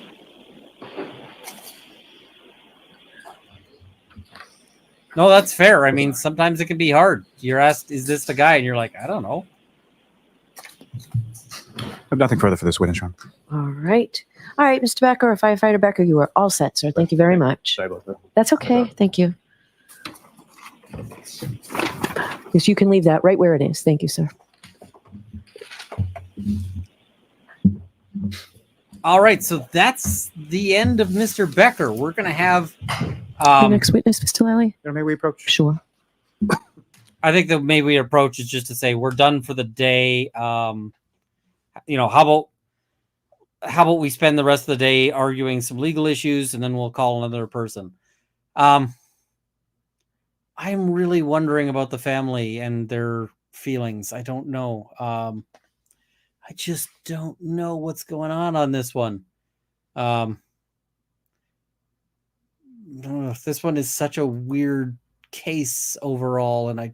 No, that's fair. I mean, sometimes it can be hard. You're asked, is this the guy? And you're like, I don't know. I have nothing further for this witness, Your Honor. All right. All right, Mr. Becker or Firefighter Becker, you are all set, sir. Thank you very much. Sorry about that. That's okay. Thank you. Yes, you can leave that right where it is. Thank you, sir. All right, so that's the end of Mr. Becker. We're going to have... the next witness, Mr. Lally? May we approach? Sure. I think the may we approach is just to say we're done for the day. How about we spend the rest of the day arguing some legal issues and then we'll call another person. I'm really wondering about the family and their feelings. I don't know. I just don't know what's going on this one. This one is such a weird case overall, and I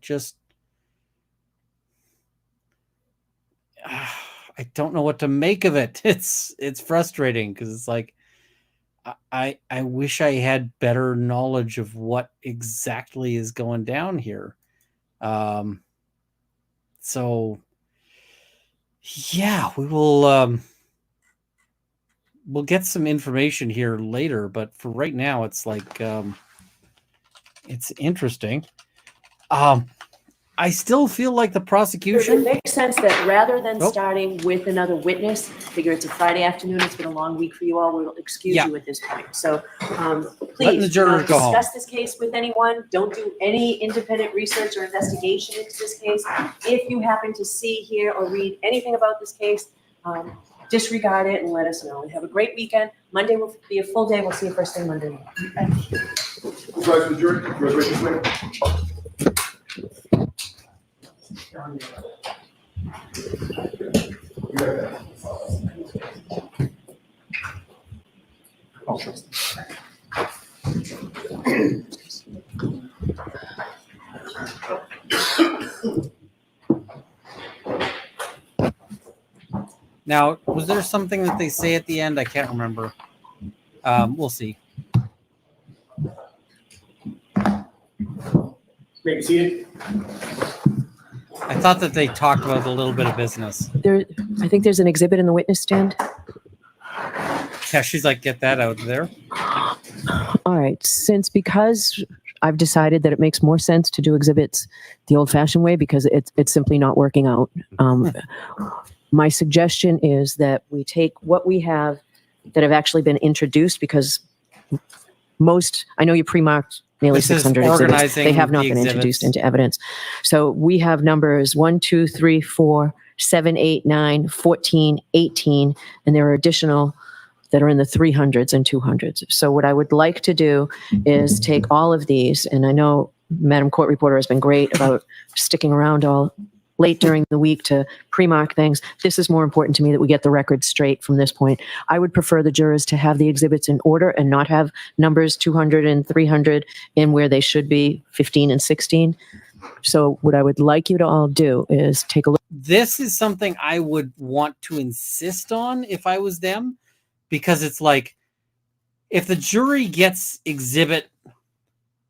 don't know what to make of it. It's frustrating because it's like I wish I had better knowledge of what exactly is going down here. So yeah, we will we'll get some information here later, but for right now it's like it's interesting. I still feel like the prosecution... It makes sense that rather than starting with another witness, figure it's a Friday afternoon, it's been a long week for you all, we'll excuse you at this point. So please do not discuss this case with anyone. Don't do any independent research or investigation into this case. If you happen to see, hear, or read anything about this case, disregard it and let us know. Have a great weekend. Monday will be a full day. We'll see you first thing Monday morning. Now, was there something that they say at the end? I can't remember. We'll see. Maybe see it. I thought that they talked about a little bit of business. I think there's an exhibit in the witness stand. Yeah, she's like, get that out of there. All right. Because I've decided that it makes more sense to do exhibits the old-fashioned way because it's simply not working out. My suggestion is that we take what we have that have actually been introduced because I know you pre-marked nearly 600 exhibits. They have not been introduced into evidence. So we have numbers 1, 2, 3, 4, 7, 8, 9, 14, 18, and there are additional that are in the 300s and 200s. So what I would like to do is take all of these, and I know Madam Court Reporter has been great about sticking around all late during the week to pre-mark things. This is more important to me that we get the record straight from this point. I would prefer the jurors to have the exhibits in order and not have numbers 200 and 300 in where they should be 15 and 16. So what I would like you to all do is take a look. This is something I would want to insist on if I was them, because it's like, if the jury gets exhibit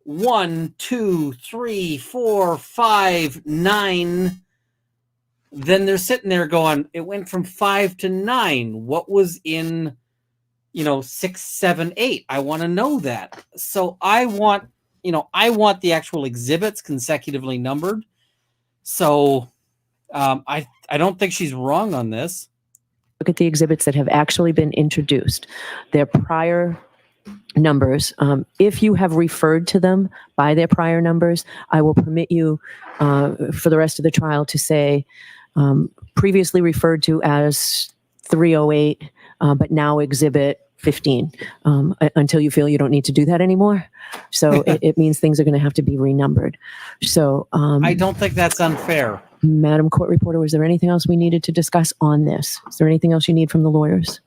1, 2, 3, 4, 5, 9, then they're sitting there going, it went from 5 to 9. What was in, 6, 7, 8? I want to know that. So I want the actual exhibits consecutively numbered. So I don't think she's wrong on this. Look at the exhibits that have actually been introduced. Their prior numbers. If you have referred to them by their prior numbers, I will permit you for the rest of the trial to say previously referred to as 308, but now exhibit 15 until you feel you don't need to do that anymore. So it means things are going to have to be renumbered. So I don't think that's unfair. Madam Court Reporter, was there anything else we needed to discuss on this? Is there anything else you need from the lawyers?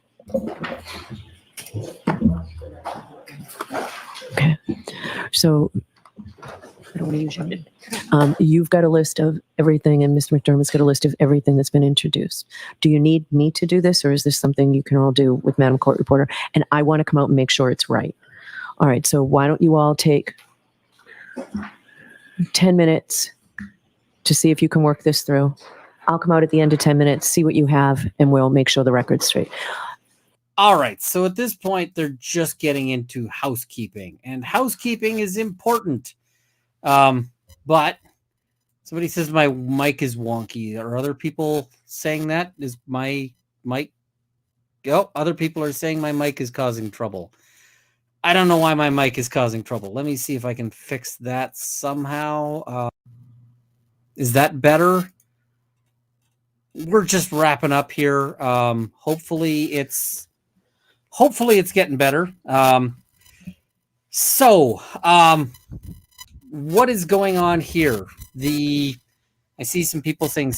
Okay. So I don't want to use your name. You've got a list of everything, and Mr. McDermott's got a list of everything that's been introduced. Do you need me to do this, or is this something you can all do with Madam Court Reporter? And I want to come out and make sure it's right. All right, so why don't you all take 10 minutes to see if you can work this through. I'll come out at the end of 10 minutes, see what you have, and we'll make sure the record's straight. All right, so at this point, they're just getting into housekeeping, and housekeeping is important. But somebody says my mic is wonky. Are other people saying that? Is my mic? Oh, other people are saying my mic is causing trouble. I don't know why my mic is causing trouble. Let me see if I can fix that somehow. Is that better? We're just wrapping up here. Hopefully it's getting better. What is going on here? I see some people saying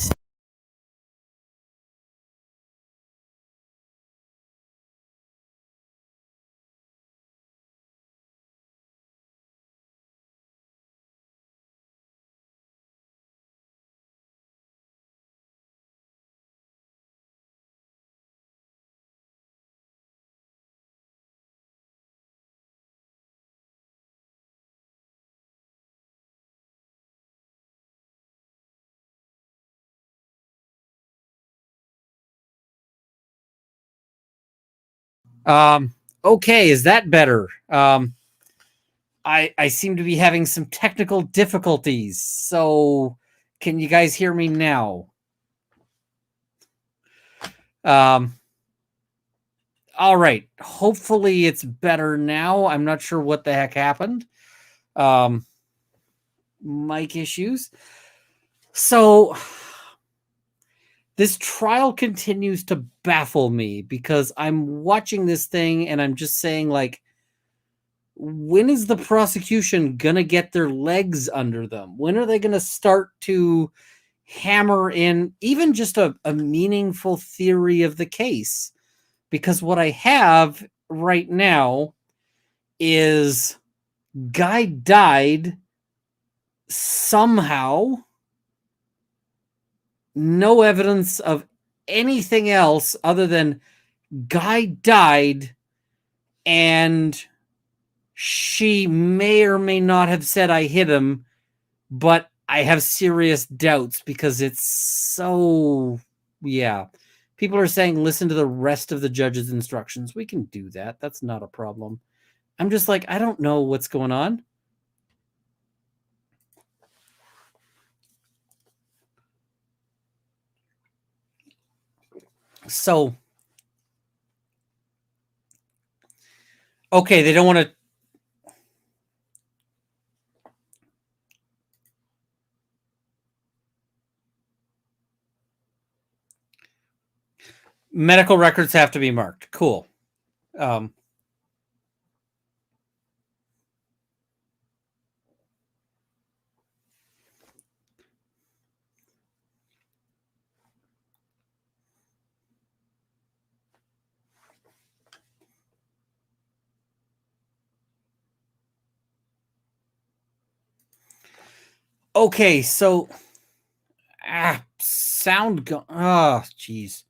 okay, is that better? I seem to be having some technical difficulties. So can you guys hear me now? All right. Hopefully it's better now. I'm not sure what the heck happened. Mic issues. So this trial continues to baffle me because I'm watching this thing and I'm just saying, like, when is the prosecution going to get their legs under them? When are they going to start to hammer in even just a meaningful theory of the case? Because what I have right now is guy died somehow. No evidence of anything else other than guy died, and she may or may not have said I hit him, but I have serious doubts because it's so, yeah. People are saying listen to the rest of the judge's instructions. We can do that. That's not a problem. I'm just like, I don't know what's going on. So, okay, they don't want to. Medical records have to be marked. Cool. Okay, so sound go. Oh, jeez.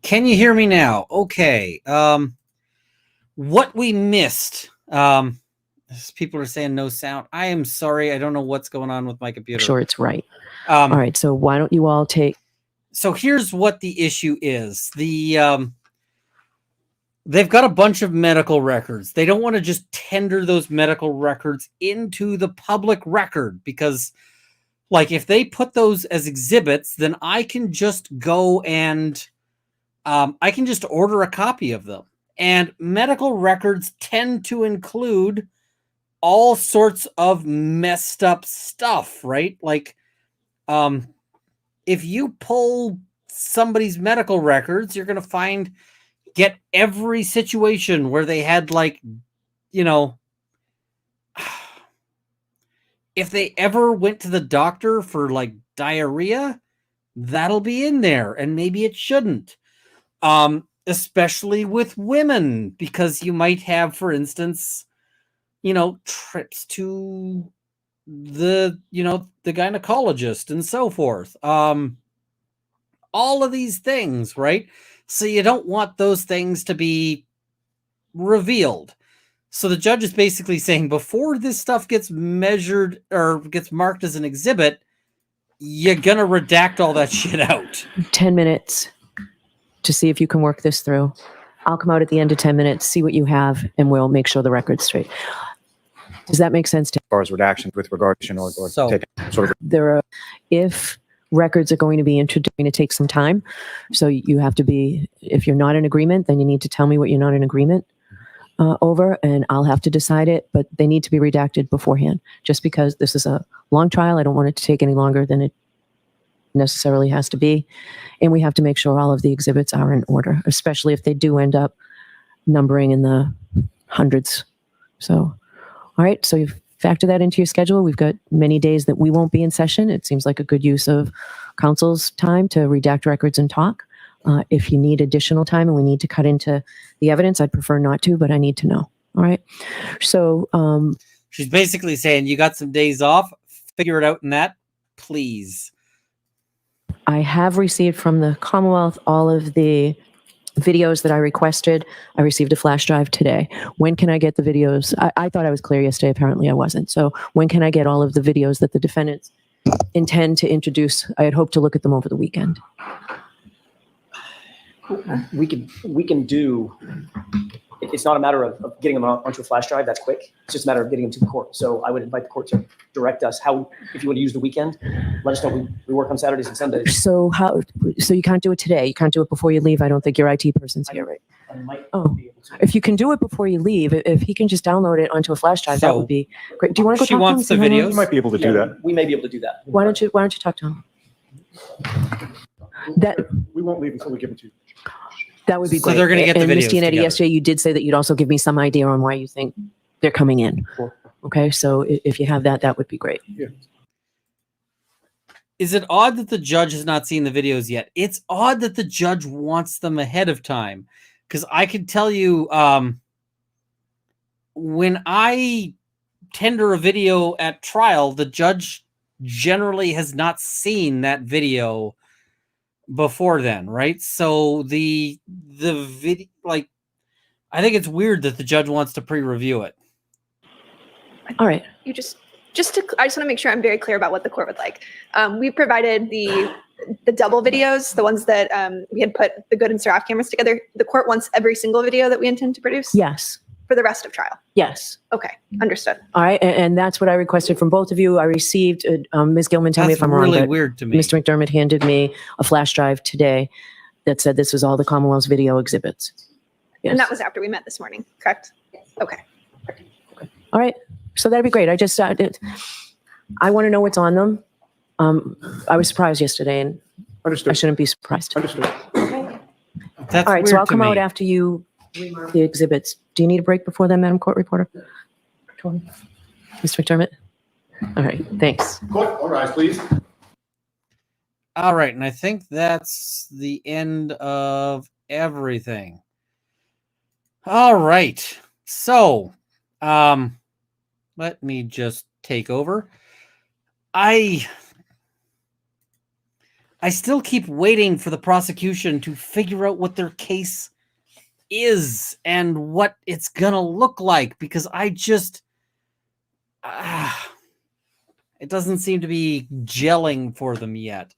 Can you hear me now? Okay. What we missed. People are saying no sound. I am sorry. I don't know what's going on with my computer. Sure, it's right. All right. So why don't you all take? So here's what the issue is. They've got a bunch of medical records. They don't want to just tender those medical records into the public record because, like, if they put those as exhibits, then I can just go and I can just order a copy of them. And medical records tend to include all sorts of messed up stuff, right? Like, if you pull somebody's medical records, you're going to get every situation where they had, like, you know, if they ever went to the doctor for, like, diarrhea, that'll be in there, and maybe it shouldn't. Especially with women, because you might have, for instance, you know, trips to the gynecologist and so forth. All of these things, right? So you don't want those things to be revealed. So the judge is basically saying before this stuff gets measured or gets marked as an exhibit, you're going to redact all that shit out. 10 minutes to see if you can work this through. I'll come out at the end of 10 minutes, see what you have, and we'll make sure the record's straight. Does that make sense to you? As far as redactions with regard to if records are going to be introduced, going to take some time. So you have to be, if you're not in agreement, then you need to tell me what you're not in agreement over, and I'll have to decide it, but they need to be redacted beforehand. Just because this is a long trial, I don't want it to take any longer than it necessarily has to be. And we have to make sure all of the exhibits are in order, especially if they do end up numbering in the hundreds. So, all right. So you factor that into your schedule. We've got many days that we won't be in session. It seems like a good use of council's time to redact records and talk. If you need additional time and we need to cut into the evidence, I'd prefer not to, but I need to know. All right. So she's basically saying you got some days off, figure it out in that, please. I have received from the Commonwealth all of the videos that I requested. I received a flash drive today. When can I get the videos? I thought I was clear yesterday. Apparently I wasn't. So when can I get all of the videos that the defendants intend to introduce? I had hoped to look at them over the weekend. We can do, it's not a matter of getting them onto a flash drive. That's quick. It's just a matter of getting them to the court. So I would invite the court to direct us how, if you want to use the weekend, let us know. We work on Saturdays and Sundays. So you can't do it today. You can't do it before you leave. I don't think your IT person's here, right? If you can do it before you leave, if he can just download it onto a flash drive, that would be great. Do you want to go she talk wants to him? the videos. You might be able to do that. We may be able to do that. Why don't you talk to him? We won't leave until we give it to you. That would be So great. they're gonna get the and videos Ms. Giannetti, together. yesterday you did say that you'd also give me some idea on why you think they're coming in. Sure. Okay, so if you have that, that would be great. Yeah. Is it odd that the judge has not seen the videos yet? It's odd that the judge wants them ahead of time. Because I can tell you, when I tender a video at trial, the judge generally has not seen that video before then, right? So the video, like, I think it's weird that the judge wants to pre-review it. All right. You I just want to make sure I'm very clear about what the court would like. We provided the double videos, the ones that we had put the good and Seraph cameras together. The court wants every single video that we intend to produce? Yes. For the rest of trial? Yes. Okay, understood. All right, and that's what I requested from both of you. I received, Ms. Gilman, tell me That's if I'm wrong, really but weird to me. Mr. McDermott handed me a flash drive today that said this was all the Commonwealth's video exhibits. Yes. And that was after we met this morning, correct? Okay. All right, so that'd be great. I just, I want to know what's on them. I was surprised yesterday, and Understood. I shouldn't be surprised. Understood. That's All right, weird so I'll to come out me. after you remark the exhibits. Do you need a break before then, Madam Court Reporter? Mr. McDermott? All right, thanks. Court, all rise, please. All right, and I think that's the end of everything. All right. So, let me just take over. I still keep waiting for the prosecution to figure out what their case is and what it's gonna look like, because I just it doesn't seem to be gelling for them yet.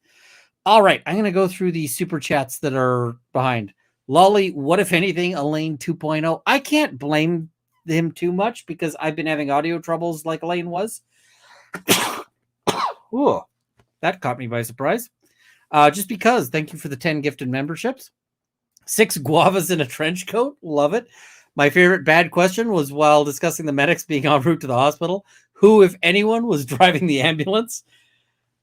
All right, I'm gonna go through the super chats that are behind. Lolly, what if anything, Elaine 2.0? I can't blame him too much because I've been having audio troubles like Elaine was. Ooh, that caught me by surprise. Just because, thank you for the 10 gifted memberships. 6 guavas in a trench coat, love it. My favorite bad question was while discussing the medics being en route to the hospital, who, if anyone, was driving the ambulance?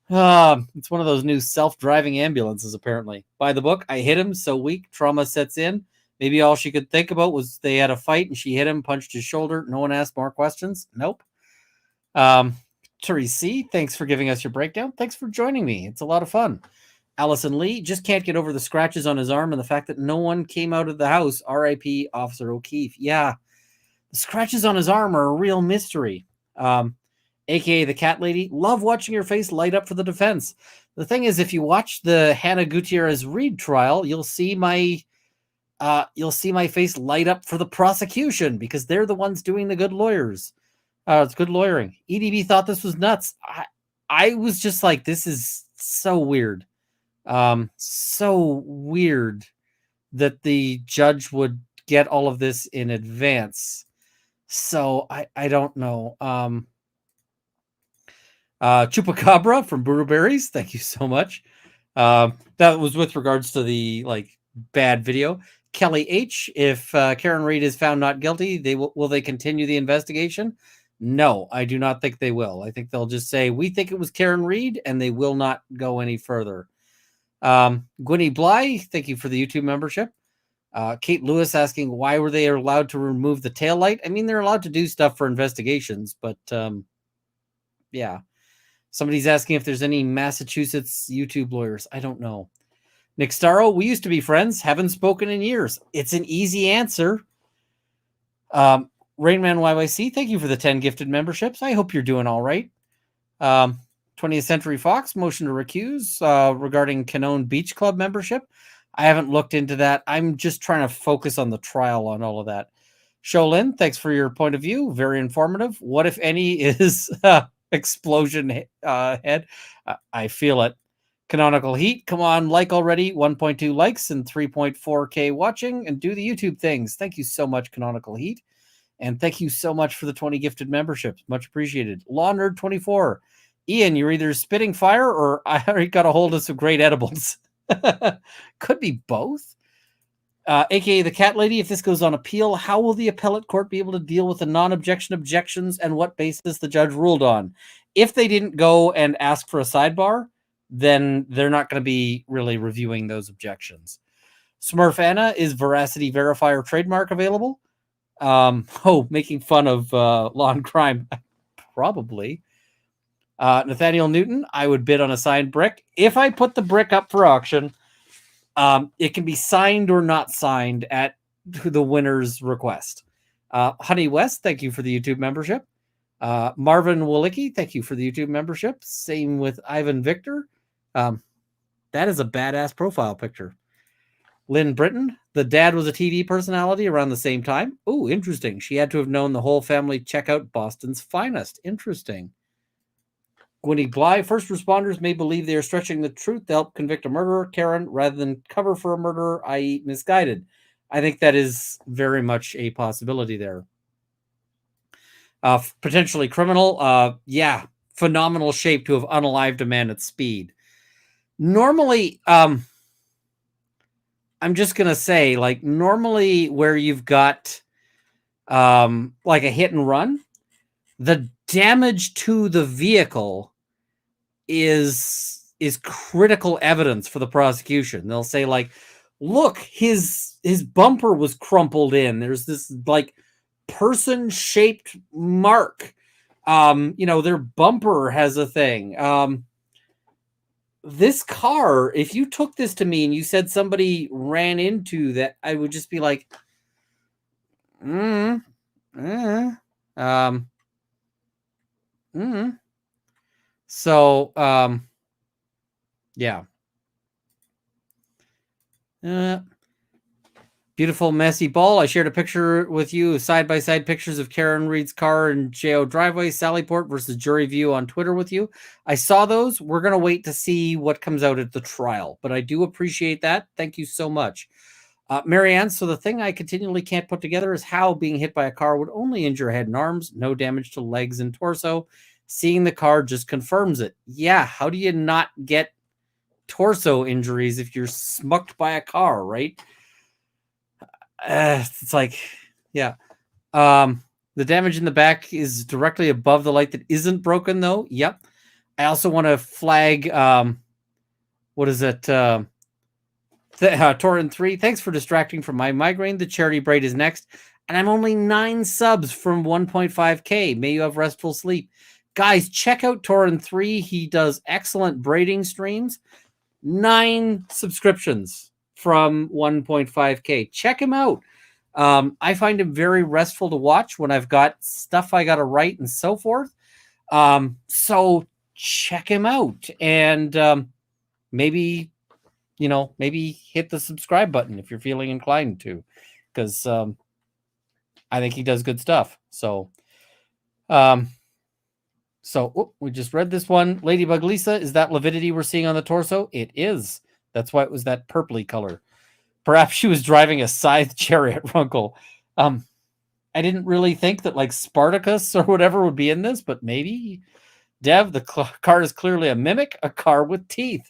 It's one of those new self-driving ambulances, apparently. By the book, I hit him, so weak, trauma sets in. Maybe all she could think about was they had a fight and she hit him, punched his shoulder. No one asked more questions. Nope. Therese C., thanks for giving us your breakdown. Thanks for joining me. It's a lot of fun. Allison Lee, just can't get over the scratches on his arm and the fact that no one came out of the house. R.I.P. Officer O'Keefe. Yeah, the scratches on his arm are a real mystery. AKA the cat lady, love watching your face light up for the defense. The thing is, if you watch the Hannah Gutierrez Reed trial, you'll see my face light up for the prosecution because they're the ones doing the good lawyers. It's good lawyering. EDB thought this was nuts. I was just like, this is so weird. So weird that the judge would get all of this in advance. So I don't know. Chupacabra from Brewberries, thank you so much. That was with regards to the bad video. Kelly H, if Karen Reed is found not guilty, will they continue the investigation? No, I do not think they will. I think they'll just say we think it was Karen Reed, and they will not go any further. Gwynny Bly, thank you for the YouTube membership. Kate Lewis asking why were they allowed to remove the taillight? I mean, they're allowed to do stuff for investigations, but yeah. Somebody's asking if there's any Massachusetts YouTube lawyers. I don't know. Nick Starro, we used to be friends. Haven't spoken in years. It's an easy answer. Rainman YYC, thank you for the 10 gifted memberships. I hope you're doing all right. 20th Century Fox, motion to recuse regarding Canton Beach Club membership. I haven't looked into that. I'm just trying to focus on the trial on all of that. Sholin, thanks for your point of view. Very informative. What, if any, is explosion head? I feel it. Canonical Heat, come on, like already. 1.2 likes and 3.4K watching, and do the YouTube things. Thank you so much, Canonical Heat. And thank you so much for the 20 gifted memberships. Much appreciated. Law Nerd 24. Ian, you're either spitting fire or I already got a hold of some great edibles. Could be both. AKA the cat lady, if this goes on appeal, how will the appellate court be able to deal with the non-objection objections and what basis the judge ruled on? If they didn't go and ask for a sidebar, then they're not going to be really reviewing those objections. Smurf Anna, is Veracity Verifier trademark available? Making fun of law and crime. Probably. Nathaniel Newton, I would bid on a signed brick. If I put the brick up for auction, it can be signed or not signed at the winner's request. Honey West, thank you for the YouTube membership. Marvin Wolicki, thank you for the YouTube membership. Same with Ivan Victor. That is a badass profile picture. Lynn Britton, the dad was a TV personality around the same time. Oh, interesting. She had to have known the whole family check out Boston's Finest. Interesting. Gwynny Bly, first responders may believe they are stretching the truth to help convict a murderer, Karen, rather than cover for a murderer, i.e. misguided. I think that is very much a possibility there. Potentially criminal. Yeah, phenomenal shape to have unalived a man at speed. Normally, I'm just going to say, normally where you've got like a hit and run, the damage to the vehicle is critical evidence for the prosecution. They'll say, look, his bumper was crumpled in. There's this person-shaped mark. Their bumper has a thing. this car, if you took this to me and you said somebody ran into that, I would just be like, So, yeah. Beautiful messy ball. I shared a picture with you, side-by-side pictures of Karen Reed's car and JO driveway, Sallyport versus jury view on Twitter with you. I saw those. We're going to wait to see what comes out at the trial, but I do appreciate that. Thank you so much. Marianne, so the thing I continually can't put together is how being hit by a car would only injure head and arms, no damage to legs and torso. Seeing the car just confirms it. Yeah, how do you not get torso injuries if you're smucked by a car, right? It's like, yeah. The damage in the back is directly above the light that isn't broken, though. Yep. I also want to flag, what is it? Torrent 3, thanks for distracting from my migraine. The charity braid is next. And I'm only 9 subs from 1.5K. May you have restful sleep. Guys, check out Torrent 3. He does excellent braiding streams. 9 subscriptions from 1.5K. Check him out. I find him very restful to watch when I've got stuff I got to write and so forth. So check him out. And maybe hit the subscribe button if you're feeling inclined to, because I think he does good stuff. So, we just read this one. Ladybug Lisa, is that lividity we're seeing on the torso? It is. That's why it was that purpley color. Perhaps she was driving a scythe chariot, Runkle. I didn't really think that like Spartacus or whatever would be in this, but maybe. Dev, the car is clearly a mimic, a car with teeth.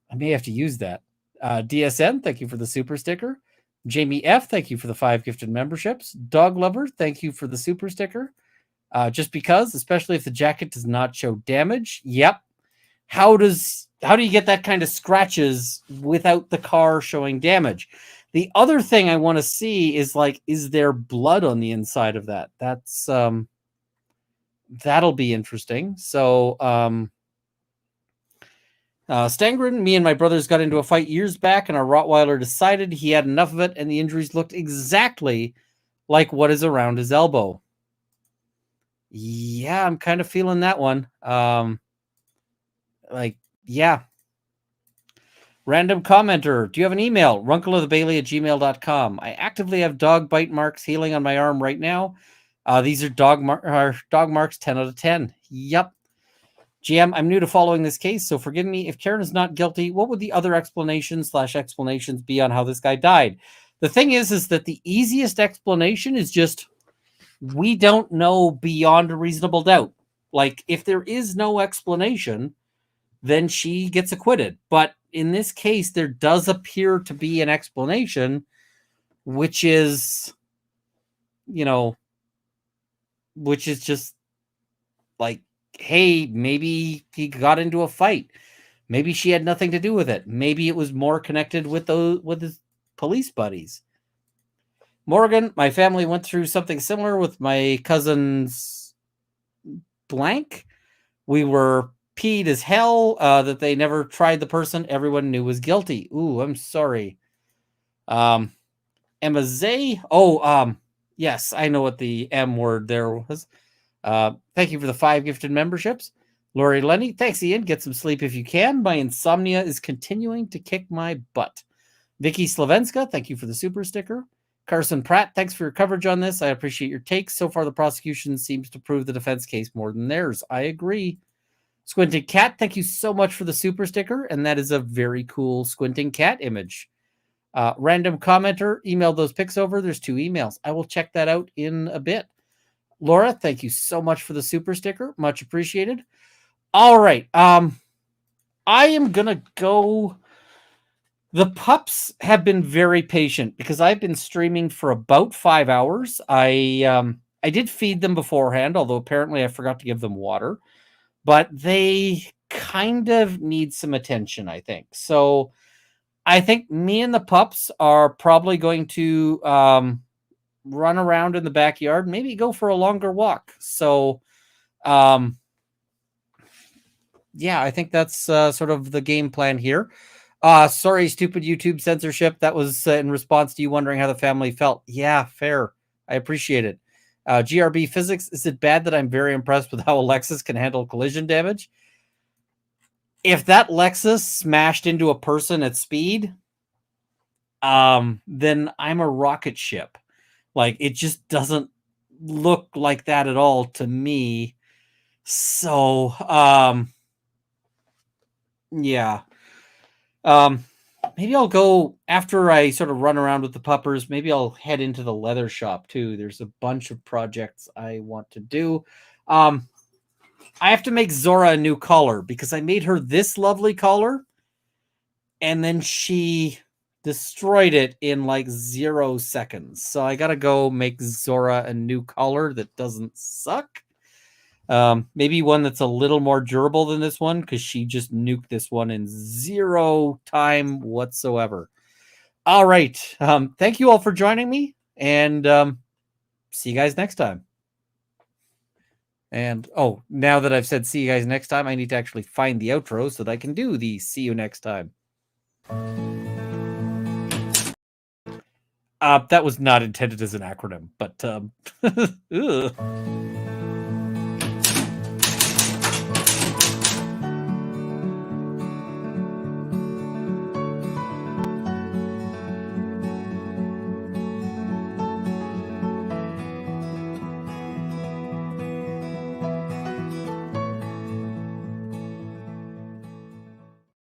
I may have to use that. DSN, thank you for the super sticker. Jamie F, thank you for the 5 gifted memberships. Dog Lover, thank you for the super sticker. Just because, especially if the jacket does not show damage. Yep. How do you get that kind of scratches without the car showing damage? The other thing I want to see is is there blood on the inside of that? That's that'll be interesting. So Stangren, me and my brothers got into a fight years back, and our Rottweiler decided he had enough of it, and the injuries looked exactly like what is around his elbow. Yeah, I'm kind of feeling that one. Yeah. Random commenter, do you have an email? runkleofthebailey@gmail.com. I actively have dog bite marks healing on my arm right now. These are dog marks 10 out of 10. Yep. GM, I'm new to following this case, so forgive me. If Karen is not guilty, what would the other explanations be on how this guy died? The thing is that the easiest explanation is just, we don't know beyond a reasonable doubt. Like, if there is no explanation, then she gets acquitted. But in this case, there does appear to be an explanation, which is, just like, hey, maybe he got into a fight. Maybe she had nothing to do with it. Maybe it was more connected with his police buddies. Morgan, my family went through something similar with my cousin's blank. We were peed as hell that they never tried the person everyone knew was guilty. Ooh, I'm sorry. Emma Zay. Yes, I know what the M word there was. Thank you for the 5 gifted memberships. Lori Lenny, thanks, Ian. Get some sleep if you can. My insomnia is continuing to kick my butt. Vicky Slavenska, thank you for the super sticker. Carson Pratt, thanks for your coverage on this. I appreciate your takes. So far, the prosecution seems to prove the defense case more than theirs. I agree. Squinting Cat, thank you so much for the super sticker. And that is a very cool Squinting Cat image. Random commenter, email those pics over. There's 2 emails. I will check that out in a bit. Laura, thank you so much for the super sticker. Much appreciated. All right. I am going to go. The pups have been very patient because I've been streaming for about 5 hours. I did feed them beforehand, although apparently I forgot to give them water. But they kind of need some attention, I think. So I think me and the pups are probably going to run around in the backyard, maybe go for a longer walk. So yeah, I think that's sort of the game plan here. Sorry, stupid YouTube censorship. That was in response to you wondering how the family felt. Yeah, fair. I appreciate it. GRB Physics, is it bad that I'm very impressed with how a Lexus can handle collision damage? If that Lexus smashed into a person at speed, then I'm a rocket ship. Like, it just doesn't look like that at all to me. So, yeah. Maybe I'll go after I sort of run around with the puppers. Maybe I'll head into the leather shop too. There's a bunch of projects I want to do. I have to make Zora a new collar because I made her this lovely collar and then she destroyed it in like 0 seconds. So I got to go make Zora a new collar that doesn't suck. Maybe one that's a little more durable than this one because she just nuked this one in 0 time whatsoever. All right. Thank you all for joining me, and see you guys next time. And oh, now that I've said see you guys next time, I need to actually find the outro so that I can do the see you next time. That was not intended as an acronym, but ugh.